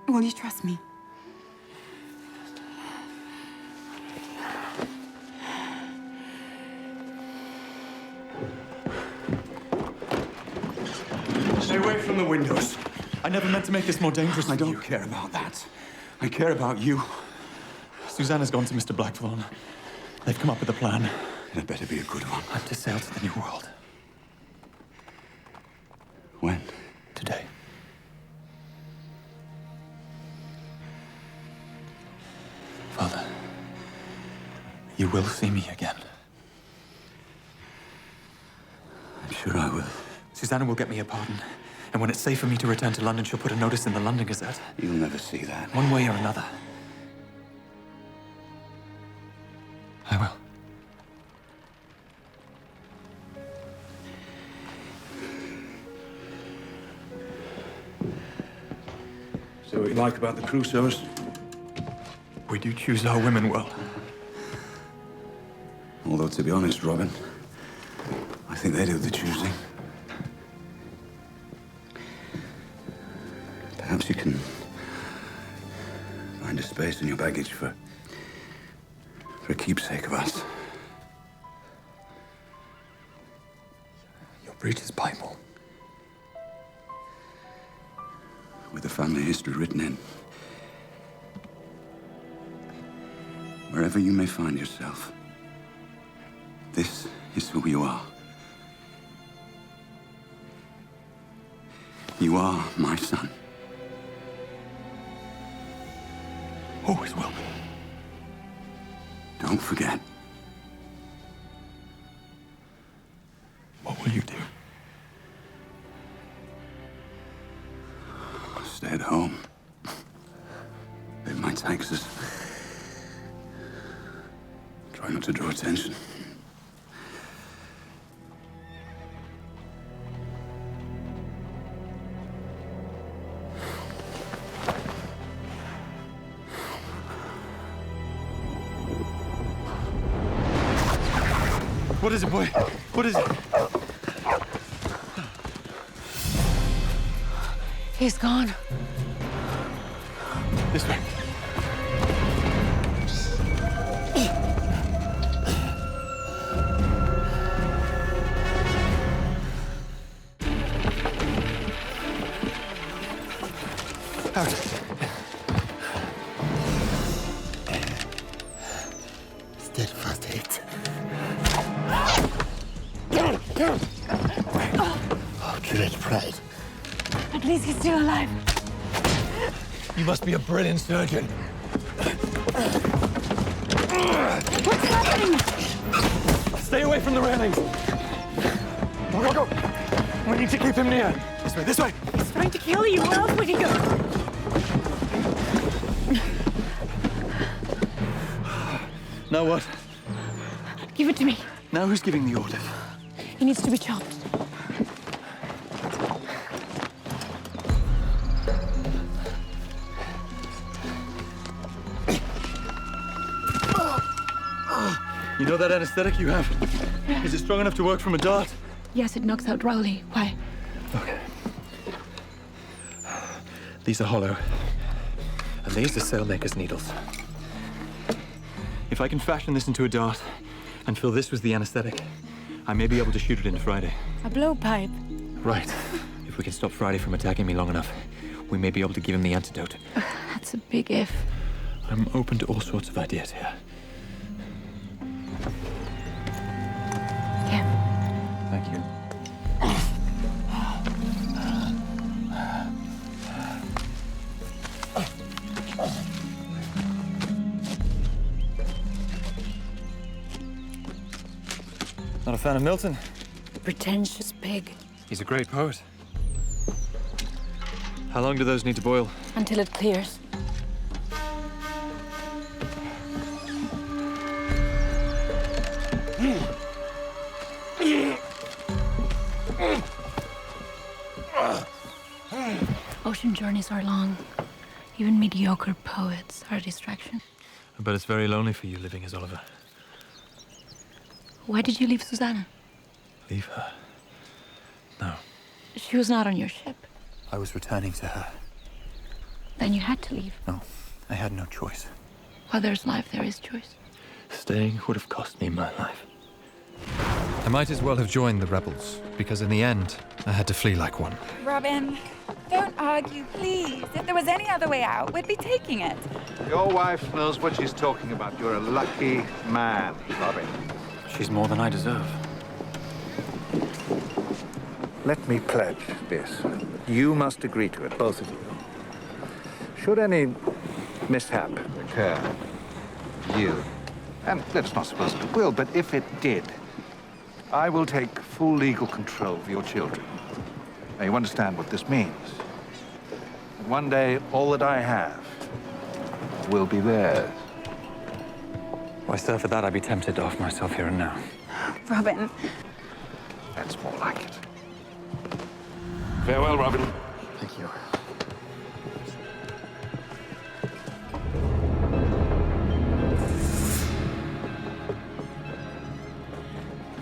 Speaker 20: Will you trust me?
Speaker 11: Stay away from the windows. I never meant to make this more dangerous. I don't care about that. I care about you. Susanna's gone to Mr. Blackthorne. They've come up with a plan.
Speaker 7: It better be a good one.
Speaker 11: I'm to sail to the New World.
Speaker 7: When?
Speaker 11: Today. Father, you will see me again.
Speaker 7: I'm sure I will.
Speaker 11: Susanna will get me a pardon. And when it's safe for me to return to London, she'll put a notice in the London Gazette.
Speaker 7: You'll never see that.
Speaker 11: One way or another. I will.
Speaker 7: So what you like about the Crusoes?
Speaker 11: We do choose our women well.
Speaker 7: Although, to be honest, Robin, I think they do the choosing. Perhaps you can find a space in your baggage for a keepsake of us.
Speaker 11: Your Breach's Bible.
Speaker 7: With the family history written in. Wherever you may find yourself, This is who you are. You are my son.
Speaker 1: Always will be.
Speaker 7: Don't forget.
Speaker 1: What will you do?
Speaker 7: Stay at home. Pay my taxes. Try not to draw attention.
Speaker 1: What is it, boy? What is it?
Speaker 3: He's gone.
Speaker 1: This way. Out.
Speaker 6: Steadfast hate. Accurate pride.
Speaker 3: At least he's still alive.
Speaker 19: You must be a brilliant surgeon.
Speaker 3: What's happening?
Speaker 19: Stay away from the railings. Go, go, go. We need to keep him near. This way, this way.
Speaker 3: He's trying to kill you. Where else would he go?
Speaker 1: Now what?
Speaker 3: Give it to me.
Speaker 1: Now who's giving the orders?
Speaker 3: He needs to be chopped.
Speaker 1: You know that anesthetic you have? Is it strong enough to work from a dart?
Speaker 3: Yes, it knocks out Rowley. Why?
Speaker 1: Okay. These are hollow. And these are sailmaker's needles. If I can fashion this into a dart and fill this with the anesthetic, I may be able to shoot it into Friday.
Speaker 3: A blowpipe.
Speaker 1: Right. If we can stop Friday from attacking me long enough, we may be able to give him the antidote.
Speaker 3: That's a big if.
Speaker 1: I'm open to all sorts of ideas here. Thank you. Not a fan of Milton?
Speaker 3: Pretentious pig.
Speaker 1: He's a great poet. How long do those need to boil?
Speaker 3: Until it clears. Ocean journeys are long. Even mediocre poets are a distraction.
Speaker 1: I bet it's very lonely for you living as Oliver.
Speaker 3: Why did you leave Susanna?
Speaker 1: Leave her? No.
Speaker 3: She was not on your ship.
Speaker 1: I was returning to her.
Speaker 3: Then you had to leave.
Speaker 1: No, I had no choice.
Speaker 3: While there's life, there is choice.
Speaker 1: Staying would have cost me my life. I might as well have joined the rebels, because in the end, I had to flee like one.
Speaker 20: Robin, don't argue, please. If there was any other way out, we'd be taking it.
Speaker 14: Your wife knows what she's talking about. You're a lucky man, Robin.
Speaker 1: She's more than I deserve.
Speaker 14: Let me pledge this. You must agree to it, both of you. Should any mishap occur, you, and let's not suppose it will, but if it did, I will take full legal control of your children. Now, you understand what this means. One day, all that I have will be theirs.
Speaker 1: Why, sir, for that I'd be tempted to offer myself here and now.
Speaker 20: Robin.
Speaker 14: That's more like it. Farewell, Robin.
Speaker 1: Thank you.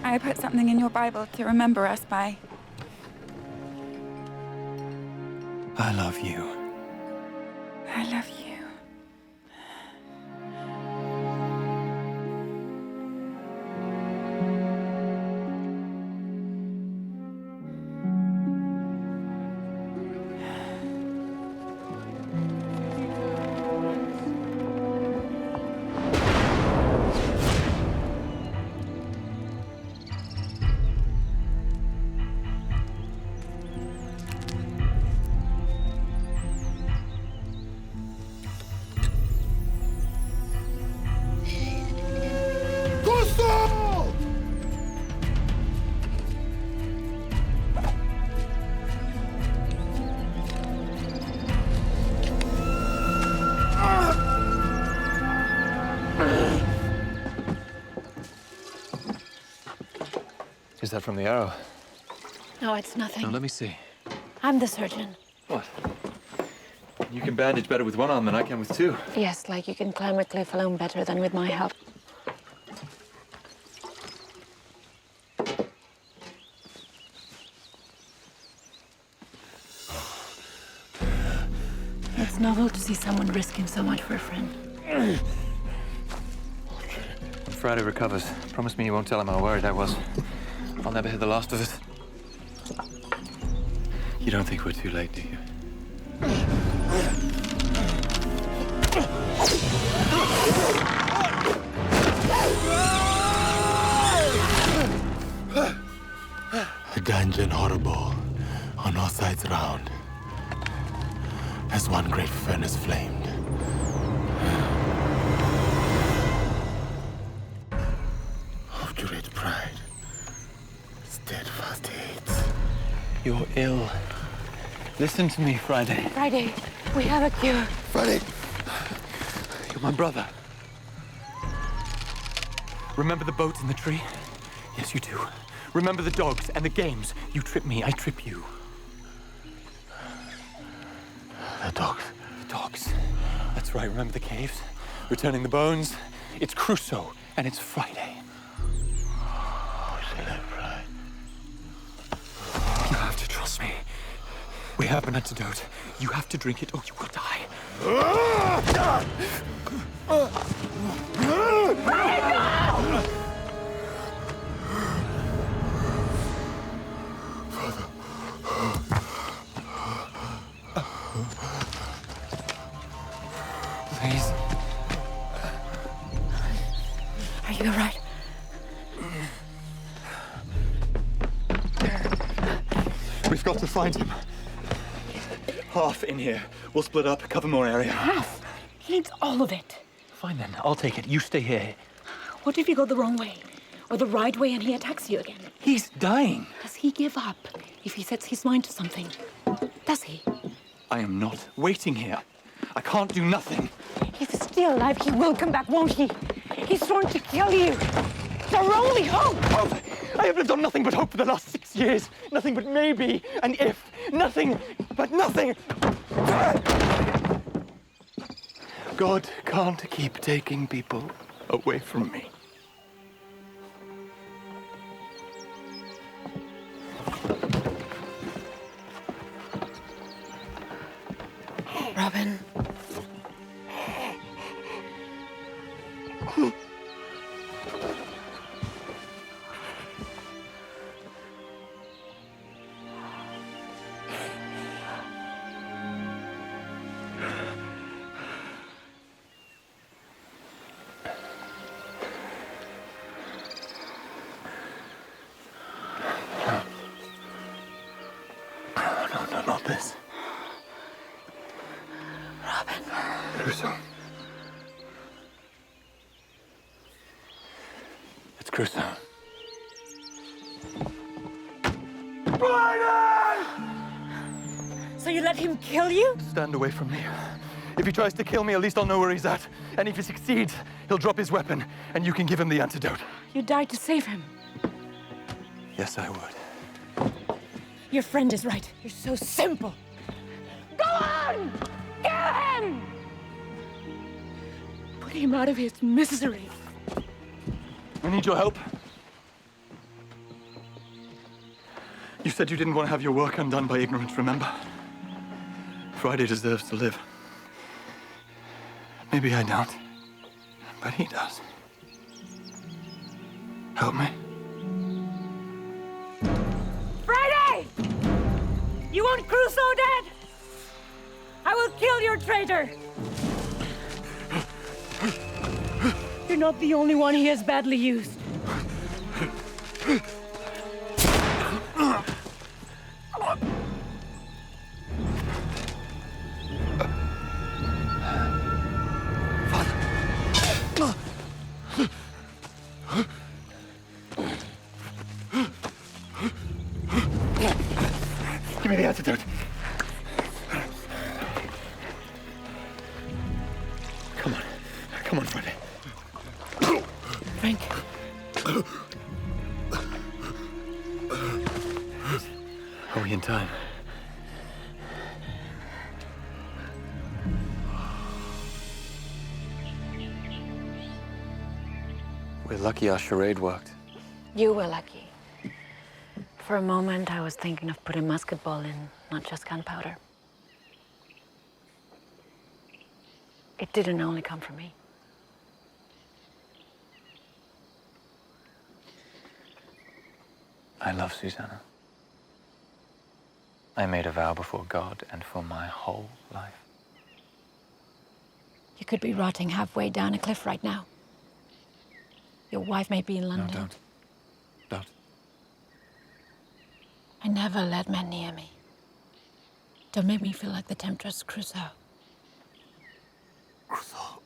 Speaker 20: I put something in your Bible to remember us by.
Speaker 1: I love you.
Speaker 20: I love you.
Speaker 1: Is that from the arrow?
Speaker 3: No, it's nothing.
Speaker 1: Now, let me see.
Speaker 3: I'm the surgeon.
Speaker 1: What? You can bandage better with one arm than I can with two.
Speaker 3: Yes, like you can climb a cliff alone better than with my help. It's novel to see someone risking so much for a friend.
Speaker 1: When Friday recovers, promise me you won't tell him how worried I was. I'll never hear the last of it. You don't think we're too late, do you?
Speaker 2: A dungeon horrible on all sides round, as one great furnace flamed. Obdurate pride, steadfast hate.
Speaker 1: You're ill. Listen to me, Friday.
Speaker 3: Friday, we have a cure.
Speaker 1: Friday! You're my brother. Remember the boat in the tree? Yes, you do. Remember the dogs and the games? You trip me, I trip you.
Speaker 2: The dogs.
Speaker 1: The dogs. That's right, remember the caves? Returning the bones? It's Crusoe, and it's Friday. You have to trust me. We have an antidote. You have to drink it or you will die. Please.
Speaker 3: Are you all right?
Speaker 1: We've got to find him. Half in here. We'll split up, cover more area.
Speaker 3: Half? He needs all of it.
Speaker 1: Fine then, I'll take it. You stay here.
Speaker 3: What if you go the wrong way? Or the right way and he attacks you again?
Speaker 1: He's dying.
Speaker 3: Does he give up if he sets his mind to something? Does he?
Speaker 1: I am not waiting here. I can't do nothing.
Speaker 3: If he's still alive, he will come back, won't he? He's sworn to kill you. It's our only hope.
Speaker 1: Hope? I have lived on nothing but hope for the last 6 years. Nothing but maybe and if. Nothing but nothing. God can't keep taking people away from me.
Speaker 3: Robin.
Speaker 1: No, not this.
Speaker 3: Robin.
Speaker 1: Crusoe. It's Crusoe.
Speaker 3: So you let him kill you?
Speaker 1: Stand away from me. If he tries to kill me, at least I'll know where he's at. And if he succeeds, he'll drop his weapon, and you can give him the antidote.
Speaker 3: You died to save him.
Speaker 1: Yes, I would.
Speaker 3: Your friend is right. You're so simple. Go on! Kill him! Put him out of his misery.
Speaker 1: I need your help. You said you didn't want to have your work undone by ignorance, remember? Friday deserves to live. Maybe I don't, but he does. Help me.
Speaker 3: Friday! You want Crusoe dead? I will kill your traitor. You're not the only one he has badly used.
Speaker 1: Give me the antidote. Come on. Come on, Friday.
Speaker 3: Frank.
Speaker 1: we in time? We're lucky our charade worked.
Speaker 3: You were lucky. For a moment, I was thinking of putting musket ball in, not just gunpowder. It didn't only come from me.
Speaker 1: I love Susanna. I made a vow before God and for my whole life.
Speaker 3: You could be rotting halfway down a cliff right now. Your wife may be in London.
Speaker 1: No, don't.
Speaker 3: I never let men near me. Don't make me feel like the temptress Crusoe.
Speaker 6: Crusoe.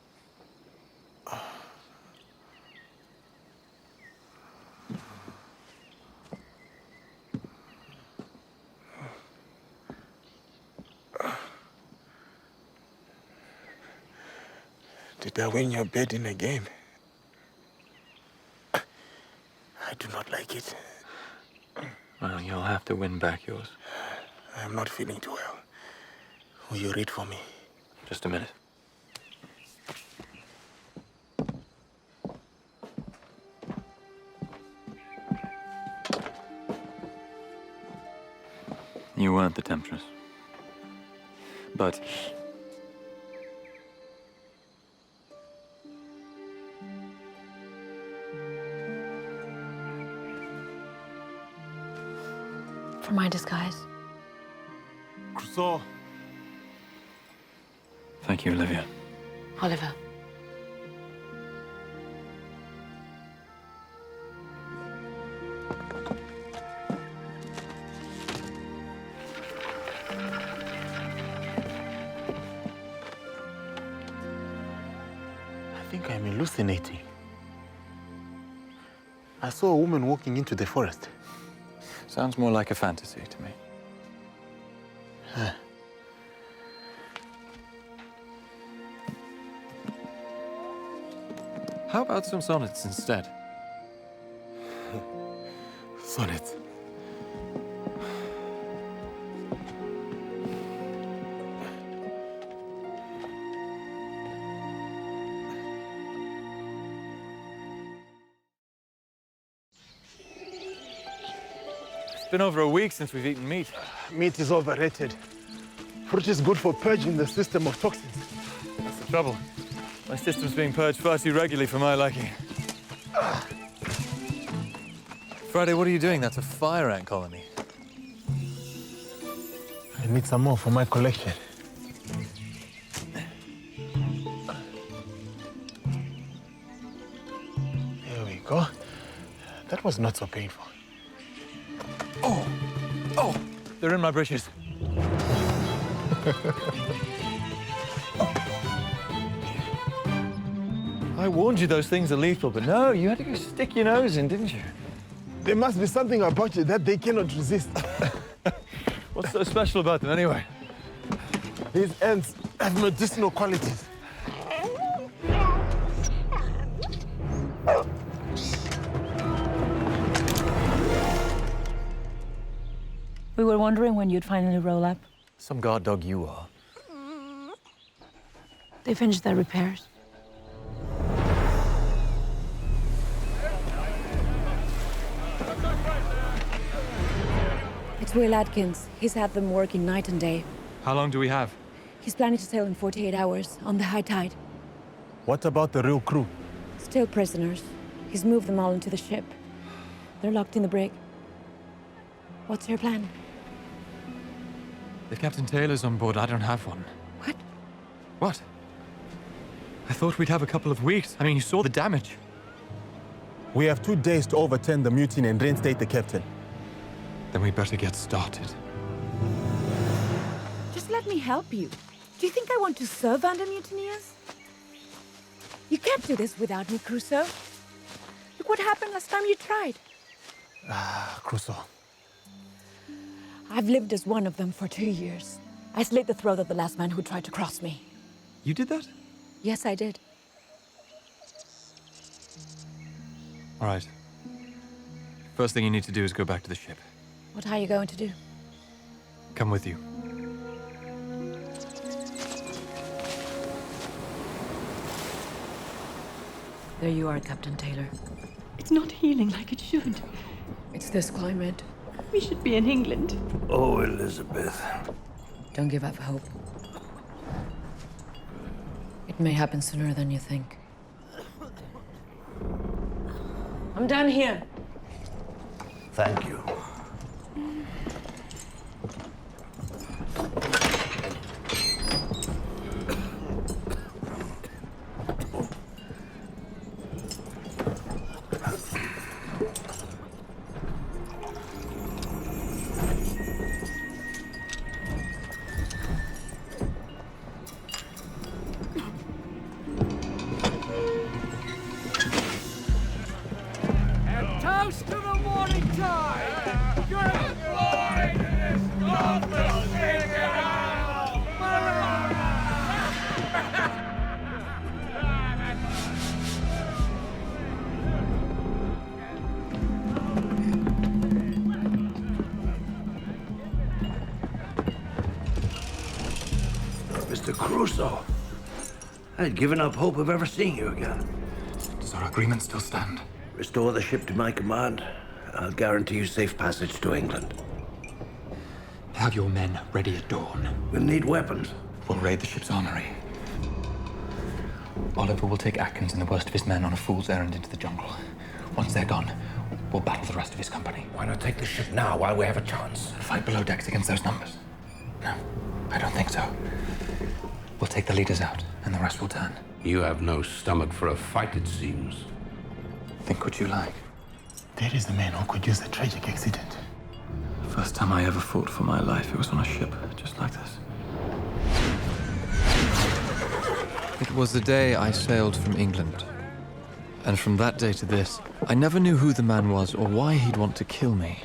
Speaker 2: Did I win your bet in a game? I do not like it.
Speaker 1: Well, you'll have to win back yours.
Speaker 2: I am not feeling too well. Will you read for me?
Speaker 1: Just a minute. You weren't the temptress. But
Speaker 3: for my disguise.
Speaker 6: Crusoe.
Speaker 1: thank you, Olivia.
Speaker 3: Oliver.
Speaker 2: I think I'm hallucinating. I saw a woman walking into the forest.
Speaker 1: Sounds more like a fantasy to me. How about some sonnets instead?
Speaker 2: Sonnets.
Speaker 1: It's been over a week since we've eaten meat.
Speaker 2: Meat is overrated. Fruit is good for purging the system of toxins.
Speaker 1: That's the trouble. My system's being purged far too regularly for my liking. Friday, what are you doing? That's a fire ant colony.
Speaker 2: I need some more for my collection. There we go. That was not so painful.
Speaker 1: Oh! They're in my britches. I warned you those things are lethal, but no, you had to go stick your nose in, didn't you?
Speaker 2: There must be something about you that they cannot resist.
Speaker 1: What's so special about them, anyway?
Speaker 2: These ants have medicinal qualities.
Speaker 3: We were wondering when you'd finally roll up.
Speaker 1: Some guard dog you are.
Speaker 3: They finished their repairs. It's Will Atkins. He's had them working night and day.
Speaker 1: How long do we have?
Speaker 3: He's planning to sail in 48 hours, on the high tide.
Speaker 2: What about the real crew?
Speaker 3: Still prisoners. He's moved them all into the ship. They're locked in the brig. What's your plan?
Speaker 1: If Captain Taylor's on board, I don't have one.
Speaker 3: What?
Speaker 1: What? I thought we'd have a couple of weeks. I mean, you saw the damage.
Speaker 2: We have 2 days to overturn the mutiny and reinstate the captain.
Speaker 1: Then we better get started.
Speaker 3: Just let me help you. Do you think I want to serve under mutineers? You can't do this without me, Crusoe. Look what happened last time you tried.
Speaker 2: Crusoe.
Speaker 3: I've lived as one of them for 2 years. I slit the throat of the last man who tried to cross me.
Speaker 1: You did that?
Speaker 3: Yes, I did.
Speaker 1: All right. First thing you need to do is go back to the ship.
Speaker 3: What are you going to do?
Speaker 1: come with you.
Speaker 12: There you are, Captain Taylor.
Speaker 4: It's not healing like it should.
Speaker 12: It's this climate.
Speaker 4: We should be in England.
Speaker 10: Oh, Elizabeth.
Speaker 12: Don't give up hope. It may happen sooner than you think.
Speaker 4: I'm down here.
Speaker 10: Thank you.
Speaker 16: Toast to the morning tide! Good morning to this Scotland! Sing it out!
Speaker 10: Mr. Crusoe, I'd given up hope of ever seeing you again.
Speaker 7: Does our agreement still stand?
Speaker 10: Restore the ship to my command. I'll guarantee you safe passage to England.
Speaker 7: Have your men ready at dawn.
Speaker 10: We'll need weapons.
Speaker 7: We'll raid the ship's armory. Oliver will take Atkins and the worst of his men on a fool's errand into the jungle. Once they're gone, we'll battle the rest of his company.
Speaker 10: Why not take the ship now while we have a chance?
Speaker 7: Fight below decks against those numbers? No, I don't think so. We'll take the leaders out, and the rest will turn.
Speaker 15: You have no stomach for a fight, it seems.
Speaker 7: Think what you like.
Speaker 2: There is the man who could use a tragic accident.
Speaker 1: First time I ever fought for my life, it was on a ship, just like this. It was the day I sailed from England. And from that day to this, I never knew who the man was or why he'd want to kill me.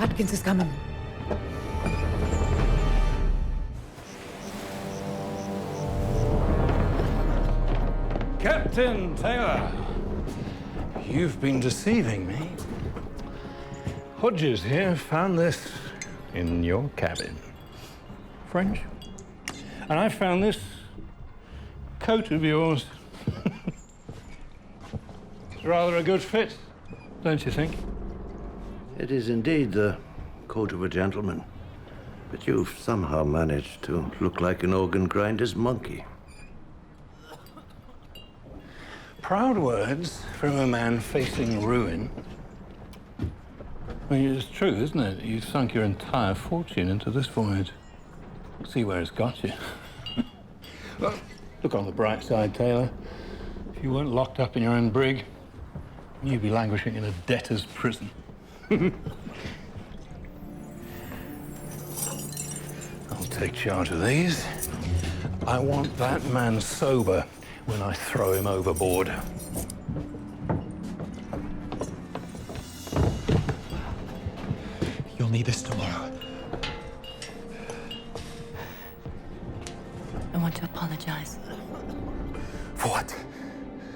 Speaker 12: Atkins is coming.
Speaker 14: Captain Taylor, you've been deceiving me. Hodges here found this in your cabin. French. And I found this coat of yours. It's rather a good fit, don't you think?
Speaker 10: It is indeed the coat of a gentleman. But you've somehow managed to look like an organ grinder's monkey.
Speaker 14: Proud words from a man facing ruin. I mean, it's true, isn't it? You've sunk your entire fortune into this voyage. See where it's got you. Well, look on the bright side, Taylor. If you weren't locked up in your own brig, you'd be languishing in a debtor's prison. I'll take charge of these. I want that man sober when I throw him overboard.
Speaker 7: You'll need this tomorrow.
Speaker 4: I want to apologize.
Speaker 7: For what?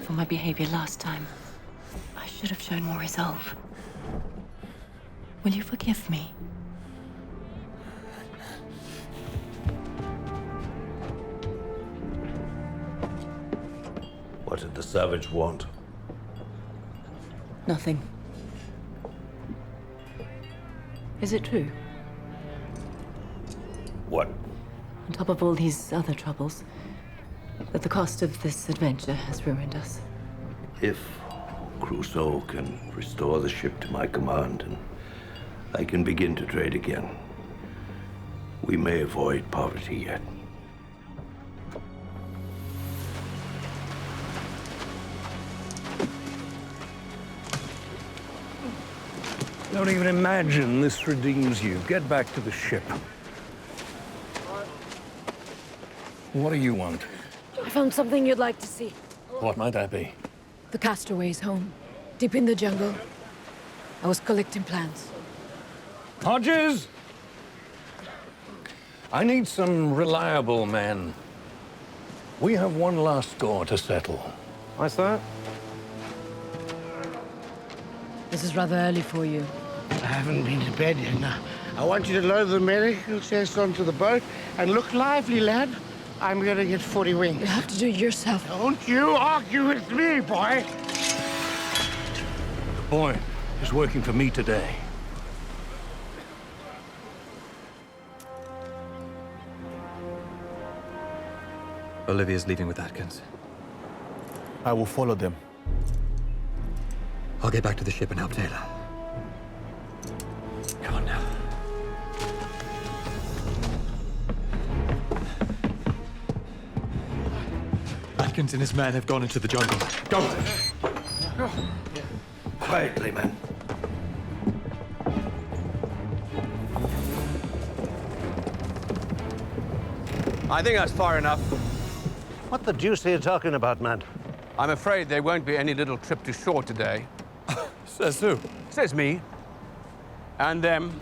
Speaker 4: For my behavior last time. I should have shown more resolve. Will you forgive me?
Speaker 5: What did the savage want?
Speaker 4: Nothing. Is it true?
Speaker 5: What?
Speaker 4: On top of all these other troubles, that the cost of this adventure has ruined us.
Speaker 5: If Crusoe can restore the ship to my command and I can begin to trade again, we may avoid poverty yet.
Speaker 14: Don't even imagine this redeems you. Get back to the ship. What do you want?
Speaker 3: I found something you'd like to see.
Speaker 14: What might that be?
Speaker 3: The castaways' home. Deep in the jungle. I was collecting plants.
Speaker 14: Hodges! I need some reliable men. We have one last score to settle.
Speaker 10: What's that?
Speaker 3: This is rather early for you.
Speaker 22: I haven't been to bed yet. Now, I want you to load the medical chest onto the boat and look lively, lad. I'm gonna get 40 wings.
Speaker 3: You have to do it yourself.
Speaker 22: Don't you argue with me, boy.
Speaker 14: The boy is working for me today.
Speaker 1: Olivia's leaving with Atkins.
Speaker 6: I will follow them.
Speaker 1: I'll get back to the ship and help Taylor. Come on now. Atkins and his men have gone into the jungle. Go!
Speaker 5: Quietly, men.
Speaker 10: I think that's far enough.
Speaker 5: What the deuce are you talking about, man?
Speaker 10: I'm afraid there won't be any little trip to shore today.
Speaker 1: Says who?
Speaker 10: Says me. And them.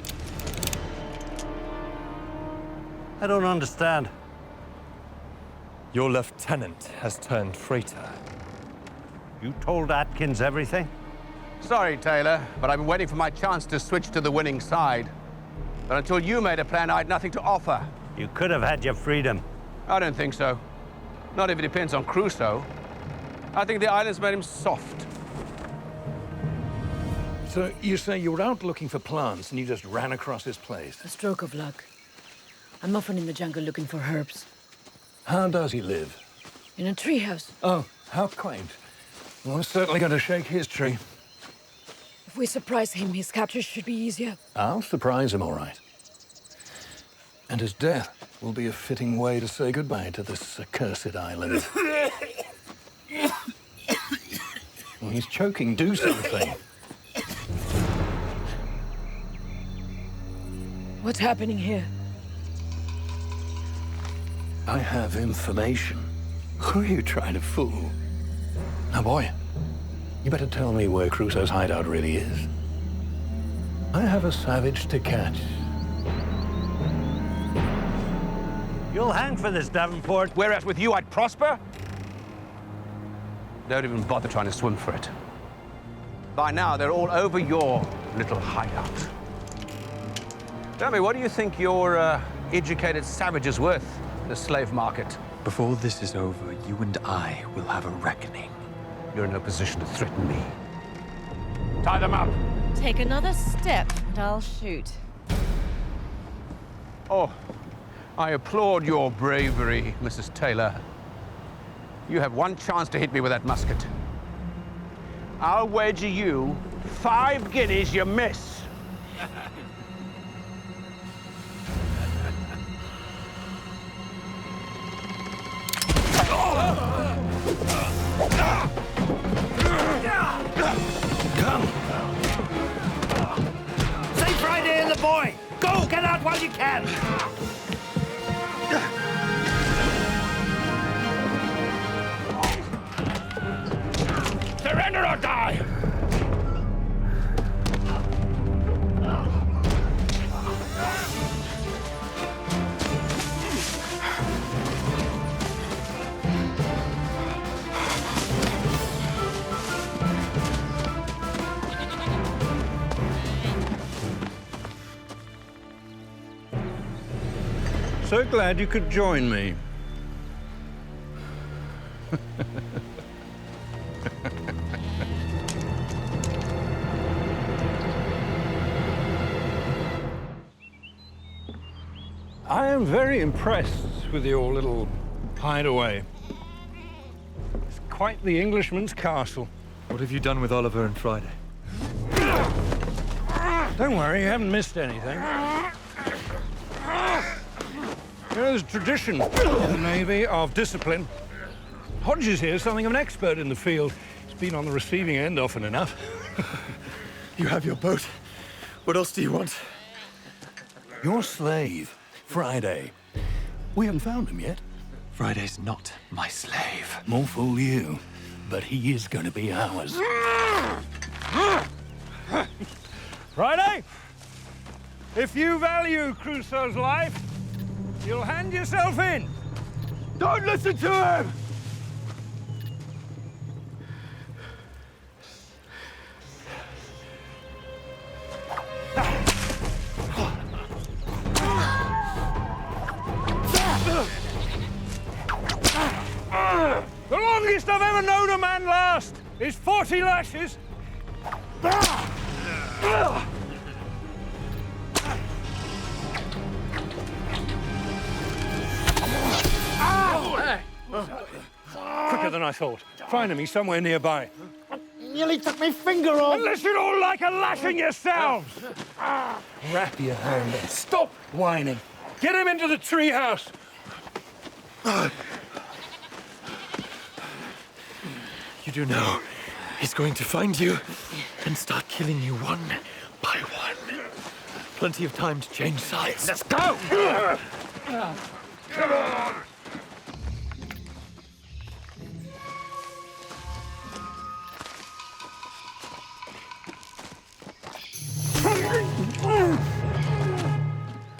Speaker 5: I don't understand.
Speaker 1: Your lieutenant has turned traitor.
Speaker 5: You told Atkins everything?
Speaker 10: Sorry, Taylor, but I've been waiting for my chance to switch to the winning side. But until you made a plan, I had nothing to offer.
Speaker 5: You could have had your freedom.
Speaker 10: I don't think so. Not if it depends on Crusoe. I think the islands made him soft.
Speaker 14: So you say you were out looking for plants and you just ran across this place?
Speaker 3: A stroke of luck. I'm often in the jungle looking for herbs.
Speaker 14: How does he live?
Speaker 3: In a treehouse.
Speaker 14: Oh, how quaint. Well, we're certainly going to shake his tree.
Speaker 3: If we surprise him, his capture should be easier.
Speaker 14: I'll surprise him, all right. And his death will be a fitting way to say goodbye to this accursed island. Well, he's choking. Do something.
Speaker 3: What's happening here?
Speaker 14: I have information. Who are you trying to fool? Now, boy, you better tell me where Crusoe's hideout really is. I have a savage to catch.
Speaker 5: You'll hang for this, Davenport.
Speaker 10: Whereas with you, I'd prosper? Don't even bother trying to swim for it. By now, they're all over your little hideout. Tell me, what do you think your educated savage is worth in the slave market?
Speaker 1: Before this is over, you and I will have a reckoning.
Speaker 10: You're in no position to threaten me. Tie them up.
Speaker 23: Take another step and I'll shoot.
Speaker 10: Oh, I applaud your bravery, Mrs. Taylor. You have one chance to hit me with that musket. I'll wager you 5 guineas you miss.
Speaker 5: Come. Save Friday and the boy. Go, get out while you can.
Speaker 10: Surrender or die!
Speaker 14: so glad you could join me. I am very impressed with your little hideaway. It's quite the Englishman's castle.
Speaker 1: What have you done with Oliver and Friday?
Speaker 14: Don't worry, you haven't missed anything. There's a tradition in the Navy of discipline. Hodges here is something of an expert in the field. He's been on the receiving end often enough.
Speaker 1: You have your boat. What else do you want?
Speaker 14: Your slave, Friday. We haven't found him yet.
Speaker 1: Friday's not my slave.
Speaker 14: More fool you, but he is going to be ours. Friday, if you value Crusoe's life, you'll hand yourself in.
Speaker 10: Don't listen to him!
Speaker 14: The longest I've ever known a man last is 40 lashes. Quicker than I thought. Find him, he's somewhere nearby.
Speaker 22: Nearly took my finger off.
Speaker 14: Unless you'd all like a lashing yourselves. Wrap your hand up. Stop whining. Get him into the treehouse.
Speaker 1: You do know he's going to find you and start killing you one by one. Plenty of time to change sides.
Speaker 14: Let's go! Come on!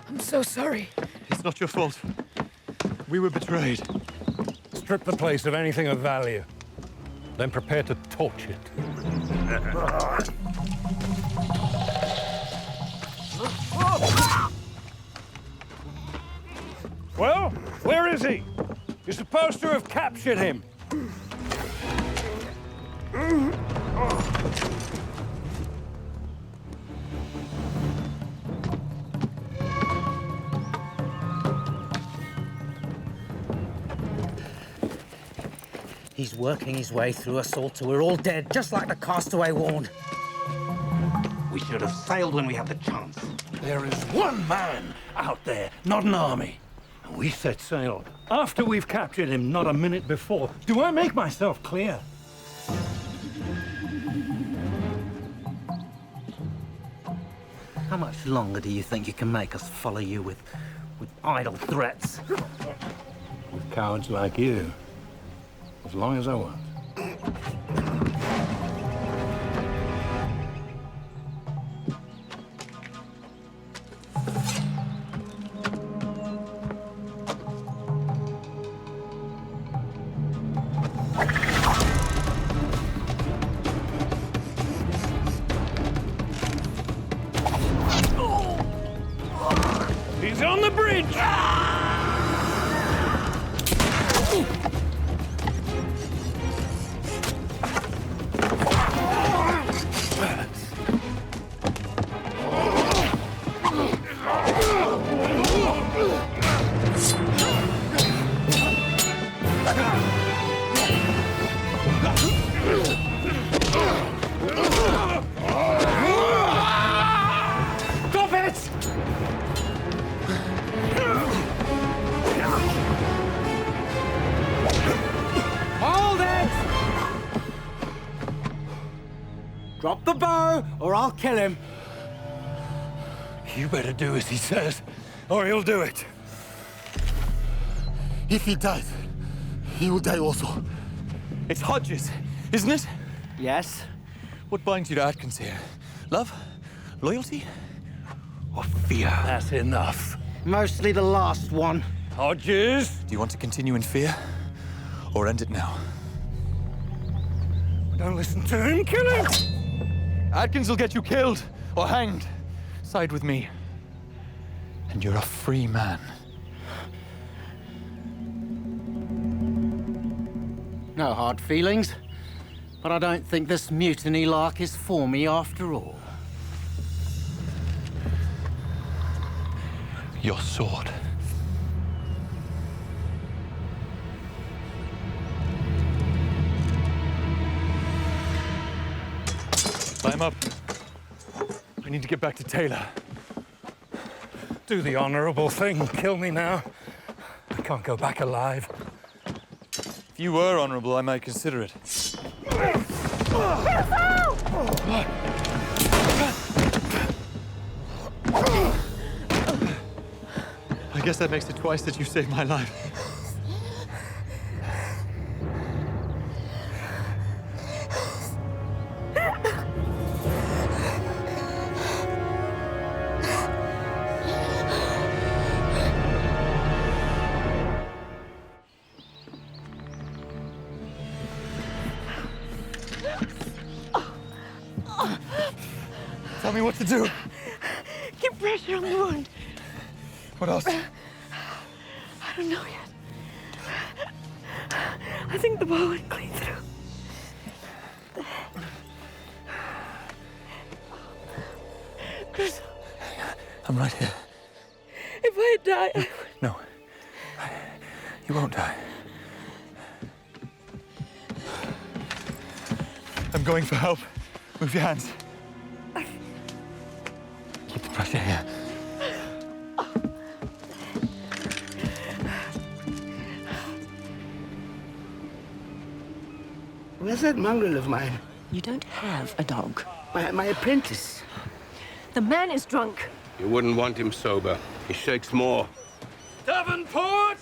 Speaker 3: I'm so sorry.
Speaker 1: It's not your fault. We were betrayed.
Speaker 14: Strip the place of anything of value. Then prepare to torch it. Well, where is he? You're supposed to have captured him.
Speaker 22: He's working his way through us all till we're all dead, just like the castaway warned.
Speaker 10: We should have sailed when we had the chance.
Speaker 14: There is one man out there, not an army. And we set sail after we've captured him, not a minute before. Do I make myself clear?
Speaker 22: How much longer do you think you can make us follow you with idle threats?
Speaker 14: With cowards like you. As long as I want. He's on the bridge!
Speaker 22: Drop the bow, or I'll kill him.
Speaker 14: You better do as he says, or he'll do it.
Speaker 6: If he dies, he will die also.
Speaker 1: It's Hodges, isn't it?
Speaker 22: Yes.
Speaker 1: What binds you to Atkins here? Love? Loyalty? Or fear?
Speaker 14: That's enough.
Speaker 22: Mostly the last one.
Speaker 14: Hodges?
Speaker 1: Do you want to continue in fear? Or end it now?
Speaker 14: Don't listen to him, kill him!
Speaker 1: Atkins will get you killed or hanged. Side with me. And you're a free man.
Speaker 22: No hard feelings. But I don't think this mutiny lark is for me after all.
Speaker 1: Your sword. Climb up. I need to get back to Taylor.
Speaker 14: Do the honorable thing. Kill me now. I can't go back alive.
Speaker 1: If you were honorable, I might consider it. I guess that makes it twice that you saved my life. Tell me what to do.
Speaker 3: Keep pressure on the wound.
Speaker 1: What else?
Speaker 3: I don't know yet. I think the ball went clean through. Crusoe,
Speaker 1: I'm right here.
Speaker 3: if I die, I would...
Speaker 1: No. You won't die. I'm going for help. Move your hands. Keep the pressure here.
Speaker 22: Where's that mongrel of mine?
Speaker 4: You don't have a dog.
Speaker 22: My apprentice.
Speaker 4: The man is drunk.
Speaker 13: You wouldn't want him sober. He shakes more.
Speaker 14: Davenport!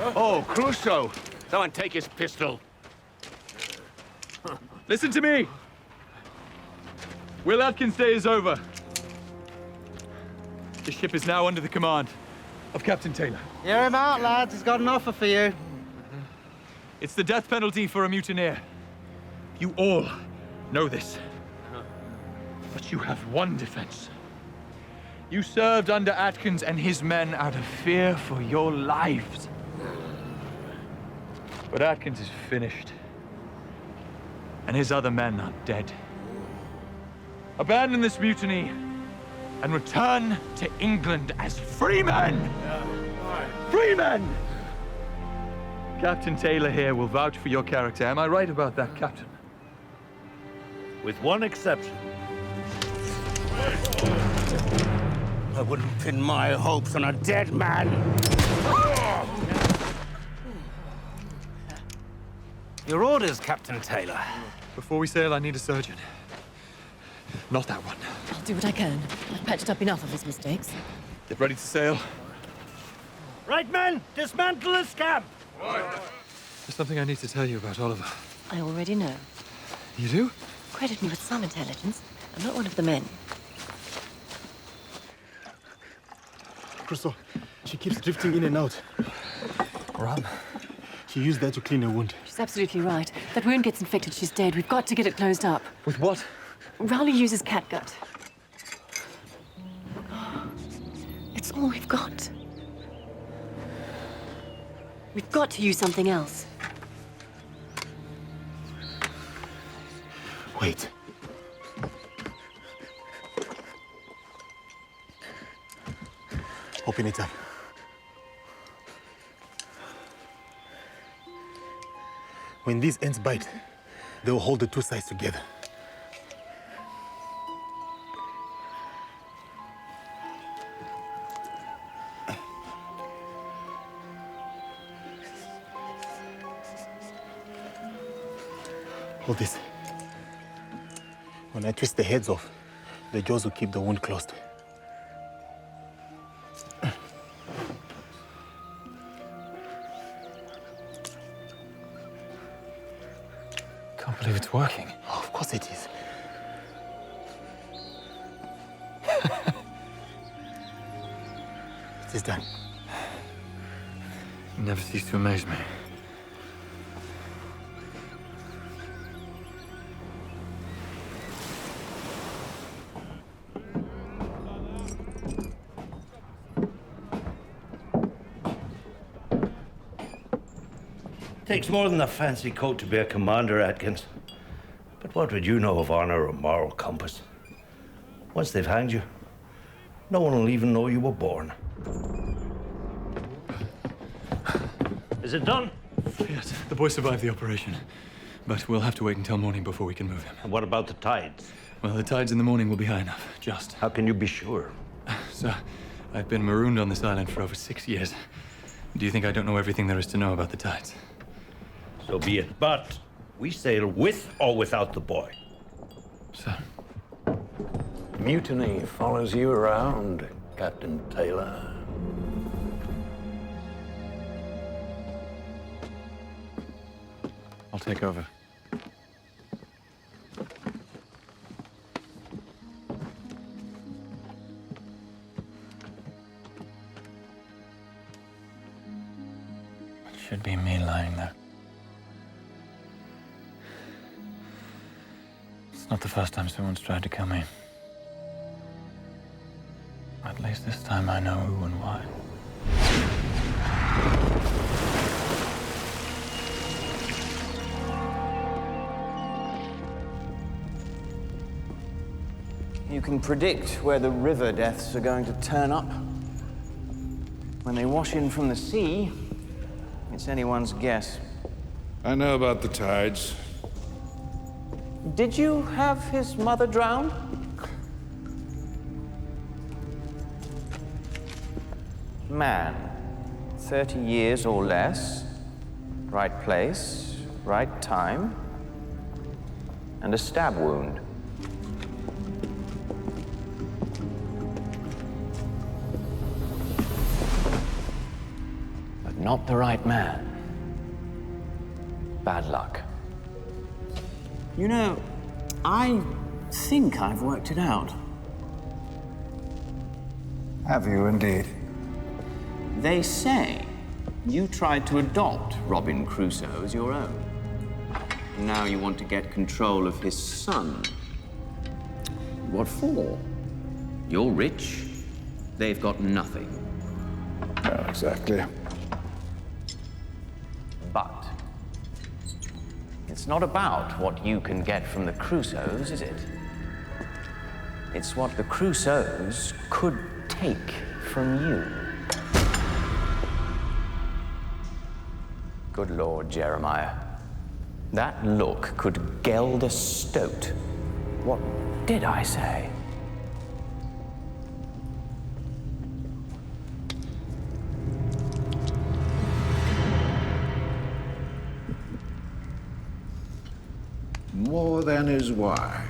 Speaker 13: Oh, Crusoe! Someone take his pistol.
Speaker 1: Listen to me! Will Atkins' day is over. The ship is now under the command of Captain Taylor.
Speaker 22: Hear him out, lads. He's got an offer for you.
Speaker 1: It's the death penalty for a mutineer. You all know this. But you have one defense. You served under Atkins and his men out of fear for your lives. But Atkins is finished. And his other men are dead. Abandon this mutiny and return to England as free men! Free men! Captain Taylor here will vouch for your character. Am I right about that, Captain?
Speaker 10: With one exception.
Speaker 22: I wouldn't pin my hopes on a dead man.
Speaker 7: Your orders, Captain Taylor.
Speaker 1: Before we sail, I need a surgeon. Not that one.
Speaker 4: I'll do what I can. I've patched up enough of his mistakes.
Speaker 1: Get ready to sail.
Speaker 10: Right, men! Dismantle this camp!
Speaker 1: There's something I need to tell you about Oliver.
Speaker 4: I already know.
Speaker 1: You do?
Speaker 4: Credit me with some intelligence. I'm not one of the men.
Speaker 6: Crusoe, she keeps drifting in and out.
Speaker 1: Rum.
Speaker 6: She used that to clean her wound.
Speaker 4: She's absolutely right. That wound gets infected, she's dead. We've got to get it closed up.
Speaker 1: With what?
Speaker 4: Rowley uses catgut. It's all we've got. We've got to use something else.
Speaker 6: Wait. Open it up. When these ends bite, they'll hold the two sides together. Hold this. When I twist the heads off, the jaws will keep the wound closed.
Speaker 1: Can't believe it's working.
Speaker 6: Oh, of course it is. It is done.
Speaker 1: You never cease to amaze me.
Speaker 5: Takes more than a fancy coat to be a commander, Atkins. But what would you know of honor or moral compass? Once they've hanged you, no one will even know you were born.
Speaker 11: Is it done? Yes, the boy survived the operation. But we'll have to wait until morning before we can move him.
Speaker 5: And what about the tides?
Speaker 11: Well, the tides in the morning will be high enough, just.
Speaker 5: How can you be sure?
Speaker 11: Sir, I've been marooned on this island for over 6 years. Do you think I don't know everything there is to know about the tides?
Speaker 5: So be it. But we sail with or without the boy.
Speaker 11: Sir.
Speaker 8: Mutiny follows you around, Captain Taylor.
Speaker 1: I'll take over. It should be me lying there. It's not the first time someone's tried to kill me. At least this time I know who and why.
Speaker 17: You can predict where the river deaths are going to turn up. When they wash in from the sea, it's anyone's guess.
Speaker 15: I know about the tides.
Speaker 17: Did you have his mother drowned? Man, 30 years or less, right place, right time, and a stab wound. But not the right man. Bad luck. You know, I think I've worked it out.
Speaker 8: Have you indeed?
Speaker 17: They say you tried to adopt Robinson Crusoe as your own. Now you want to get control of his son. What for? You're rich. They've got nothing.
Speaker 8: Not exactly.
Speaker 17: But it's not about what you can get from the Crusoes, is it? It's what the Crusoes could take from you. Good Lord, Jeremiah. That look could geld a stoat. What did I say?
Speaker 8: More than is wise.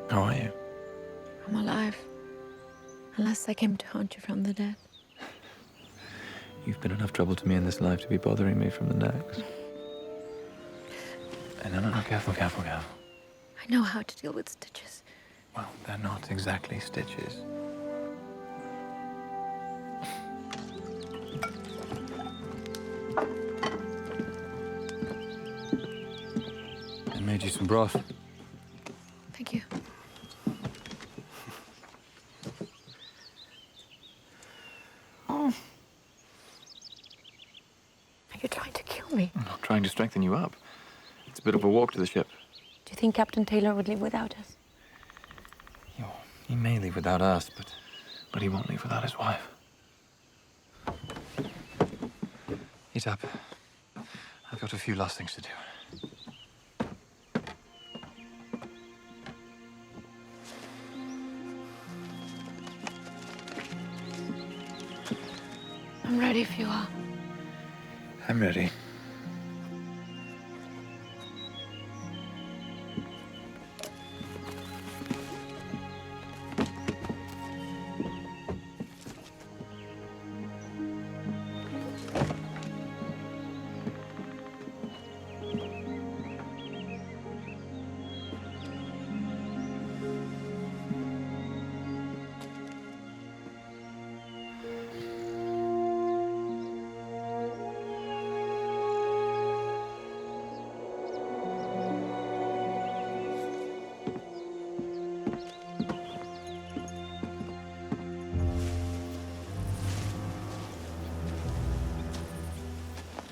Speaker 1: How are you?
Speaker 12: I'm alive. Unless I came to haunt you from the dead.
Speaker 1: You've been enough trouble to me in this life to be bothering me from the next. No, careful.
Speaker 12: I know how to deal with stitches.
Speaker 1: Well, they're not exactly stitches. I made you some broth.
Speaker 12: Thank you. Are you trying to kill me?
Speaker 1: I'm not trying to strengthen you up. It's a bit of a walk to the ship.
Speaker 12: Do you think Captain Taylor would leave without us?
Speaker 1: He may leave without us, but he won't leave without his wife. Eat up. I've got a few last things to do.
Speaker 12: I'm ready if you are.
Speaker 7: I'm ready.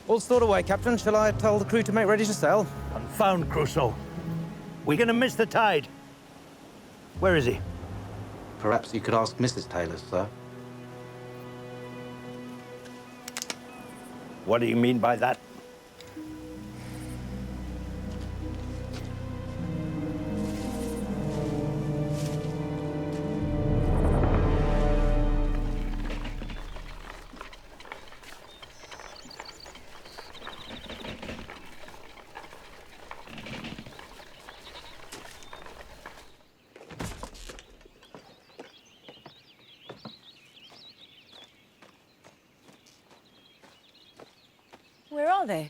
Speaker 9: All stored away, Captain. Shall I tell the crew to make ready to sail?
Speaker 10: Confound Crusoe. We're gonna miss the tide. Where is he?
Speaker 9: Perhaps you could ask Mrs. Taylor, sir.
Speaker 10: What do you mean by that?
Speaker 23: Where are they?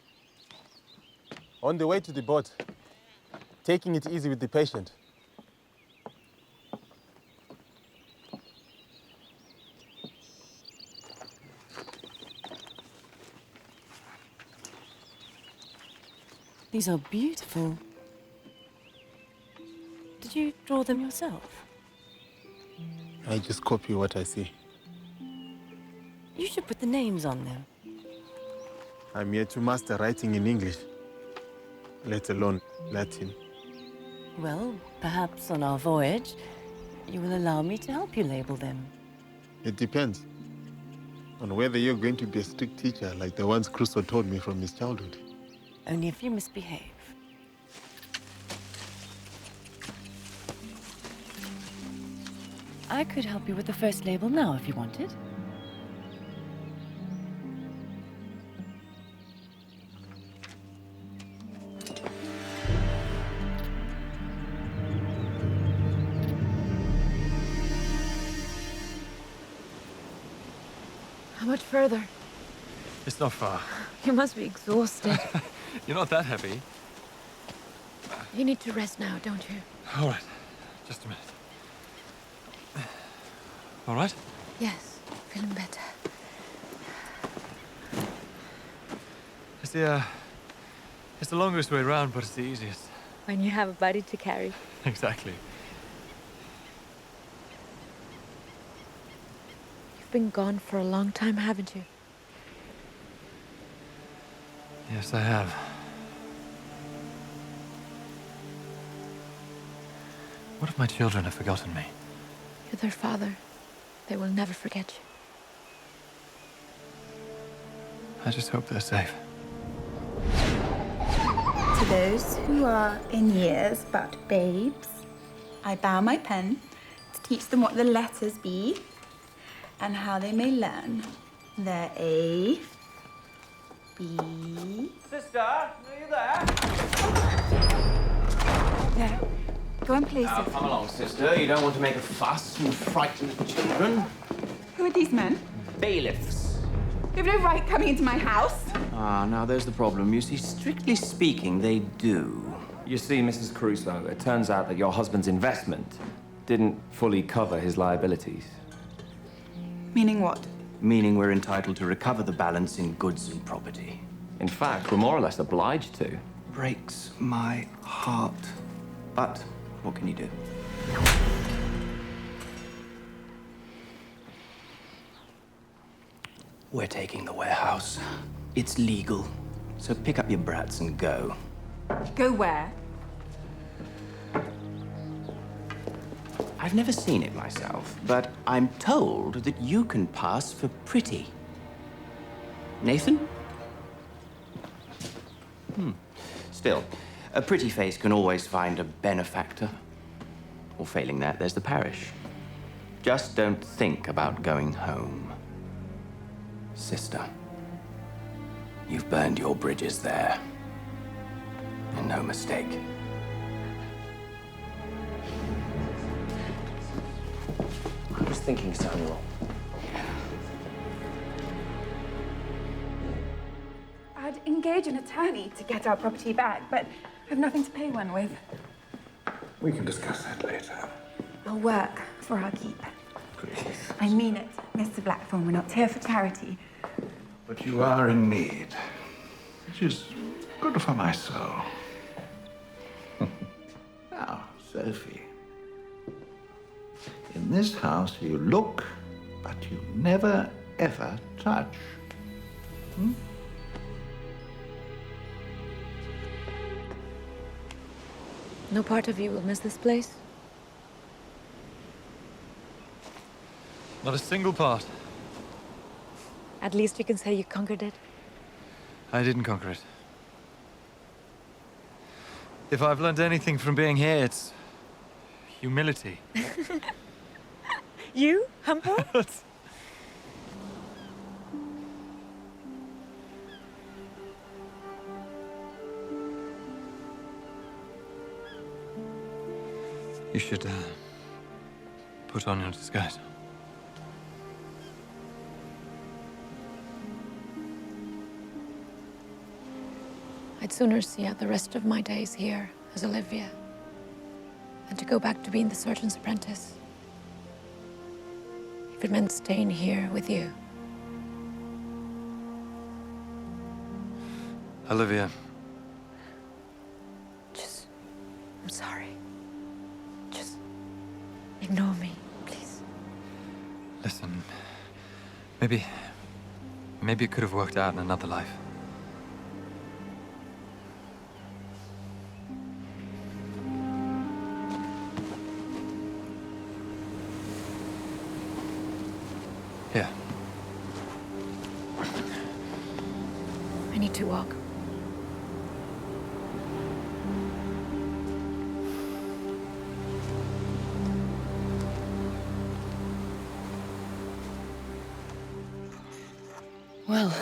Speaker 2: On the way to the boat. Taking it easy with the patient.
Speaker 23: These are beautiful. Did you draw them yourself?
Speaker 2: I just copy what I see.
Speaker 23: You should put the names on them.
Speaker 2: I'm here to master writing in English, let alone Latin.
Speaker 23: Well, perhaps on our voyage, you will allow me to help you label them.
Speaker 2: It depends on whether you're going to be a strict teacher like the ones Crusoe taught me from his childhood.
Speaker 23: Only if you misbehave. I could help you with the first label now if you wanted.
Speaker 3: How much further?
Speaker 1: It's not far.
Speaker 3: You must be exhausted.
Speaker 1: You're not that heavy.
Speaker 3: You need to rest now, don't you?
Speaker 1: All right. Just a minute. All right?
Speaker 3: Yes, feeling better.
Speaker 1: It's the longest way round, but it's the easiest.
Speaker 3: When you have a buddy to carry.
Speaker 1: Exactly.
Speaker 3: You've been gone for a long time, haven't you?
Speaker 1: Yes, I have. What if my children have forgotten me?
Speaker 3: You're their father. They will never forget you.
Speaker 1: I just hope they're safe.
Speaker 18: To those who are in years but babes, I bow my pen to teach them what the letters be and how they may learn their A, B...
Speaker 9: Sister, are you there?
Speaker 18: There. Go and place
Speaker 17: Now,
Speaker 18: it.
Speaker 17: come along, sister. You don't want to make a fuss and frighten the children.
Speaker 18: Who are these men?
Speaker 17: Bailiffs.
Speaker 18: They've no right coming into my house.
Speaker 17: Ah, now there's the problem. You see, strictly speaking, they do.
Speaker 21: You see, Mrs. Crusoe, it turns out that your husband's investment didn't fully cover his liabilities.
Speaker 18: Meaning what?
Speaker 17: Meaning we're entitled to recover the balance in goods and property.
Speaker 21: In fact, we're more or less obliged to.
Speaker 17: Breaks my heart. But what can you do? We're taking the warehouse. It's legal. So pick up your brats and go.
Speaker 18: Go where?
Speaker 17: I've never seen it myself, but I'm told that you can pass for pretty. Nathan? Still, a pretty face can always find a benefactor. Or failing that, there's the parish. Just don't think about going home.
Speaker 21: sister. You've burned your bridges there. And no mistake. I was thinking, Samuel.
Speaker 18: I'd engage an attorney to get our property back, but I have nothing to pay one with.
Speaker 15: We can discuss that later.
Speaker 18: I'll work for our keep.
Speaker 15: Please.
Speaker 18: I mean it, Mr. Blackthorne. We're not here for charity.
Speaker 15: But you are in need, which is good for my soul. Now, Sophie. In this house, you look, but you never, ever touch. Hmm?
Speaker 12: No part of you will miss this place?
Speaker 1: Not a single part.
Speaker 12: At least you can say you conquered it.
Speaker 1: I didn't conquer it. If I've learned anything from being here, it's humility.
Speaker 12: You? Humble?
Speaker 1: You should put on your disguise.
Speaker 12: I'd sooner see out the rest of my days here as Olivia than to go back to being the surgeon's apprentice. If it meant staying here with you.
Speaker 1: Olivia.
Speaker 12: I'm sorry. Just ignore me, please.
Speaker 1: Listen, maybe it could have worked out in another life. Here.
Speaker 12: I need to walk.
Speaker 23: Well,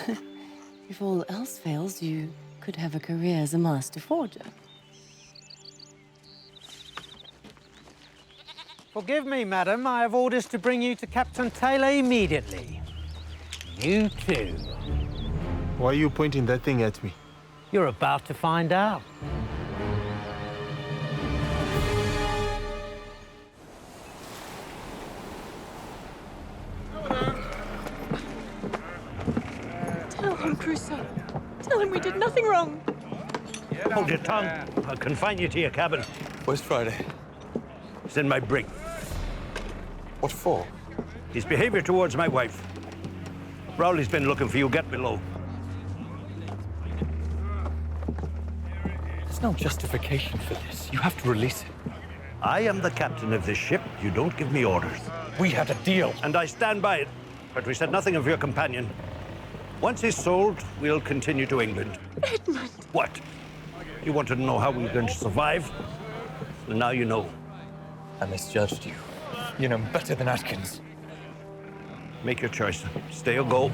Speaker 23: if all else fails, you could have a career as a master forger.
Speaker 9: Forgive me, madam. I have orders to bring you to Captain Taylor immediately. You too.
Speaker 2: Why are you pointing that thing at me?
Speaker 9: You're about to find out.
Speaker 12: Tell him, Crusoe. Tell him we did nothing wrong.
Speaker 10: Hold your tongue. I'll confine you to your cabin.
Speaker 1: Where's Friday?
Speaker 10: It's in my brig.
Speaker 2: What for?
Speaker 10: His behavior towards my wife. Rowley's been looking for you. Get below.
Speaker 1: There's no justification for this. You have to release him.
Speaker 10: I am the captain of this ship. You don't give me orders.
Speaker 1: We had a deal.
Speaker 10: And I stand by it. But we said nothing of your companion. Once he's sold, we'll continue to England.
Speaker 12: Edmund!
Speaker 10: What? You wanted to know how we were going to survive? Well, now you know.
Speaker 1: I misjudged you. You know better than Atkins.
Speaker 10: Make your choice. Stay or go.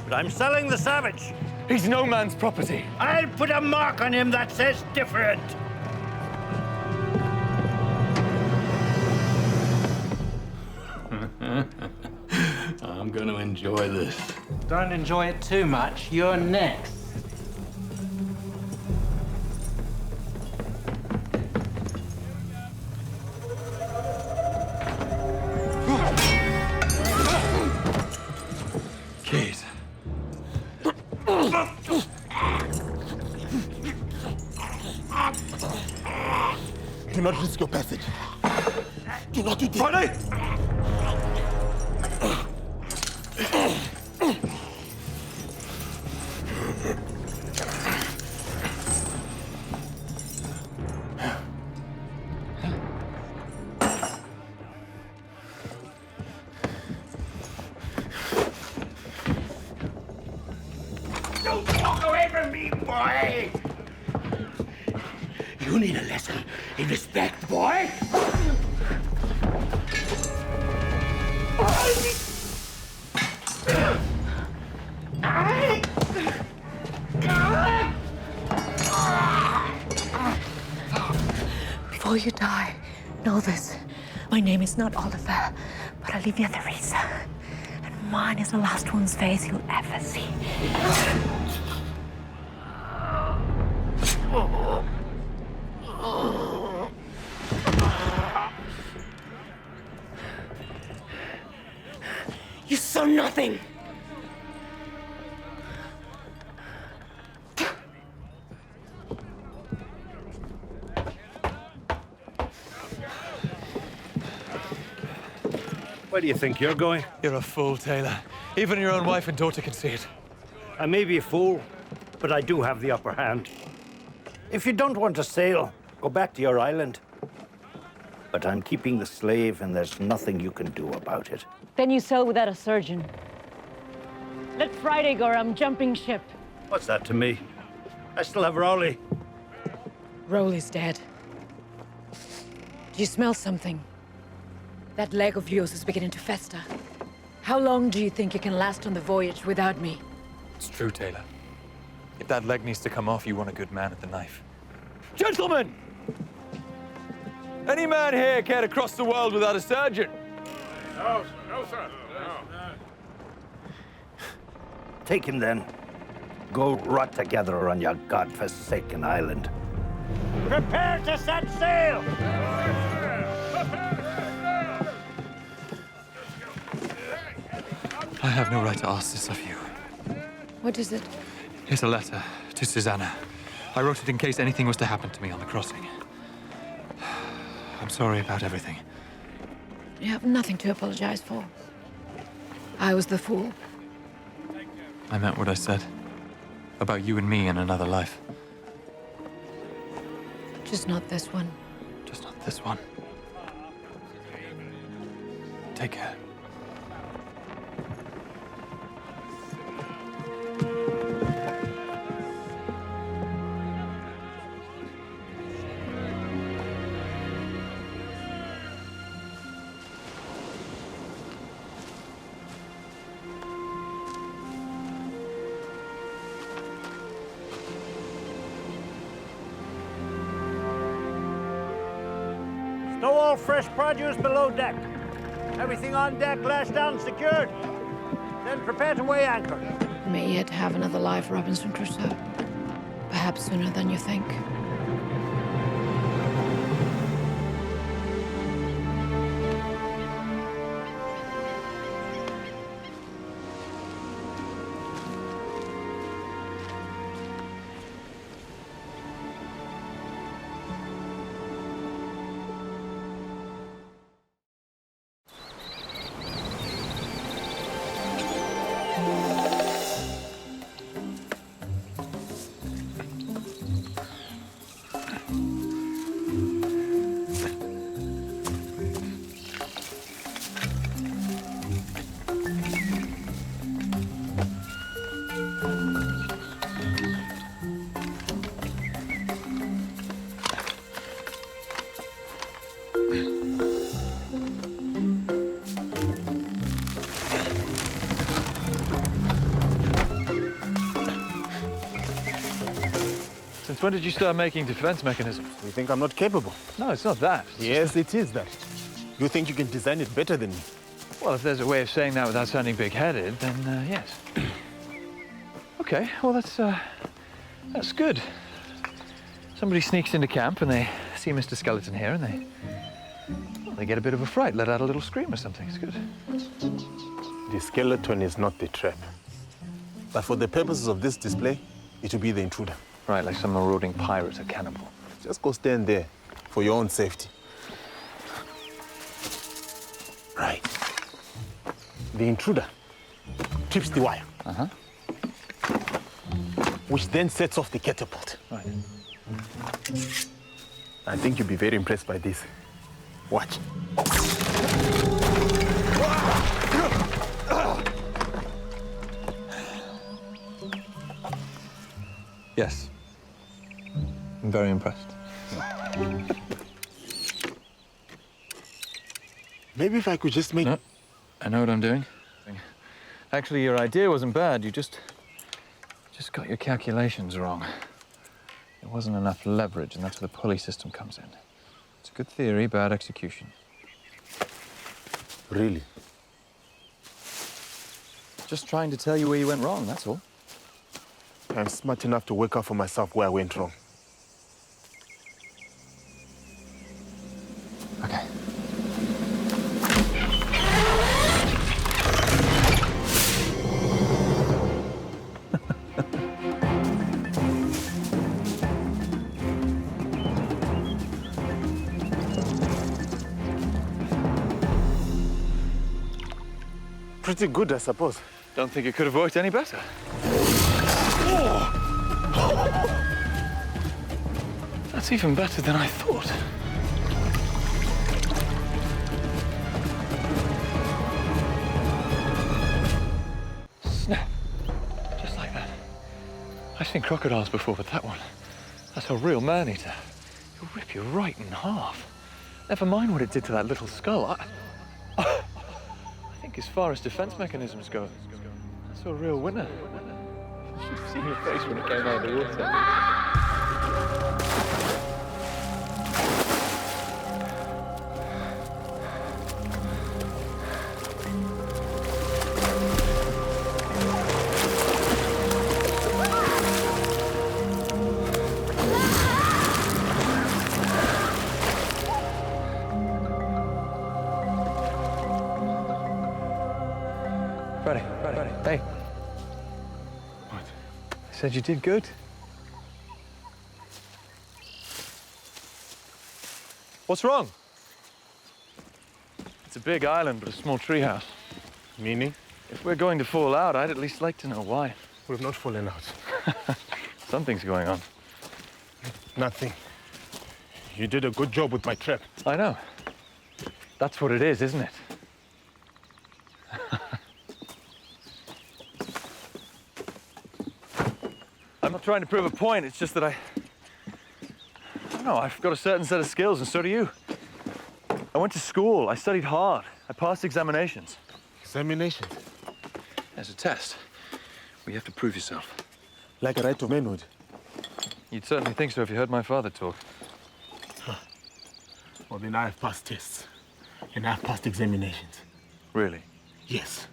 Speaker 10: But I'm selling the Savage.
Speaker 1: He's no man's property.
Speaker 10: I'll put a mark on him that says different.
Speaker 15: I'm going to enjoy this.
Speaker 9: Don't enjoy it too much. You're next.
Speaker 1: Kate.
Speaker 6: Do not risk your passage. Do not do this.
Speaker 1: Friday!
Speaker 10: Don't walk away from me, boy! You need a lesson in respect, boy!
Speaker 3: Before you die, know this. My name is not Oliver, but Olivia Theresa. And mine is the last one's face you'll ever see. You saw nothing!
Speaker 10: Where do you think you're going?
Speaker 1: You're a fool, Taylor. Even your own wife and daughter can see it.
Speaker 10: I may be a fool, but I do have the upper hand. If you don't want to sail, go back to your island. But I'm keeping the slave, and there's nothing you can do about it.
Speaker 16: Then you sail without a surgeon. Let Friday go or I'm jumping ship.
Speaker 10: What's that to me? I still have Rowley.
Speaker 3: Rowley's dead. Do you smell something? That leg of yours is beginning to fester. How long do you think you can last on the voyage without me?
Speaker 1: It's true, Taylor. If that leg needs to come off, you want a good man at the knife. Gentlemen! Any man here care to cross the world without a surgeon?
Speaker 14: No, sir. No.
Speaker 10: Take him then. Go rot together on your godforsaken island. Prepare to set sail!
Speaker 1: I have no right to ask this of you.
Speaker 3: What is it?
Speaker 1: Here's a letter to Susanna. I wrote it in case anything was to happen to me on the crossing. I'm sorry about everything.
Speaker 3: You have nothing to apologize for. I was the fool.
Speaker 1: I meant what I said. About you and me in another life.
Speaker 3: Just not this one.
Speaker 1: Just not this one. Take care.
Speaker 10: Stow all fresh produce below deck. Everything on deck lashed down secured. Then prepare to weigh anchor.
Speaker 3: You may yet have another life, Robinson Crusoe. Perhaps sooner than you think.
Speaker 1: Since when did you start making defense mechanisms?
Speaker 2: You think I'm not capable?
Speaker 1: No, it's not that.
Speaker 2: Yes, it is that. You think you can design it better than me?
Speaker 1: Well, if there's a way of saying that without sounding big-headed, then yes. Okay, well, that's good. Somebody sneaks into camp and they see Mr. Skeleton here and they get a bit of a fright, let out a little scream or something. It's good.
Speaker 2: The skeleton is not the trap. But for the purposes of this display, it will be the intruder.
Speaker 1: Right, like some marauding pirate or cannibal.
Speaker 2: Just go stand there for your own safety. Right. The intruder trips the wire.
Speaker 1: Uh-huh.
Speaker 2: Which then sets off the catapult.
Speaker 1: Right.
Speaker 2: I think you'll be very impressed by this. Watch.
Speaker 1: Yes. I'm very impressed.
Speaker 2: Maybe if I could just make...
Speaker 1: No, I know what I'm doing. Actually, your idea wasn't bad. You just got your calculations wrong. There wasn't enough leverage, and that's where the pulley system comes in. It's a good theory, bad execution.
Speaker 2: Really?
Speaker 1: Just trying to tell you where you went wrong, that's all.
Speaker 2: I'm smart enough to work out for myself where I went wrong.
Speaker 1: Okay.
Speaker 2: Pretty good, I suppose.
Speaker 1: Don't think it could have worked any better. That's even better than I thought. Snap. Just like that. I've seen crocodiles before, but that one, that's a real man-eater. He'll rip you right in half. Never mind what it did to that little skull. I think as far as defense mechanisms go, that's a real winner. You should have seen your face when it came out of the water. Freddie, hey.
Speaker 2: What?
Speaker 1: I said you did good. What's wrong? It's a big island, but a small treehouse.
Speaker 2: Meaning?
Speaker 1: If we're going to fall out, I'd at least like to know why.
Speaker 2: We've not fallen out.
Speaker 1: Something's going on.
Speaker 2: Nothing. You did a good job with my trap.
Speaker 1: I know. That's what it is, isn't it? I'm not trying to prove a point, it's just that I don't know, I've got a certain set of skills, and so do you. I went to school, I studied hard, I passed examinations.
Speaker 2: Examinations?
Speaker 1: There's a test where you have to prove yourself.
Speaker 2: Like a right to manhood?
Speaker 1: You'd certainly think so if you heard my father talk.
Speaker 2: Huh. Well, then I've passed tests, and I've passed examinations.
Speaker 1: Really?
Speaker 2: Yes.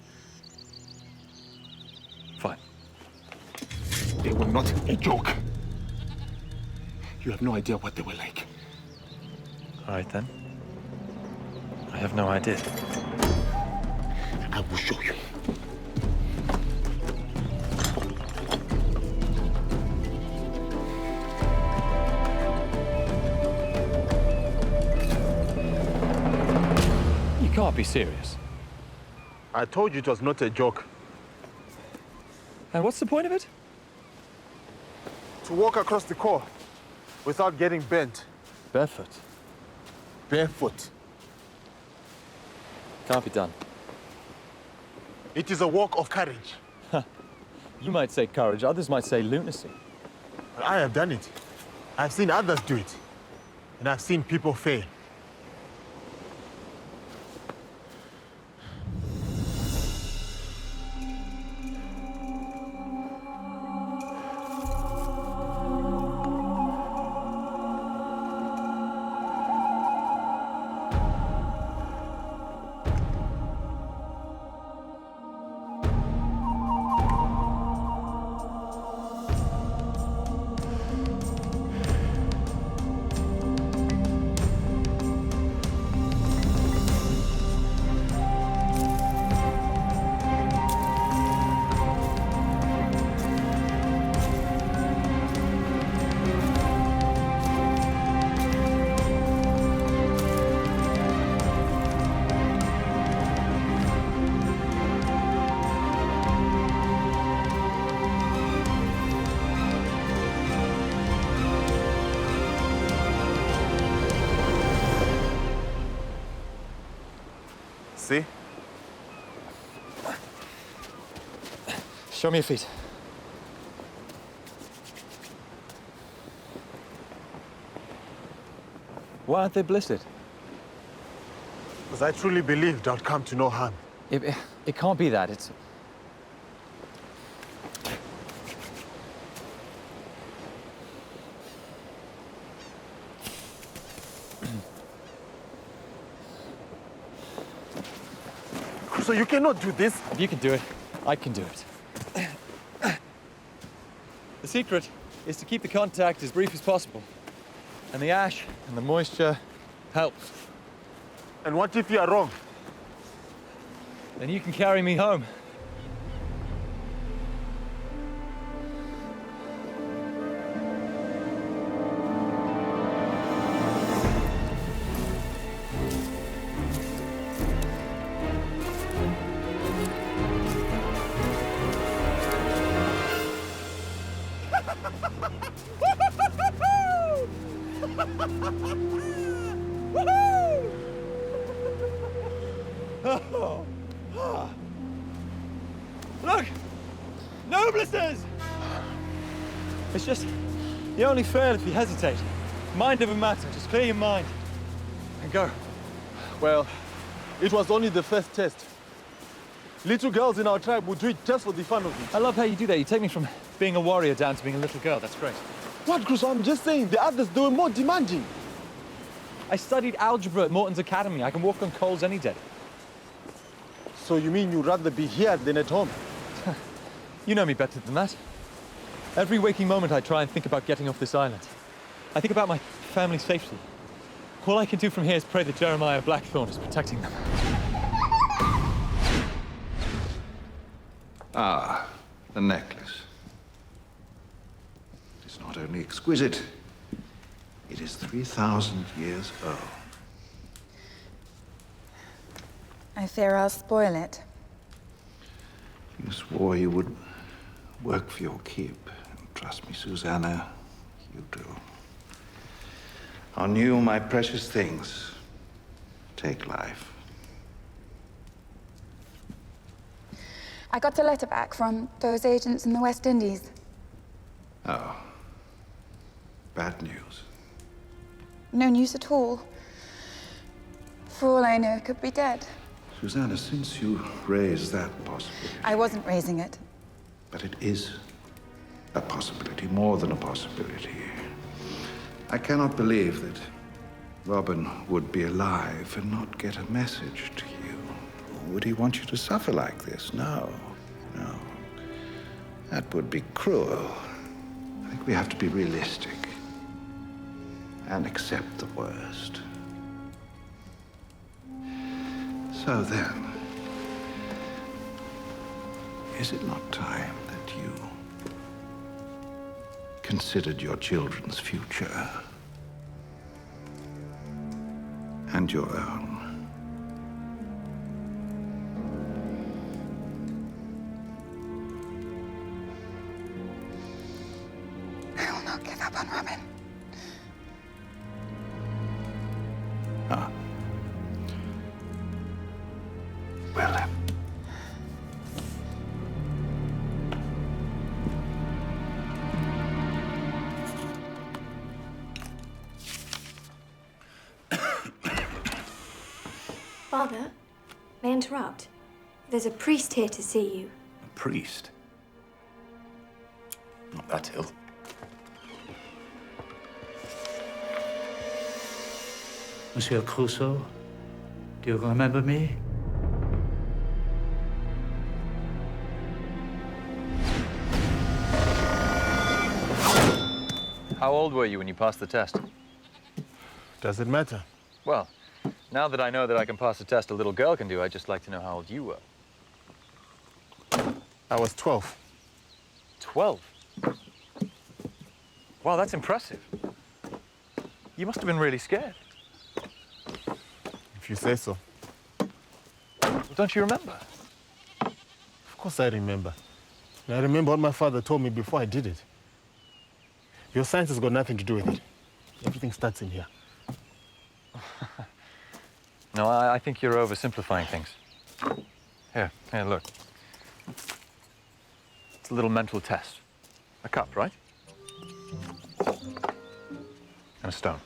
Speaker 1: Fine.
Speaker 2: They were not a joke. You have no idea what they were like.
Speaker 1: All right, then. I have no idea.
Speaker 2: I will show you.
Speaker 1: You can't be serious.
Speaker 2: I told you it was not a joke.
Speaker 1: And what's the point of it?
Speaker 2: To walk across the core without getting bent.
Speaker 1: Barefoot.
Speaker 2: Barefoot.
Speaker 1: Can't be done.
Speaker 2: It is a walk of courage.
Speaker 1: You might say courage, others might say lunacy.
Speaker 2: But I have done it. I've seen others do it. And I've seen people fail. See?
Speaker 1: Show me your feet. Why aren't they blistered?
Speaker 2: Because I truly believed I'd come to no harm.
Speaker 1: It can't be that. It's...
Speaker 6: Crusoe, you cannot do this.
Speaker 1: If you can do it, I can do it. The secret is to keep the contact as brief as possible. And the ash and the moisture helps.
Speaker 6: And what if you are wrong?
Speaker 1: Then you can carry me home. Look! No blisters! It's just, you only fail if you hesitate. Mind over matter, just clear your mind. And go.
Speaker 6: Well, it was only the first test. Little girls in our tribe would do it just for the fun of it.
Speaker 1: I love how you do that. You take me from being a warrior down to being a little girl. That's great.
Speaker 6: What, Crusoe? I'm just saying, the others, they were more demanding.
Speaker 1: I studied algebra at Morton's Academy. I can walk on coals any day.
Speaker 6: So you mean you'd rather be here than at home?
Speaker 1: You know me better than that. Every waking moment I try and think about getting off this island. I think about my family's safety. All I can do from here is pray that Jeremiah Blackthorne is protecting them.
Speaker 15: Ah, the necklace. It's not only exquisite, it is 3,000 years old.
Speaker 18: I fear I'll spoil it.
Speaker 15: You swore you would work for your keep. Trust me, Susanna, you do. On you, my precious things, take life.
Speaker 18: I got a letter back from those agents in the West Indies.
Speaker 15: Oh. Bad news.
Speaker 18: No news at all. For all I know, it could be dead.
Speaker 15: Susanna, since you raised that possibility...
Speaker 18: I wasn't raising it.
Speaker 15: But it is a possibility, more than a possibility. I cannot believe that Robin would be alive and not get a message to you. Would he want you to suffer like this? No, no. That would be cruel. I think we have to be realistic and accept the worst. So then, is it not time that you considered your children's future and your own?
Speaker 18: I will not give up on Robin.
Speaker 15: Ah. Well then.
Speaker 13: Father, may I interrupt? There's a priest here to see you.
Speaker 8: A priest? Not that ill.
Speaker 19: Monsieur Crusoe, do you remember me?
Speaker 1: How old were you when you passed the test?
Speaker 6: Does it matter?
Speaker 1: Well, now that I know that I can pass a test a little girl can do, I'd just like to know how old you were.
Speaker 6: I was 12.
Speaker 1: 12? Wow, that's impressive. You must have been really scared.
Speaker 6: If you say so.
Speaker 1: Well, don't you remember?
Speaker 6: Of course I remember. And I remember what my father told me before I did it. Your science has got nothing to do with it. Everything starts in here.
Speaker 1: No, I think you're oversimplifying things. Here, look. It's a little mental test. A cup, right? And a stone.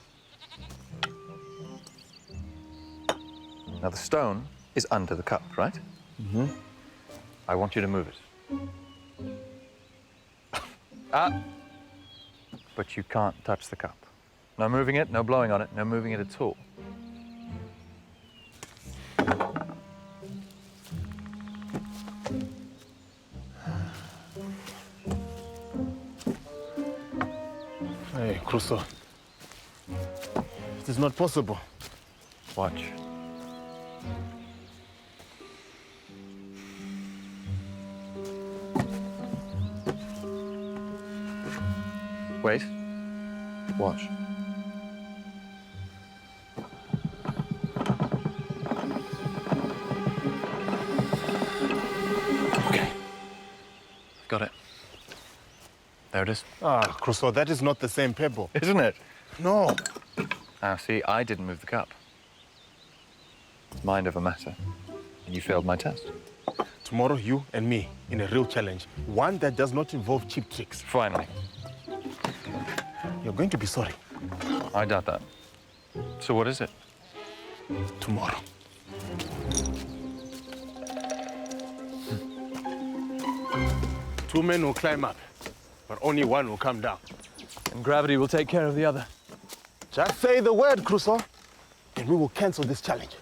Speaker 1: Now, the stone is under the cup, right?
Speaker 6: Mm-hmm.
Speaker 1: I want you to move it. Ah! But you can't touch the cup. No moving it, no blowing on it, no moving it at all.
Speaker 2: Crusoe. It is not possible.
Speaker 1: Watch. Wait. Watch. Okay. Got it. There it is.
Speaker 2: Ah, Crusoe, that is not the same pebble.
Speaker 1: Isn't it?
Speaker 2: No.
Speaker 1: Now, see, I didn't move the cup. Mind over matter. And you failed my test.
Speaker 2: Tomorrow, you and me in a real challenge. One that does not involve cheap tricks.
Speaker 1: Finally.
Speaker 2: You're going to be sorry.
Speaker 1: I doubt that. So what is it?
Speaker 2: Tomorrow. Two men will climb up, but only one will come down.
Speaker 1: And gravity will take care of the other.
Speaker 2: Just say the word, Crusoe, and we will cancel this challenge.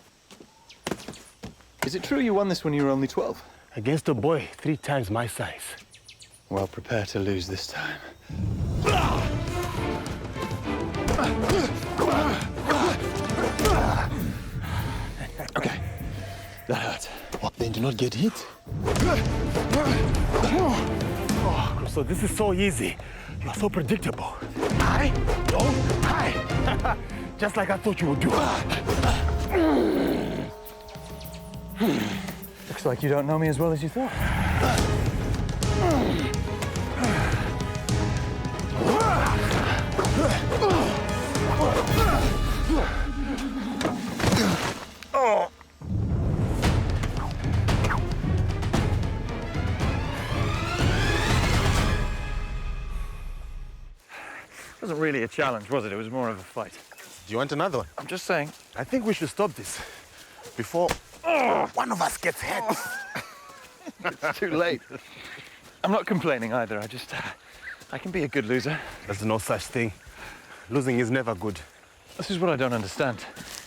Speaker 1: Is it true you won this when you were only 12?
Speaker 2: Against a boy 3 times my size.
Speaker 1: Well, prepare to lose this time. Okay. That hurt.
Speaker 2: What, then do not get hit? Oh, Crusoe, this is so easy. You are so predictable. High, low, high. Just like I thought you would do.
Speaker 1: Looks like you don't know me as well as you thought.
Speaker 2: Oh.
Speaker 1: It wasn't really a challenge, was it? It was more of a fight.
Speaker 2: Do you want another one?
Speaker 1: I'm just saying.
Speaker 2: I think we should stop this before one of us gets hit.
Speaker 1: It's too late. I'm not complaining either. I can be a good loser.
Speaker 2: There's no such thing. Losing is never good.
Speaker 1: This is what I don't understand.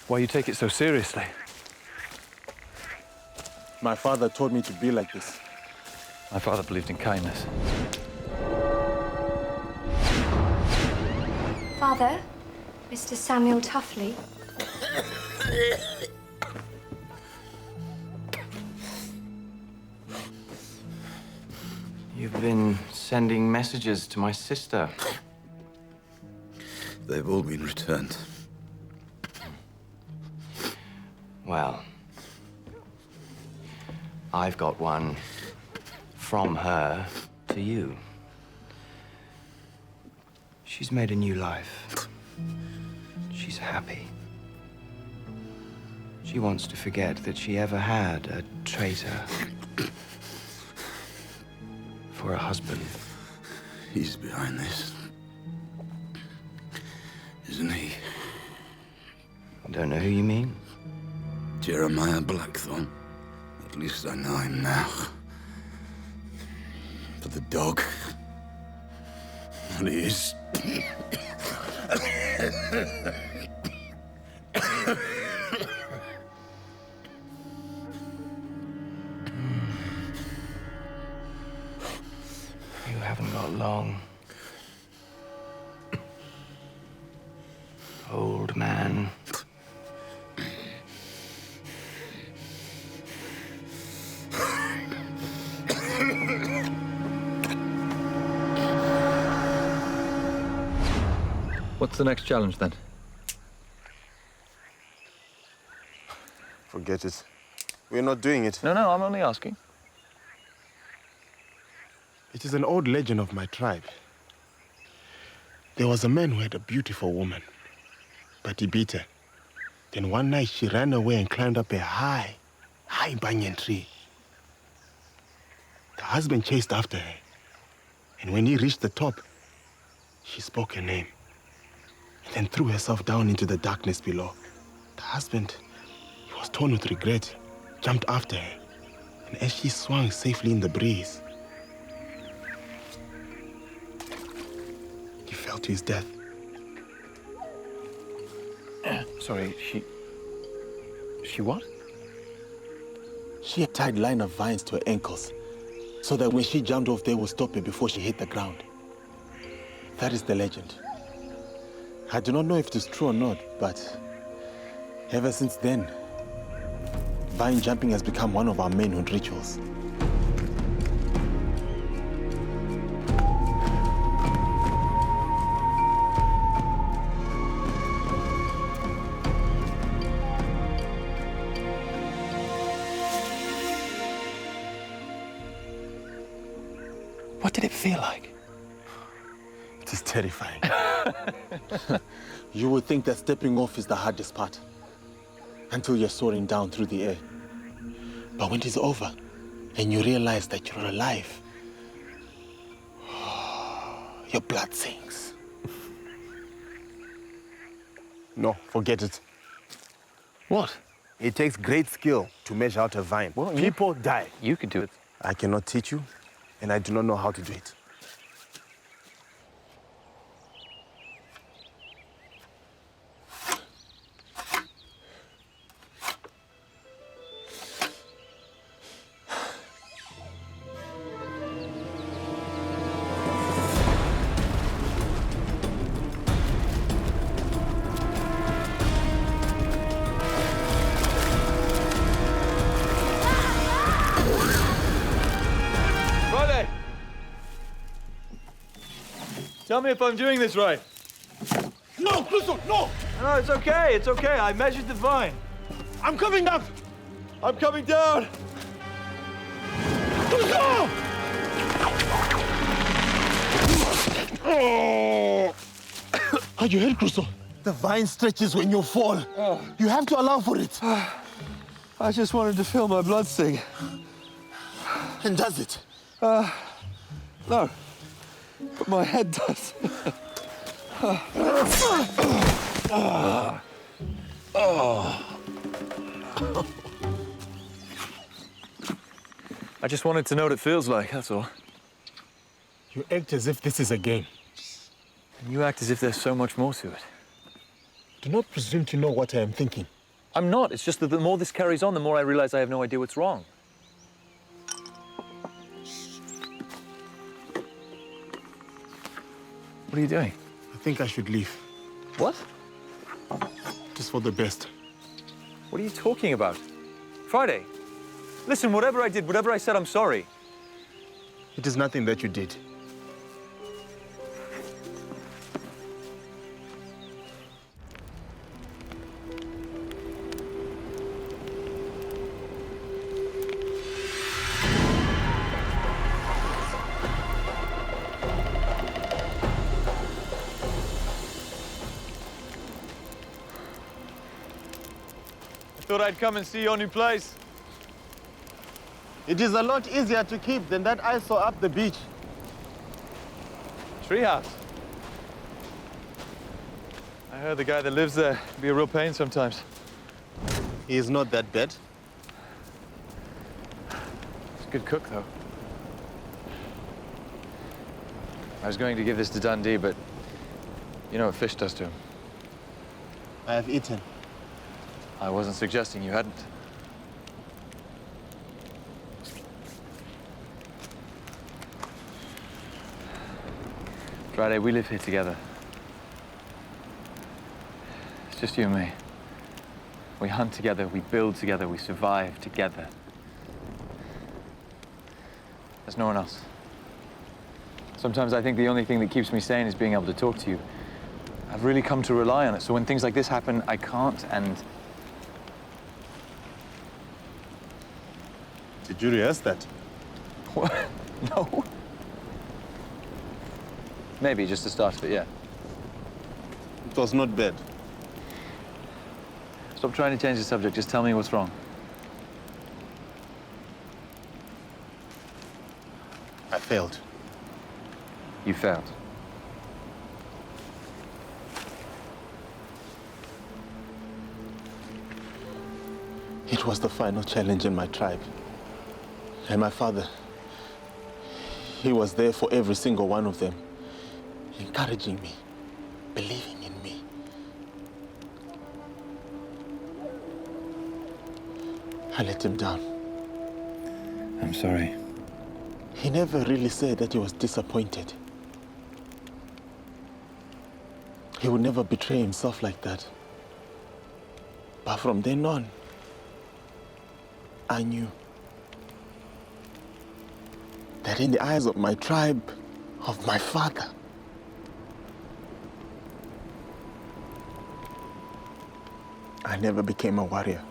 Speaker 1: Why you take it so seriously.
Speaker 2: My father taught me to be like this.
Speaker 1: My father believed in kindness.
Speaker 13: Father, Mr. Samuel Tuffley.
Speaker 17: You've been sending messages to my sister.
Speaker 15: They've all been returned.
Speaker 17: Well, I've got one from her to you. She's made a new life. She's happy. She wants to forget that she ever had a traitor for a husband.
Speaker 15: He's behind this, isn't he?
Speaker 17: I don't know who you mean.
Speaker 15: Jeremiah Blackthorne. At least I know him now. But the dog, what he is.
Speaker 17: You haven't got long. Old man.
Speaker 1: What's the next challenge, then?
Speaker 2: Forget it. We're not doing it.
Speaker 1: No, I'm only asking.
Speaker 2: It is an old legend of my tribe. There was a man who had a beautiful woman, but he beat her. Then one night she ran away and climbed up a high banyan tree. The husband chased after her, and when he reached the top, she spoke her name, and then threw herself down into the darkness below. The husband, he was torn with regret, jumped after her, and as she swung safely in the breeze, he fell to his death.
Speaker 1: Sorry, she what?
Speaker 2: She had tied line of vines to her ankles so that when she jumped off, they would stop her before she hit the ground. That is the legend.
Speaker 6: I do not know if it is true or not, but ever since then, vine jumping has become one of our manhood rituals.
Speaker 1: What did it feel like?
Speaker 6: It is terrifying. You would think that stepping off is the hardest part, until you're soaring down through the air. But when it is over, and you realize that you're alive, your blood sinks. No, forget it.
Speaker 1: What?
Speaker 6: It takes great skill to measure out a vine. Well, people die.
Speaker 1: You could do it.
Speaker 6: I cannot teach you, and I do not know how to do it.
Speaker 1: Tell me if I'm doing this right.
Speaker 6: No, Crusoe, no!
Speaker 1: No, it's okay, it's okay. I measured the vine.
Speaker 6: I'm coming down!
Speaker 1: I'm coming down!
Speaker 6: Crusoe! Oh! Are you hurt, Crusoe? The vine stretches when you fall. You have to allow for it.
Speaker 1: I just wanted to feel my blood sing.
Speaker 6: And does it?
Speaker 1: No. But my head does. I just wanted to know what it feels like, that's all.
Speaker 6: You act as if this is a game.
Speaker 1: And you act as if there's so much more to it.
Speaker 6: Do not presume to know what I am thinking.
Speaker 1: I'm not. It's just that the more this carries on, the more I realize I have no idea what's wrong. What are you doing?
Speaker 6: I think I should leave.
Speaker 1: What?
Speaker 6: Just for the best.
Speaker 1: What are you talking about? Friday, listen, whatever I did, whatever I said, I'm sorry.
Speaker 6: It is nothing that you did.
Speaker 1: Thought I'd come and see your new place.
Speaker 6: It is a lot easier to keep than that I saw up the beach.
Speaker 1: Treehouse. I heard the guy that lives there can be a real pain sometimes.
Speaker 6: He is not that bad.
Speaker 1: He's a good cook, though. I was going to give this to Dundee, but you know what fish does to him.
Speaker 6: I have eaten.
Speaker 1: I wasn't suggesting you hadn't. Friday, we live here together. It's just you and me. We hunt together, we build together, we survive together. There's no one else. Sometimes I think the only thing that keeps me sane is being able to talk to you. I've really come to rely on it, so when things like this happen, I can't, and...
Speaker 6: Did you rehearse that?
Speaker 1: What? No. Maybe just the start of it, yeah.
Speaker 6: It was not bad.
Speaker 1: Stop trying to change the subject, just tell me what's wrong.
Speaker 6: I failed.
Speaker 1: You failed.
Speaker 6: It was the final challenge in my tribe. And my father, he was there for every single one of them, encouraging me, believing in me. I let him down.
Speaker 1: I'm sorry.
Speaker 6: He never really said that he was disappointed. He would never betray himself like that. But from then on, I knew that in the eyes of my tribe, of my father, I never became a warrior.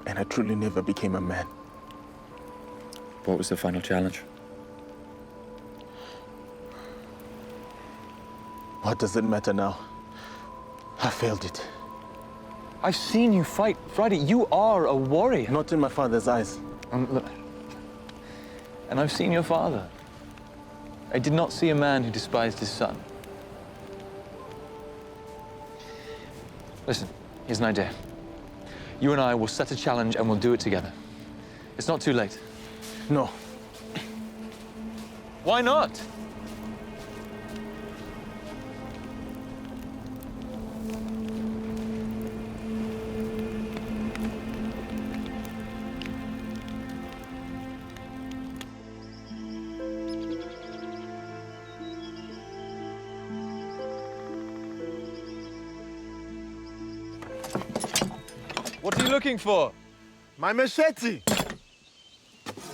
Speaker 6: And I truly never became a man.
Speaker 1: What was the final challenge?
Speaker 6: What does it matter now? I failed it.
Speaker 1: I've seen you fight. Friday, you are a warrior.
Speaker 6: Not in my father's eyes.
Speaker 1: Look, and I've seen your father. I did not see a man who despised his son. Listen, here's an idea. You and I will set a challenge and we'll do it together. It's not too late.
Speaker 6: No.
Speaker 1: Why not? What are you looking for?
Speaker 6: My machete.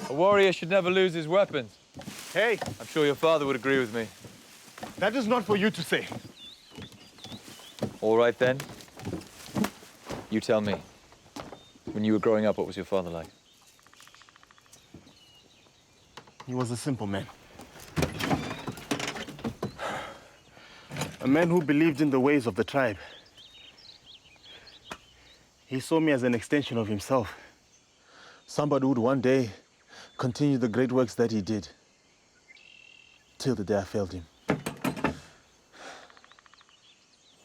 Speaker 1: A warrior should never lose his weapons.
Speaker 6: Hey.
Speaker 1: I'm sure your father would agree with me.
Speaker 6: That is not for you to say.
Speaker 1: All right, then. You tell me. When you were growing up, what was your father like?
Speaker 6: He was a simple man. A man who believed in the ways of the tribe. He saw me as an extension of himself. Somebody who would one day continue the great works that he did. Till the day I failed him.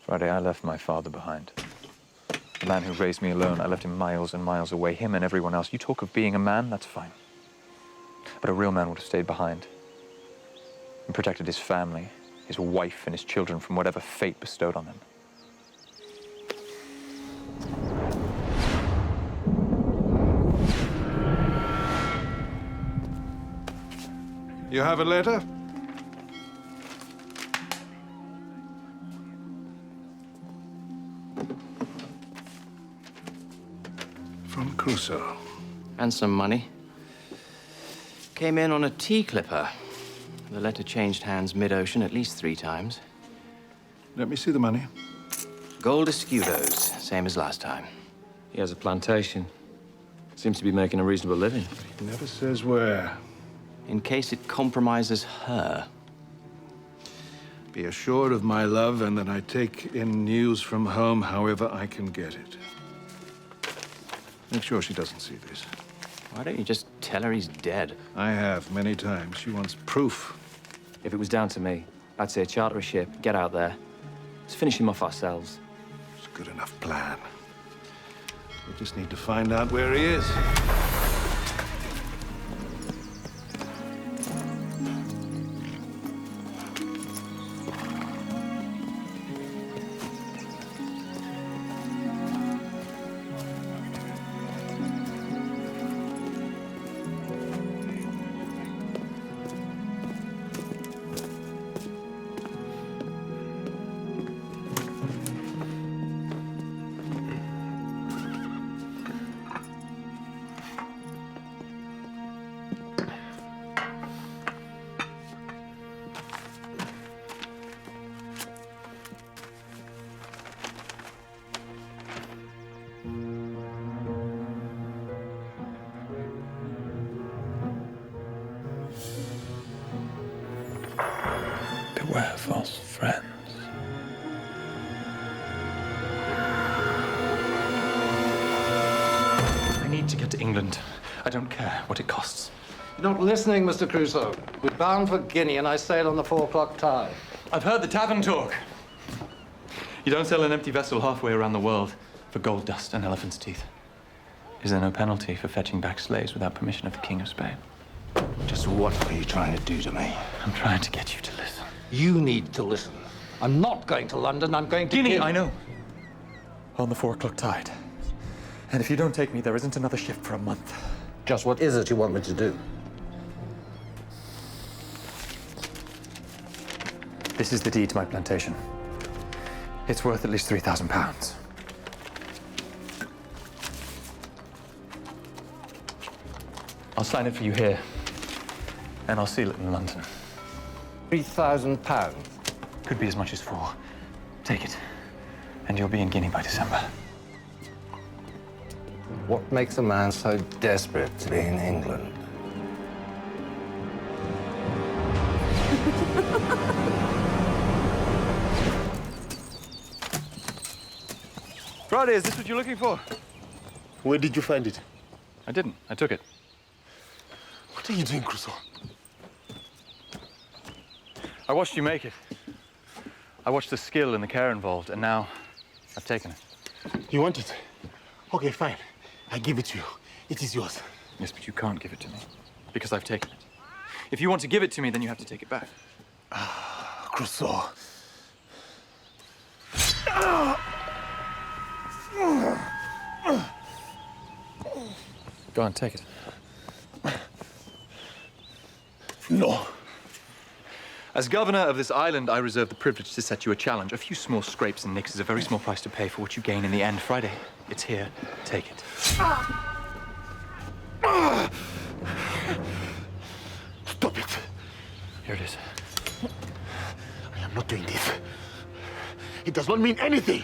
Speaker 1: Friday, I left my father behind. The man who raised me alone, I left him miles and miles away, him and everyone else. You talk of being a man, that's fine. But a real man would have stayed behind and protected his family, his wife and his children from whatever fate bestowed on them.
Speaker 15: You have a letter? From Crusoe.
Speaker 17: And some money. Came in on a T-clipper. The letter changed hands mid-ocean at least 3 times.
Speaker 15: Let me see the money.
Speaker 17: Gold escudos, same as last time.
Speaker 21: He has a plantation. Seems to be making a reasonable living.
Speaker 15: He never says where.
Speaker 17: In case it compromises her.
Speaker 15: Be assured of my love and that I take in news from home however I can get it. Make sure she doesn't see this.
Speaker 17: Why don't you just tell her he's dead?
Speaker 15: I have, many times. She wants proof.
Speaker 21: If it was down to me, I'd say charter a ship, get out there. Let's finish him off ourselves.
Speaker 15: It's a good enough plan. We just need to find out where he is.
Speaker 1: Beware false friends. I need to get to England. I don't care what it costs.
Speaker 4: You're not listening, Mr. Crusoe. We're bound for Guinea, and I sail on the 4 o'clock tide.
Speaker 1: I've heard the tavern talk. You don't sell an empty vessel halfway around the world for gold dust and elephant's teeth. Is there no penalty for fetching back slaves without permission of the King of Spain?
Speaker 4: Just what are you trying to do to me?
Speaker 1: I'm trying to get you to listen.
Speaker 4: You need to listen. I'm not going to London, I'm going to
Speaker 1: Guinea, I know. On the 4 o'clock tide. And if you don't take me, there isn't another ship for a month.
Speaker 4: Just what is it you want me to do?
Speaker 1: This is the deed to my plantation. It's worth at least £3,000. I'll sign it for you here, and I'll seal it in London.
Speaker 17: £3,000?
Speaker 1: Could be as much as 4. Take it, and you'll be in Guinea by December.
Speaker 17: What makes a man so desperate to be in England?
Speaker 1: Friday, is this what you're looking for?
Speaker 6: Where did you find it?
Speaker 1: I didn't. I took it.
Speaker 6: What are you doing, Crusoe?
Speaker 1: I watched you make it. I watched the skill and the care involved, and now I've taken it.
Speaker 6: You want it? Okay, fine. I give it to you. It is yours.
Speaker 1: Yes, but you can't give it to me, because I've taken it. If you want to give it to me, then you have to take it back.
Speaker 6: Crusoe.
Speaker 1: Go on, take it.
Speaker 6: No.
Speaker 1: As governor of this island, I reserve the privilege to set you a challenge. A few small scrapes and nicks is a very small price to pay for what you gain in the end. Friday, it's here. Take it.
Speaker 6: Stop it.
Speaker 1: Here it is.
Speaker 6: I am not doing this. It does not mean anything.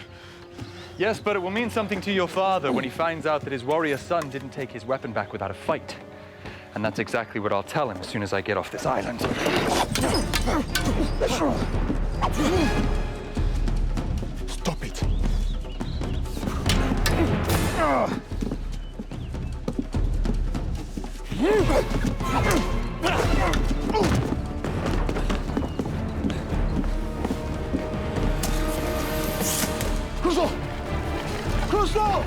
Speaker 1: Yes, but it will mean something to your father when he finds out that his warrior son didn't take his weapon back without a fight. And that's exactly what I'll tell him as soon as I get off this island.
Speaker 6: Stop it. Crusoe! Crusoe!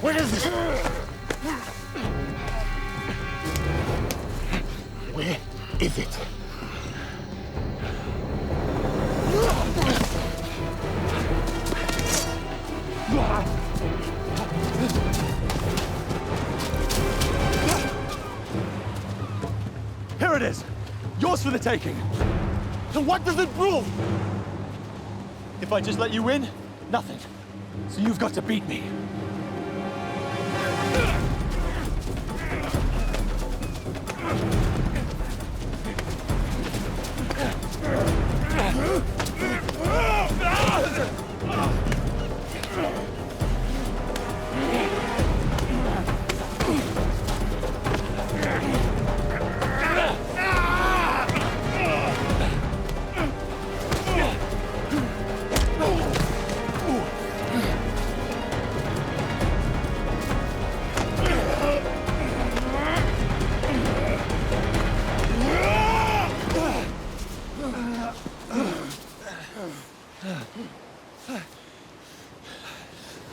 Speaker 6: What is this? Where is it?
Speaker 1: Here it is. Yours for the taking.
Speaker 6: So what does it prove?
Speaker 1: If I just let you win, nothing. So you've got to beat me.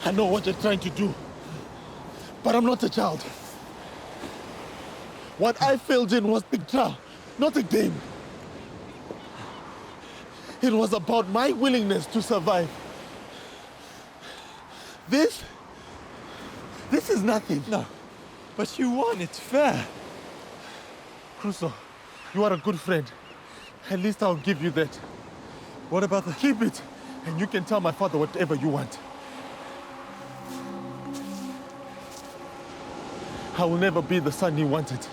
Speaker 6: I know what you're trying to do, but I'm not a child. What I failed in was the trial, not a game. It was about my willingness to survive. This is nothing.
Speaker 1: No, but you won. It's fair.
Speaker 6: Crusoe, you are a good friend. At least I'll give you that.
Speaker 1: What about the...
Speaker 6: Keep it, and you can tell my father whatever you want. I will never be the son he wanted.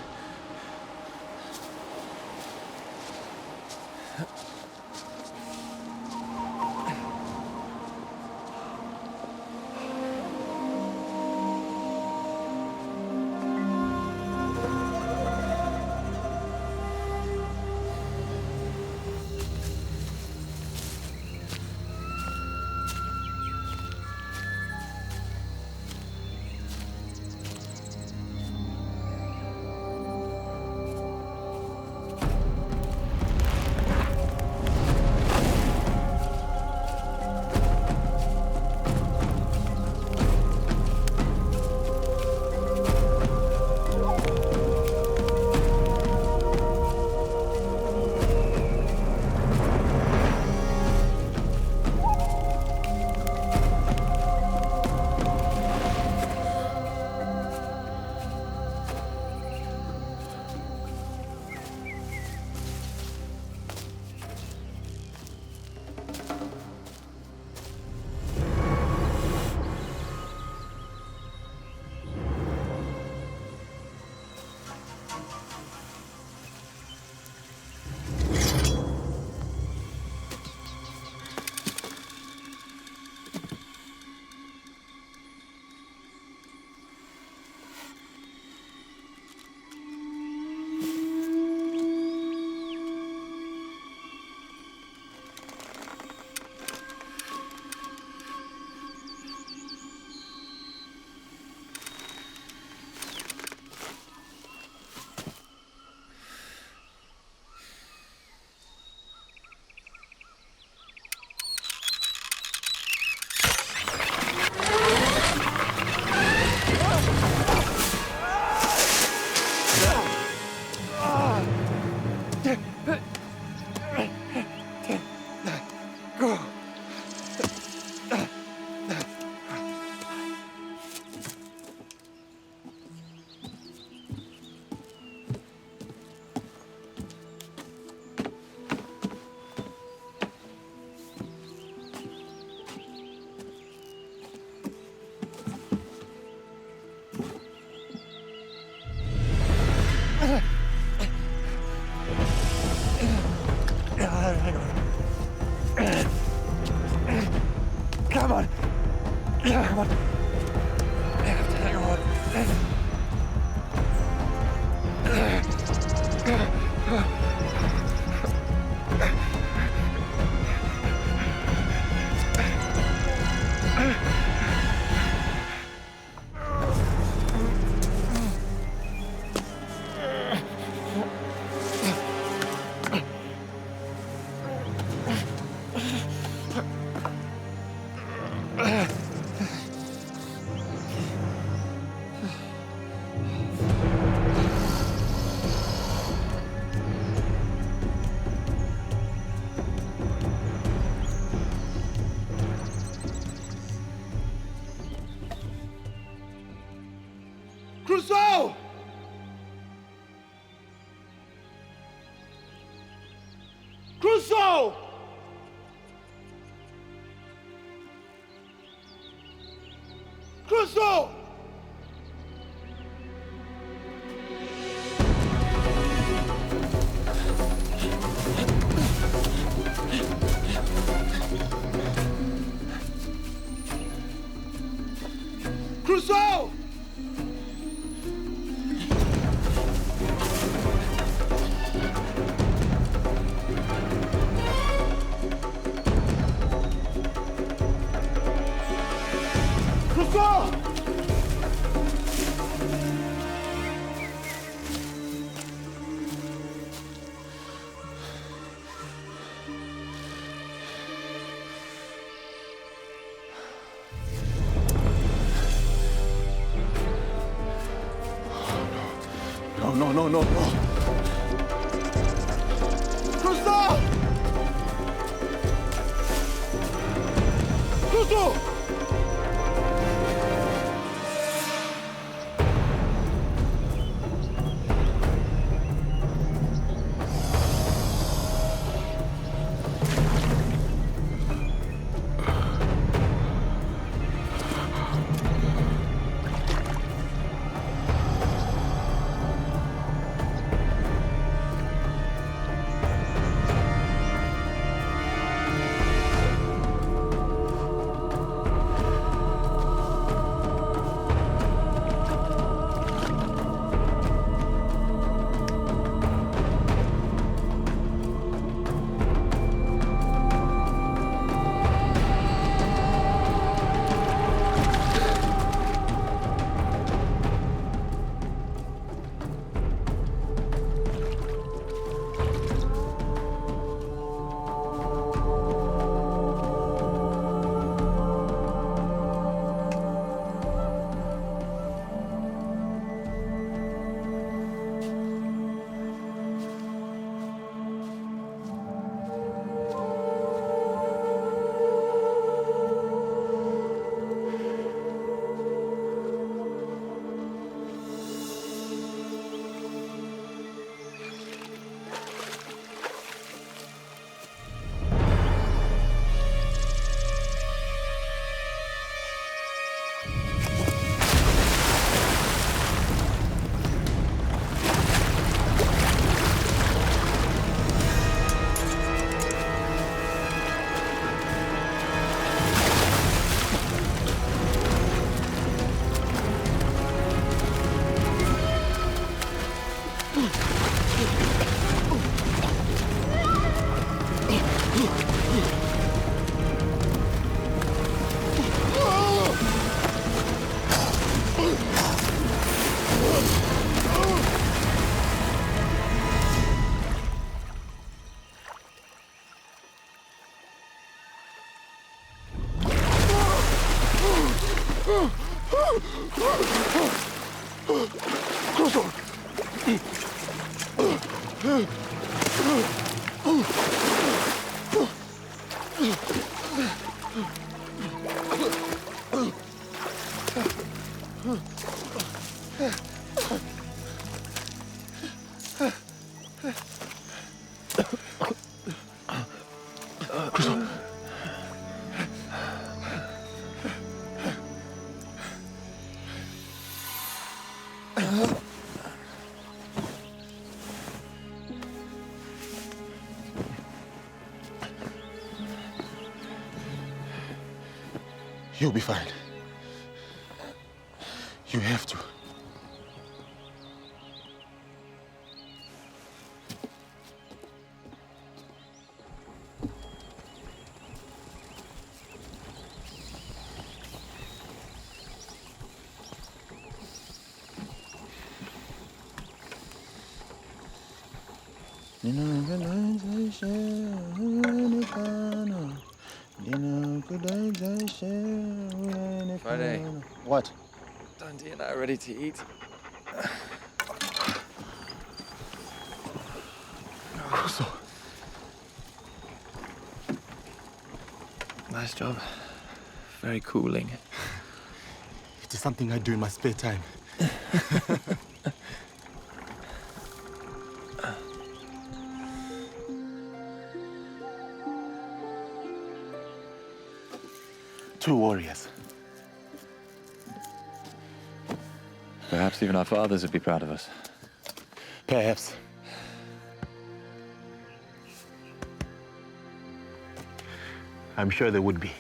Speaker 14: Come on. I have to hang on.
Speaker 6: Crusoe! Crusoe! Crusoe! Crusoe! Crusoe! No. Crusoe! Crusoe! You'll be fine.
Speaker 2: You have to.
Speaker 1: Friday.
Speaker 6: What?
Speaker 1: Dundee and I are ready to eat.
Speaker 2: Crusoe.
Speaker 1: Nice job. Very cooling.
Speaker 2: It is something I do in my spare time. 2 warriors.
Speaker 1: Perhaps even our fathers would be proud of us.
Speaker 2: Perhaps. I'm sure they would be.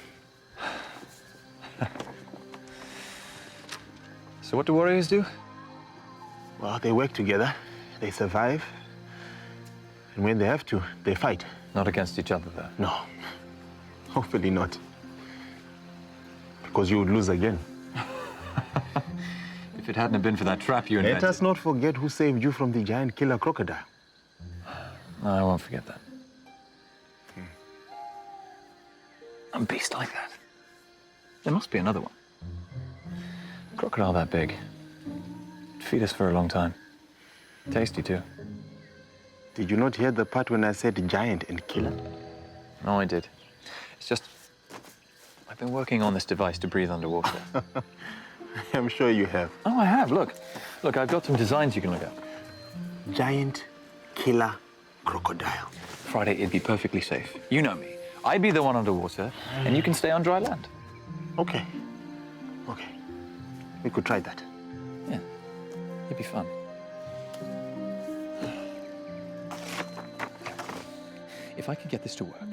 Speaker 1: So what do warriors do?
Speaker 2: Well, they work together, they survive, and when they have to, they fight.
Speaker 1: Not against each other, though?
Speaker 2: No. Hopefully not. Because you would lose again.
Speaker 1: If it hadn't been for that trap you invented...
Speaker 2: Let us not forget who saved you from the giant killer crocodile.
Speaker 1: No, I won't forget that. A beast like that. There must be another one. A crocodile that big. It'd feed us for a long time. Tasty, too.
Speaker 2: Did you not hear the part when I said giant and killer?
Speaker 1: No, I did. It's just... I've been working on this device to breathe underwater.
Speaker 2: I'm sure you have.
Speaker 1: Oh, I have. Look. Look, I've got some designs you can look at.
Speaker 2: Giant killer crocodile.
Speaker 1: Friday, it'd be perfectly safe. You know me. I'd be the one underwater, and you can stay on dry land.
Speaker 2: Okay. Okay. We could try that.
Speaker 1: Yeah. It'd be fun. If I could get this to work,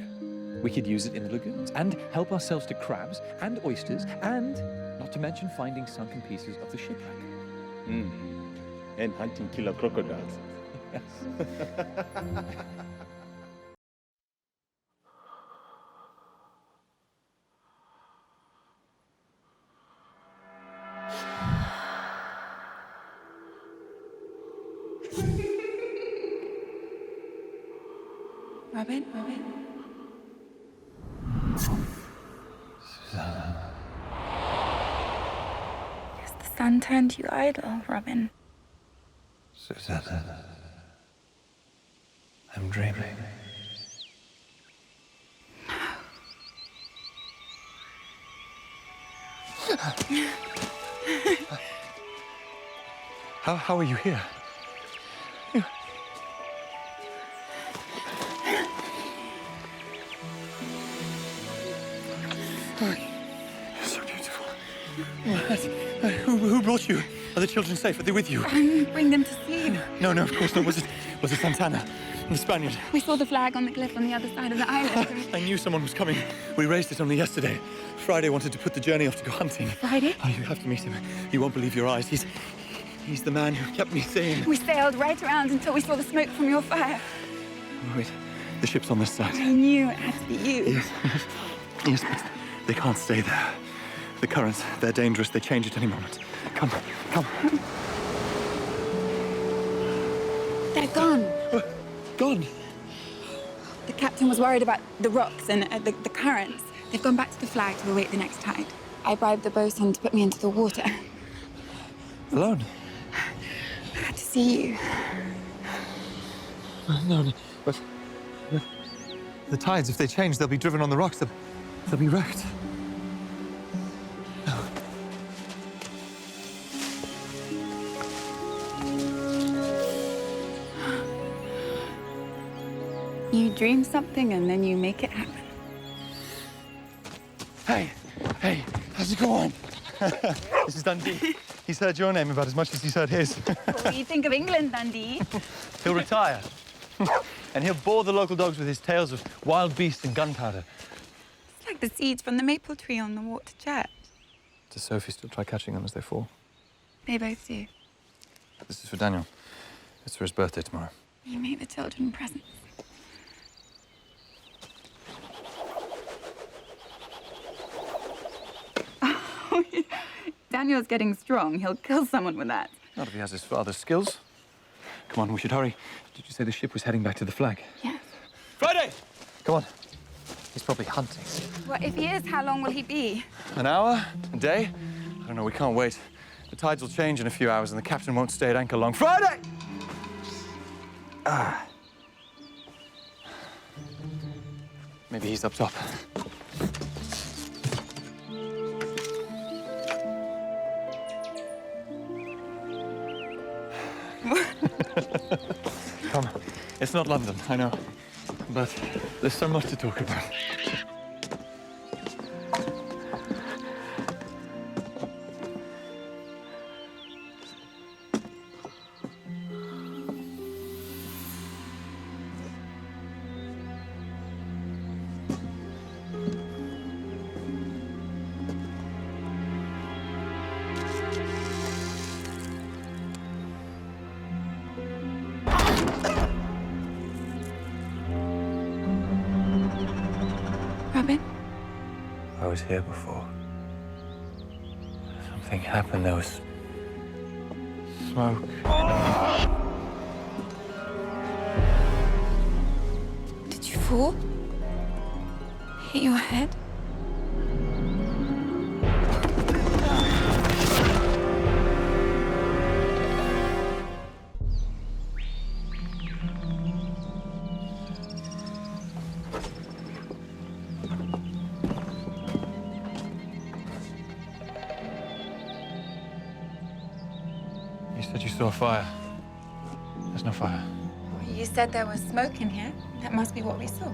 Speaker 1: we could use it in the lagoons and help ourselves to crabs and oysters and, not to mention, finding sunken pieces of the shipwreck.
Speaker 2: And hunting killer crocodiles.
Speaker 1: Yes.
Speaker 18: Robin?
Speaker 1: Susanna.
Speaker 18: Has the sun turned you idle, Robin?
Speaker 1: Susanna. I'm dreaming. How are you here? You're so beautiful. Who brought you? Are the children safe? Are they with you?
Speaker 18: Bring them to sleep.
Speaker 1: No, of course not. Was it Santana, the Spaniard?
Speaker 18: We saw the flag on the cliff on the other side of the island.
Speaker 1: I knew someone was coming. We raised it only yesterday. Friday wanted to put the journey off to go hunting.
Speaker 18: Friday?
Speaker 1: Oh, you have to meet him. You won't believe your eyes. He's the man who kept me sane.
Speaker 18: We sailed right around until we saw the smoke from your fire.
Speaker 1: Oh, wait, the ship's on this side.
Speaker 18: I knew it had to be you.
Speaker 1: Yes, but they can't stay there. The currents, they're dangerous. They change at any moment. Come.
Speaker 18: They're gone.
Speaker 1: Gone?
Speaker 18: The captain was worried about the rocks and the currents. They've gone back to the flag to await the next tide. I bribed the bosun to put me into the water.
Speaker 1: Alone?
Speaker 18: I had to see you.
Speaker 1: No, but the tides, if they change, they'll be driven on the rocks. They'll be wrecked. No.
Speaker 18: You dream something and then you make it happen.
Speaker 1: Hey, how's it going? This is Dundee. He's heard your name about as much as he's heard his.
Speaker 18: What do you think of England, Dundee?
Speaker 1: He'll retire. And he'll bore the local dogs with his tales of wild beasts and gunpowder.
Speaker 18: It's like the seeds from the maple tree on the walk to church.
Speaker 1: Does Sophie still try catching them as they fall?
Speaker 18: They both do.
Speaker 1: This is for Daniel. It's for his birthday tomorrow.
Speaker 18: You make the children presents. Oh, Daniel's getting strong. He'll kill someone with that.
Speaker 1: Not if he has his father's skills. Come on, we should hurry. Did you say the ship was heading back to the flag?
Speaker 18: Yes.
Speaker 1: Friday! Come on. He's probably hunting.
Speaker 18: Well, if he is, how long will he be?
Speaker 1: An hour? A day? I don't know, we can't wait. The tides will change in a few hours and the captain won't stay at anchor long. Friday! Maybe he's up top. Come, it's not London, I know. But there's so much to talk about.
Speaker 18: Robin?
Speaker 1: I was here before. Something happened. There was smoke.
Speaker 18: Did you fall? Hit your head?
Speaker 1: You said you saw a fire. There's no fire.
Speaker 18: You said there was smoke in here. That must be what we saw.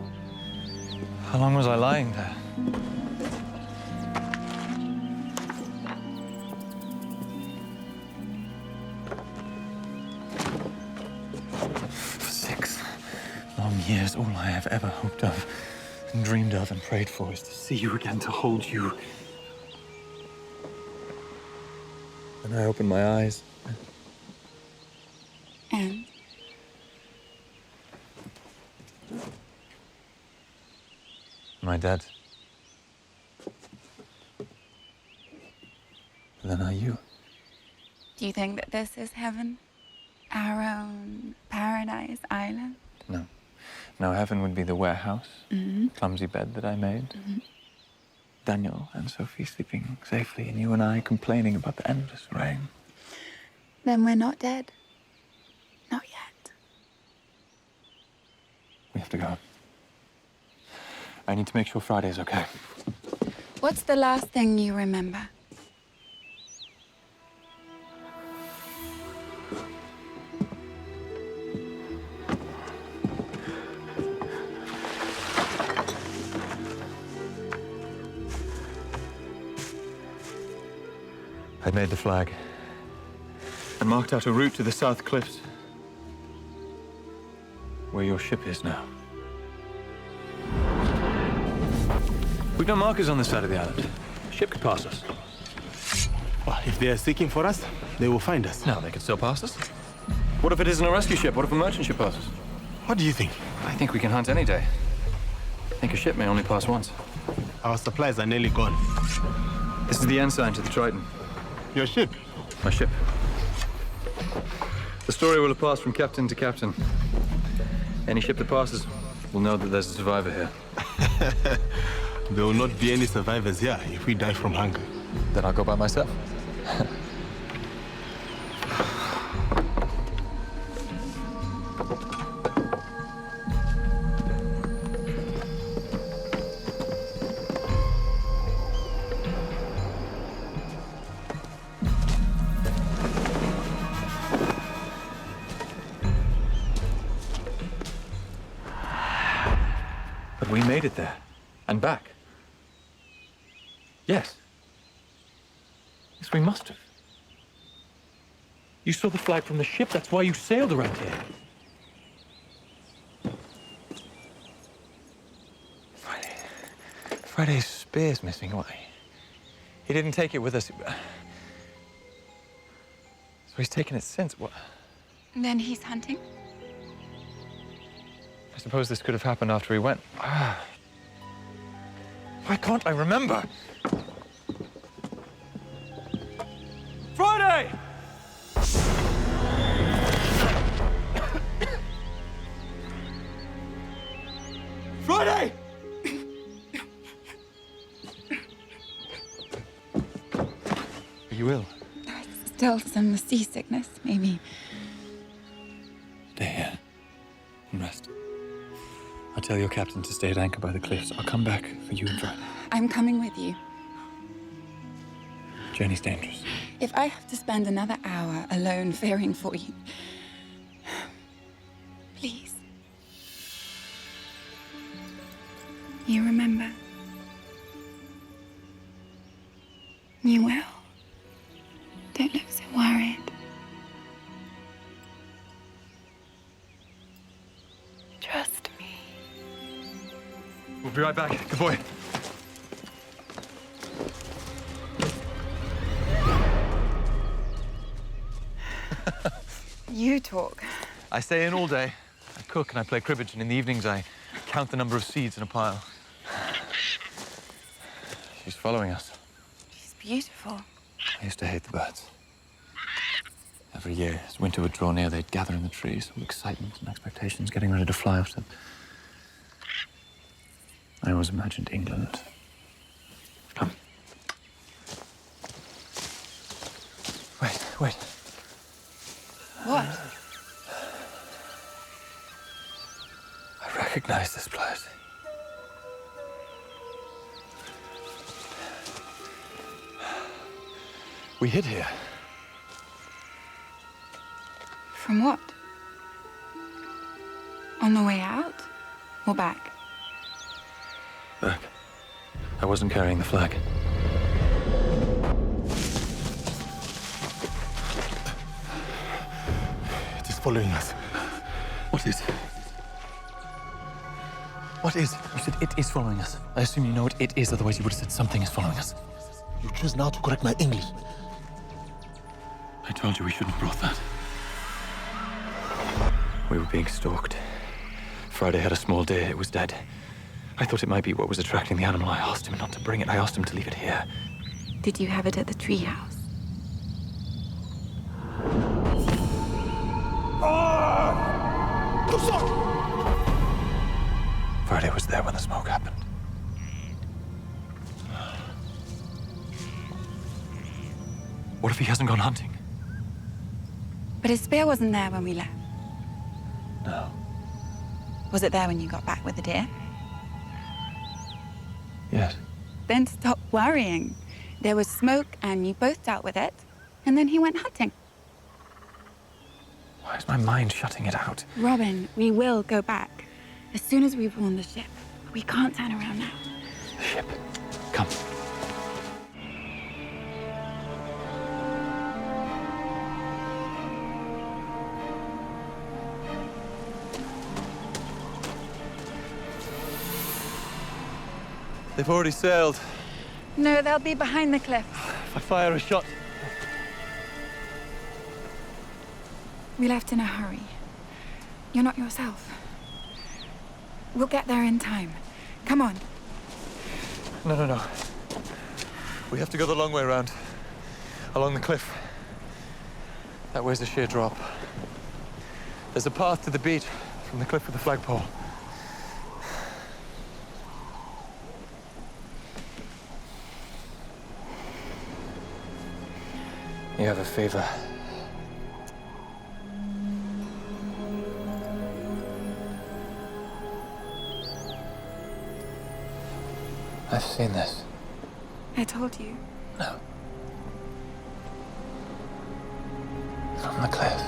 Speaker 1: How long was I lying there? For 6 long years, all I have ever hoped of and dreamed of and prayed for is to see you again, to hold you. And I opened my eyes.
Speaker 18: And?
Speaker 1: Am I dead? Then are you?
Speaker 18: Do you think that this is heaven? Our own paradise island?
Speaker 1: No. No, heaven would be the warehouse,
Speaker 18: Mm-hmm.
Speaker 1: clumsy bed that I made.
Speaker 18: Mm-hmm.
Speaker 1: Daniel and Sophie sleeping safely, and you and I complaining about the endless rain.
Speaker 18: Then we're not dead. Not yet.
Speaker 1: We have to go. I need to make sure Friday's okay.
Speaker 18: What's the last thing you remember?
Speaker 1: I made the flag and marked out a route to the South Cliffs, where your ship is now. We've no markers on this side of the island. A ship could pass us.
Speaker 2: Well, if they are seeking for us, they will find us.
Speaker 1: No, they could still pass us. What if it isn't a rescue ship? What if a merchant ship passes?
Speaker 2: What do you think?
Speaker 1: I think we can hunt any day. I think a ship may only pass once.
Speaker 2: Our supplies are nearly gone.
Speaker 1: This is the ensign to the Triton.
Speaker 2: Your ship?
Speaker 1: My ship. The story will have passed from captain to captain. Any ship that passes will know that there's a survivor here.
Speaker 2: There will not be any survivors here if we die from hunger.
Speaker 1: Then I'll go by myself. But we made it there and back. Yes. Yes, we must have. You saw the flag from the ship, that's why you sailed around here. Friday's spear's missing. Why? He didn't take it with us. So he's taken it since. What?
Speaker 18: Then he's hunting?
Speaker 1: I suppose this could have happened after he went. Why can't I remember? Friday! Friday! Are you ill?
Speaker 18: Still some seasickness, maybe.
Speaker 1: Stay here and rest. I'll tell your captain to stay at anchor by the cliffs. I'll come back for you and Friday.
Speaker 18: I'm coming with you.
Speaker 1: Journey's dangerous.
Speaker 18: If I have to spend another hour alone fearing for you, please. You remember? You will. Don't look so worried. Trust me.
Speaker 1: We'll be right back. Good boy.
Speaker 18: You talk.
Speaker 1: I stay in all day. I cook and I play cribbage, and in the evenings I count the number of seeds in a pile. She's following us.
Speaker 18: She's beautiful.
Speaker 1: I used to hate the birds. Every year, as winter would draw near, they'd gather in the trees, all excitement and expectations, getting ready to fly off to... I always imagined England. Come. Wait.
Speaker 18: What?
Speaker 1: I recognize this place. We hid here.
Speaker 18: From what? On the way out? Or back?
Speaker 1: Back. I wasn't carrying the flag.
Speaker 2: It is following us.
Speaker 1: What is? What is? You said it is following us. I assume you know what it is, otherwise you would have said something is following us.
Speaker 2: You choose now to correct my English.
Speaker 1: I told you we shouldn't have brought that. We were being stalked. Friday had a small deer. It was dead. I thought it might be what was attracting the animal. I asked him not to bring it. I asked him to leave it here.
Speaker 18: Did you have it at the treehouse?
Speaker 1: Friday was there when the smoke happened. What if he hasn't gone hunting?
Speaker 18: But his spear wasn't there when we left.
Speaker 1: No.
Speaker 18: Was it there when you got back with the deer?
Speaker 1: Yes.
Speaker 18: Then stop worrying. There was smoke and you both dealt with it. And then he went hunting.
Speaker 1: Why is my mind shutting it out?
Speaker 18: Robin, we will go back. As soon as we've worn the ship. We can't turn around now.
Speaker 1: The ship. Come. They've already sailed.
Speaker 18: No, they'll be behind the cliff.
Speaker 1: If I fire a shot.
Speaker 18: We left in a hurry. You're not yourself. We'll get there in time. Come on.
Speaker 1: No. We have to go the long way around. Along the cliff. That way's a sheer drop. There's a path to the beach from the cliff with the flagpole. You have a fever. I've seen this.
Speaker 18: I told you.
Speaker 1: No. From the cliff.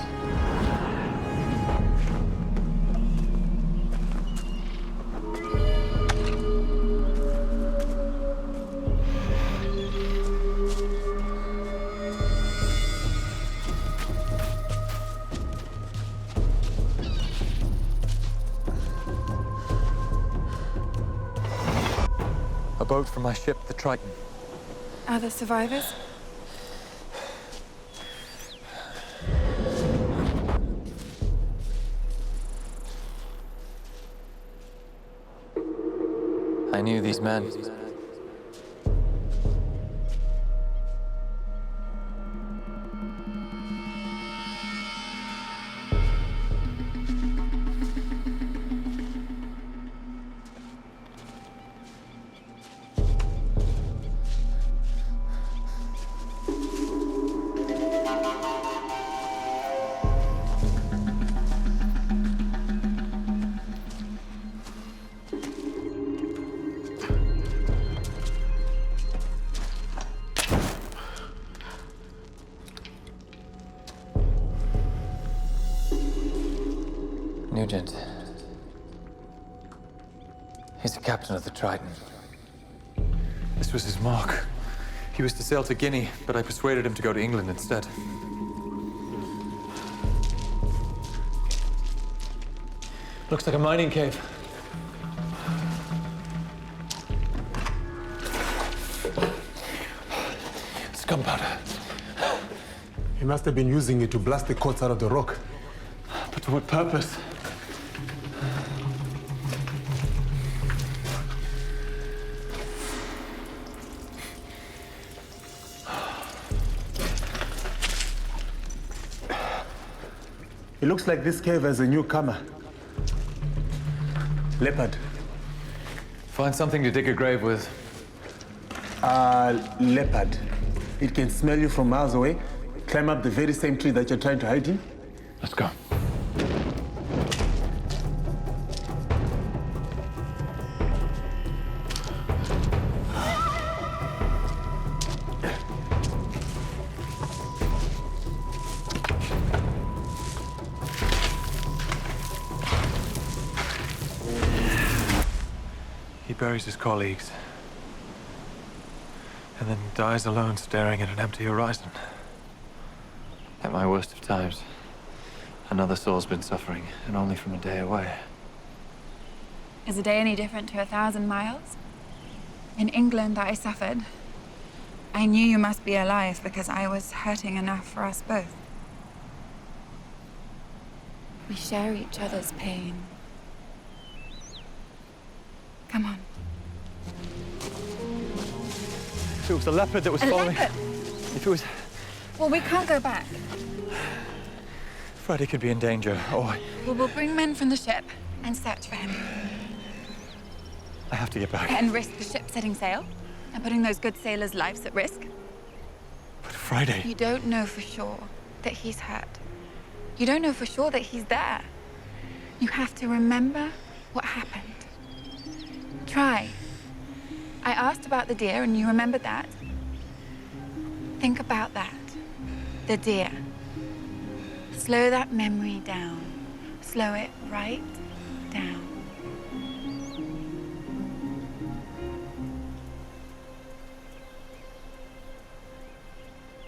Speaker 1: A boat from my ship, the Triton.
Speaker 18: Other survivors?
Speaker 1: knew these men. Nugent. He's the captain of the Triton. This was his mark. He was to sail to Guinea, but I persuaded him to go to England instead. Looks like a mining cave. It's gunpowder.
Speaker 2: He must have been using it to blast the quartz out of the rock.
Speaker 1: But to what purpose?
Speaker 2: It looks like this cave has a newcomer. Leopard.
Speaker 1: Find something to dig a grave with.
Speaker 2: Leopard. It can smell you from miles away, climb up the very same tree that you're trying to hide in.
Speaker 1: Let's go. He buries his colleagues, and then dies alone staring at an empty horizon. At my worst of times, another soul's been suffering, and only from a day away.
Speaker 18: Is a day any different to 1,000 miles? In England, I suffered. I knew you must be alive because I was hurting enough for us both. We share each other's pain. Come on.
Speaker 1: If it was a leopard that was following...
Speaker 18: Leopard?
Speaker 1: If it was...
Speaker 18: Well, we can't go back.
Speaker 1: Friday could be in danger, or...
Speaker 18: Well, we'll bring men from the ship and search for him.
Speaker 1: I have to get back.
Speaker 18: And risk the ship setting sail and putting those good sailors' lives at risk.
Speaker 1: But Friday...
Speaker 18: You don't know for sure that he's hurt. You don't know for sure that he's there. You have to remember what happened. Try. I asked about the deer, and you remembered that. Think about that. The deer. Slow that memory down. Slow it right down.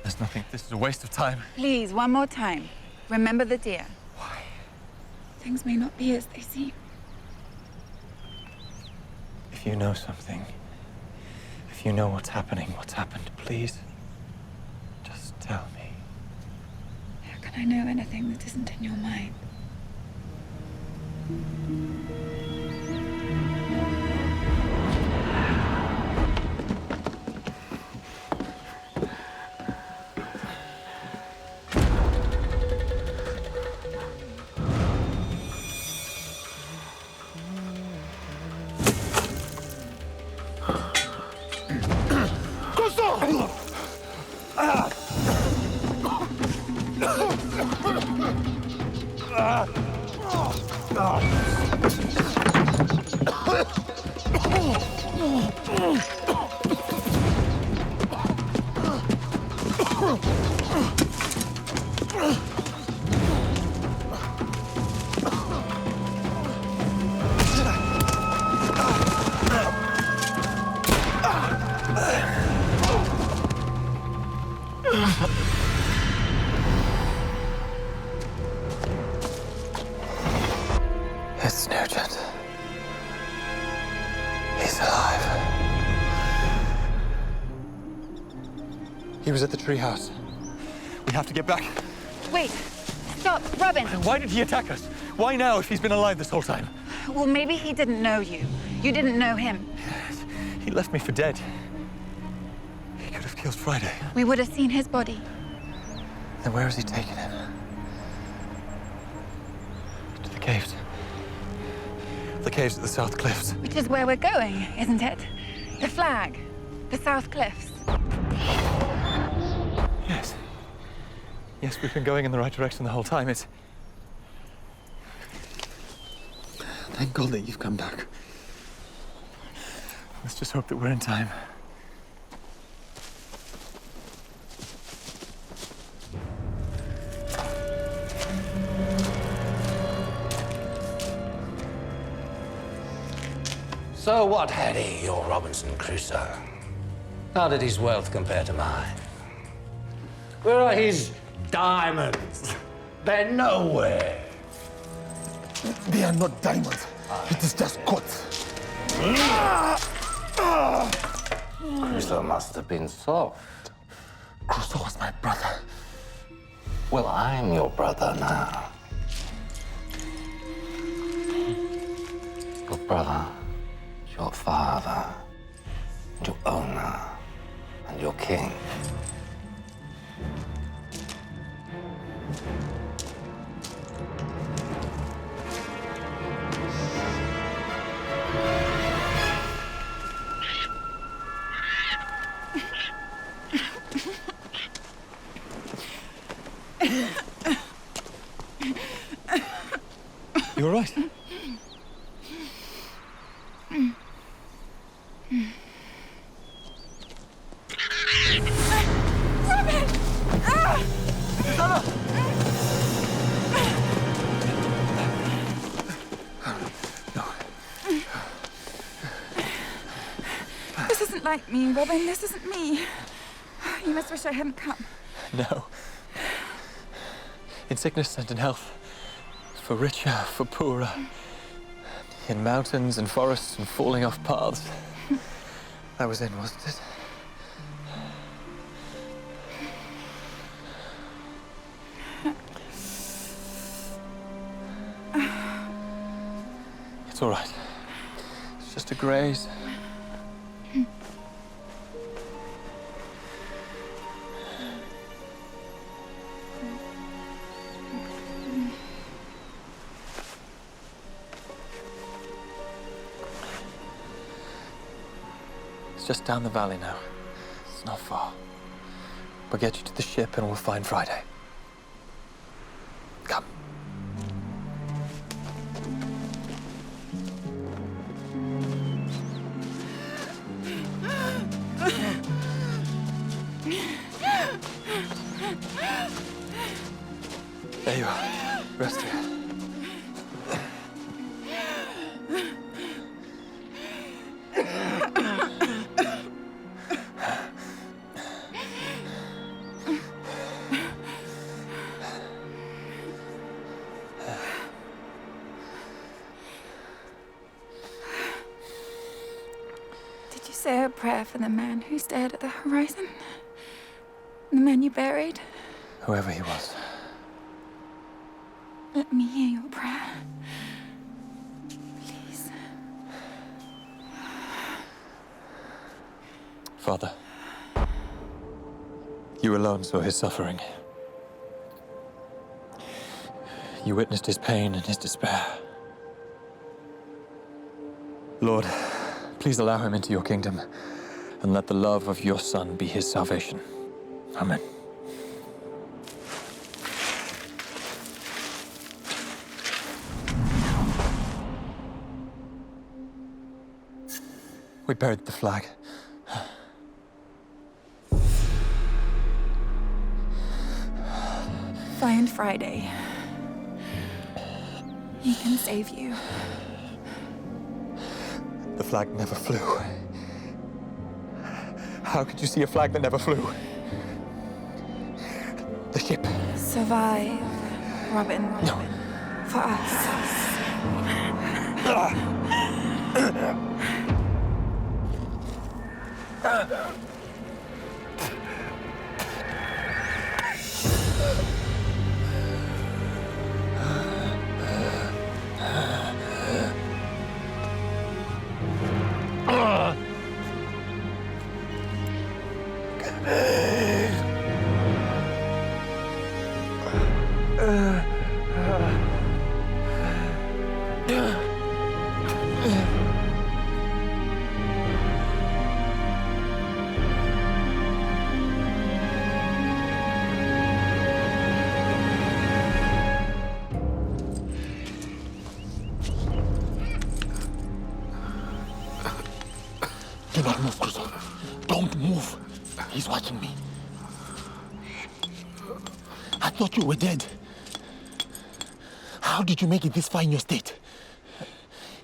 Speaker 1: There's nothing. This is a waste of time.
Speaker 18: Please, one more time. Remember the deer. Why? Things may not be as they seem.
Speaker 1: If you know something, if you know what's happening, what's happened, please, just tell me.
Speaker 18: How can I know anything that isn't in your mind?
Speaker 1: It's Nugent. He's alive. He was at the treehouse. We have to get back.
Speaker 18: Wait! Stop! Robin!
Speaker 1: Why did he attack us? Why now if he's been alive this whole time?
Speaker 18: Well, maybe he didn't know you. You didn't know him.
Speaker 1: He left me for dead. He could have killed Friday.
Speaker 18: We would have seen his body.
Speaker 1: Then where has he taken him? To the caves. The caves at the South Cliffs.
Speaker 18: Which is where we're going, isn't it? The flag. The South Cliffs.
Speaker 1: Yes. Yes, we've been going in the right direction the whole time. It's... Thank God that you've come back. Let's just hope that we're in time.
Speaker 10: So what, Harry, your Robinson Crusoe? How did his wealth compare to mine? Where are his diamonds? They're nowhere.
Speaker 6: They are not diamonds. It is just quartz.
Speaker 10: Crusoe must have been soft.
Speaker 6: Crusoe was my brother.
Speaker 10: Well, I'm your brother now. Your brother, your father, your owner, and your king.
Speaker 1: You all right?
Speaker 18: This isn't like me, Robin. This isn't me. You must wish I hadn't come.
Speaker 1: No. In sickness and in health. For richer, for poorer. In mountains and forests and falling off paths. That was in, wasn't it? It's all right. It's just a graze. Just down the valley now. It's not far. We'll get you to the ship and we'll find Friday. Come. There you are. Rest here.
Speaker 18: Say a prayer for the man who stared at the horizon. The man you buried.
Speaker 1: Whoever he was.
Speaker 18: Let me hear your prayer. Please.
Speaker 1: Father, you alone saw his suffering. You witnessed his pain and his despair. Lord, please allow him into your kingdom, and let the love of your Son be his salvation. Amen. We buried the flag.
Speaker 18: Find Friday. He can save you.
Speaker 1: The flag never flew. How could you see a flag that never flew? The ship.
Speaker 18: Survive, Robin.
Speaker 1: No.
Speaker 18: For us.
Speaker 6: Do not move, Crusoe. Don't move. He's watching me. I thought you were dead. How did you make it this far in your state?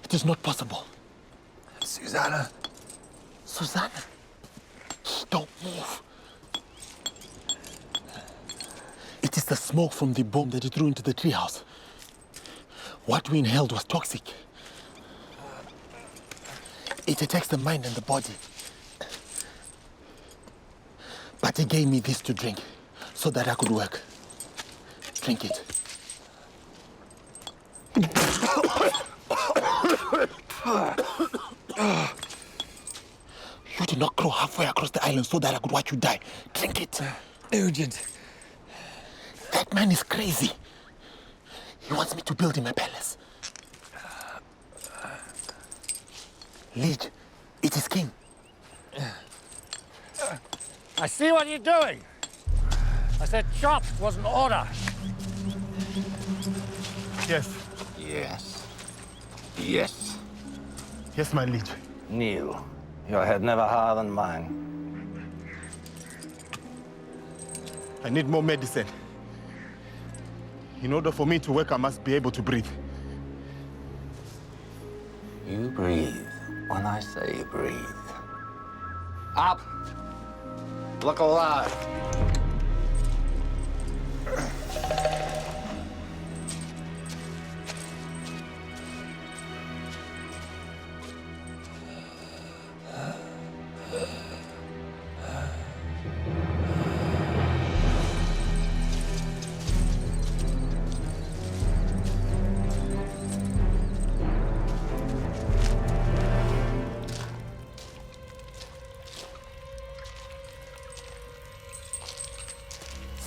Speaker 6: It is not possible.
Speaker 10: Susanna.
Speaker 6: Susanna? Don't move. It is the smoke from the bomb that he threw into the treehouse. What we inhaled was toxic. It attacks the mind and the body. But he gave me this to drink so that I could work. Drink it. You did not crawl halfway across the island so that I could watch you die. Drink it.
Speaker 1: Urgent.
Speaker 6: That man is crazy. He wants me to build him a palace. Leech, it is king.
Speaker 9: I see what you're doing. I said chop was an order.
Speaker 2: Yes.
Speaker 8: Yes. Yes.
Speaker 2: Yes, my liege.
Speaker 4: Neill, your head never higher than mine.
Speaker 2: I need more medicine. In order for me to work, I must be able to breathe.
Speaker 4: You breathe when I say breathe. Up! Look alive!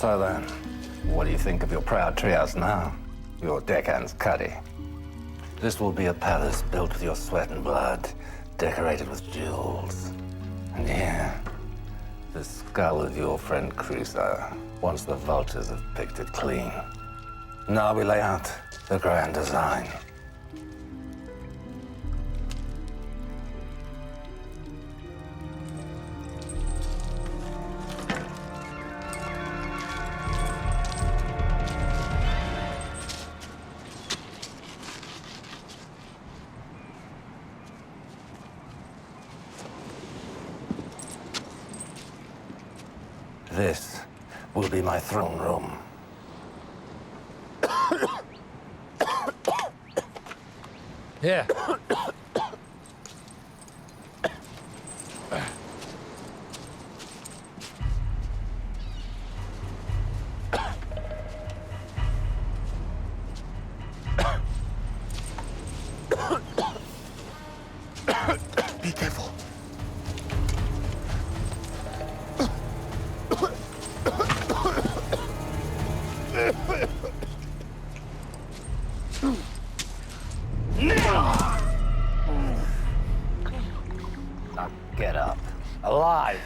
Speaker 4: So then, what do you think of your proud treehouse now? Your deckhand's cuddy. This will be a palace built with your sweat and blood, decorated with jewels. And here, the skull of your friend Crusoe, once the vultures have picked it clean. Now we lay out the grand design. This will be my throne room.
Speaker 9: Here.
Speaker 6: Be careful.
Speaker 4: Now get up. Alive!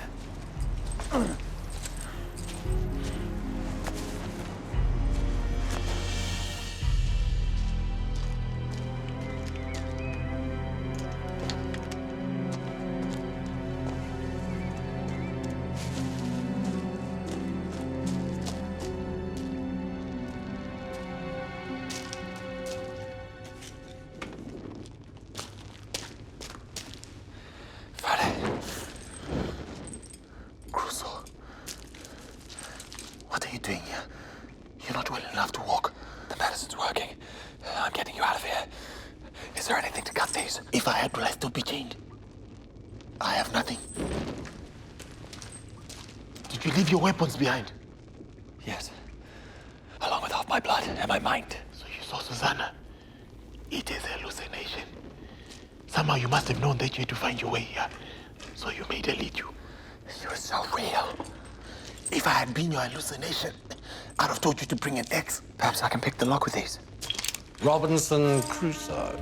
Speaker 6: Crusoe, what are you doing here? You're not well enough to walk.
Speaker 1: The medicine's working. I'm getting you out of here. Is there anything to cut these?
Speaker 6: If I had, will I still be chained? I have nothing. Did you leave your weapons behind?
Speaker 1: Yes. Along with half my blood and my mind.
Speaker 6: So you saw Susanna. It is a hallucination. Somehow you must have known that you had to find your way here. So you made her lead you.
Speaker 1: You're so real.
Speaker 6: If I had been your hallucination, I'd have told you to bring an axe.
Speaker 7: Perhaps I can pick the lock with these.
Speaker 17: Robinson Crusoe.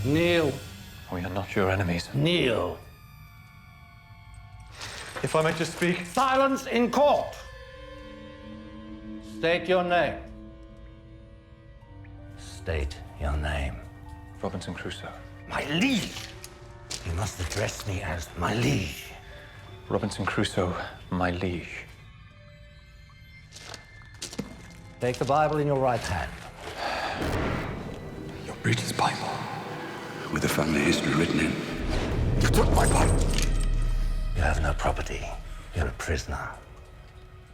Speaker 17: Neill.
Speaker 1: We are not your enemies.
Speaker 17: Neill.
Speaker 1: If I may just speak.
Speaker 17: Silence in court. State your name. State your name.
Speaker 1: Robinson Crusoe.
Speaker 17: My liege. You must address me as my liege.
Speaker 1: Robinson Crusoe, my liege.
Speaker 17: Take the Bible in your right hand.
Speaker 1: Your breeches Bible.
Speaker 15: With the family history written in.
Speaker 6: You took my Bible.
Speaker 17: You have no property. You're a prisoner.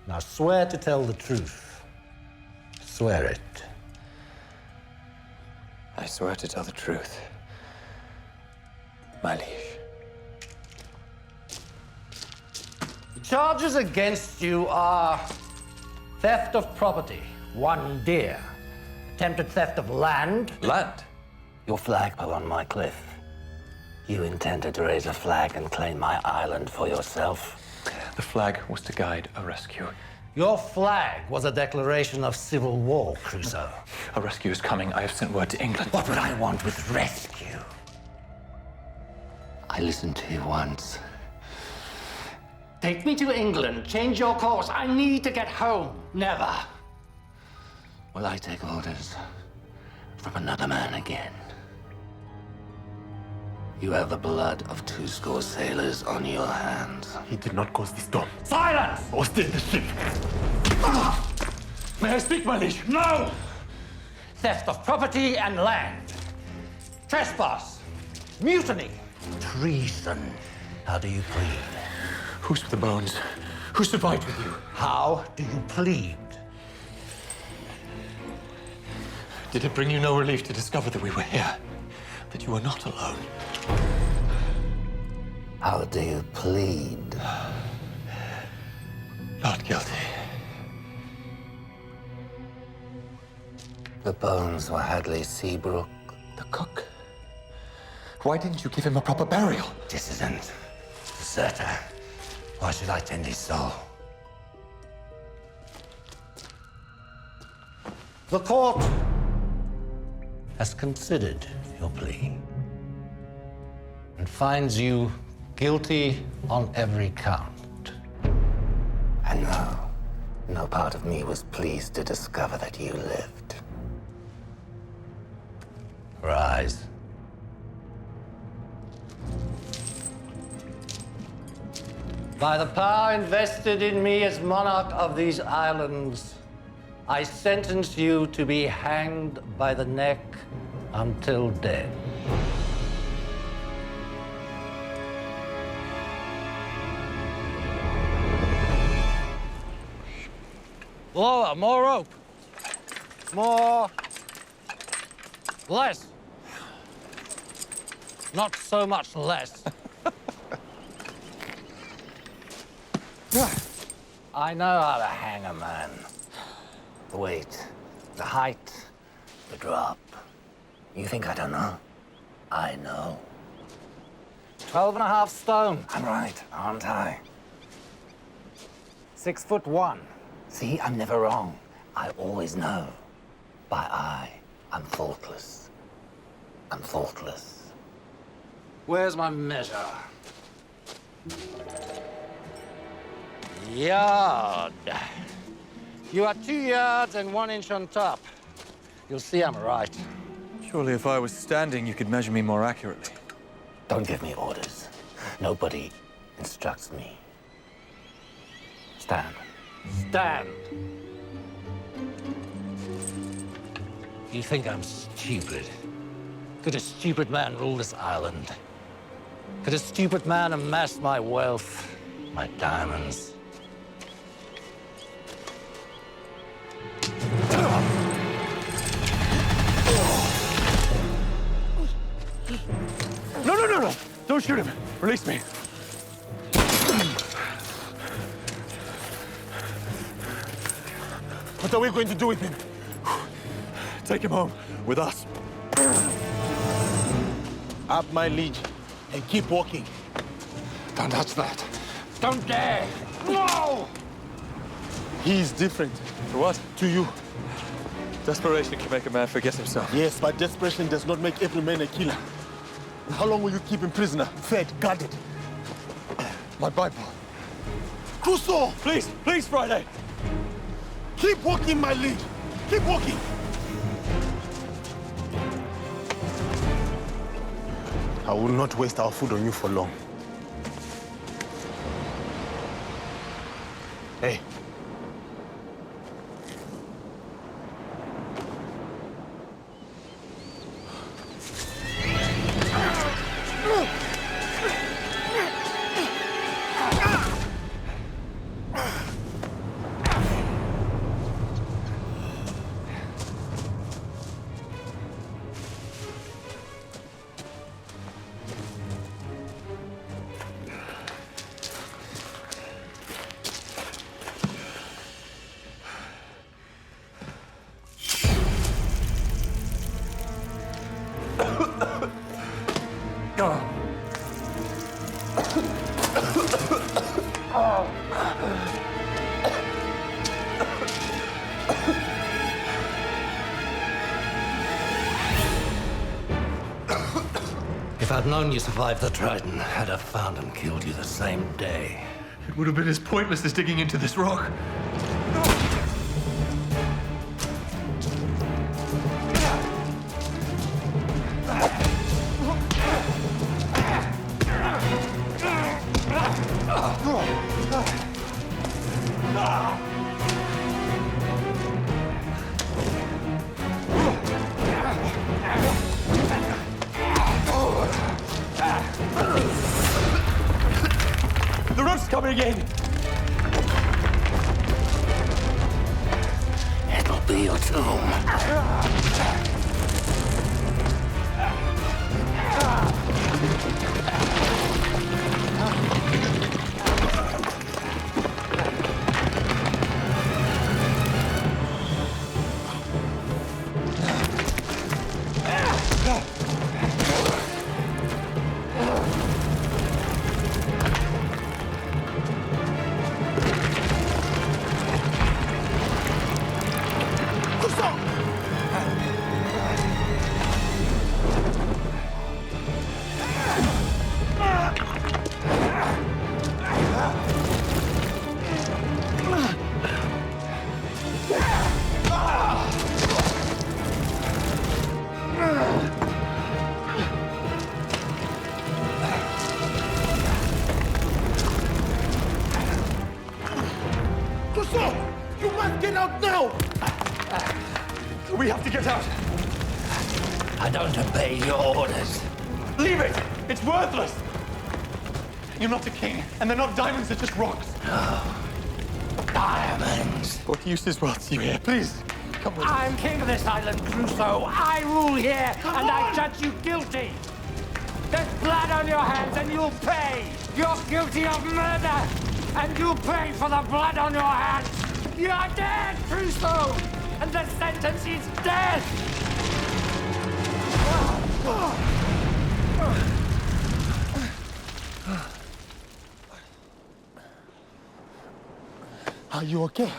Speaker 17: Now swear to tell the truth. Swear it.
Speaker 1: I swear to tell the truth. My liege.
Speaker 17: The charges against you are theft of property, 1 deer. Attempted theft of land.
Speaker 1: Land?
Speaker 4: Your flagpole on my cliff. You intended to raise a flag and claim my island for yourself.
Speaker 1: The flag was to guide a rescue.
Speaker 17: Your flag was a declaration of civil war, Crusoe.
Speaker 1: A rescue is coming. I have sent word to England.
Speaker 4: What would I want with rescue? I listened to you once.
Speaker 17: Take me to England. Change your course. I need to get home. Never.
Speaker 4: Will I take orders from another man again? You have the blood of 2 sailors on your hands.
Speaker 6: He did not cause this storm.
Speaker 17: Silence!
Speaker 6: Or steer the ship.
Speaker 1: May I speak, my liege?
Speaker 17: No! Theft of property and land. Trespass. Mutiny. Treason. How do you plead?
Speaker 1: Who's with the bones? Who survived with you?
Speaker 17: How do you plead?
Speaker 1: Did it bring you no relief to discover that we were here? That you were not alone?
Speaker 4: How do you plead?
Speaker 1: Not guilty.
Speaker 4: The bones were Hadley Seabrook.
Speaker 1: The cook? Why didn't you give him a proper burial?
Speaker 4: Dissident. Deserter. Why should I tend his soul?
Speaker 17: The court has considered your plea and finds you guilty on every count.
Speaker 4: And no part of me was pleased to discover that you lived.
Speaker 17: Rise. By the power invested in me as monarch of these islands, I sentence you to be hanged by the neck until dead. Lower, more rope. More. Less. Not so much less. I know how to hang a man.
Speaker 4: The weight, the height, the drop. You think I don't know? I know.
Speaker 17: 12.5 stone.
Speaker 4: I'm right, aren't I?
Speaker 17: 6'1".
Speaker 4: See, I'm never wrong. I always know. By I'm faultless. I'm faultless.
Speaker 17: Where's my measure? Yard. You are 2 yards and 1 inch on top. You'll see I'm right.
Speaker 1: Surely if I was standing, you could measure me more accurately.
Speaker 4: Don't give me orders. Nobody instructs me. Stand.
Speaker 17: Stand. You think I'm stupid? Could a stupid man rule this island? Could a stupid man amass my wealth, my diamonds?
Speaker 6: No! Don't shoot him. Release me. What are we going to do with him?
Speaker 11: Take him home with us.
Speaker 6: Up, my liege, and keep walking.
Speaker 11: Don't touch that. Don't dare.
Speaker 6: No! He is different.
Speaker 1: To what?
Speaker 6: To you.
Speaker 1: Desperation can make a man forget himself.
Speaker 6: Yes, but desperation does not make every man a killer. How long will you keep him prisoner? Fed, guarded?
Speaker 11: My Bible.
Speaker 6: Crusoe!
Speaker 1: Please, please, Friday!
Speaker 6: Keep walking, my liege. Keep walking. I will not waste our food on you for long. Hey.
Speaker 10: If I'd known you survived the Trident, I'd have found and killed you the same day.
Speaker 11: It would have been as pointless as digging into this rock.
Speaker 1: The rope's coming in!
Speaker 10: It'll be your tomb.
Speaker 6: You must get out now!
Speaker 11: We have to get out.
Speaker 10: I don't obey your orders.
Speaker 11: Leave it! It's worthless! You're not a king, and they're not diamonds, they're just rocks.
Speaker 10: Diamonds.
Speaker 11: What use is wealth to you here? Please, come with
Speaker 10: I'm king of this island, Crusoe. I rule here, and I judge you guilty. There's blood on your hands, and you'll pay. You're guilty of murder, and you'll pay for the blood on your hands. You're dead, Crusoe, and the sentence is death.
Speaker 6: Are you okay?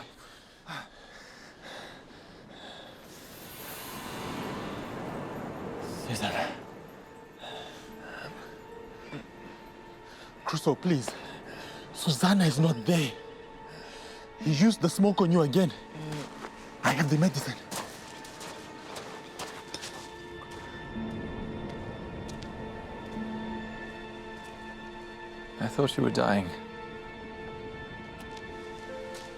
Speaker 11: Susan.
Speaker 6: Crusoe, please. Susanna is not there. He used the smoke on you again. I have the medicine.
Speaker 1: I thought you were dying.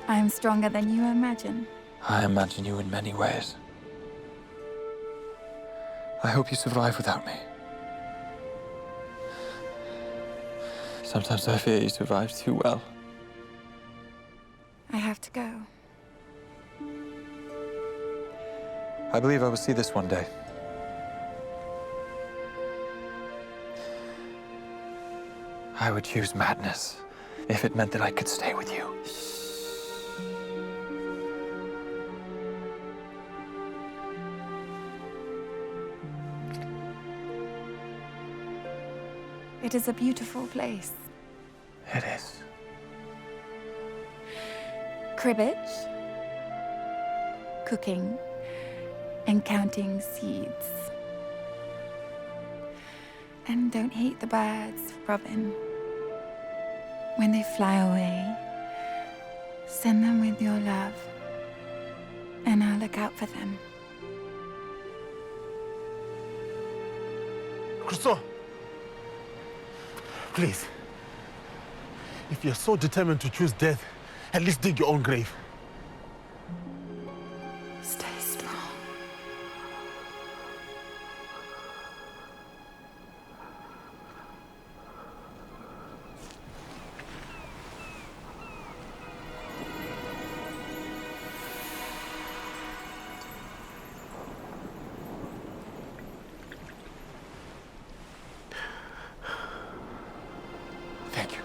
Speaker 18: I am stronger than you imagine.
Speaker 1: I imagine you in many ways. I hope you survive without me. Sometimes I fear you survive too well.
Speaker 18: I have to go.
Speaker 1: I believe I will see this one day. I would choose madness if it meant that I could stay with you.
Speaker 18: It is a beautiful place.
Speaker 21: It is.
Speaker 18: Cribbage, cooking, and counting seeds. And don't hate the birds, Robin. When they fly away, send them with your love, and I'll look out for them.
Speaker 6: Crusoe! Please. If you're so determined to choose death, at least dig your own grave.
Speaker 18: Stay strong.
Speaker 6: Thank you.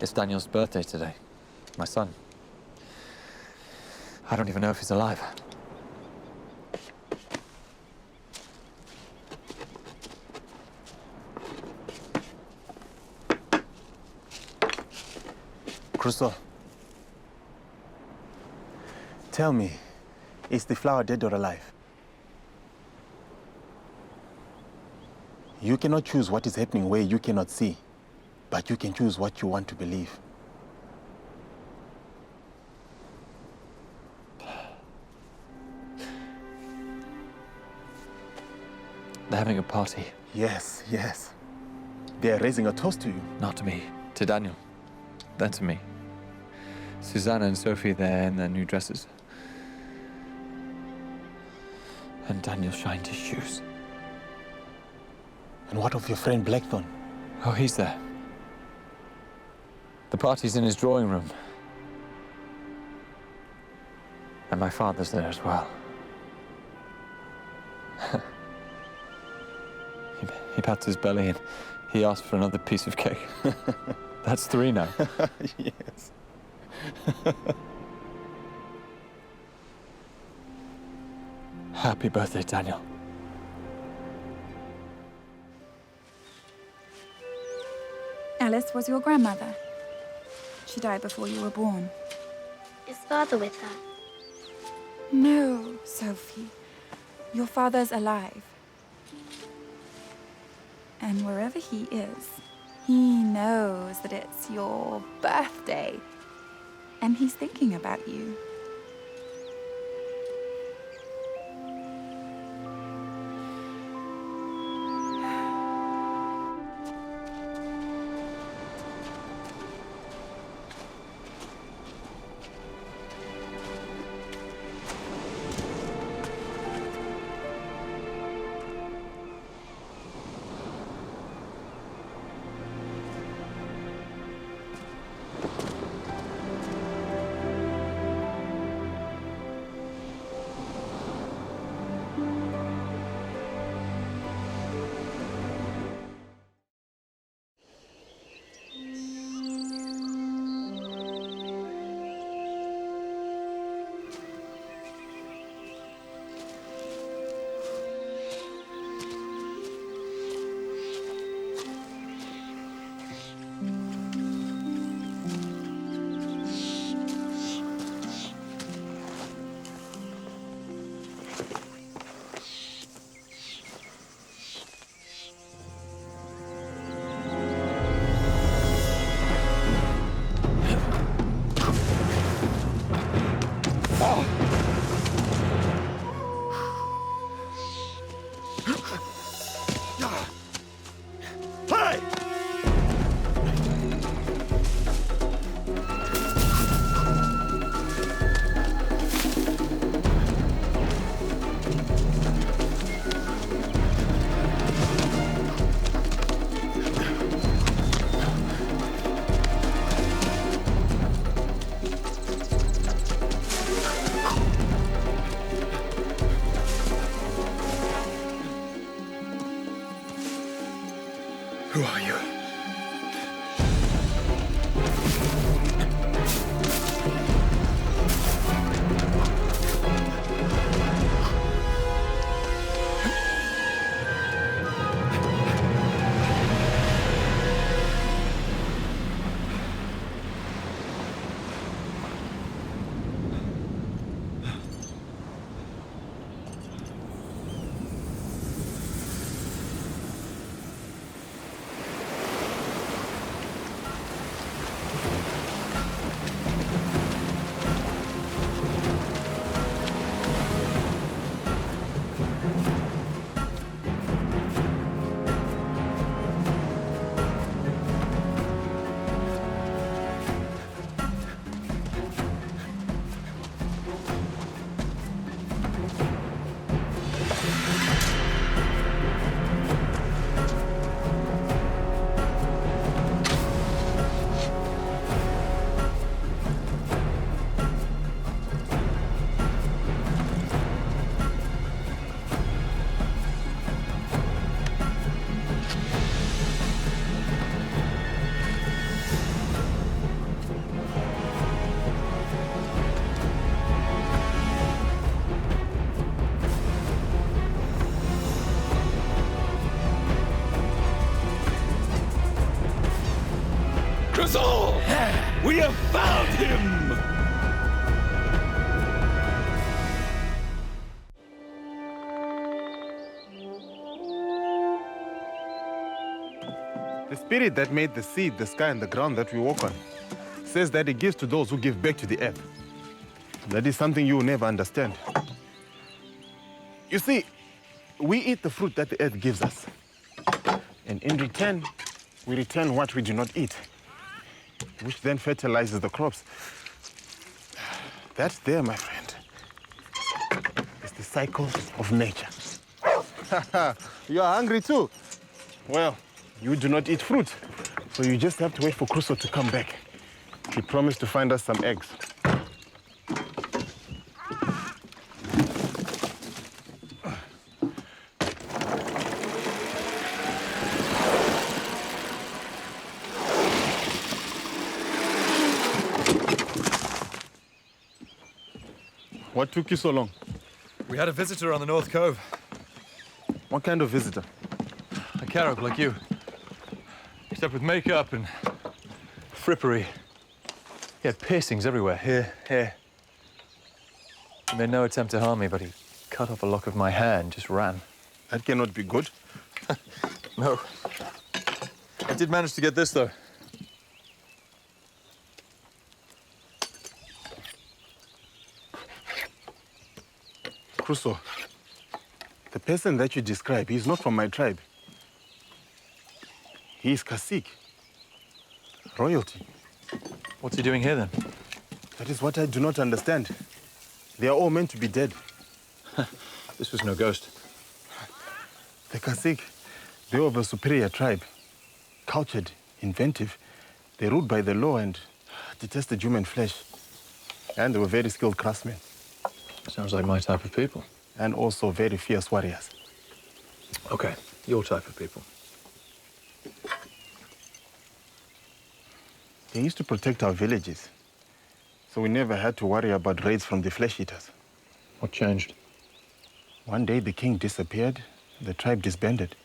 Speaker 1: It's Daniel's birthday today. My son. I don't even know if he's alive.
Speaker 6: Crusoe. Tell me, is the flower dead or alive? You cannot choose what is happening where you cannot see, but you can choose what you want to believe.
Speaker 1: They're having a party.
Speaker 6: Yes, yes. They are raising a toast to you.
Speaker 1: Not to me, to Daniel. Then to me. Susanna and Sophie there in their new dresses. And Daniel shined his shoes.
Speaker 6: And what of your friend Blackthorn?
Speaker 1: Oh, he's there. The party's in his drawing room. And my father's there as well. He pats his belly and he asked for another piece of cake. That's 3 now.
Speaker 6: Yes.
Speaker 1: Happy birthday, Daniel.
Speaker 18: Alice was your grandmother. She died before you were born.
Speaker 13: Is father with her?
Speaker 18: No, Sophie. Your father's alive. And wherever he is, he knows that it's your birthday. And he's thinking about you.
Speaker 14: Crusoe! We have found him!
Speaker 2: The spirit that made the sea, the sky, and the ground that we walk on says that it gives to those who give back to the earth. That is something you will never understand. You see, we eat the fruit that the earth gives us. And in return, we return what we do not eat, which then fertilizes the crops. That there, my friend, is the cycle of nature. You are hungry too? Well, you do not eat fruit, so you just have to wait for Crusoe to come back. He promised to find us some eggs. What took you so long?
Speaker 1: We had a visitor on the North Cove.
Speaker 2: What kind of visitor?
Speaker 1: A Carib like you. Except with makeup and frippery. He had piercings everywhere, here. He made no attempt to harm me, but he cut off a lock of my hair and just ran.
Speaker 2: That cannot be good.
Speaker 1: No. I did manage to get this, though.
Speaker 2: Crusoe, the person that you describe, he's not from my tribe. He is cacique. Royalty.
Speaker 1: What's he doing here, then?
Speaker 2: That is what I do not understand. They are all meant to be dead.
Speaker 1: This was no ghost.
Speaker 2: The cacique, they were of a superior tribe. Cultured, inventive. They ruled by the law and detested human flesh. And they were very skilled craftsmen.
Speaker 1: Sounds like my type of people.
Speaker 2: And also very fierce warriors.
Speaker 1: Okay, your type of people.
Speaker 2: They used to protect our villages, so we never had to worry about raids from the flesh-eaters.
Speaker 1: What changed?
Speaker 2: One day the king disappeared, the tribe disbanded.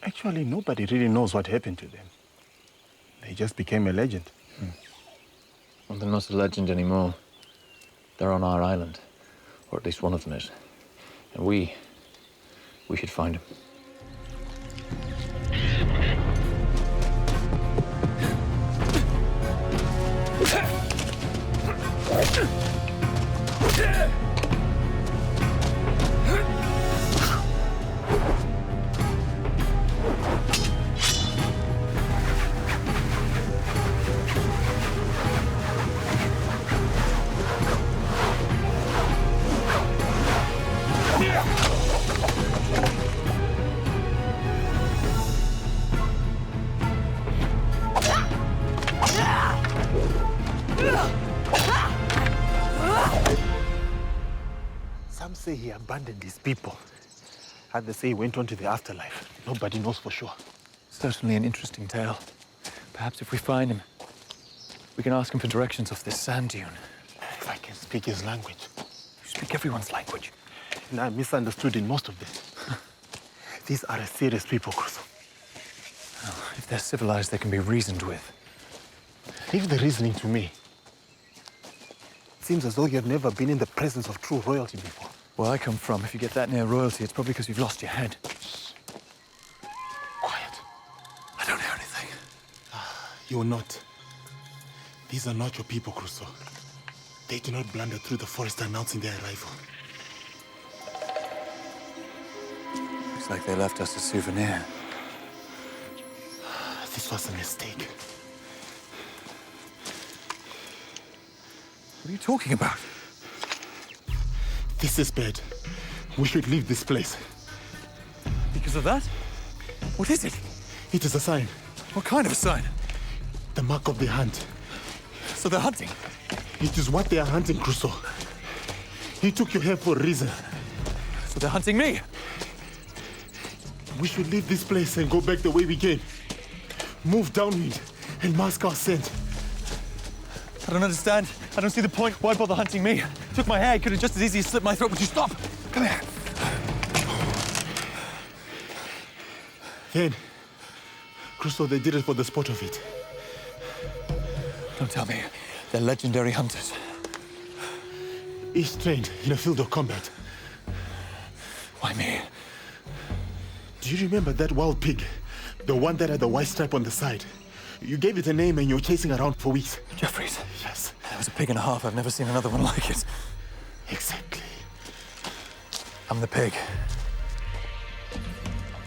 Speaker 2: Actually, nobody really knows what happened to them. They just became a legend.
Speaker 1: Well, they're not a legend anymore. They're on our island, or at least one of them is. And we should find them.
Speaker 2: Some say he abandoned his people. Others say he went on to the afterlife. Nobody knows for sure.
Speaker 1: Certainly an interesting tale. Perhaps if we find him, we can ask him for directions off this sand dune.
Speaker 2: If I can speak his language.
Speaker 1: You speak everyone's language.
Speaker 2: And I'm misunderstood in most of them. These are a serious people, Crusoe.
Speaker 1: Well, if they're civilized, they can be reasoned with.
Speaker 2: Leave the reasoning to me. It seems as though you've never been in the presence of true royalty before.
Speaker 1: Where I come from, if you get that near royalty, it's probably because you've lost your head.
Speaker 2: Quiet.
Speaker 1: I don't hear anything.
Speaker 2: You will not. These are not your people, Crusoe. They do not blunder through the forest announcing their arrival.
Speaker 1: Looks like they left us a souvenir.
Speaker 2: This was a mistake.
Speaker 1: What are you talking about?
Speaker 2: This is bad. We should leave this place.
Speaker 1: Because of that? What is it?
Speaker 2: It is a sign.
Speaker 1: What kind of a sign?
Speaker 2: The mark of the hunt.
Speaker 1: So they're hunting?
Speaker 2: It is what they are hunting, Crusoe. He took your hair for a reason.
Speaker 1: So they're hunting me?
Speaker 2: We should leave this place and go back the way we came. Move downwind and mask our scent.
Speaker 1: I don't understand. I don't see the point. Why bother hunting me? Took my hair. He could have just as easily slit my throat. Would you stop? Come here.
Speaker 6: Crusoe, they did it for the sport of it.
Speaker 1: Don't tell me. They're legendary hunters.
Speaker 6: Each trained in a field of combat.
Speaker 1: Why me?
Speaker 6: Do you remember that wild pig? The one that had the white stripe on the side? You gave it a name and you were chasing around for weeks.
Speaker 1: Jeffries.
Speaker 6: Yes.
Speaker 1: That was a pig and a half. I've never seen another one like it.
Speaker 6: Exactly.
Speaker 1: I'm the pig.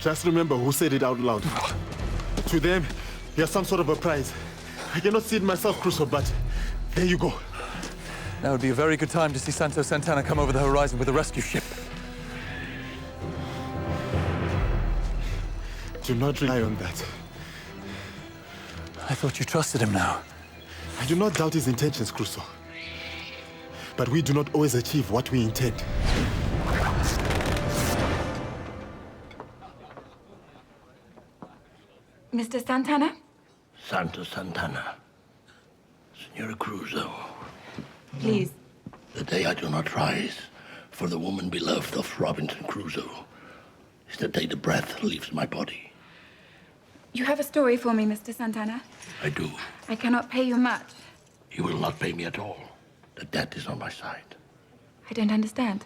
Speaker 6: Just remember who said it out loud. To them, you're some sort of a prize. I cannot see it myself, Crusoe, but there you go.
Speaker 1: Now would be a very good time to see Santo Santana come over the horizon with a rescue ship.
Speaker 6: Do not rely on that.
Speaker 1: I thought you trusted him now.
Speaker 6: I do not doubt his intentions, Crusoe. But we do not always achieve what we intend.
Speaker 18: Mr. Santana?
Speaker 10: Santo Santana. Senora Crusoe.
Speaker 18: Please.
Speaker 10: The day I do not rise for the woman beloved of Robinson Crusoe is the day the breath leaves my body.
Speaker 18: You have a story for me, Mr. Santana?
Speaker 10: I do.
Speaker 18: I cannot pay you much.
Speaker 10: You will not pay me at all. The debt is on my side.
Speaker 18: I don't understand.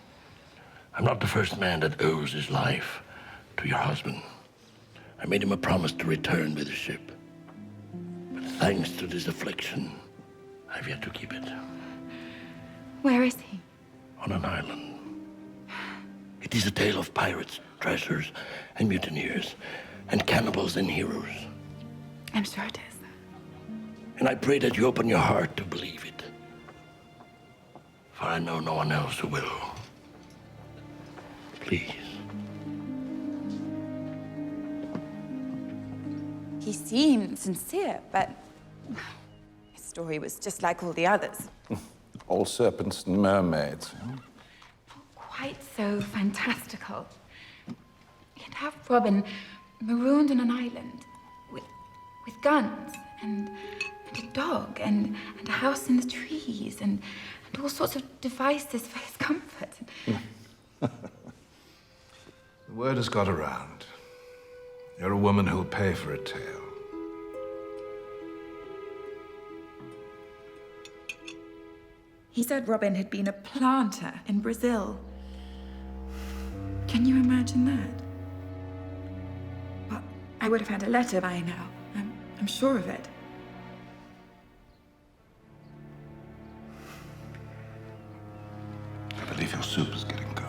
Speaker 10: I'm not the first man that owes his life to your husband. I made him a promise to return with the ship. But thanks to this affliction, I've yet to keep it.
Speaker 18: Where is he?
Speaker 10: On an island. It is a tale of pirates, treasures, and mutineers, and cannibals and heroes.
Speaker 18: I'm sure it is.
Speaker 10: And I pray that you open your heart to believe it. For I know no one else who will. Please.
Speaker 18: He seemed sincere, but his story was just like all the others.
Speaker 15: All serpents and mermaids.
Speaker 18: Quite so fantastical. He'd have Robin marooned on an island with guns and a dog and a house in the trees and all sorts of devices for his comfort.
Speaker 15: The word has got around. You're a woman who'll pay for a tale.
Speaker 18: He said Robin had been a planter in Brazil. Can you imagine that? Well, I would have had a letter by now. I'm sure of it.
Speaker 15: I believe your soup is getting cold.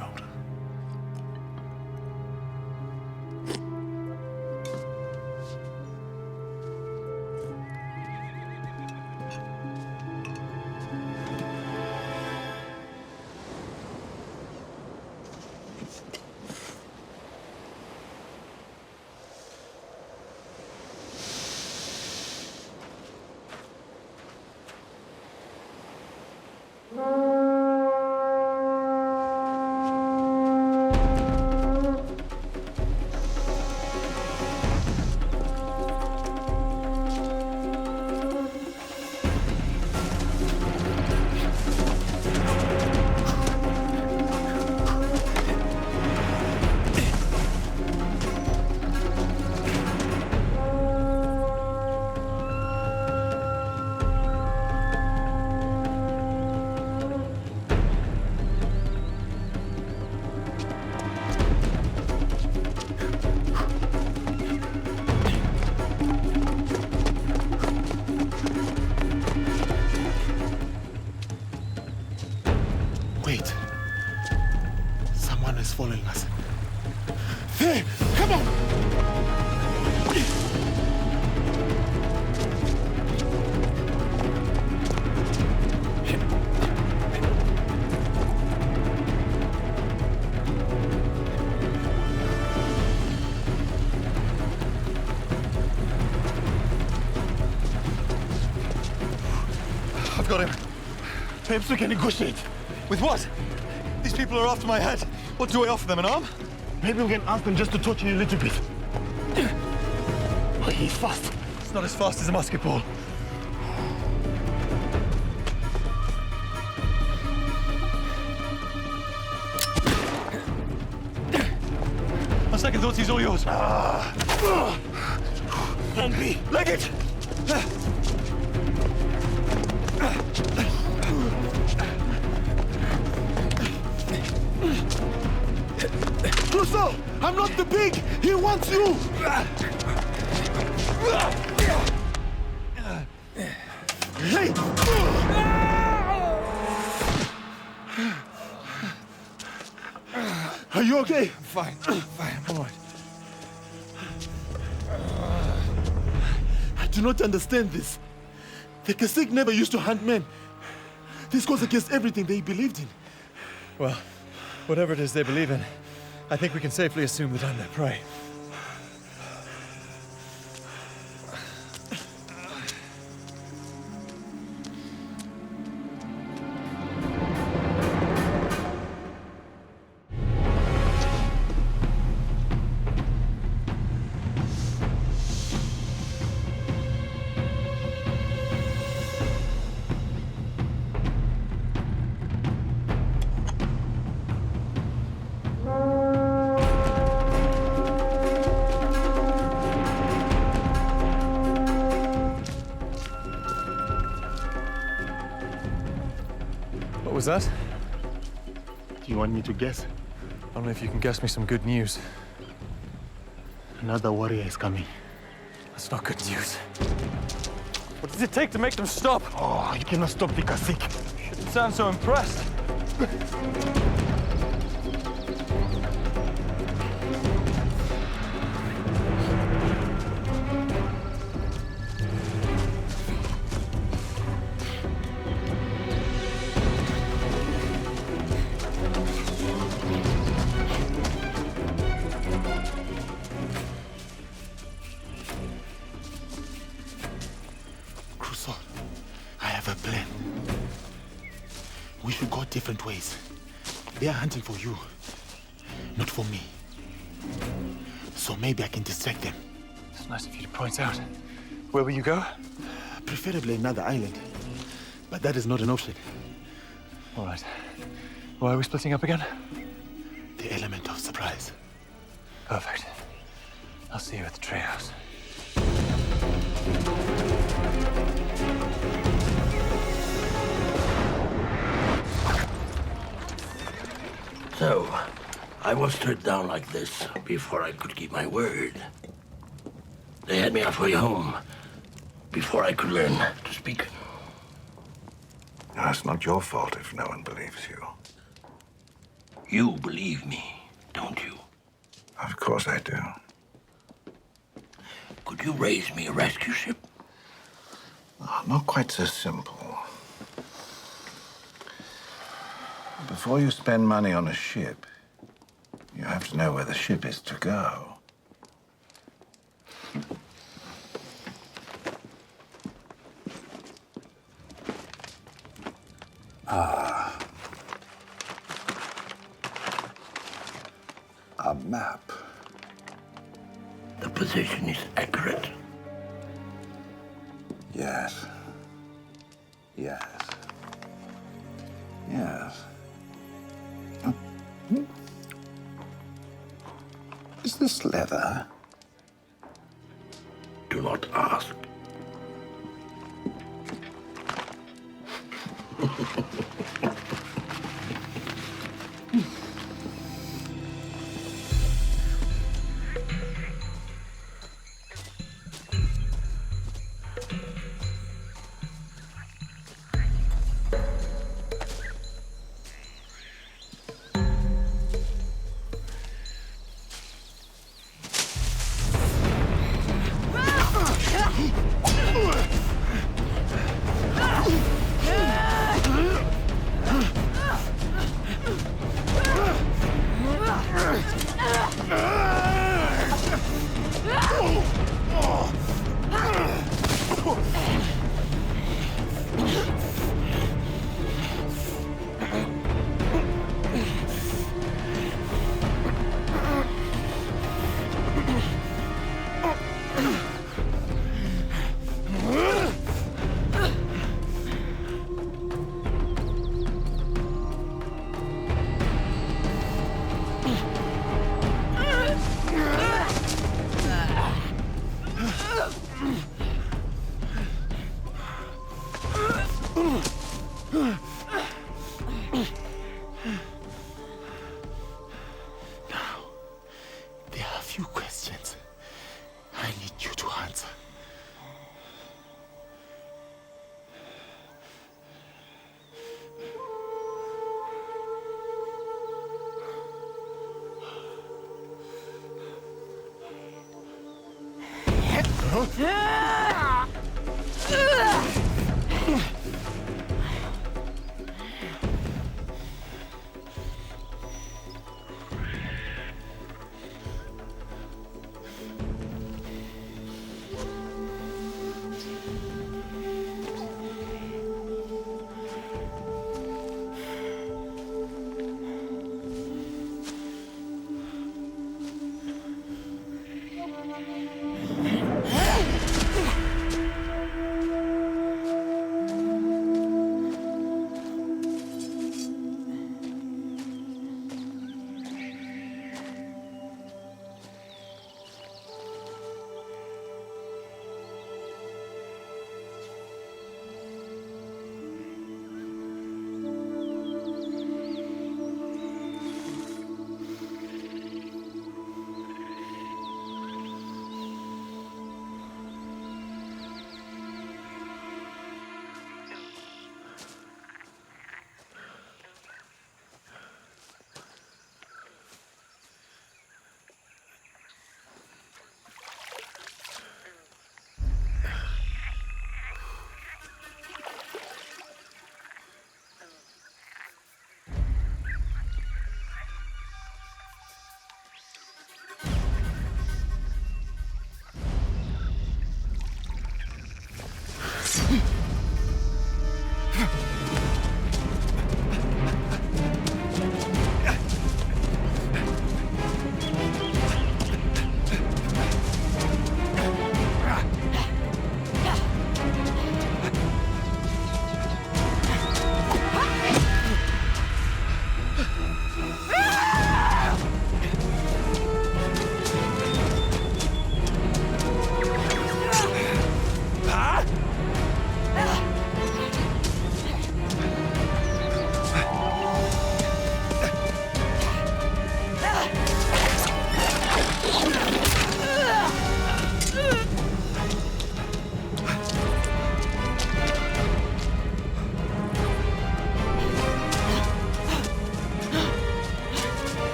Speaker 6: Wait. Someone is following us. There! Come on!
Speaker 1: I've got him.
Speaker 6: Perhaps we can negotiate.
Speaker 1: With what? These people are after my head. What do I offer them, an arm?
Speaker 6: Maybe we can ask them just to torture you a little bit. Oh, he's fast.
Speaker 1: It's not as fast as a musket ball. On second thoughts, he's all yours.
Speaker 10: Plan B.
Speaker 6: Leg it! Crusoe! I'm not the pig! He wants you! Hey! Are you okay?
Speaker 1: Fine, I'm all right.
Speaker 6: I do not understand this. The Kasik never used to hunt men. This goes against everything they believed in.
Speaker 1: Well, whatever it is they believe in, I think we can safely assume that I'm their prey. What was that?
Speaker 6: Do you want me to guess?
Speaker 1: Only if you can guess me some good news.
Speaker 6: Another warrior is coming.
Speaker 1: That's not good news. What does it take to make them stop?
Speaker 6: Oh, you cannot stop the Kasik.
Speaker 1: You shouldn't sound so impressed.
Speaker 6: Crusoe, I have a plan. We should go different ways. They are hunting for you, not for me. So maybe I can distract them.
Speaker 1: It's nice of you to point out. Where will you go?
Speaker 6: Preferably another island. But that is not an option.
Speaker 1: All right. Why are we splitting up again?
Speaker 6: The element of surprise.
Speaker 1: Perfect. I'll see you at the treehouse.
Speaker 10: So, I was stripped down like this before I could keep my word. They had me halfway home before I could learn to speak.
Speaker 15: That's not your fault if no one believes you.
Speaker 10: You believe me, don't you?
Speaker 15: Of course I do.
Speaker 10: Could you raise me a rescue ship?
Speaker 15: Oh, not quite so simple. Before you spend money on a ship, you have to know where the ship is to go. Ah. A map.
Speaker 10: The position is accurate.
Speaker 15: Yes. Yes. Yes. Is this leather?
Speaker 10: Do not ask.
Speaker 6: Now, there are a few questions I need you to answer.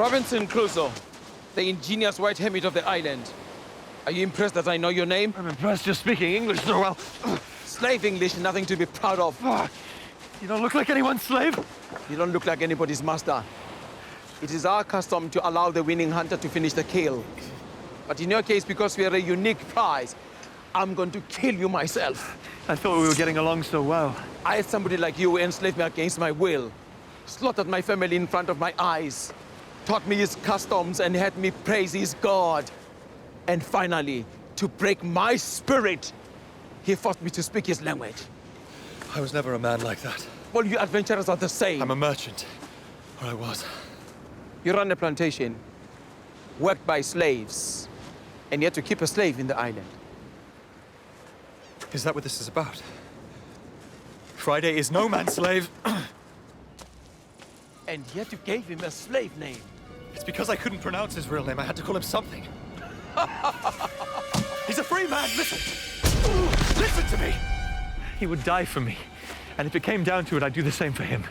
Speaker 5: Robinson Crusoe, the ingenious white hermit of the island. Are you impressed that I know your name?
Speaker 10: I'm impressed you're speaking English so well.
Speaker 5: Slave English, nothing to be proud of.
Speaker 10: You don't look like anyone's slave.
Speaker 5: You don't look like anybody's master. It is our custom to allow the winning hunter to finish the kill. But in your case, because we are a unique prize, I'm going to kill you myself.
Speaker 10: I thought we were getting along so well.
Speaker 5: I had somebody like you enslave me against my will, slaughtered my family in front of my eyes, taught me his customs and had me praise his God. And finally, to break my spirit, he forced me to speak his language.
Speaker 11: I was never a man like that.
Speaker 5: Well, you adventurers are the same.
Speaker 11: I'm a merchant. Or I was.
Speaker 5: You run a plantation, worked by slaves, and yet to keep a slave in the island.
Speaker 11: Is that what this is about? Friday is no man's slave.
Speaker 5: And yet you gave him a slave name.
Speaker 11: It's because I couldn't pronounce his real name. I had to call him something. He's a free man, listen! Listen to me!
Speaker 10: He would die for me. And if it came down to it, I'd do the same for him.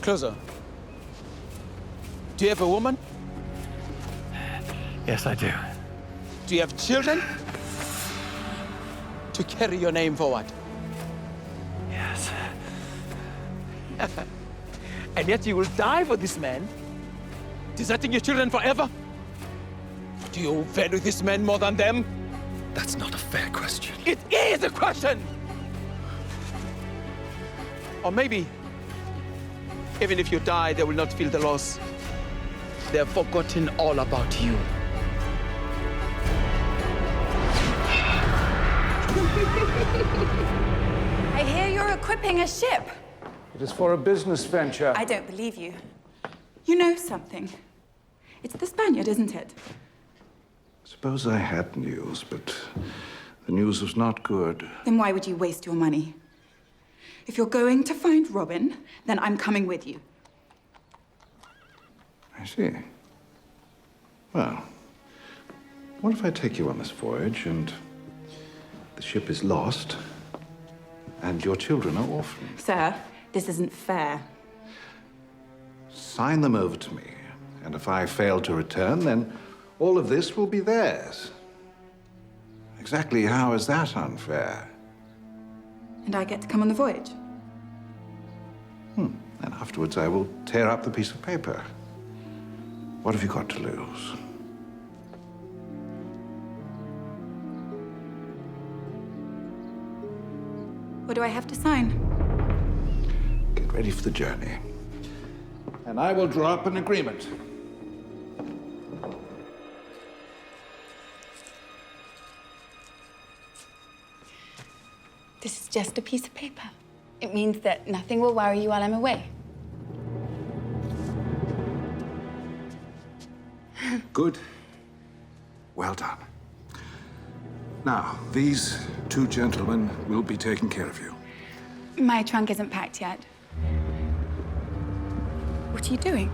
Speaker 5: Closer. Do you have a woman?
Speaker 10: Yes, I do.
Speaker 5: Do you have children? To carry your name forward?
Speaker 10: Yes.
Speaker 5: And yet you will die for this man? Deserting your children forever? Do you value this man more than them?
Speaker 11: That's not a fair question.
Speaker 5: It is a question! Or maybe, even if you die, they will not feel the loss. They have forgotten all about you.
Speaker 18: I hear you're equipping a ship.
Speaker 8: It is for a business venture.
Speaker 18: I don't believe you. You know something. It's the Spaniard, isn't it?
Speaker 15: Suppose I had news, but the news was not good.
Speaker 18: Then why would you waste your money? If you're going to find Robin, then I'm coming with you.
Speaker 15: I see. Well, what if I take you on this voyage and the ship is lost and your children are orphaned?
Speaker 18: Sir, this isn't fair.
Speaker 15: Sign them over to me, and if I fail to return, then all of this will be theirs. Exactly how is that unfair?
Speaker 18: And I get to come on the voyage.
Speaker 15: And afterwards I will tear up the piece of paper. What have you got to lose?
Speaker 18: What do I have to sign?
Speaker 15: Get ready for the journey. And I will draw up an agreement.
Speaker 18: This is just a piece of paper. It means that nothing will worry you while I'm away.
Speaker 15: Good. Well done. Now, these two gentlemen will be taking care of you.
Speaker 18: My trunk isn't packed yet. What are you doing?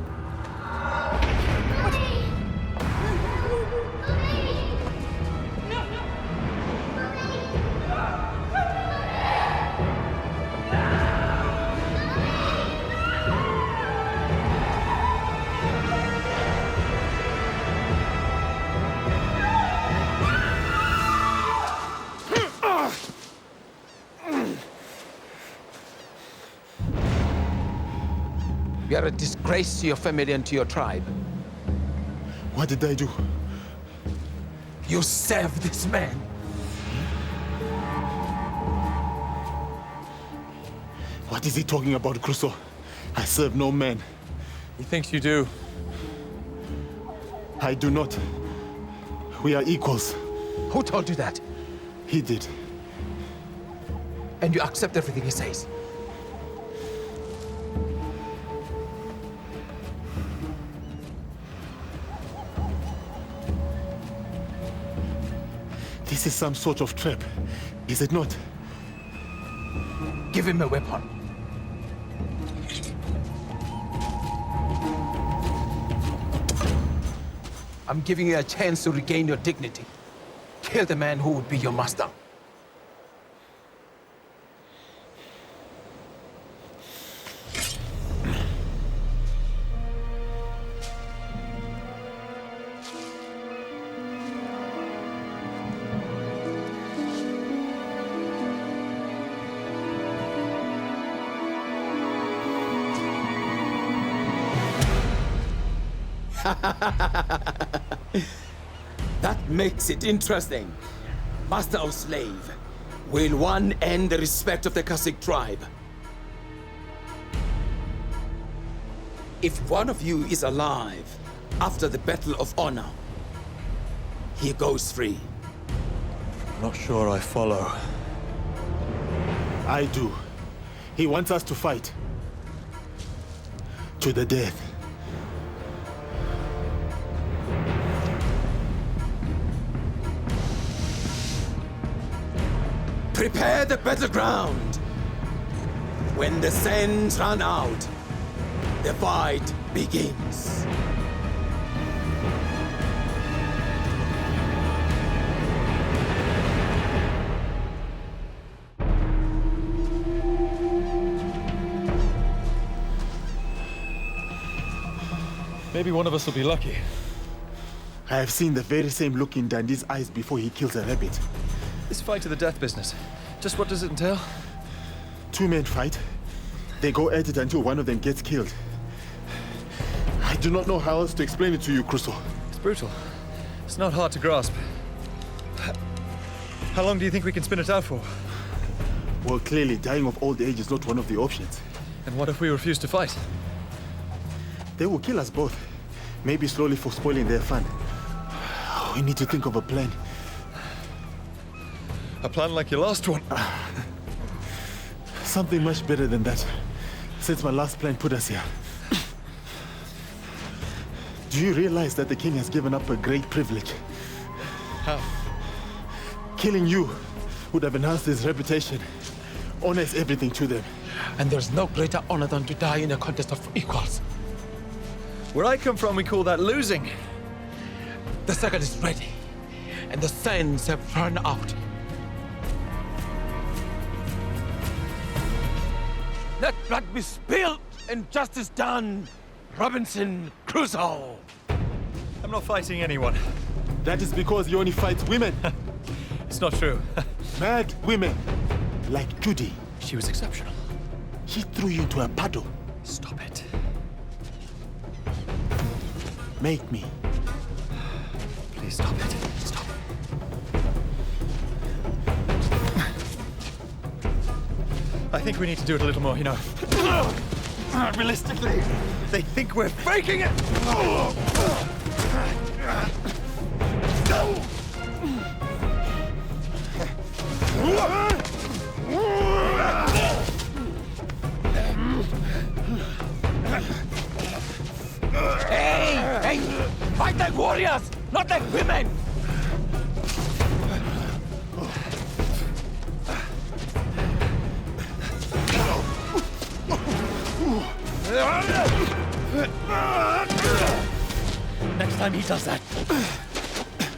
Speaker 5: You are a disgrace to your family and to your tribe.
Speaker 6: What did I do?
Speaker 5: You serve this man.
Speaker 6: What is he talking about, Crusoe? I serve no man.
Speaker 1: He thinks you do.
Speaker 6: I do not. We are equals.
Speaker 5: Who told you that?
Speaker 6: He did.
Speaker 5: And you accept everything he says?
Speaker 6: This is some sort of trap, is it not?
Speaker 5: Give him a weapon. I'm giving you a chance to regain your dignity. Kill the man who would be your master. That makes it interesting. Master or slave, will one end the respect of the Cossack tribe? If one of you is alive after the Battle of Honor, he goes free.
Speaker 1: Not sure I follow.
Speaker 6: I do. He wants us to fight. To the death.
Speaker 5: Prepare the battleground. When the sands run out, the fight begins.
Speaker 1: Maybe one of us will be lucky.
Speaker 6: I have seen the very same look in Dandy's eyes before he kills a rabbit.
Speaker 1: This fight to the death business. Just what does it entail?
Speaker 6: Two men fight. They go at it until one of them gets killed. I do not know how else to explain it to you, Crusoe.
Speaker 1: It's brutal. It's not hard to grasp. How long do you think we can spin it out for?
Speaker 6: Well, clearly, dying of old age is not one of the options.
Speaker 1: And what if we refuse to fight?
Speaker 6: They will kill us both. Maybe slowly for spoiling their fun. We need to think of a plan.
Speaker 1: A plan like your last one?
Speaker 6: Something much better than that. Since my last plan put us here. Do you realize that the king has given up a great privilege?
Speaker 1: How?
Speaker 6: Killing you would have enhanced his reputation. Honor is everything to them.
Speaker 5: And there's no greater honor than to die in a contest of equals.
Speaker 1: Where I come from, we call that losing.
Speaker 5: The second is ready, and the sands have run out. Let blood be spilled and justice done. Robinson Crusoe.
Speaker 1: I'm not fighting anyone.
Speaker 6: That is because you only fight women.
Speaker 1: It's not true.
Speaker 6: Mad women. Like Judy.
Speaker 1: She was exceptional.
Speaker 6: He threw you into a puddle.
Speaker 1: Stop it.
Speaker 6: Make me.
Speaker 1: Please stop it. Stop. I think we need to do it a little more, you know. Realistically, they think we're faking it!
Speaker 5: Hey! Fight like warriors, not like women!
Speaker 6: Next time he does that,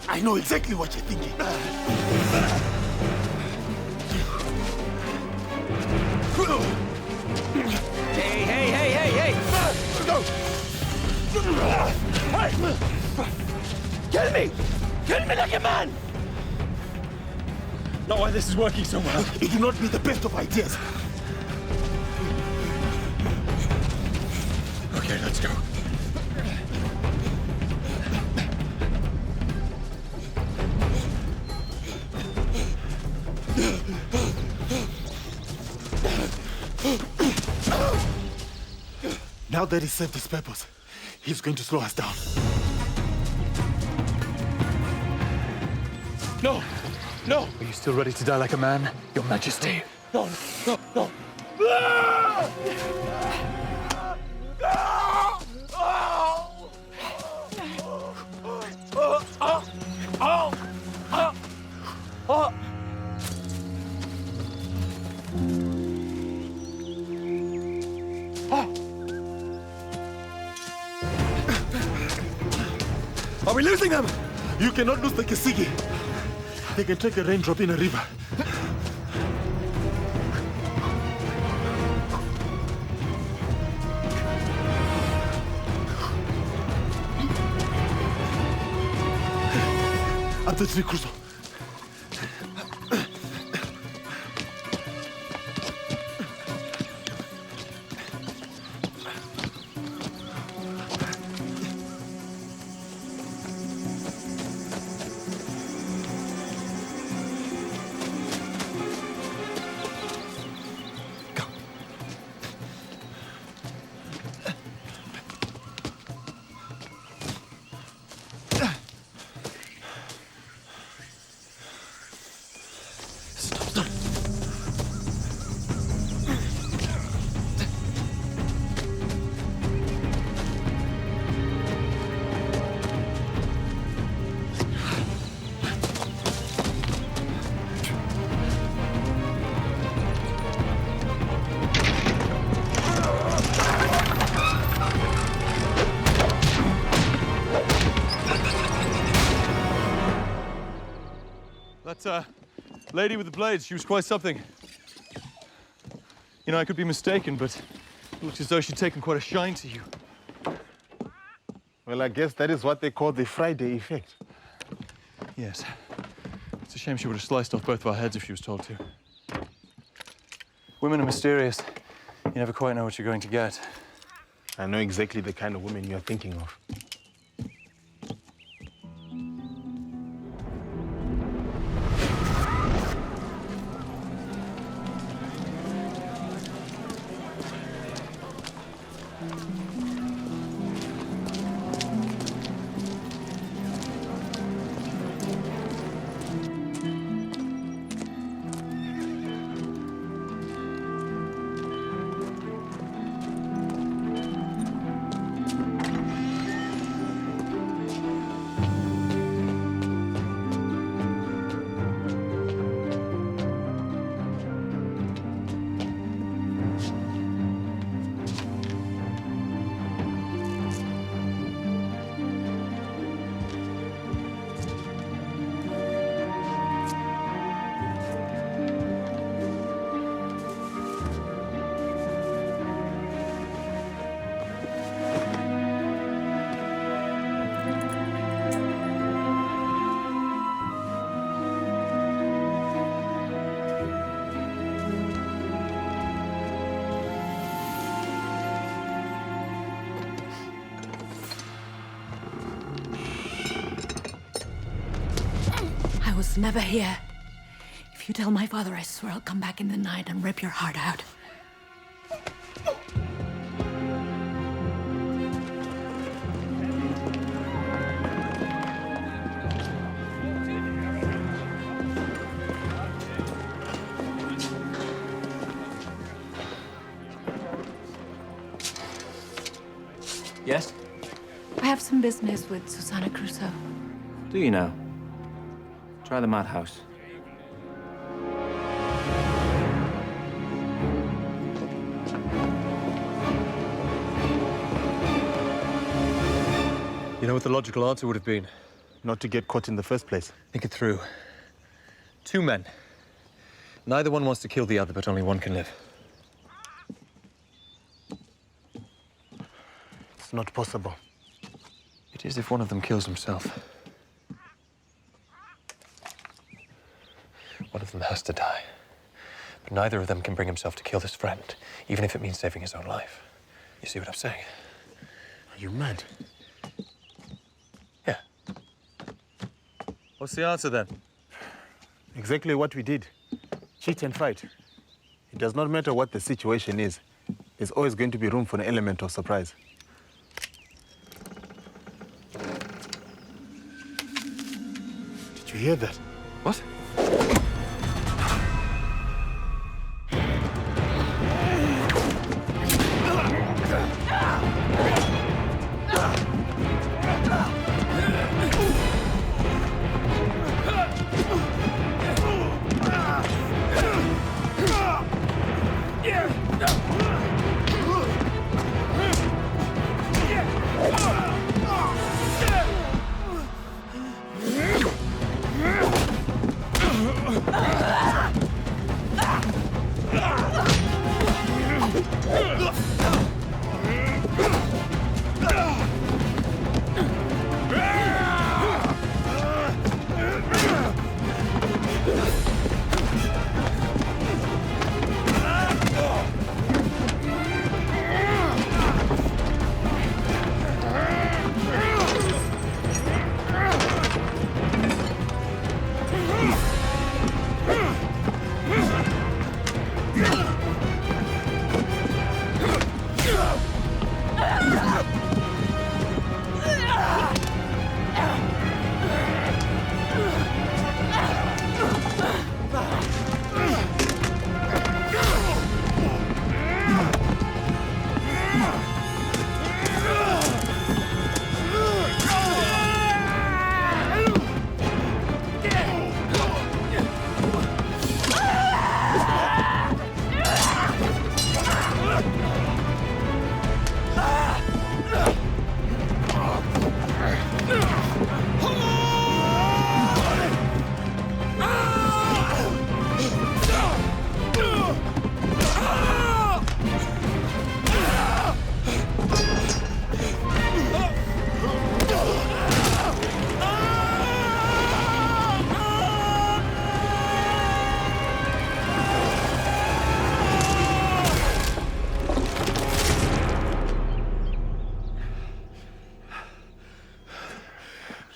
Speaker 6: I know exactly what you're thinking.
Speaker 5: Hey! Go! Kill me! Kill me like a man!
Speaker 6: Not why this is working so well. It will not be the best of ideas.
Speaker 1: Okay, let's go.
Speaker 6: Now that he's served his purpose, he's going to slow us down.
Speaker 5: No! No!
Speaker 1: Are you still ready to die like a man, Your Majesty?
Speaker 5: No!
Speaker 1: Are we losing them?
Speaker 6: You cannot lose the Kisigi. They can take a raindrop in a river. Up the tree, Crusoe.
Speaker 1: That, lady with the blades, she was quite something. You know, I could be mistaken, but it looks as though she'd taken quite a shine to you.
Speaker 2: Well, I guess that is what they call the Friday effect.
Speaker 1: Yes. It's a shame she would have sliced off both of our heads if she was told to. Women are mysterious. You never quite know what you're going to get.
Speaker 2: I know exactly the kind of women you're thinking of.
Speaker 3: I was never here. If you tell my father, I swear I'll come back in the night and rip your heart out.
Speaker 21: Yes?
Speaker 12: I have some business with Susanna Crusoe.
Speaker 21: Do you now? Try the madhouse.
Speaker 1: You know what the logical answer would have been?
Speaker 2: Not to get caught in the first place.
Speaker 1: Think it through. Two men. Neither one wants to kill the other, but only one can live.
Speaker 2: It's not possible.
Speaker 1: It is if one of them kills himself. One of them has to die. But neither of them can bring himself to kill this friend, even if it means saving his own life. You see what I'm saying?
Speaker 2: Are you mad?
Speaker 1: Yeah. What's the answer then?
Speaker 2: Exactly what we did. Cheat and fight. It does not matter what the situation is. There's always going to be room for an element of surprise. Did you hear that?
Speaker 1: What?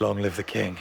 Speaker 1: Long live the king.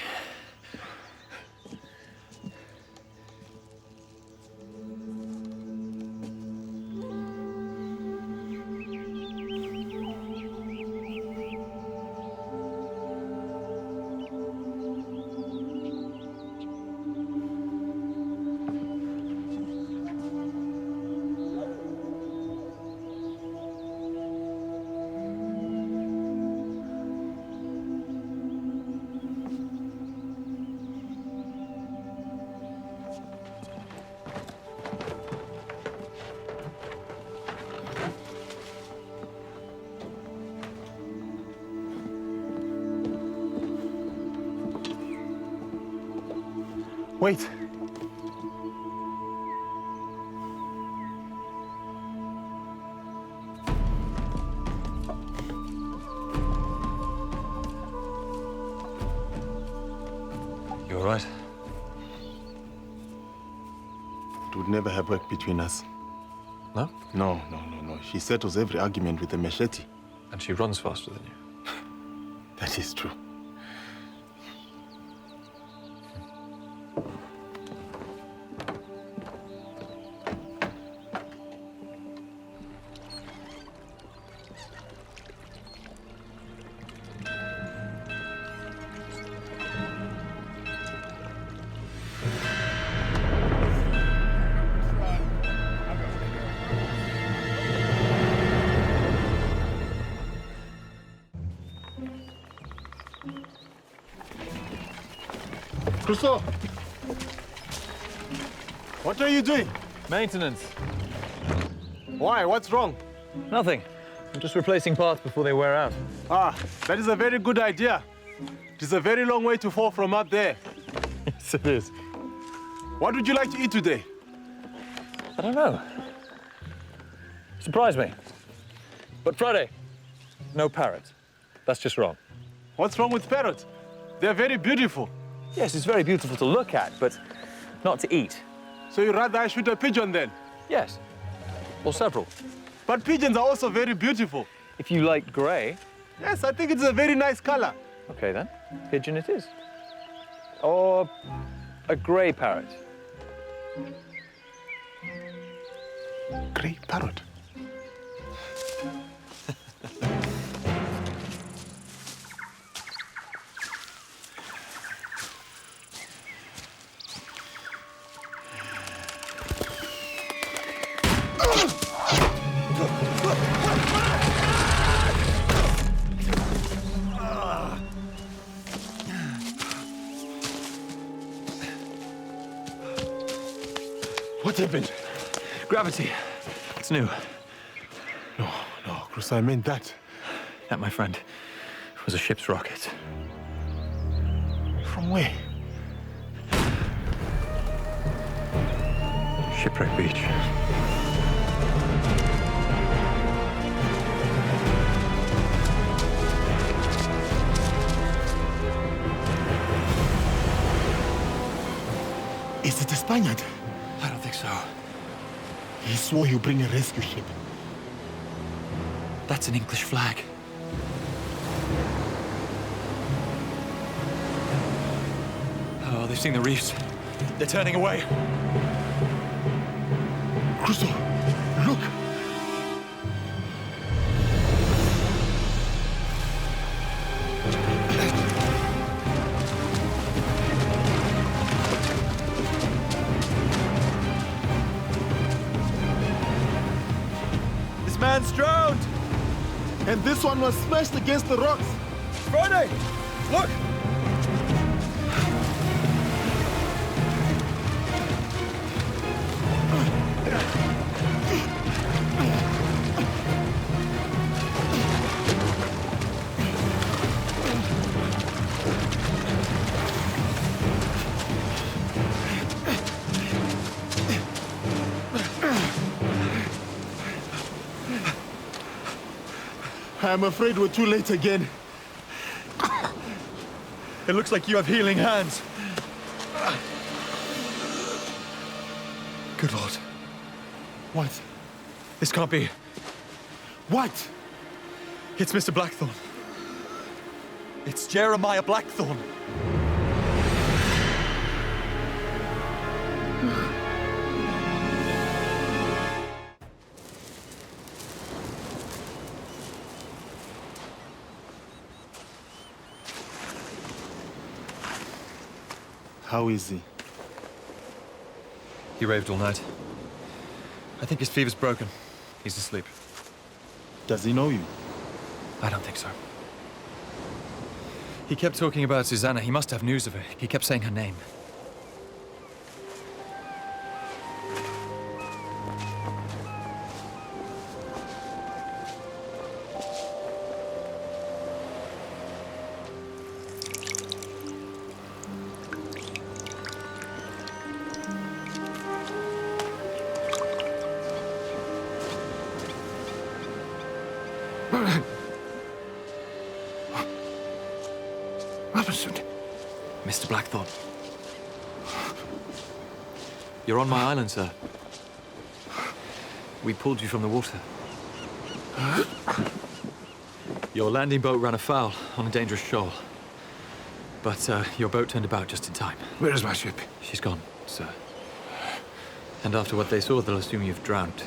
Speaker 2: Wait.
Speaker 1: You all right?
Speaker 2: It would never have worked between us.
Speaker 1: No?
Speaker 2: No. She settles every argument with a machete.
Speaker 1: And she runs faster than you.
Speaker 2: That is true. Crusoe! What are you doing?
Speaker 1: Maintenance.
Speaker 2: Why? What's wrong?
Speaker 1: Nothing. I'm just replacing parts before they wear out.
Speaker 2: Ah, that is a very good idea. It is a very long way to fall from up there.
Speaker 1: Yes, it is.
Speaker 2: What would you like to eat today?
Speaker 1: I don't know. Surprise me. But Friday, no parrot. That's just wrong.
Speaker 2: What's wrong with parrot? They're very beautiful.
Speaker 1: Yes, it's very beautiful to look at, but not to eat.
Speaker 2: So you'd rather I shoot a pigeon then?
Speaker 1: Yes. Or several.
Speaker 2: But pigeons are also very beautiful.
Speaker 1: If you like grey.
Speaker 2: Yes, I think it's a very nice color.
Speaker 1: Okay then, pigeon it is. Or a grey parrot.
Speaker 2: Grey parrot? What happened?
Speaker 1: Gravity. It's new.
Speaker 2: No, Crusoe, I meant that.
Speaker 1: That, my friend, was a ship's rocket.
Speaker 2: From where?
Speaker 1: Shipwreck Beach.
Speaker 2: Is it a Spaniard?
Speaker 1: I don't think so.
Speaker 2: He swore he'll bring a rescue ship.
Speaker 1: That's an English flag. Oh, they've seen the reefs. They're turning away.
Speaker 2: Crusoe, look!
Speaker 1: This man's drowned!
Speaker 2: And this one was smashed against the rocks.
Speaker 1: Friday! Look!
Speaker 2: I'm afraid we're too late again.
Speaker 1: It looks like you have healing hands. Good Lord.
Speaker 2: What?
Speaker 1: This can't be.
Speaker 2: What?
Speaker 1: It's Mr. Blackthorne. It's Jeremiah Blackthorne.
Speaker 2: How is he?
Speaker 1: He raved all night. I think his fever's broken. He's asleep.
Speaker 2: Does he know you?
Speaker 1: I don't think so. He kept talking about Susanna. He must have news of her. He kept saying her name.
Speaker 15: Robinson.
Speaker 1: Mr. Blackthorne. You're on my island, sir. We pulled you from the water. Your landing boat ran afoul on a dangerous shoal. But your boat turned about just in time.
Speaker 15: Where is my ship?
Speaker 1: She's gone, sir. And after what they saw, they'll assume you've drowned.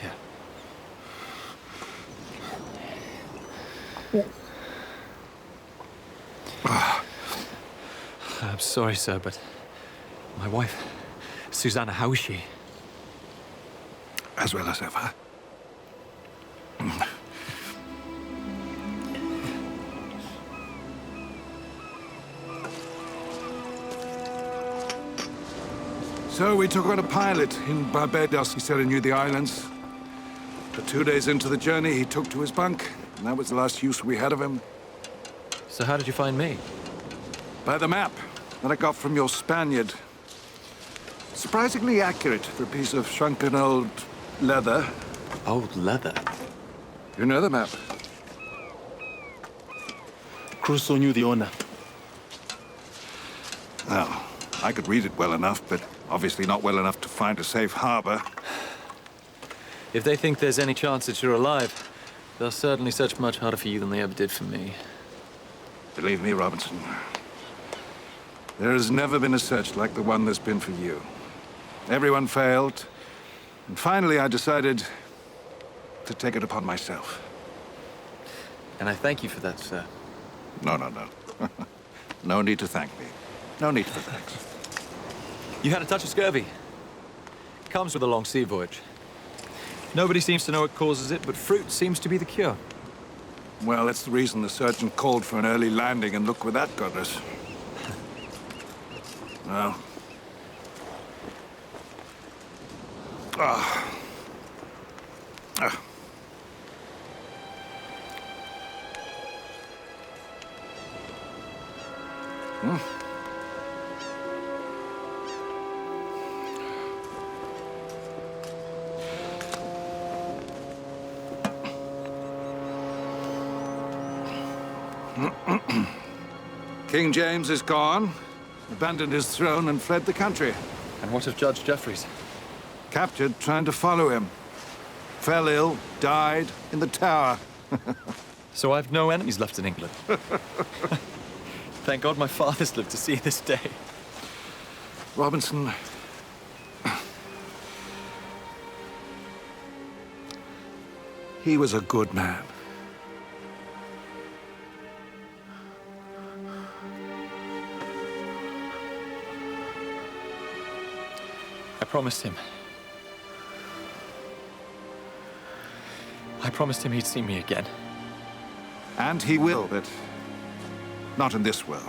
Speaker 1: Here. I'm sorry, sir, but my wife, Susanna, how is she?
Speaker 15: As well as ever. So we took on a pilot in Barbados. He said he knew the islands. But 2 days into the journey, he took to his bunk, and that was the last use we had of him.
Speaker 1: So how did you find me?
Speaker 15: By the map that I got from your Spaniard. Surprisingly accurate for a piece of shrunken old leather.
Speaker 1: Old leather?
Speaker 15: You know the map?
Speaker 2: Crusoe knew the owner.
Speaker 15: Well, I could read it well enough, but obviously not well enough to find a safe harbor.
Speaker 1: If they think there's any chance that you're alive, they'll certainly search much harder for you than they ever did for me.
Speaker 15: Believe me, Robinson, there has never been a search like the one there's been for you. Everyone failed, and finally I decided to take it upon myself.
Speaker 1: And I thank you for that, sir.
Speaker 15: No. No need to thank me. No need for thanks.
Speaker 1: You had a touch of scurvy. Comes with a long sea voyage. Nobody seems to know what causes it, but fruit seems to be the cure.
Speaker 15: Well, that's the reason the surgeon called for an early landing, and look where that got us. Well. King James is gone, abandoned his throne and fled the country.
Speaker 1: And what of Judge Jeffreys?
Speaker 15: Captured trying to follow him. Fell ill, died in the tower.
Speaker 1: So I've no enemies left in England. Thank God my father's lived to see this day.
Speaker 15: Robinson, he was a good man.
Speaker 1: I promised him. I promised him he'd see me again.
Speaker 15: And he will, but not in this world.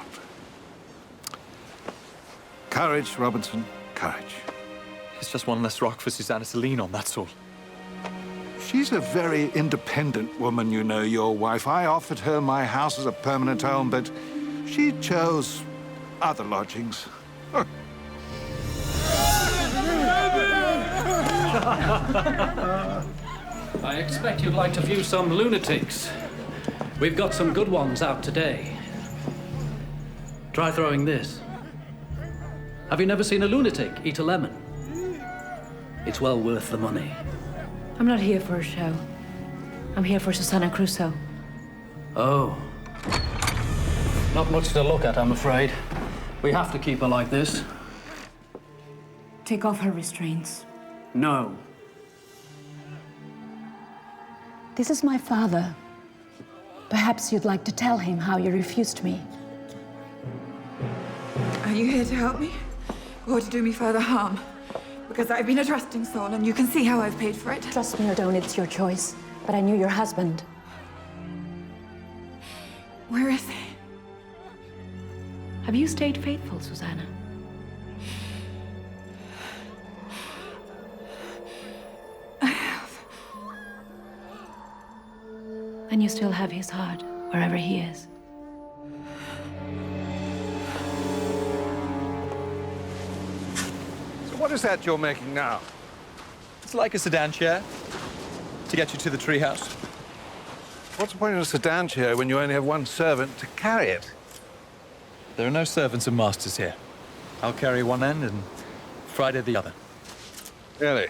Speaker 15: Courage, Robinson, courage.
Speaker 1: It's just one less rock for Susanna to lean on, that's all.
Speaker 15: She's a very independent woman, you know, your wife. I offered her my house as a permanent home, but she chose other lodgings.
Speaker 19: I expect you'd like to view some lunatics. We've got some good ones out today. Try throwing this. Have you never seen a lunatic eat a lemon? It's well worth the money.
Speaker 3: I'm not here for a show. I'm here for Susanna Crusoe.
Speaker 19: Oh. Not much to look at, I'm afraid. We have to keep her like this.
Speaker 12: Take off her restraints.
Speaker 19: No.
Speaker 12: This is my father. Perhaps you'd like to tell him how you refused me.
Speaker 20: Are you here to help me? Or to do me further harm? Because I've been a trusting soul, and you can see how I've paid for it.
Speaker 12: Trust me or don't, it's your choice. But I knew your husband.
Speaker 20: Where is he?
Speaker 12: Have you stayed faithful, Susanna?
Speaker 20: I have.
Speaker 12: Then you still have his heart, wherever he is.
Speaker 15: So what is that you're making now?
Speaker 1: It's like a sedan chair to get you to the treehouse.
Speaker 15: What's the point of a sedan chair when you only have one servant to carry it?
Speaker 1: There are no servants and masters here. I'll carry one end and Friday the other.
Speaker 15: Really?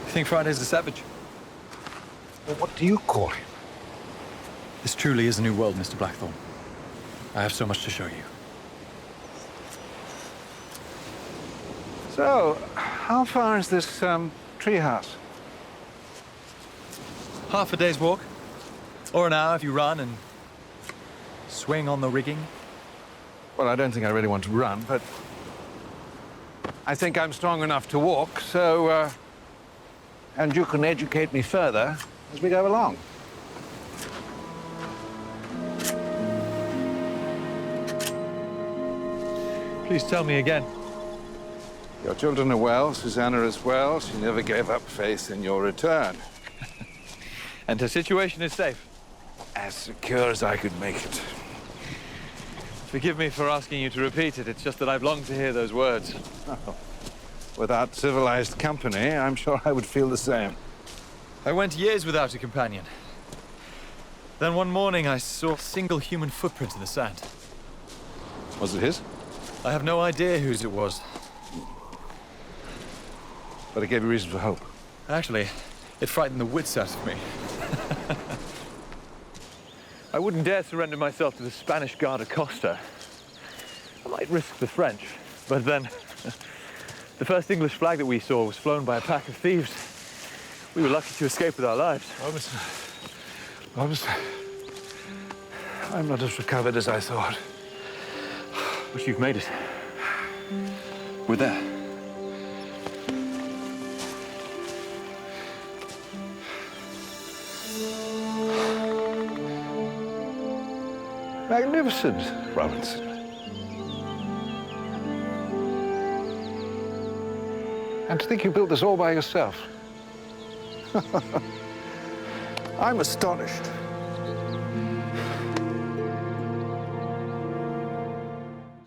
Speaker 1: You think Friday's a savage?
Speaker 15: Well, what do you call him?
Speaker 1: This truly is a new world, Mr. Blackthorne. I have so much to show you.
Speaker 15: So, how far is this treehouse?
Speaker 1: Half a day's walk. Or an hour if you run and swing on the rigging.
Speaker 15: Well, I don't think I really want to run, but I think I'm strong enough to walk, so, and you can educate me further as we go along.
Speaker 1: Please tell me again.
Speaker 15: Your children are well, Susanna as well. She never gave up faith in your return.
Speaker 1: And her situation is safe?
Speaker 15: As secure as I could make it.
Speaker 1: Forgive me for asking you to repeat it. It's just that I've longed to hear those words.
Speaker 15: Oh. Without civilized company, I'm sure I would feel the same.
Speaker 1: I went years without a companion. Then one morning I saw a single human footprint in the sand.
Speaker 15: Was it his?
Speaker 1: I have no idea whose it was.
Speaker 15: But it gave you reason for hope.
Speaker 1: Actually, it frightened the wits out of me. I wouldn't dare surrender myself to the Spanish Guard Acosta. I might risk the French, but then the first English flag that we saw was flown by a pack of thieves. We were lucky to escape with our lives.
Speaker 15: Robinson, I'm not as recovered as I thought.
Speaker 1: But you've made it. We're there.
Speaker 15: Magnificent, Robinson. And to think you built this all by yourself. I'm astonished.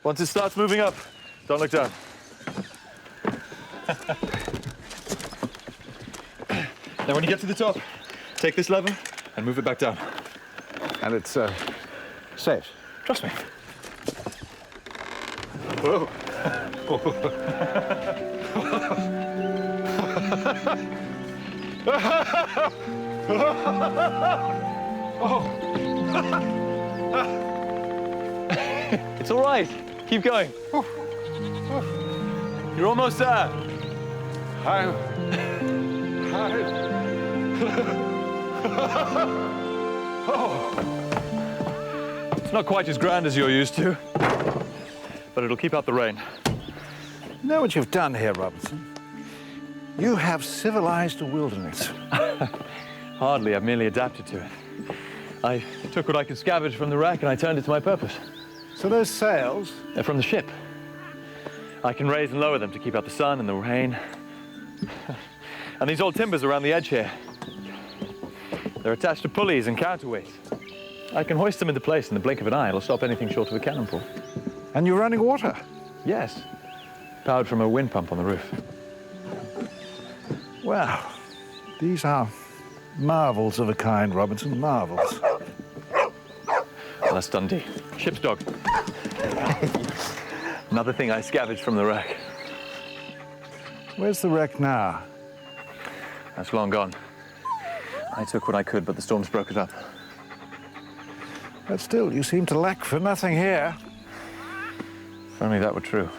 Speaker 1: Once it starts moving up, don't look down. Now when you get to the top, take this lever and move it back down.
Speaker 15: And it's, safe.
Speaker 1: Trust me.
Speaker 15: Whoa.
Speaker 1: It's all right. Keep going. You're almost there. It's not quite as grand as you're used to, but it'll keep out the rain.
Speaker 15: You know what you've done here, Robinson? You have civilized a wilderness.
Speaker 1: Hardly. I've merely adapted to it. I took what I could scavenge from the wreck and I turned it to my purpose.
Speaker 15: So those sails?
Speaker 1: They're from the ship. I can raise and lower them to keep out the sun and the rain. And these old timbers around the edge here, they're attached to pulleys and counterweights. I can hoist them into place in the blink of an eye. It'll stop anything short of a cannonball.
Speaker 15: And you're running water?
Speaker 1: Yes. Powered from a wind pump on the roof.
Speaker 15: Well, these are marvels of a kind, Robinson, marvels.
Speaker 1: Well, that's Dundee. Ship's dog. Another thing I scavenged from the wreck.
Speaker 15: Where's the wreck now?
Speaker 1: That's long gone. I took what I could, but the storms broke it up.
Speaker 15: But still, you seem to lack for nothing here.
Speaker 1: If only that were true.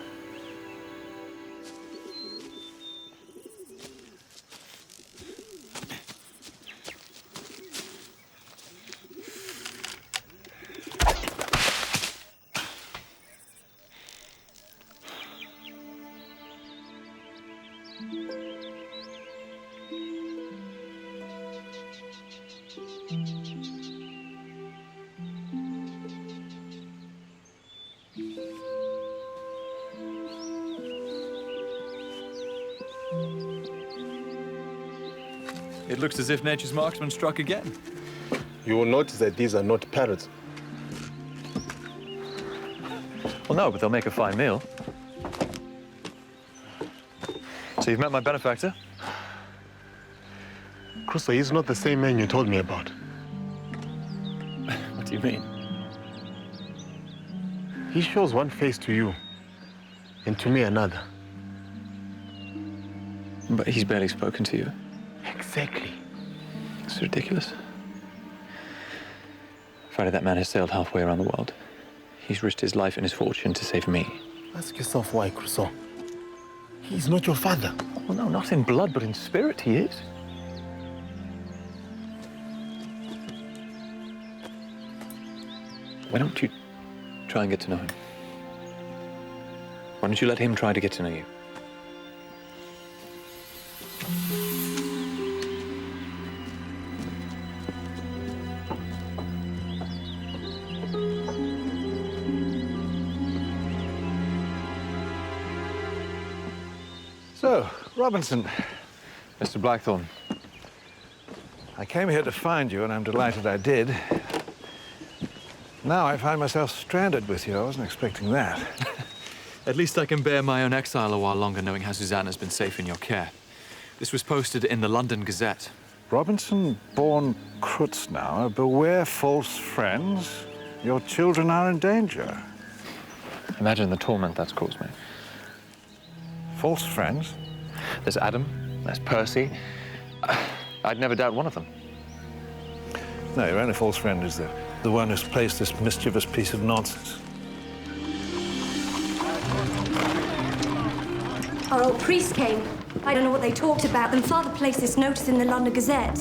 Speaker 1: It looks as if nature's marksman struck again.
Speaker 2: You will notice that these are not parrots.
Speaker 1: Well, no, but they'll make a fine meal. So you've met my benefactor?
Speaker 2: Crusoe, he's not the same man you told me about.
Speaker 1: What do you mean?
Speaker 2: He shows one face to you, and to me another.
Speaker 1: But he's barely spoken to you.
Speaker 2: Exactly.
Speaker 1: It's ridiculous. Friday, that man has sailed halfway around the world. He's risked his life and his fortune to save me.
Speaker 2: Ask yourself why, Crusoe. He's not your father.
Speaker 1: Well, no, not in blood, but in spirit he is. Why don't you try and get to know him? Why don't you let him try to get to know you?
Speaker 15: So, Robinson.
Speaker 1: Mr. Blackthorne.
Speaker 15: I came here to find you, and I'm delighted I did. Now I find myself stranded with you. I wasn't expecting that.
Speaker 1: At least I can bear my own exile a while longer, knowing how Susanna's been safe in your care. This was posted in the London Gazette.
Speaker 15: Robinson, born Krutznauer, beware false friends. Your children are in danger.
Speaker 1: Imagine the torment that's caused me.
Speaker 15: False friends?
Speaker 1: There's Adam, there's Percy. I'd never doubt one of them.
Speaker 15: No, your only false friend is the one who's placed this mischievous piece of nonsense.
Speaker 13: Our old priest came. I don't know what they talked about, then Father placed this notice in the London Gazette.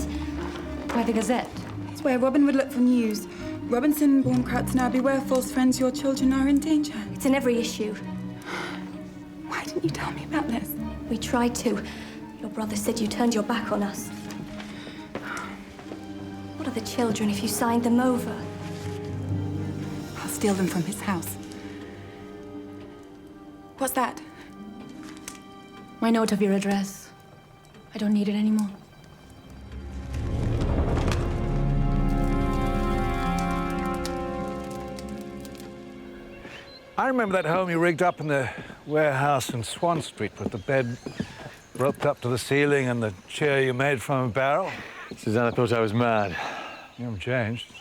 Speaker 3: Why the Gazette?
Speaker 18: It's where Robin would look for news. Robinson, born Kreuznauer, beware false friends, your children are in danger.
Speaker 13: It's in every issue.
Speaker 18: Why didn't you tell me about this?
Speaker 13: We tried to. Your brother said you turned your back on us. What are the children if you signed them over?
Speaker 18: I'll steal them from his house. What's that?
Speaker 12: My note of your address. I don't need it anymore.
Speaker 15: I remember that home you rigged up in the warehouse in Swan Street with the bed roped up to the ceiling and the chair you made from a barrel.
Speaker 1: Susanna thought I was mad.
Speaker 15: You haven't changed.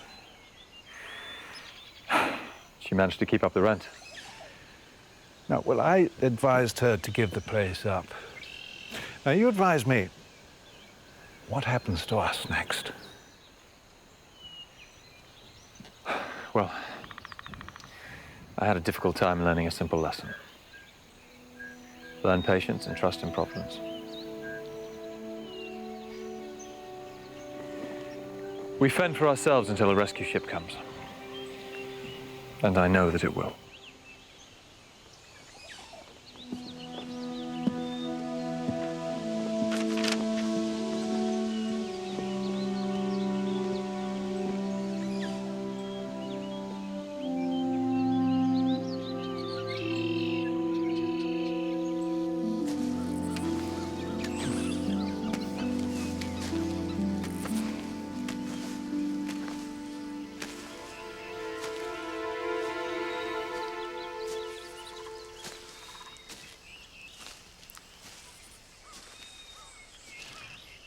Speaker 1: She managed to keep up the rent.
Speaker 15: No, well, I advised her to give the place up. Now, you advise me. What happens to us next?
Speaker 1: Well, I had a difficult time learning a simple lesson. Learn patience and trust in Providence. We fend for ourselves until a rescue ship comes. And I know that it will.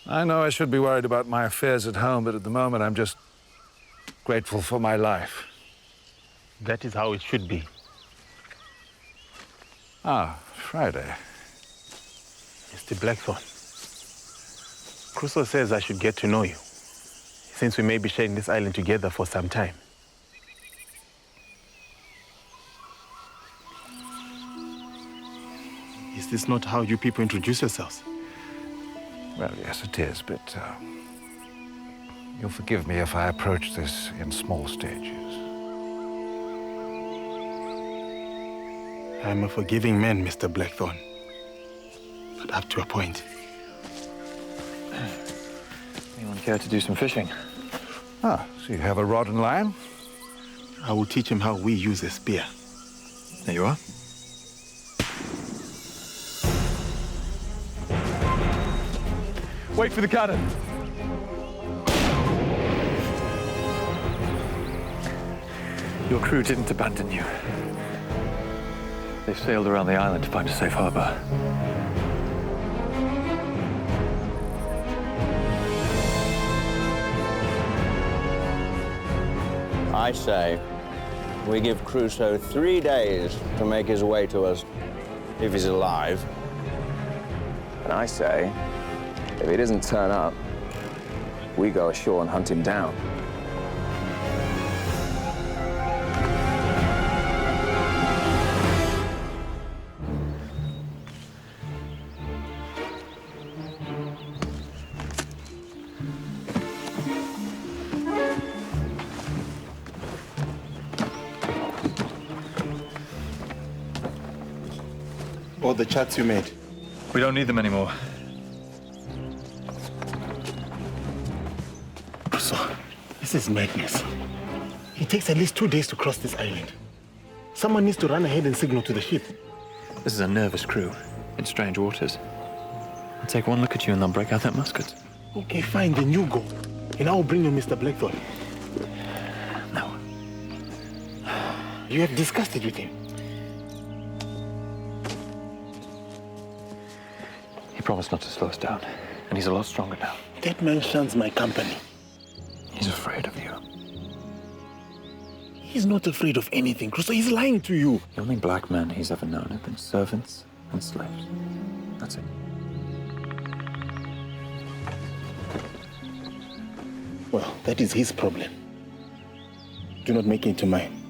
Speaker 15: I know I should be worried about my affairs at home, but at the moment I'm just grateful for my life.
Speaker 2: That is how it should be.
Speaker 15: Ah, Friday.
Speaker 2: Mr. Blackthorne, Crusoe says I should get to know you. since we may be sharing this island together for some time. Is this not how you people introduce yourselves?
Speaker 15: Well, yes, it is, but you'll forgive me if I approach this in small stages.
Speaker 2: I'm a forgiving man, Mr. Blackthorne. But up to a point.
Speaker 1: Anyone care to do some fishing?
Speaker 15: Ah, so you have a rod and line?
Speaker 2: I will teach him how we use a spear.
Speaker 1: There you are. Wait for the cannon. Your crew didn't abandon you. They sailed around the island to find a safe harbor.
Speaker 8: I say, we give Crusoe 3 days to make his way to us, if he's alive.
Speaker 21: And I say, if he doesn't turn up, we go ashore and hunt him down.
Speaker 2: All the charts you made.
Speaker 1: We don't need them anymore.
Speaker 2: So, this is madness. It takes at least 2 days to cross this island. Someone needs to run ahead and signal to the ship.
Speaker 1: This is a nervous crew in strange waters. They'll take one look at you and they'll break out their muskets.
Speaker 2: Okay, fine, then you go. And I'll bring you Mr. Blackthorne.
Speaker 1: No.
Speaker 2: You have discussed it with him.
Speaker 1: He promised not to slow us down, and he's a lot stronger now.
Speaker 2: That man shuns my company.
Speaker 1: He's afraid of you.
Speaker 2: He's not afraid of anything, Crusoe. He's lying to you.
Speaker 1: The only black men he's ever known have been servants and slaves. That's it.
Speaker 2: Well, that is his problem. Do not make it into mine.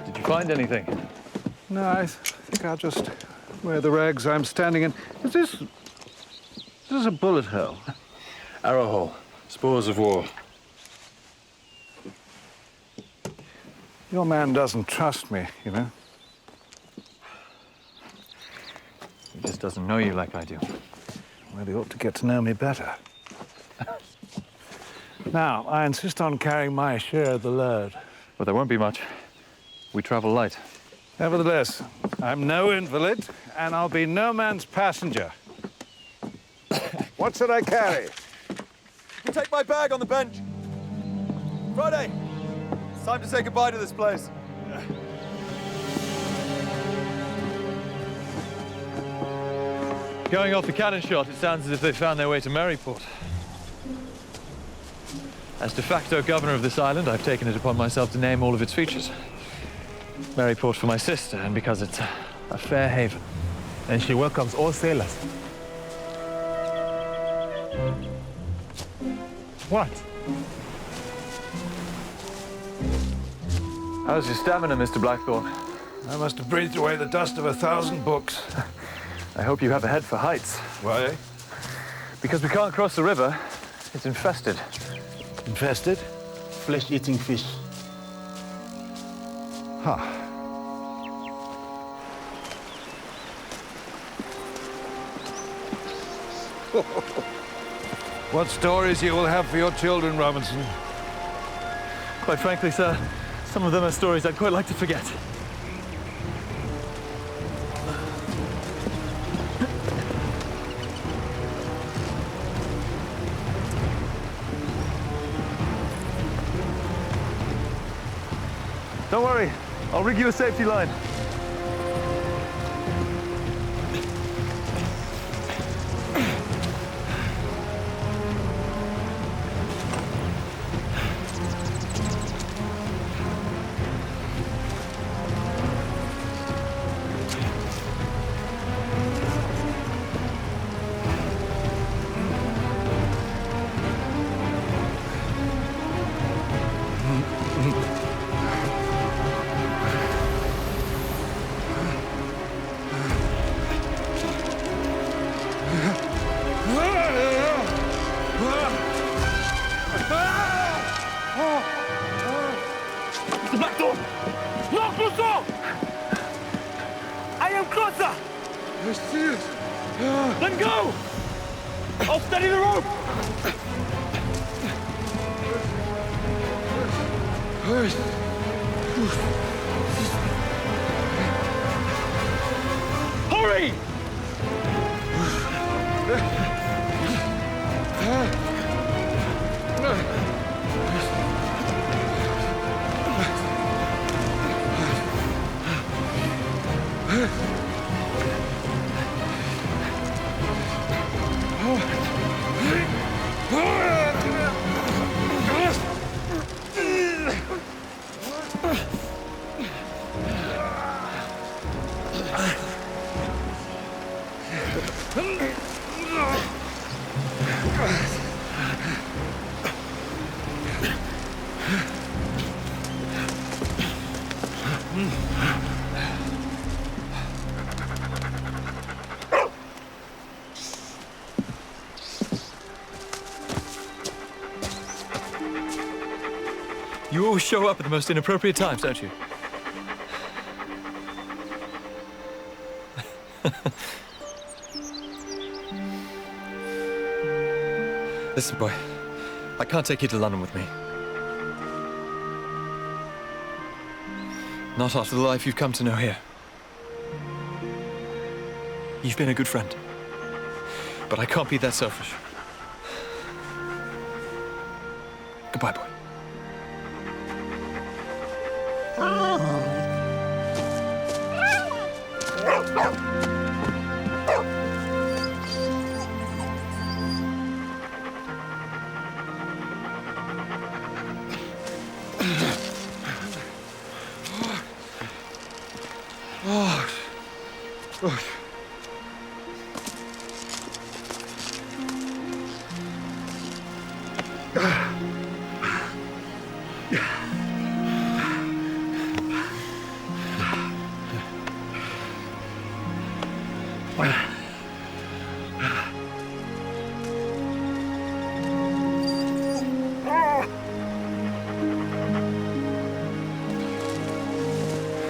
Speaker 1: Did you find anything?
Speaker 15: No, I think I'll just wear the rags I'm standing in. Is this a bullet hole?
Speaker 1: Arrow hole. Spores of war.
Speaker 15: Your man doesn't trust me, you know.
Speaker 1: He just doesn't know you like I do.
Speaker 15: Well, he ought to get to know me better. Now, I insist on carrying my share of the load.
Speaker 1: But there won't be much. We travel light.
Speaker 15: Nevertheless, I'm no invalid, and I'll be no man's passenger. What should I carry?
Speaker 1: You take my bag on the bench. Friday, it's time to say goodbye to this place. Going off the cannon shot, it sounds as if they found their way to Maryport. As de facto governor of this island, I've taken it upon myself to name all of its features. Maryport for my sister, and because it's a fair haven.
Speaker 2: And she welcomes all sailors. What?
Speaker 1: How's your stamina, Mr. Blackthorne?
Speaker 15: I must have breathed away the dust of 1,000 books.
Speaker 1: I hope you have a head for heights.
Speaker 15: Why?
Speaker 1: Because we can't cross the river. It's infested.
Speaker 15: Infested?
Speaker 2: Flesh-eating fish.
Speaker 15: Huh. What stories you will have for your children, Robinson?
Speaker 1: Quite frankly, sir, some of them are stories I'd quite like to forget. Don't worry, I'll rig you a safety line.
Speaker 14: Let go! I'll steady the rope! Hurry!
Speaker 1: You always show up at the most inappropriate times, don't you? Listen, boy. I can't take you to London with me. Not after the life you've come to know here. You've been a good friend. But I can't be that selfish. Goodbye, boy.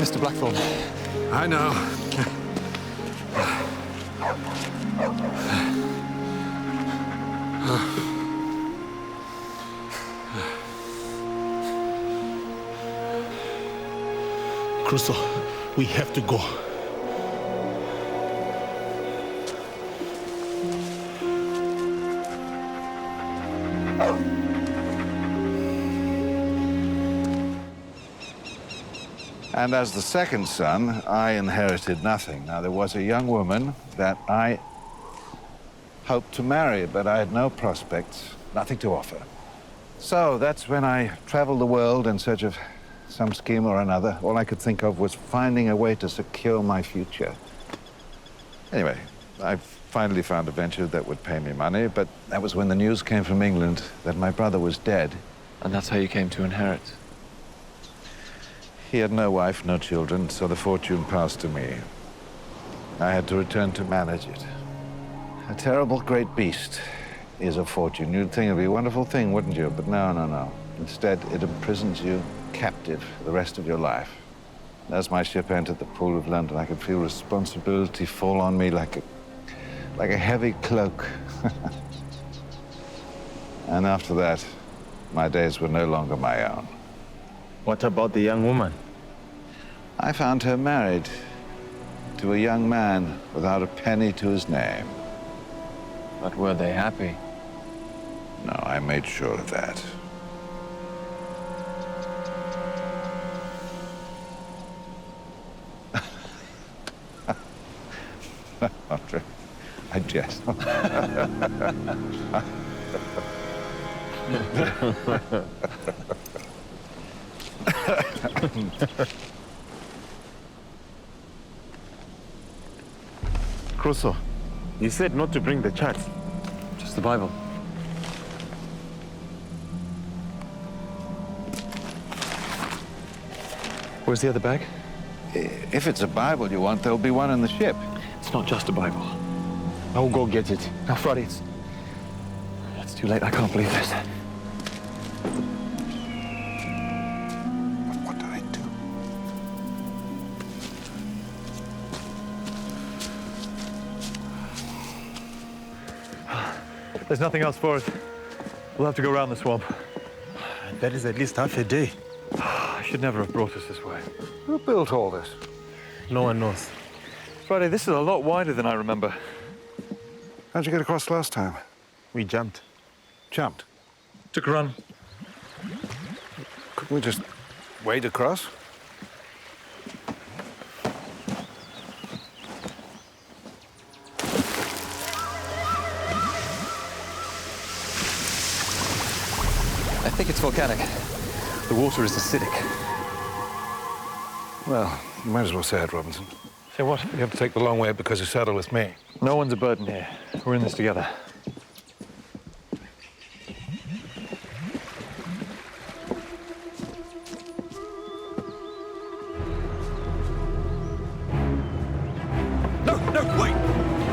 Speaker 1: Mr. Blackthorne.
Speaker 15: I know.
Speaker 6: Crusoe, we have to go.
Speaker 15: And as the second son, I inherited nothing. Now, there was a young woman that I hoped to marry, but I had no prospects, nothing to offer. So that's when I traveled the world in search of some scheme or another. All I could think of was finding a way to secure my future. Anyway, I finally found a venture that would pay me money, but that was when the news came from England that my brother was dead.
Speaker 21: And that's how you came to inherit?
Speaker 15: He had no wife, no children, so the fortune passed to me. I had to return to manage it. A terrible great beast is a fortune. You'd think it'd be a wonderful thing, wouldn't you? But no, no, no. Instead, it imprisons you captive for the rest of your life. As my ship entered the Pool of London, I could feel responsibility fall on me like a heavy cloak. And after that, my days were no longer my own.
Speaker 2: What about the young woman?
Speaker 15: I found her married to a young man without a penny to his name.
Speaker 21: But were they happy?
Speaker 15: No, I made sure of that. Andre, I jest.
Speaker 2: Crusoe, you said not to bring the charts.
Speaker 21: Just the Bible.
Speaker 1: Where's the other bag?
Speaker 15: If it's a Bible you want, there'll be one in the ship.
Speaker 21: It's not just a Bible.
Speaker 2: I'll go get it.
Speaker 21: Now, Freddie, it's too late. I can't believe this.
Speaker 15: What do I do?
Speaker 1: There's nothing else for us. We'll have to go around the swamp.
Speaker 2: That is at least half a day.
Speaker 1: I should never have brought us this way.
Speaker 15: Who built all this?
Speaker 2: No one knows.
Speaker 1: Friday, this is a lot wider than I remember.
Speaker 15: How'd you get across last time?
Speaker 2: We jumped.
Speaker 15: Jumped?
Speaker 1: Took a run.
Speaker 15: Couldn't we just wade across?
Speaker 1: I think it's volcanic. The water is acidic.
Speaker 15: Well, you might as well say it, Robinson.
Speaker 2: Say what?
Speaker 15: You have to take the long way because you saddle with me.
Speaker 1: No one's a burden here. We're in this together.
Speaker 14: No, wait!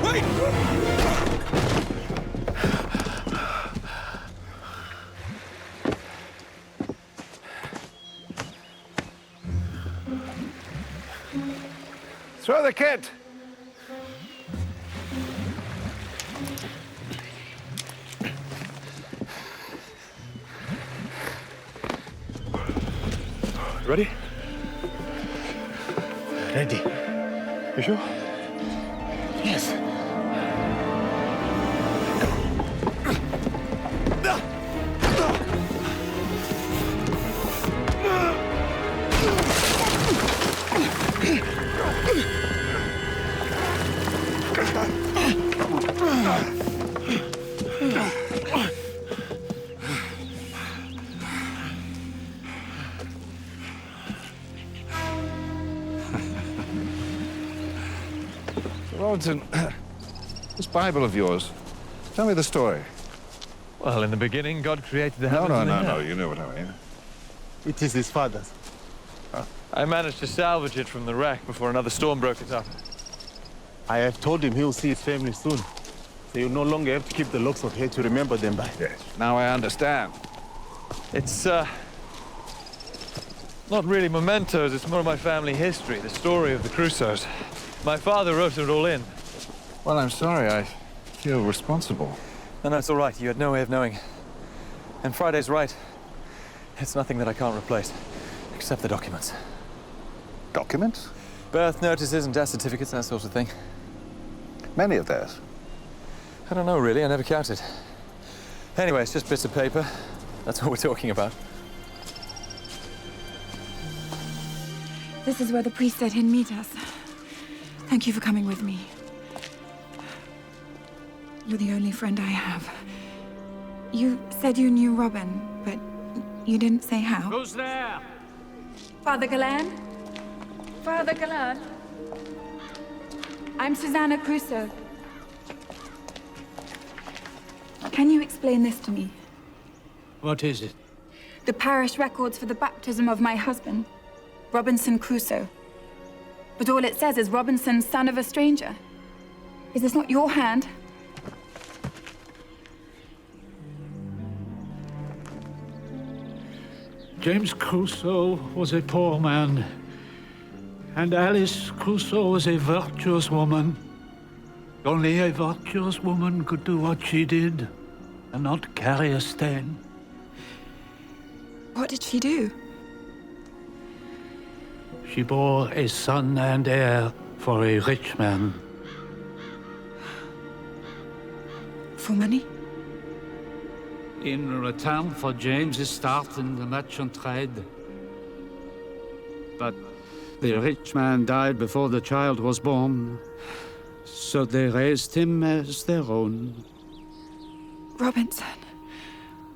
Speaker 14: Wait!
Speaker 15: Throw the kit!
Speaker 1: Ready?
Speaker 2: Ready.
Speaker 1: You sure?
Speaker 2: Yes.
Speaker 15: Robinson, this Bible of yours, tell me the story.
Speaker 1: Well, in the beginning, God created the heavens and the
Speaker 15: No,
Speaker 1: earth.
Speaker 15: you know what I mean.
Speaker 2: It is his father's.
Speaker 1: I managed to salvage it from the wreck before another storm broke it up.
Speaker 2: I have told him he'll see his family soon. So you'll no longer have to keep the locks of hair to remember them by.
Speaker 15: Yes. Now I understand.
Speaker 1: It's, not really mementos, it's more my family history, the story of the Crusoes. My father wrote it all in.
Speaker 15: Well, I'm sorry. I feel responsible.
Speaker 1: No, it's all right. You had no way of knowing. And Friday's right. It's nothing that I can't replace, except the documents.
Speaker 15: Documents?
Speaker 1: Birth notices and death certificates, that sort of thing.
Speaker 15: Many of theirs?
Speaker 1: I don't know, really. I never counted. Anyway, it's just bits of paper. That's what we're talking about.
Speaker 20: This is where the priest said he'd meet us. Thank you for coming with me. You're the only friend I have. You said you knew Robin, but you didn't say how.
Speaker 14: Who's there?
Speaker 18: Father Galan? Father Galan? I'm Susanna Crusoe. Can you explain this to me?
Speaker 14: What is it?
Speaker 18: The parish records for the baptism of my husband, Robinson Crusoe. But all it says is Robinson, son of a stranger. Is this not your hand?
Speaker 14: James Crusoe was a poor man, and Alice Crusoe was a virtuous woman. Only a virtuous woman could do what she did and not carry a stain.
Speaker 20: What did she do?
Speaker 14: She bore a son and heir for a rich man.
Speaker 20: For money?
Speaker 14: In return for James's start in the merchant trade. But the rich man died before the child was born, so they raised him as their own.
Speaker 20: Robinson,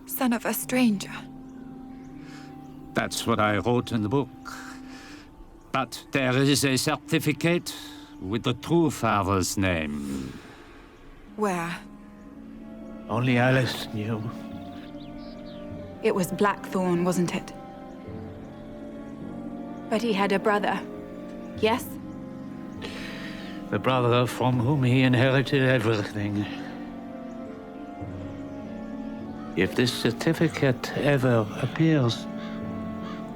Speaker 20: son of a stranger.
Speaker 14: That's what I wrote in the book. But there is a certificate with the true father's name.
Speaker 20: Where?
Speaker 14: Only Alice knew.
Speaker 18: It was Blackthorn, wasn't it? But he had a brother, yes?
Speaker 14: The brother from whom he inherited everything. If this certificate ever appears,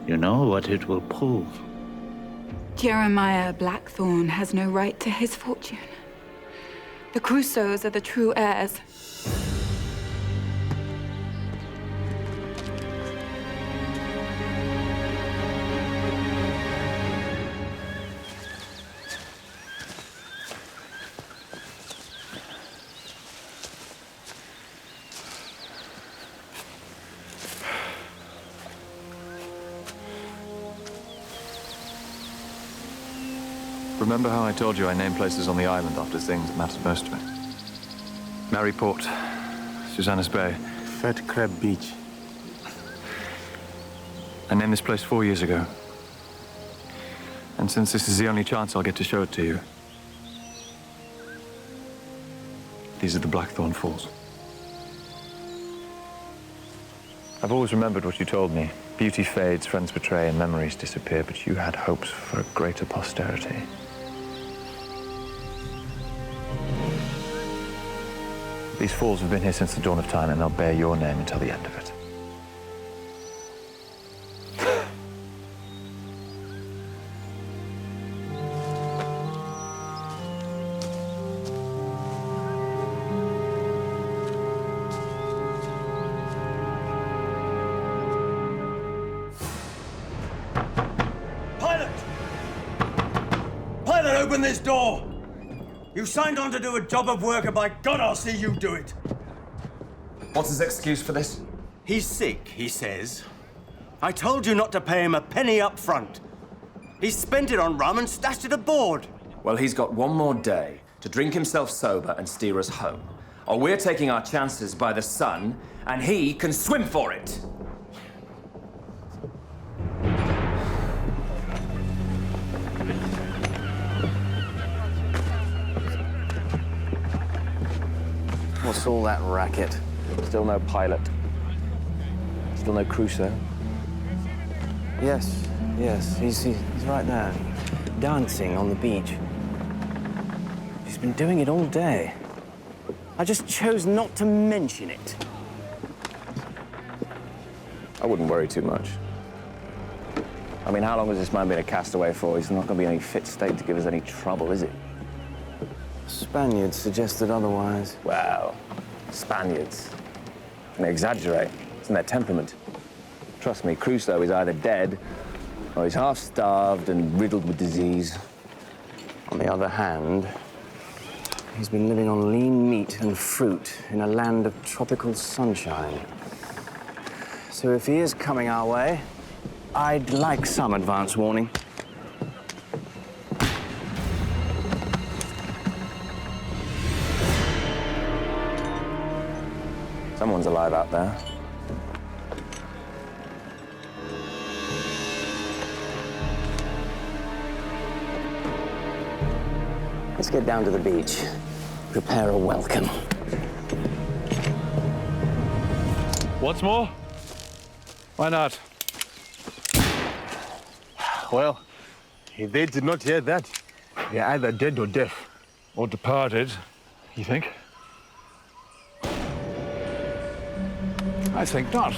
Speaker 14: you know what it will prove.
Speaker 18: Jeremiah Blackthorn has no right to his fortune. The Crusoes are the true heirs.
Speaker 1: Remember how I told you I named places on the island after things that mattered most to me? Maryport, Susanna's Bay.
Speaker 2: Fat Crab Beach.
Speaker 1: I named this place 4 years ago. And since this is the only chance I'll get to show it to you, these are the Blackthorn Falls. I've always remembered what you told me. Beauty fades, friends betray, and memories disappear, but you had hopes for a greater posterity. These falls have been here since the dawn of time, and they'll bear your name until the end of it.
Speaker 16: Pilot, open this door! You signed on to do a job of work, and by God, I'll see you do it!
Speaker 21: What's his excuse for this?
Speaker 16: He's sick, he says. I told you not to pay him a penny up front. He's spent it on rum and stashed it aboard.
Speaker 21: Well, he's got one more day to drink himself sober and steer us home. Or we're taking our chances by the sun, and he can swim for it.
Speaker 17: What's all that racket? Still no pilot. Still no Crusoe. Yes, he's right there, dancing on the beach. He's been doing it all day. I just chose not to mention it.
Speaker 21: I wouldn't worry too much. I mean, how long has this man been a castaway for? He's not going to be in any fit state to give us any trouble, is he?
Speaker 17: Spaniards suggested otherwise.
Speaker 21: Well, Spaniards. And they exaggerate. It's in their temperament. Trust me, Crusoe is either dead or he's half-starved and riddled with disease.
Speaker 17: On the other hand, he's been living on lean meat and fruit in a land of tropical sunshine. So if he is coming our way, I'd like some advance warning.
Speaker 21: Someone's alive out there.
Speaker 17: Let's get down to the beach. Prepare a welcome.
Speaker 14: Once more? Why not?
Speaker 2: Well, if they did not hear that, they're either dead or deaf.
Speaker 14: Or departed, you think? I think not.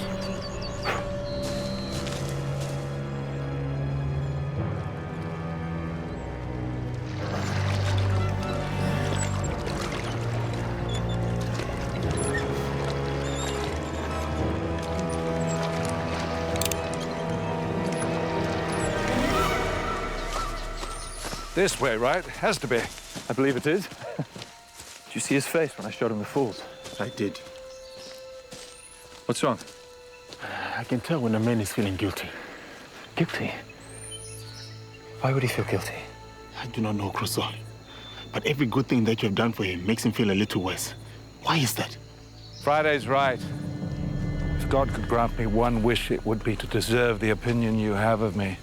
Speaker 14: This way, right? Has to be.
Speaker 1: I believe it is. Did you see his face when I showed him the falls?
Speaker 2: I did.
Speaker 1: What's wrong?
Speaker 2: I can tell when a man is feeling guilty.
Speaker 1: Guilty? Why would he feel guilty?
Speaker 2: I do not know, Crusoe. But every good thing that you have done for him makes him feel a little worse. Why is that?
Speaker 14: Friday's right. If God could grant me one wish, it would be to deserve the opinion you have of me.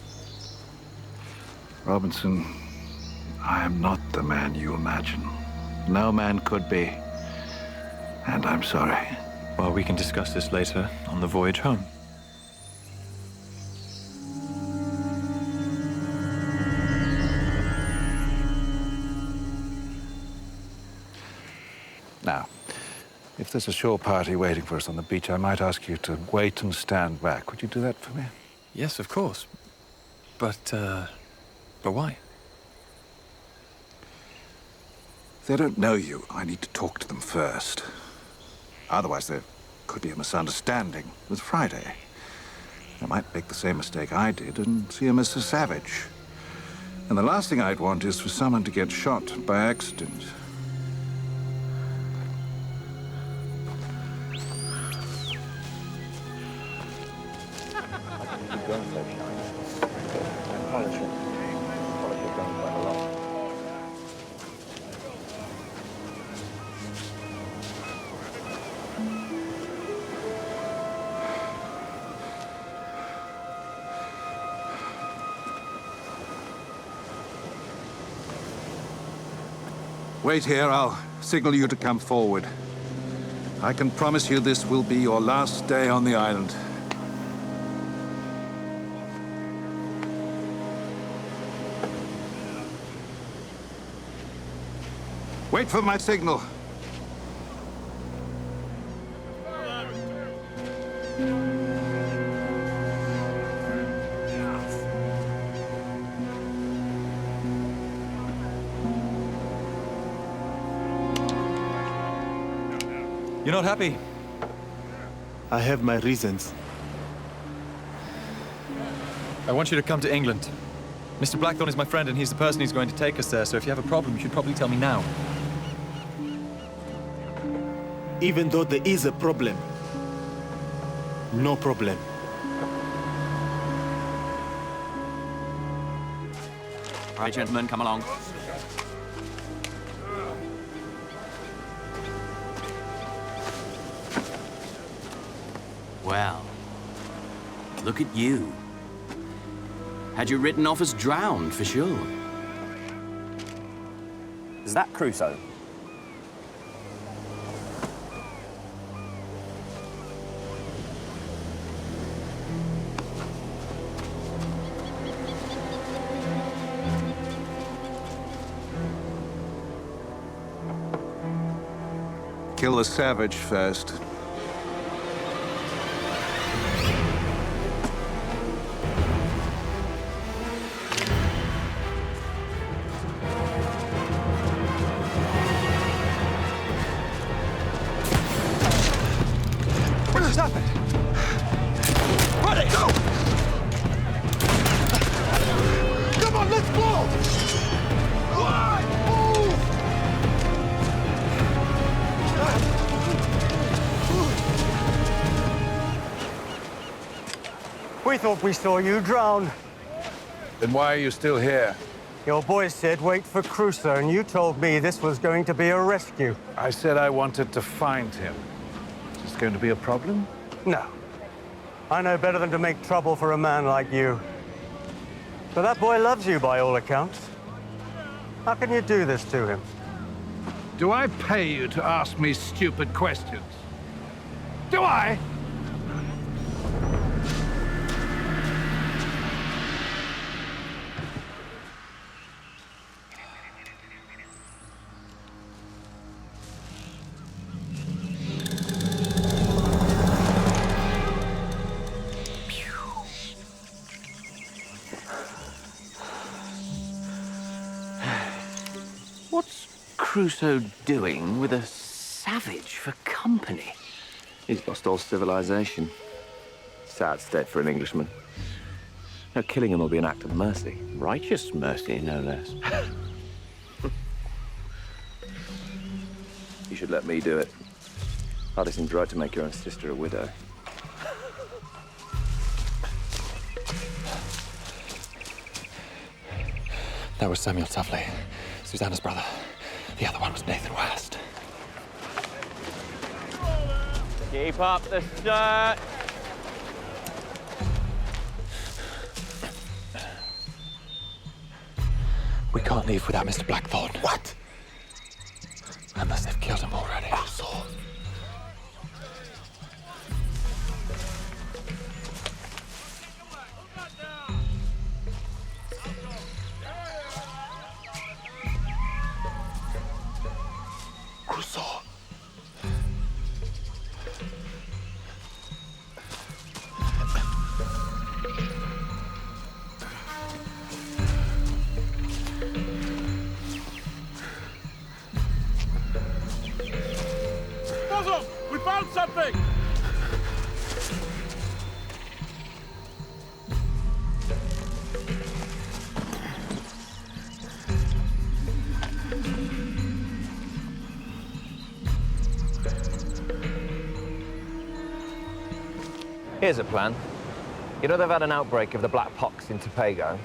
Speaker 15: Robinson, I am not the man you imagine. No man could be. And I'm sorry.
Speaker 1: Well, we can discuss this later on the voyage home.
Speaker 15: Now, if there's a shore party waiting for us on the beach, I might ask you to wait and stand back. Would you do that for me?
Speaker 1: Yes, of course. But why?
Speaker 15: If they don't know you, I need to talk to them first. Otherwise, there could be a misunderstanding with Friday. They might make the same mistake I did and see him as a savage. And the last thing I'd want is for someone to get shot by accident. Wait here, I'll signal you to come forward. I can promise you this will be your last day on the island. Wait for my signal.
Speaker 1: You're not happy?
Speaker 6: I have my reasons.
Speaker 1: I want you to come to England. Mr. Blackthorne is my friend, and he's the person who's going to take us there, so if you have a problem, you should probably tell me now.
Speaker 6: Even though there is a problem, no problem.
Speaker 17: All right, gentlemen, come along. Well, look at you. Had you written off as drowned, for sure.
Speaker 21: Is that Crusoe?
Speaker 15: Kill the savage first.
Speaker 1: Stop it!
Speaker 6: Ready, go! Come on, let's go! Why? Move!
Speaker 9: We thought we saw you drown.
Speaker 15: Then why are you still here?
Speaker 9: Your boy said wait for Crusoe, and you told me this was going to be a rescue.
Speaker 15: I said I wanted to find him. Is this going to be a problem?
Speaker 9: No. I know better than to make trouble for a man like you. But that boy loves you by all accounts. How can you do this to him?
Speaker 15: Do I pay you to ask me stupid questions? Do I?
Speaker 17: What's Crusoe doing with a savage for company?
Speaker 21: He's lost all civilization. Sad state for an Englishman. No, killing him will be an act of mercy.
Speaker 17: Righteous mercy, no less.
Speaker 21: You should let me do it. Hardly seems right to make your own sister a widow.
Speaker 1: That was Samuel Tuffley, Susanna's brother. The other one was Nathan West.
Speaker 8: Keep up the search.
Speaker 1: We can't leave without Mr. Blackthorne.
Speaker 6: What?
Speaker 1: Unless they've killed him already.
Speaker 6: Crusoe. Crusoe.
Speaker 14: Muzzle! We found something!
Speaker 21: Here's a plan. You know they've had an outbreak of the black pox in Tobago.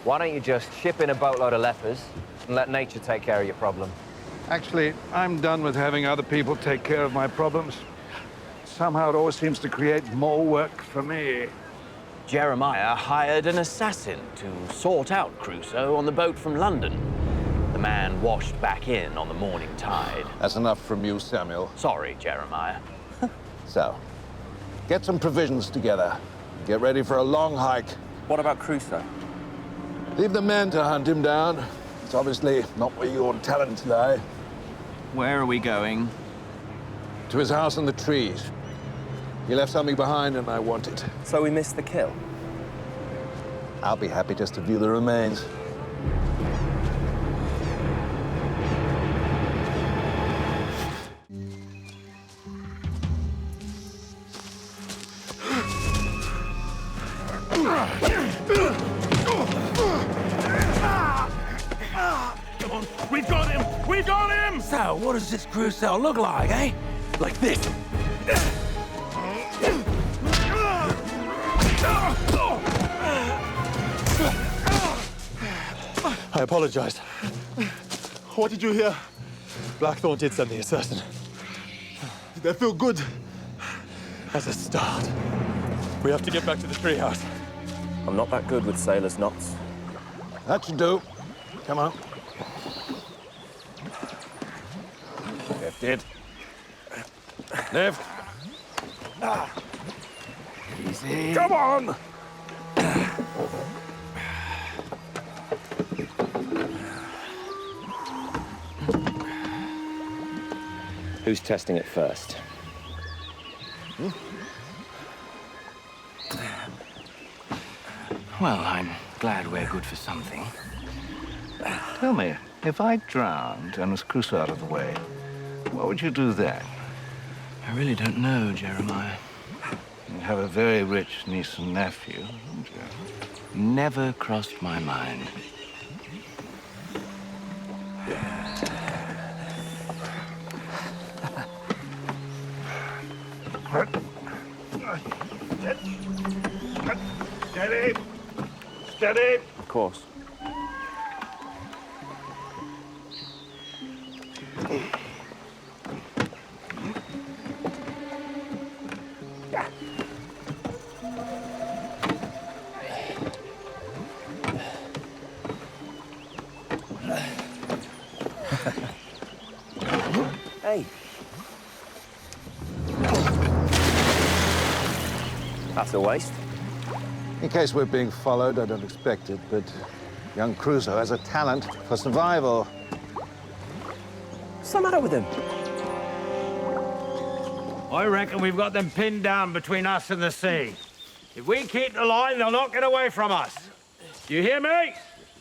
Speaker 21: Why don't you just ship in a boatload of lepers and let nature take care of your problem?
Speaker 15: Actually, I'm done with having other people take care of my problems. Somehow it always seems to create more work for me.
Speaker 17: Jeremiah hired an assassin to sort out Crusoe on the boat from London. The man washed back in on the morning tide.
Speaker 15: That's enough from you, Samuel.
Speaker 17: Sorry, Jeremiah.
Speaker 15: So, get some provisions together. Get ready for a long hike.
Speaker 17: What about Crusoe?
Speaker 15: Leave the men to hunt him down. It's obviously not where your talents lie.
Speaker 17: Where are we going?
Speaker 15: To his house in the trees. He left something behind and I want it.
Speaker 17: So we missed the kill?
Speaker 15: I'll be happy just to view the remains.
Speaker 10: Come on, we've got him! We've got him!
Speaker 5: So, what does this Crusoe look like, eh? Like this.
Speaker 1: I apologize.
Speaker 6: What did you hear?
Speaker 1: Blackthorn did send the assassin.
Speaker 6: Did that feel good?
Speaker 1: As a start. We have to get back to the treehouse.
Speaker 17: I'm not that good with sailors' knots.
Speaker 15: That should do. Come on. Left it. Left.
Speaker 10: Easy.
Speaker 15: Come on!
Speaker 21: Who's testing it first?
Speaker 15: Well, I'm glad we're good for something. Tell me, if I drowned and was Crusoe out of the way, what would you do then?
Speaker 16: I really don't know, Jeremiah.
Speaker 15: You have a very rich niece and nephew, haven't you?
Speaker 16: Never crossed my mind.
Speaker 15: Steady! Steady!
Speaker 21: Of course. Hey. That's a waste.
Speaker 15: In case we're being followed, I don't expect it, but young Crusoe has a talent for survival.
Speaker 21: What's the matter with him?
Speaker 10: I reckon we've got them pinned down between us and the sea. If we keep the line, they'll not get away from us. You hear me?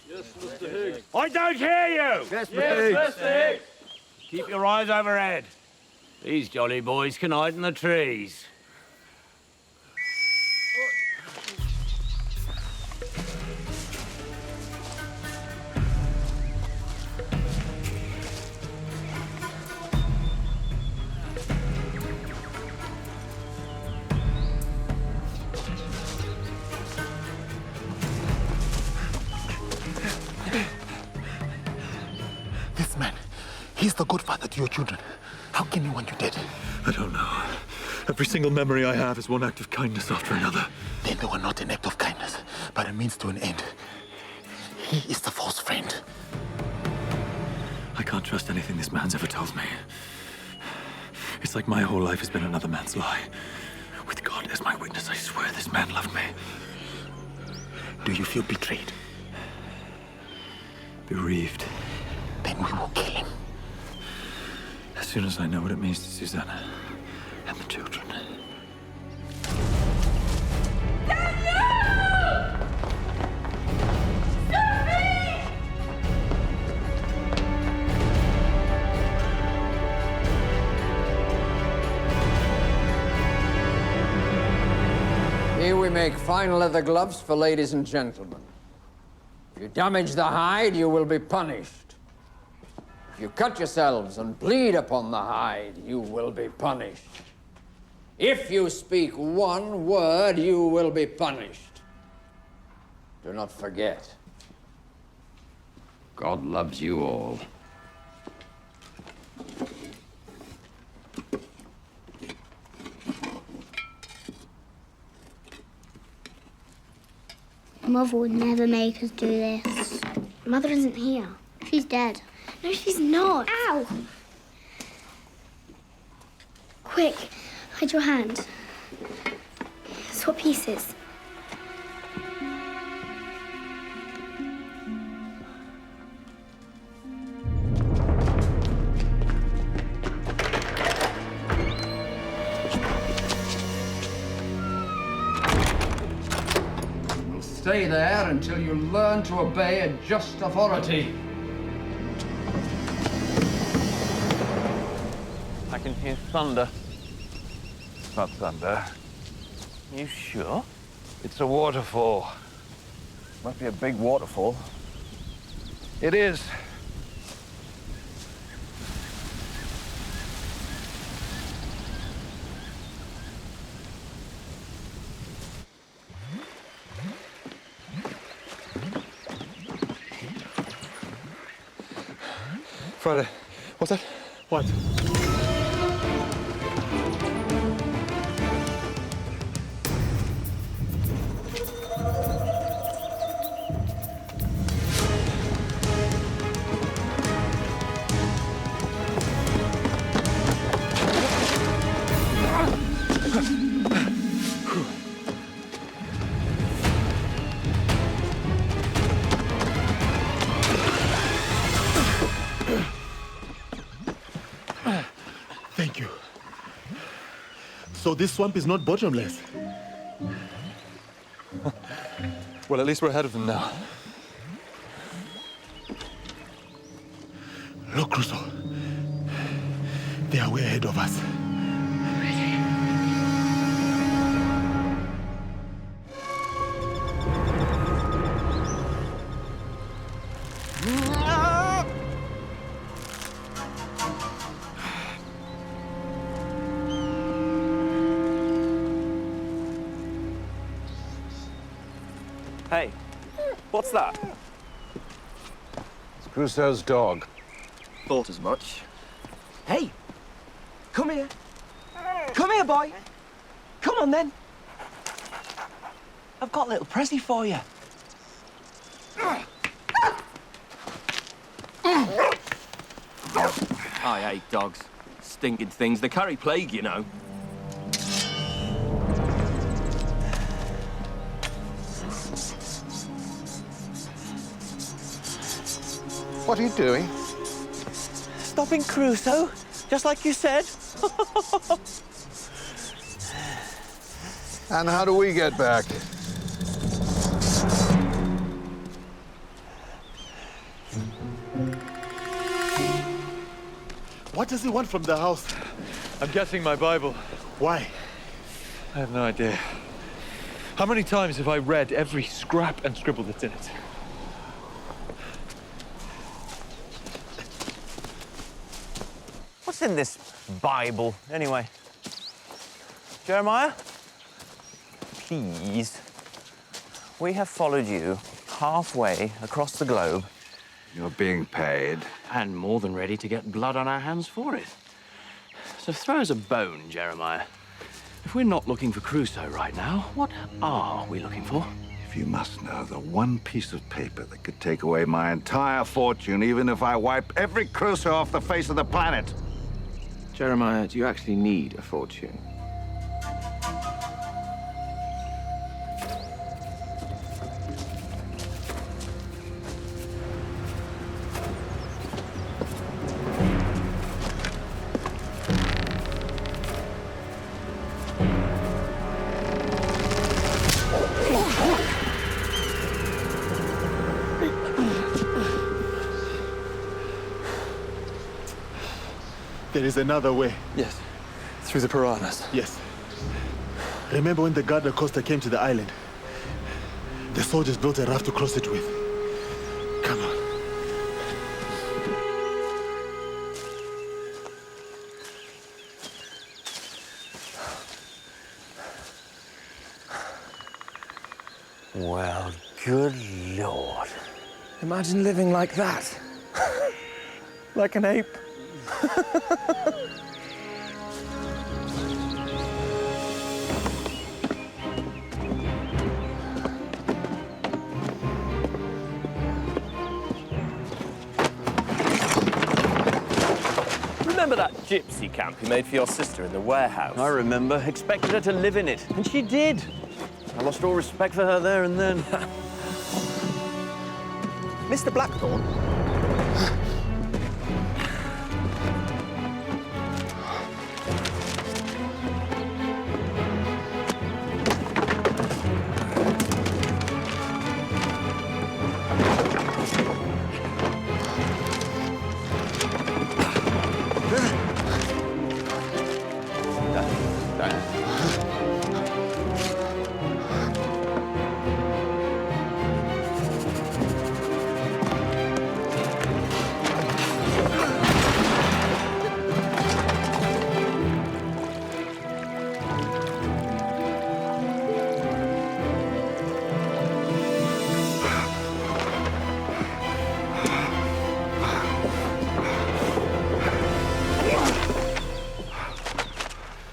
Speaker 14: Yes, Mr. Higgs.
Speaker 10: I don't hear you!
Speaker 14: Yes, Mr. Higgs.
Speaker 10: Keep your eyes overhead. These jolly boys can hide in the trees.
Speaker 6: This man, he's the good father to your children. How can he want you dead?
Speaker 1: I don't know. Every single memory I have is one act of kindness after another.
Speaker 6: Then they were not an act of kindness, but a means to an end. He is the false friend.
Speaker 1: I can't trust anything this man's ever told me. It's like my whole life has been another man's lie. With God as my witness, I swear this man loved me.
Speaker 6: Do you feel betrayed?
Speaker 1: Bereaved.
Speaker 6: Then we will kill him.
Speaker 1: As soon as I know what it means to Susanna and the children.
Speaker 7: Here we make fine leather gloves for ladies and gentlemen. If you damage the hide, you will be punished. If you cut yourselves and bleed upon the hide, you will be punished. If you speak one word, you will be punished. Do not forget. God loves you all.
Speaker 22: Mother would never make us do this. Mother isn't here. If
Speaker 4: She's dead. No, she's not. Ow! Quick, hide your hand. Swap pieces.
Speaker 7: Stay there until you learn to obey a just authority.
Speaker 21: I can hear thunder.
Speaker 15: It's not thunder.
Speaker 21: You sure?
Speaker 15: It's a waterfall.
Speaker 21: Must be a big waterfall.
Speaker 15: It is.
Speaker 1: Friday, what's that?
Speaker 2: What? Thank you. So this swamp is not bottomless?
Speaker 1: Well, at least we're ahead of them now.
Speaker 2: Look, Crusoe. They are way ahead of us.
Speaker 21: Hey, what's that?
Speaker 15: It's Crusoe's dog.
Speaker 21: Thought as much.
Speaker 5: Hey, come here. Come here, boy. Come on, then. I've got a little pressie for you.
Speaker 21: I hate dogs. Stinking things. They carry plague, you know.
Speaker 15: What are you doing?
Speaker 5: Stopping Crusoe, just like you said.
Speaker 15: And how do we get back?
Speaker 2: What does he want from the house?
Speaker 1: I'm guessing my Bible.
Speaker 2: Why?
Speaker 1: I have no idea. How many times have I read every scrap and scribble that's in it?
Speaker 17: What's in this Bible, anyway? Jeremiah? Please. We have followed you halfway across the globe.
Speaker 15: You're being paid.
Speaker 17: And more than ready to get blood on our hands for it. So throw us a bone, Jeremiah. If we're not looking for Crusoe right now, what are we looking for?
Speaker 15: If you must know, the one piece of paper that could take away my entire fortune, even if I wipe every Crusoe off the face of the planet.
Speaker 17: Jeremiah, do you actually need a fortune?
Speaker 2: There is another way.
Speaker 1: Yes. Through the piranhas.
Speaker 2: Yes. Remember when the Garda Costa came to the island? The soldiers built a raft to cross it with. Come on.
Speaker 17: Well, good Lord. Imagine living like that. Like an ape.
Speaker 21: gypsy camp you made for your sister in the warehouse. I remember. Expected her to live in it, and she did. I lost all respect for her there and then.
Speaker 11: Mr. Blackthorne?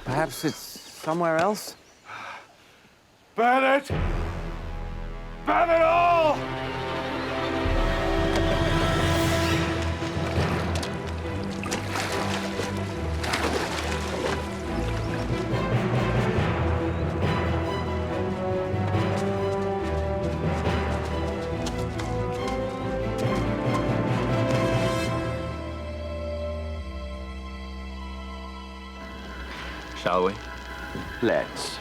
Speaker 21: Perhaps it's somewhere else?
Speaker 14: Burn it! Burn it all!
Speaker 21: Shall we? Let's.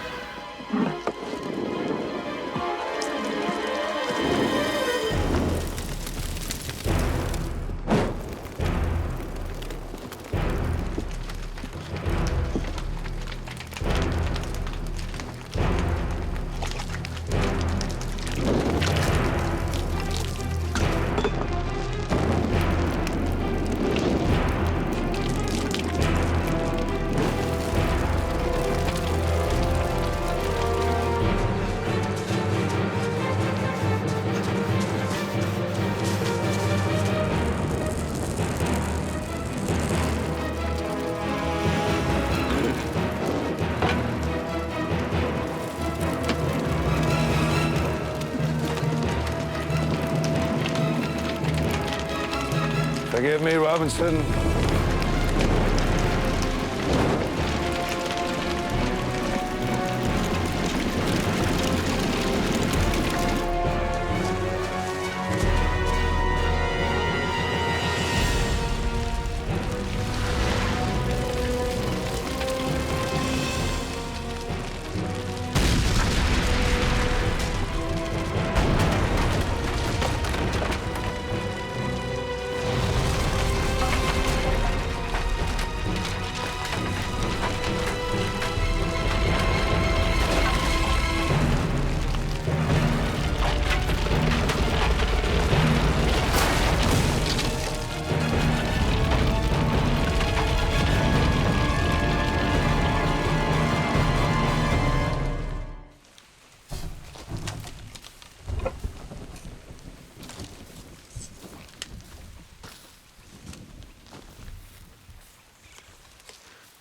Speaker 14: Forgive me, Robinson.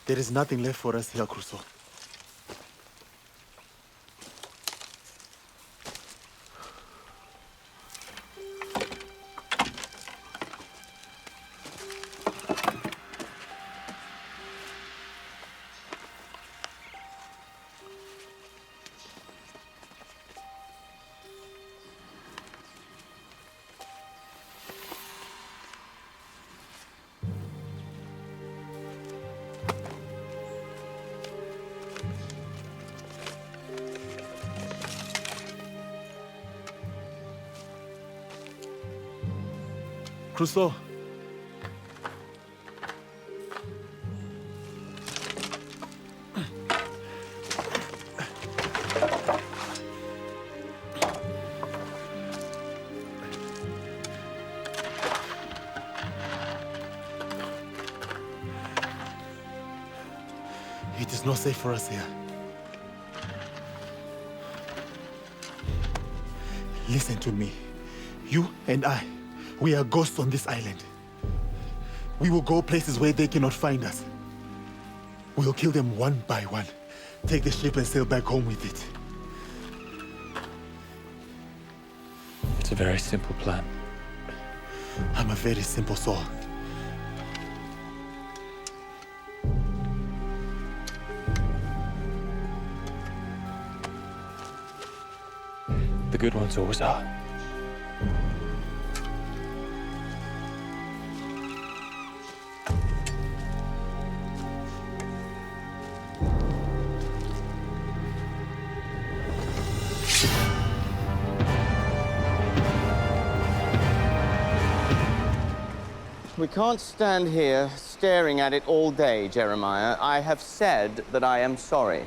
Speaker 6: There is nothing left for us here, Crusoe. Crusoe. It is not safe for us here. Listen to me. You and I, we are ghosts on this island. We will go places where they cannot find us. We will kill them one by one, take the ship and sail back home with it.
Speaker 1: It's a very simple plan.
Speaker 6: I'm a very simple soul.
Speaker 1: The good ones always are.
Speaker 17: We can't stand here staring at it all day, Jeremiah. I have said that I am sorry.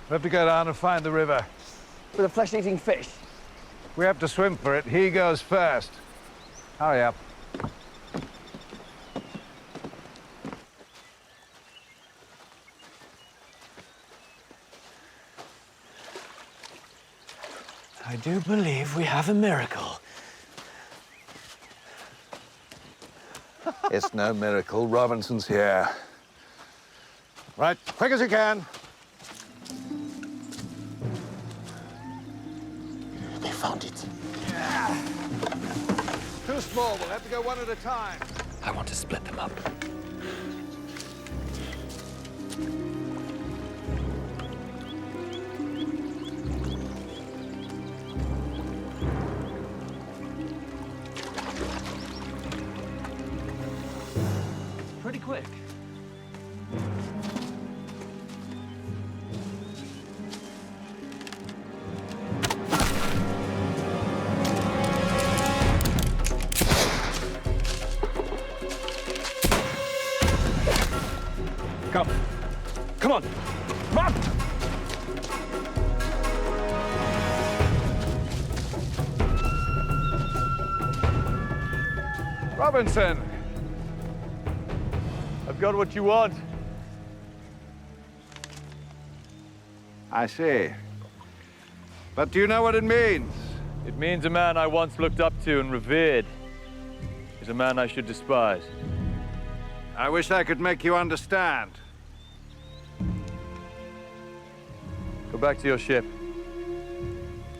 Speaker 14: We have to go down and find the river.
Speaker 17: With a flesh-eating fish.
Speaker 14: We have to swim for it. He goes first. Hurry up.
Speaker 11: I do believe we have a miracle.
Speaker 14: It's no miracle. Robinson's here. Right, quick as you can.
Speaker 6: They found it.
Speaker 14: Too small. We'll have to go one at a time.
Speaker 1: I want to split them up.
Speaker 11: Pretty quick.
Speaker 14: Come. Come on. Come on! Robinson! I've got what you want.
Speaker 9: I see. But do you know what it means?
Speaker 14: It means a man I once looked up to and revered is a man I should despise.
Speaker 9: I wish I could make you understand.
Speaker 14: Go back to your ship.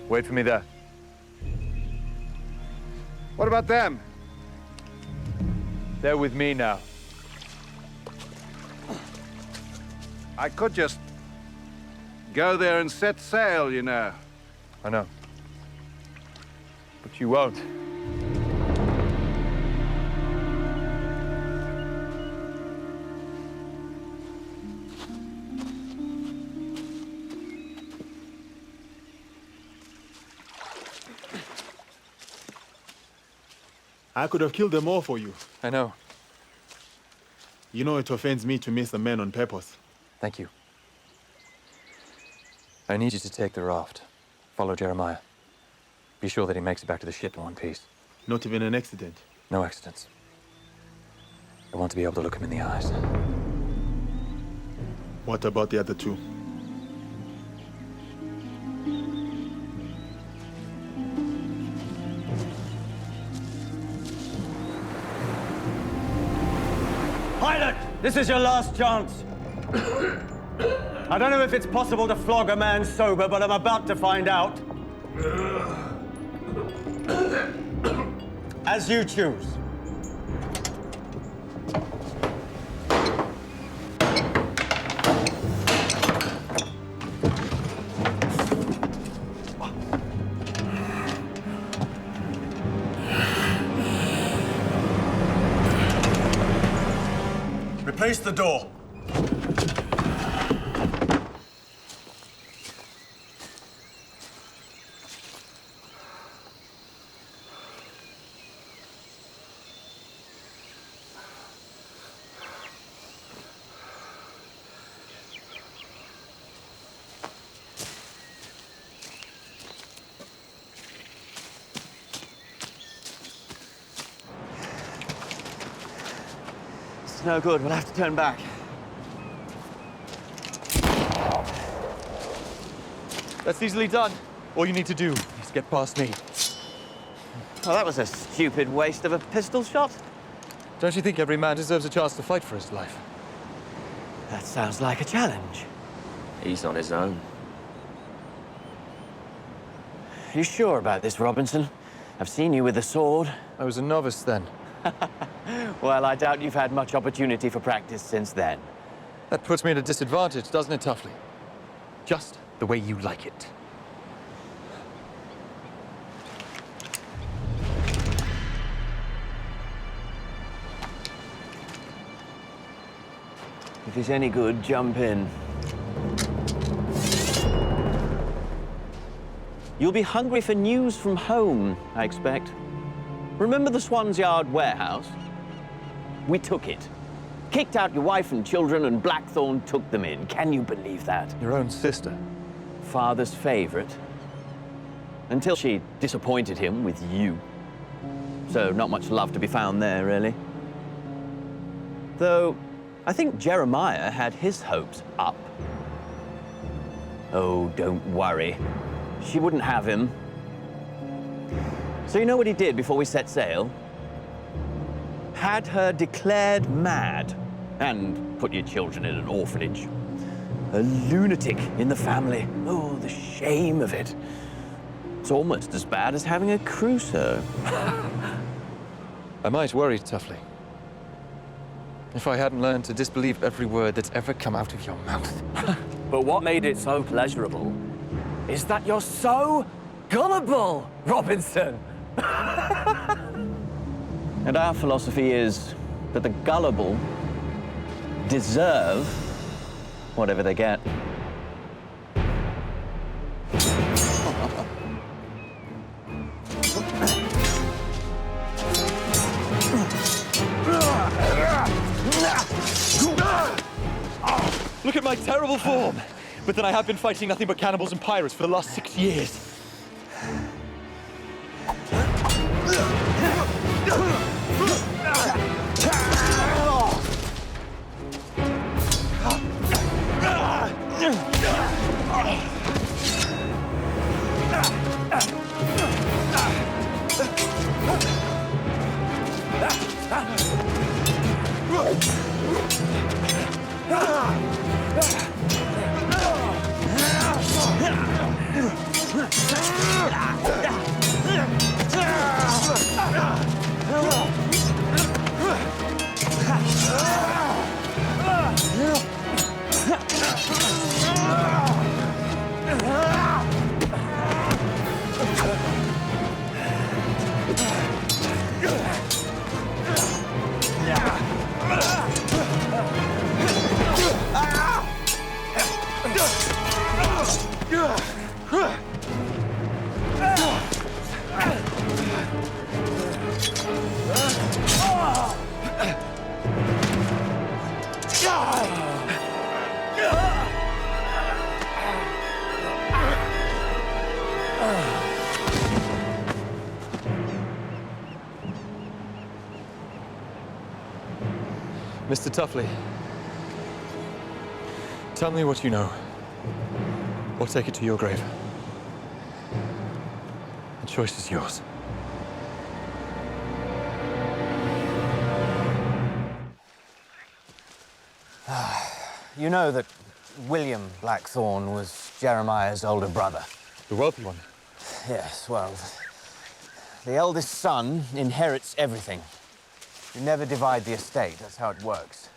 Speaker 14: Wait for me there.
Speaker 9: What about them?
Speaker 14: They're with me now.
Speaker 9: I could just go there and set sail, you know.
Speaker 14: I know. But you won't.
Speaker 2: I could have killed them all for you.
Speaker 1: I know.
Speaker 2: You know it offends me to miss a man on purpose.
Speaker 1: Thank you. I need you to take the raft. Follow Jeremiah. Be sure that he makes it back to the ship in one piece.
Speaker 2: Not even an accident.
Speaker 1: No accidents. I want to be able to look him in the eyes.
Speaker 2: What about the other two?
Speaker 16: Pilot, this is your last chance. I don't know if it's possible to flog a man sober, but I'm about to find out. As you choose. Replace the door.
Speaker 17: It's no good. We'll have to turn back.
Speaker 1: That's easily done. All you need to do is get past me.
Speaker 17: Well, that was a stupid waste of a pistol shot.
Speaker 1: Don't you think every man deserves a chance to fight for his life?
Speaker 17: That sounds like a challenge.
Speaker 21: He's on his own.
Speaker 17: You sure about this, Robinson? I've seen you with a sword.
Speaker 1: I was a novice then.
Speaker 17: Well, I doubt you've had much opportunity for practice since then.
Speaker 1: That puts me at a disadvantage, doesn't it, Tuffley? Just the way you like it.
Speaker 21: If it's any good, jump in. You'll be hungry for news from home, I expect. Remember the Swan's Yard warehouse? We took it. Kicked out your wife and children, and Blackthorn took them in. Can you believe that?
Speaker 1: Your own sister?
Speaker 21: Father's favorite. Until she disappointed him with you. So not much love to be found there, really. Though, I think Jeremiah had his hopes up. Oh, don't worry. She wouldn't have him. So you know what he did before we set sail? Had her declared mad and put your children in an orphanage. A lunatic in the family. Oh, the shame of it. It's almost as bad as having a Crusoe.
Speaker 1: I might worry, Tuffley. If I hadn't learned to disbelieve every word that's ever come out of your mouth.
Speaker 11: But what made it so pleasurable is that you're so gullible, Robinson.
Speaker 21: And our philosophy is that the gullible deserve whatever they get.
Speaker 1: Look at my terrible form! But then I have been fighting nothing but cannibals and pirates for the last 6 years. Mr. Tuffley, tell me what you know, or take it to your grave. The choice is yours.
Speaker 19: You know that William Blackthorne was Jeremiah's older brother.
Speaker 1: The wealthy one?
Speaker 19: Yes, well, the eldest son inherits everything. You never divide the estate, that's how it works.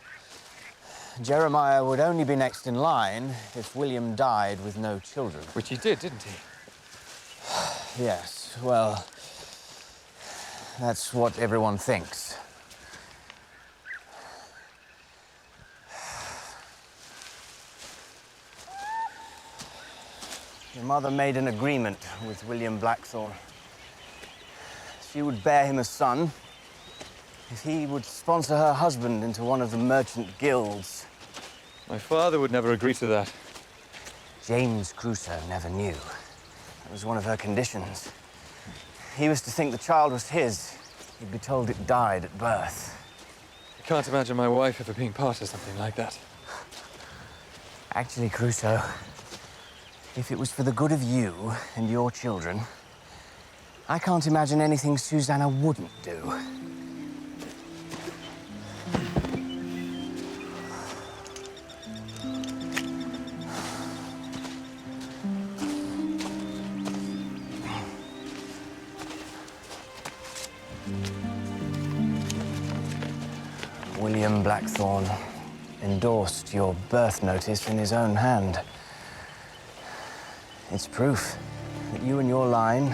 Speaker 19: Jeremiah would only be next in line if William died with no children.
Speaker 1: Which he did, didn't he?
Speaker 19: Yes, well, that's what everyone thinks. Your mother made an agreement with William Blackthorne. She would bear him a son if he would sponsor her husband into one of the merchant guilds.
Speaker 1: My father would never agree to that.
Speaker 19: James Crusoe never knew. That was one of her conditions. He was to think the child was his. He'd be told it died at birth.
Speaker 1: I can't imagine my wife ever being part of something like that.
Speaker 19: Actually, Crusoe, if it was for the good of you and your children, I can't imagine anything Susanna wouldn't do. William Blackthorne endorsed your birth notice in his own hand. It's proof that you and your line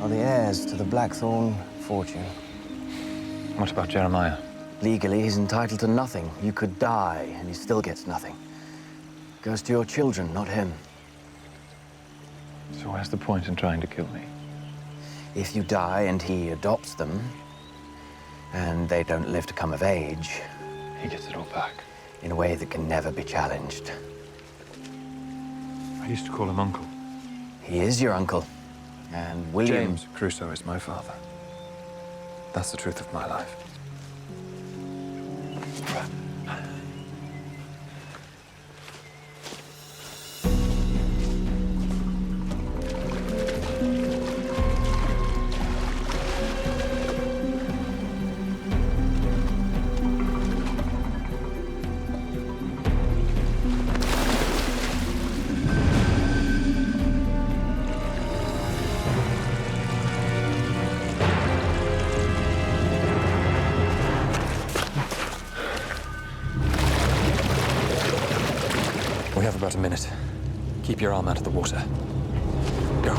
Speaker 19: are the heirs to the Blackthorne fortune.
Speaker 1: What about Jeremiah?
Speaker 19: Legally, he's entitled to nothing. You could die, and he still gets nothing. Goes to your children, not him.
Speaker 1: So where's the point in trying to kill me?
Speaker 19: If you die and he adopts them, and they don't live to come of age,
Speaker 1: he gets it all back.
Speaker 19: In a way that can never be challenged.
Speaker 1: I used to call him Uncle.
Speaker 19: He is your uncle. And William...
Speaker 1: James Crusoe is my father. That's the truth of my life. We have about a minute. Keep your arm out of the water. Go.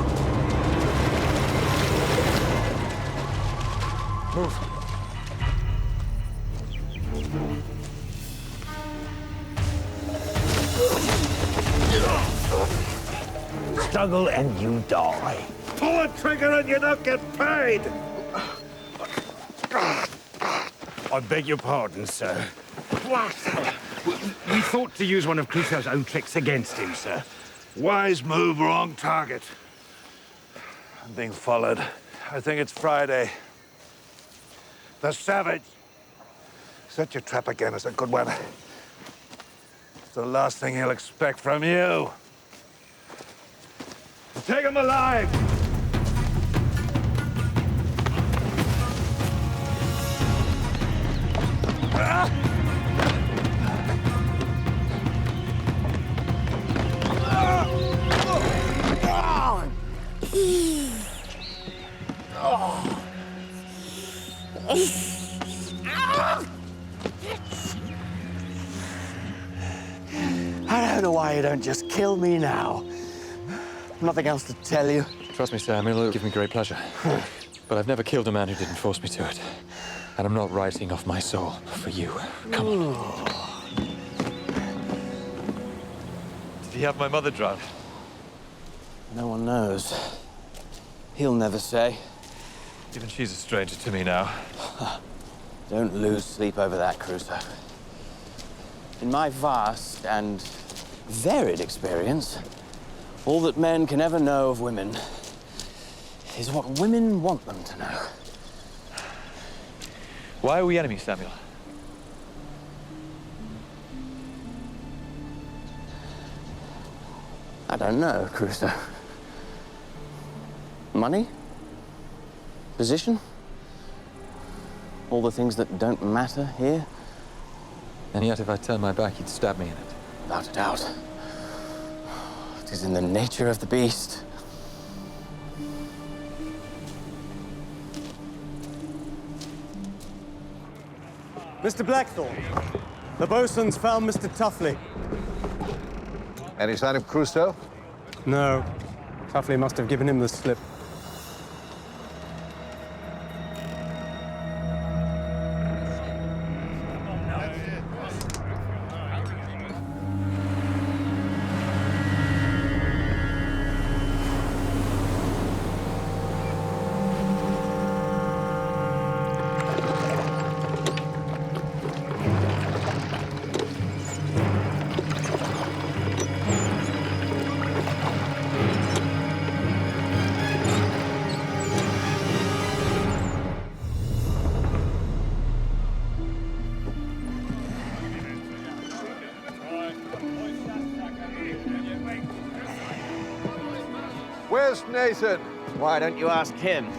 Speaker 1: Move.
Speaker 10: Struggle and you die.
Speaker 14: Pull the trigger and you don't get paid!
Speaker 10: I beg your pardon, sir.
Speaker 14: What? We thought to use one of Crusoe's own tricks against him, sir. Wise move, wrong target. I'm being followed. I think it's Friday. The savage. Set your trap again is a good one. It's the last thing he'll expect from you. Take him alive!
Speaker 19: I don't know why you don't just kill me now. Nothing else to tell you.
Speaker 1: Trust me, Sam, it'll give me great pleasure. But I've never killed a man who didn't force me to it. And I'm not writing off my soul for you. Come on. Did he have my mother drowned?
Speaker 19: No one knows. He'll never say.
Speaker 1: Even she's a stranger to me now.
Speaker 19: Don't lose sleep over that, Crusoe. In my vast and varied experience, all that men can ever know of women is what women want them to know.
Speaker 1: Why are we enemies, Samuel?
Speaker 19: I don't know, Crusoe. Money? Position? All the things that don't matter here?
Speaker 1: And yet, if I turn my back, you'd stab me in it.
Speaker 19: Without a doubt. It is in the nature of the beast.
Speaker 16: Mr. Blackthorne, the bosun's found Mr. Tuffley.
Speaker 15: Any sign of Crusoe?
Speaker 16: No. Tuffley must have given him the slip.
Speaker 15: Where's Nathan?
Speaker 21: Why don't you ask him?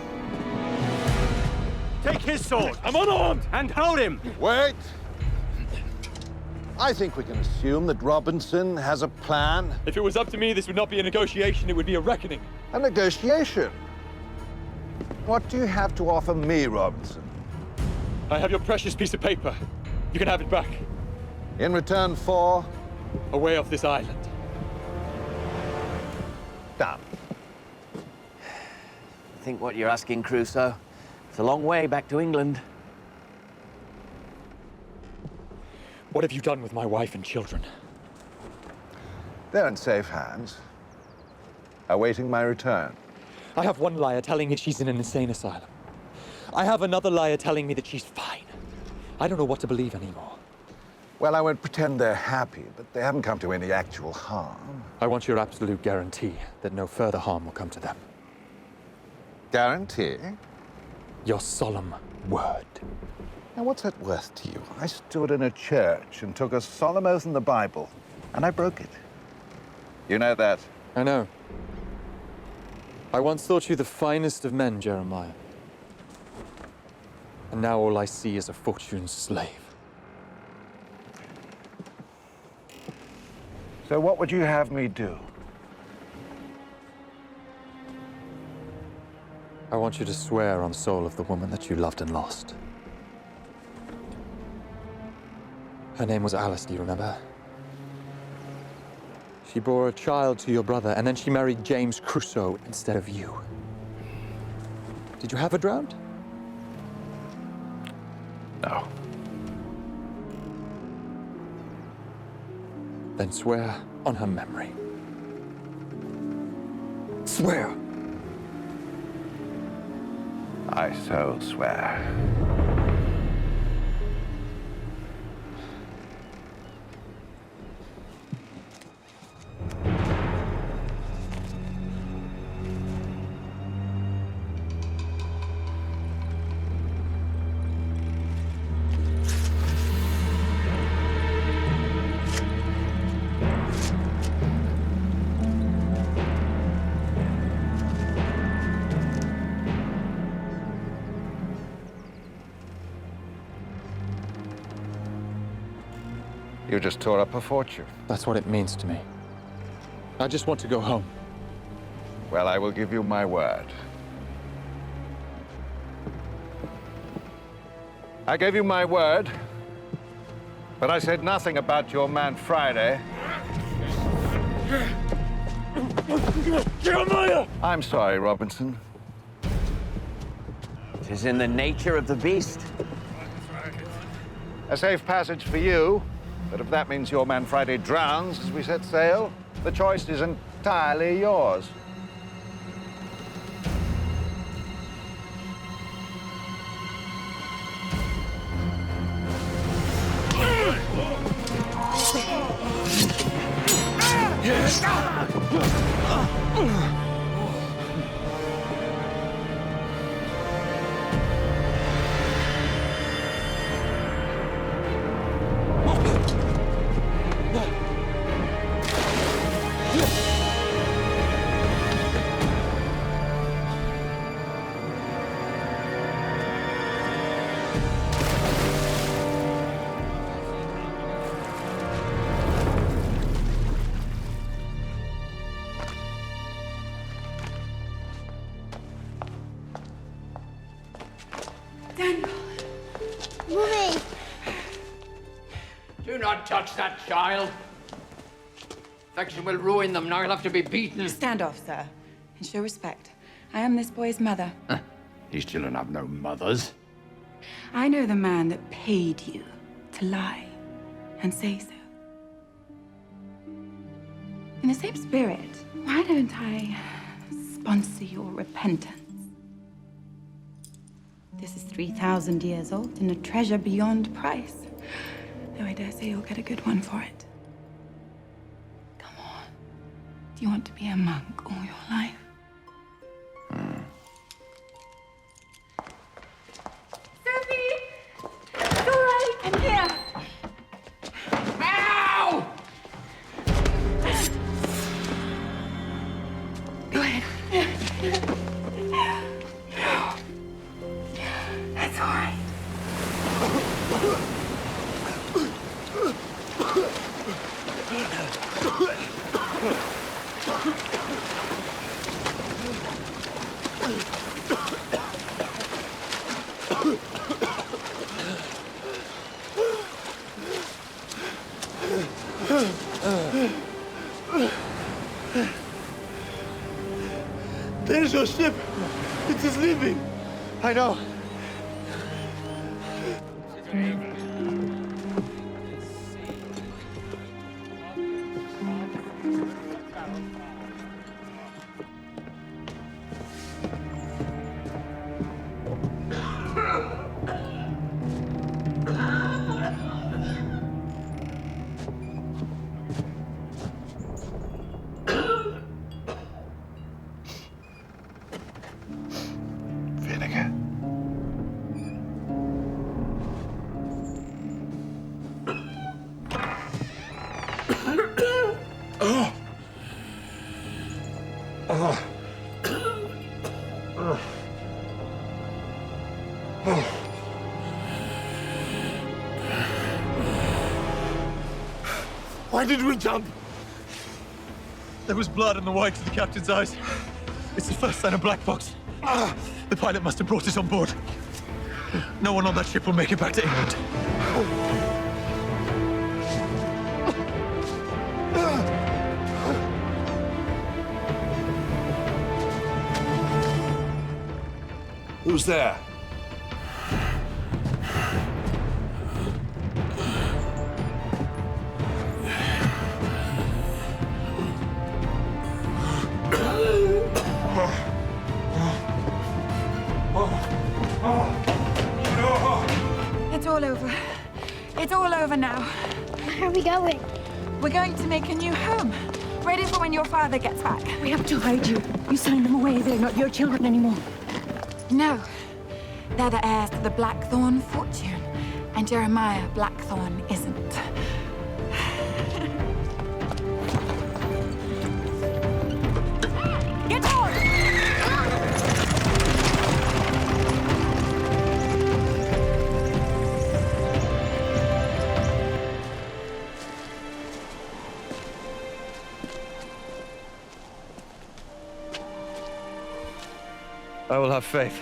Speaker 16: Take his sword. I'm unarmed. And hold him.
Speaker 15: Wait. I think we can assume that Robinson has a plan.
Speaker 1: If it was up to me, this would not be a negotiation, it would be a reckoning.
Speaker 15: A negotiation? What do you have to offer me, Robinson?
Speaker 1: I have your precious piece of paper. You can have it back.
Speaker 15: In return for?
Speaker 1: Away off this island.
Speaker 15: Done.
Speaker 21: I think what you're asking, Crusoe, it's a long way back to England.
Speaker 1: What have you done with my wife and children?
Speaker 15: They're in safe hands, awaiting my return.
Speaker 1: I have one liar telling me she's in an insane asylum. I have another liar telling me that she's fine. I don't know what to believe anymore.
Speaker 15: Well, I won't pretend they're happy, but they haven't come to any actual harm.
Speaker 1: I want your absolute guarantee that no further harm will come to them.
Speaker 15: Guarantee?
Speaker 1: Your solemn word.
Speaker 15: Now, what's that worth to you? I stood in a church and took a solemn oath in the Bible, and I broke it. You know that?
Speaker 1: I know. I once thought you the finest of men, Jeremiah. And now all I see is a fortune's slave.
Speaker 15: So what would you have me do?
Speaker 1: I want you to swear on the soul of the woman that you loved and lost. Her name was Alice, do you remember? She bore a child to your brother, and then she married James Crusoe instead of you. Did you have her drowned?
Speaker 15: No.
Speaker 1: Then swear on her memory. Swear!
Speaker 15: I so swear. You just tore up a fortune.
Speaker 1: That's what it means to me. I just want to go home.
Speaker 15: Well, I will give you my word. I gave you my word, but I said nothing about your man Friday.
Speaker 14: Jeremiah!
Speaker 15: I'm sorry, Robinson.
Speaker 21: It is in the nature of the beast.
Speaker 15: A safe passage for you, but if that means your man Friday drowns as we set sail, the choice is entirely yours.
Speaker 20: Daniel!
Speaker 4: Mummy!
Speaker 7: Do not touch that child. Affection will ruin them. Now you'll have to be beaten.
Speaker 18: Stand off, sir, and show respect. I am this boy's mother.
Speaker 14: These children have no mothers.
Speaker 18: I know the man that paid you to lie and say so. In the same spirit, why don't I sponsor your repentance? This is 3,000 years old and a treasure beyond price. Though I dare say you'll get a good one for it. Come on. Do you want to be a monk all your life? Sophie! It's all right. I'm here. Ow! Go ahead. That's all right.
Speaker 6: There's your ship. It is leaving.
Speaker 1: I know.
Speaker 6: Why did we jump?
Speaker 1: There was blood in the whites of the captain's eyes. It's the first sign of black box. The pilot must have brought it on board. No one on that ship will make it back to England.
Speaker 14: Who's there?
Speaker 20: It's all over. It's all over now.
Speaker 4: Where are we going?
Speaker 20: We're going to make a new home. Ready for when your father gets back.
Speaker 13: We have to hide you. You signed them away. They're not your children anymore.
Speaker 20: No. They're the heirs to the Blackthorn fortune. And Jeremiah Blackthorn isn't. Get on!
Speaker 1: I will have faith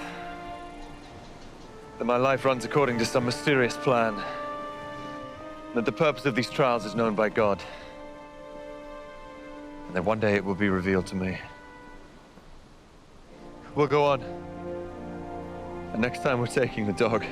Speaker 1: that my life runs according to some mysterious plan, that the purpose of these trials is known by God, and that one day it will be revealed to me. We'll go on, and next time we're taking the dog.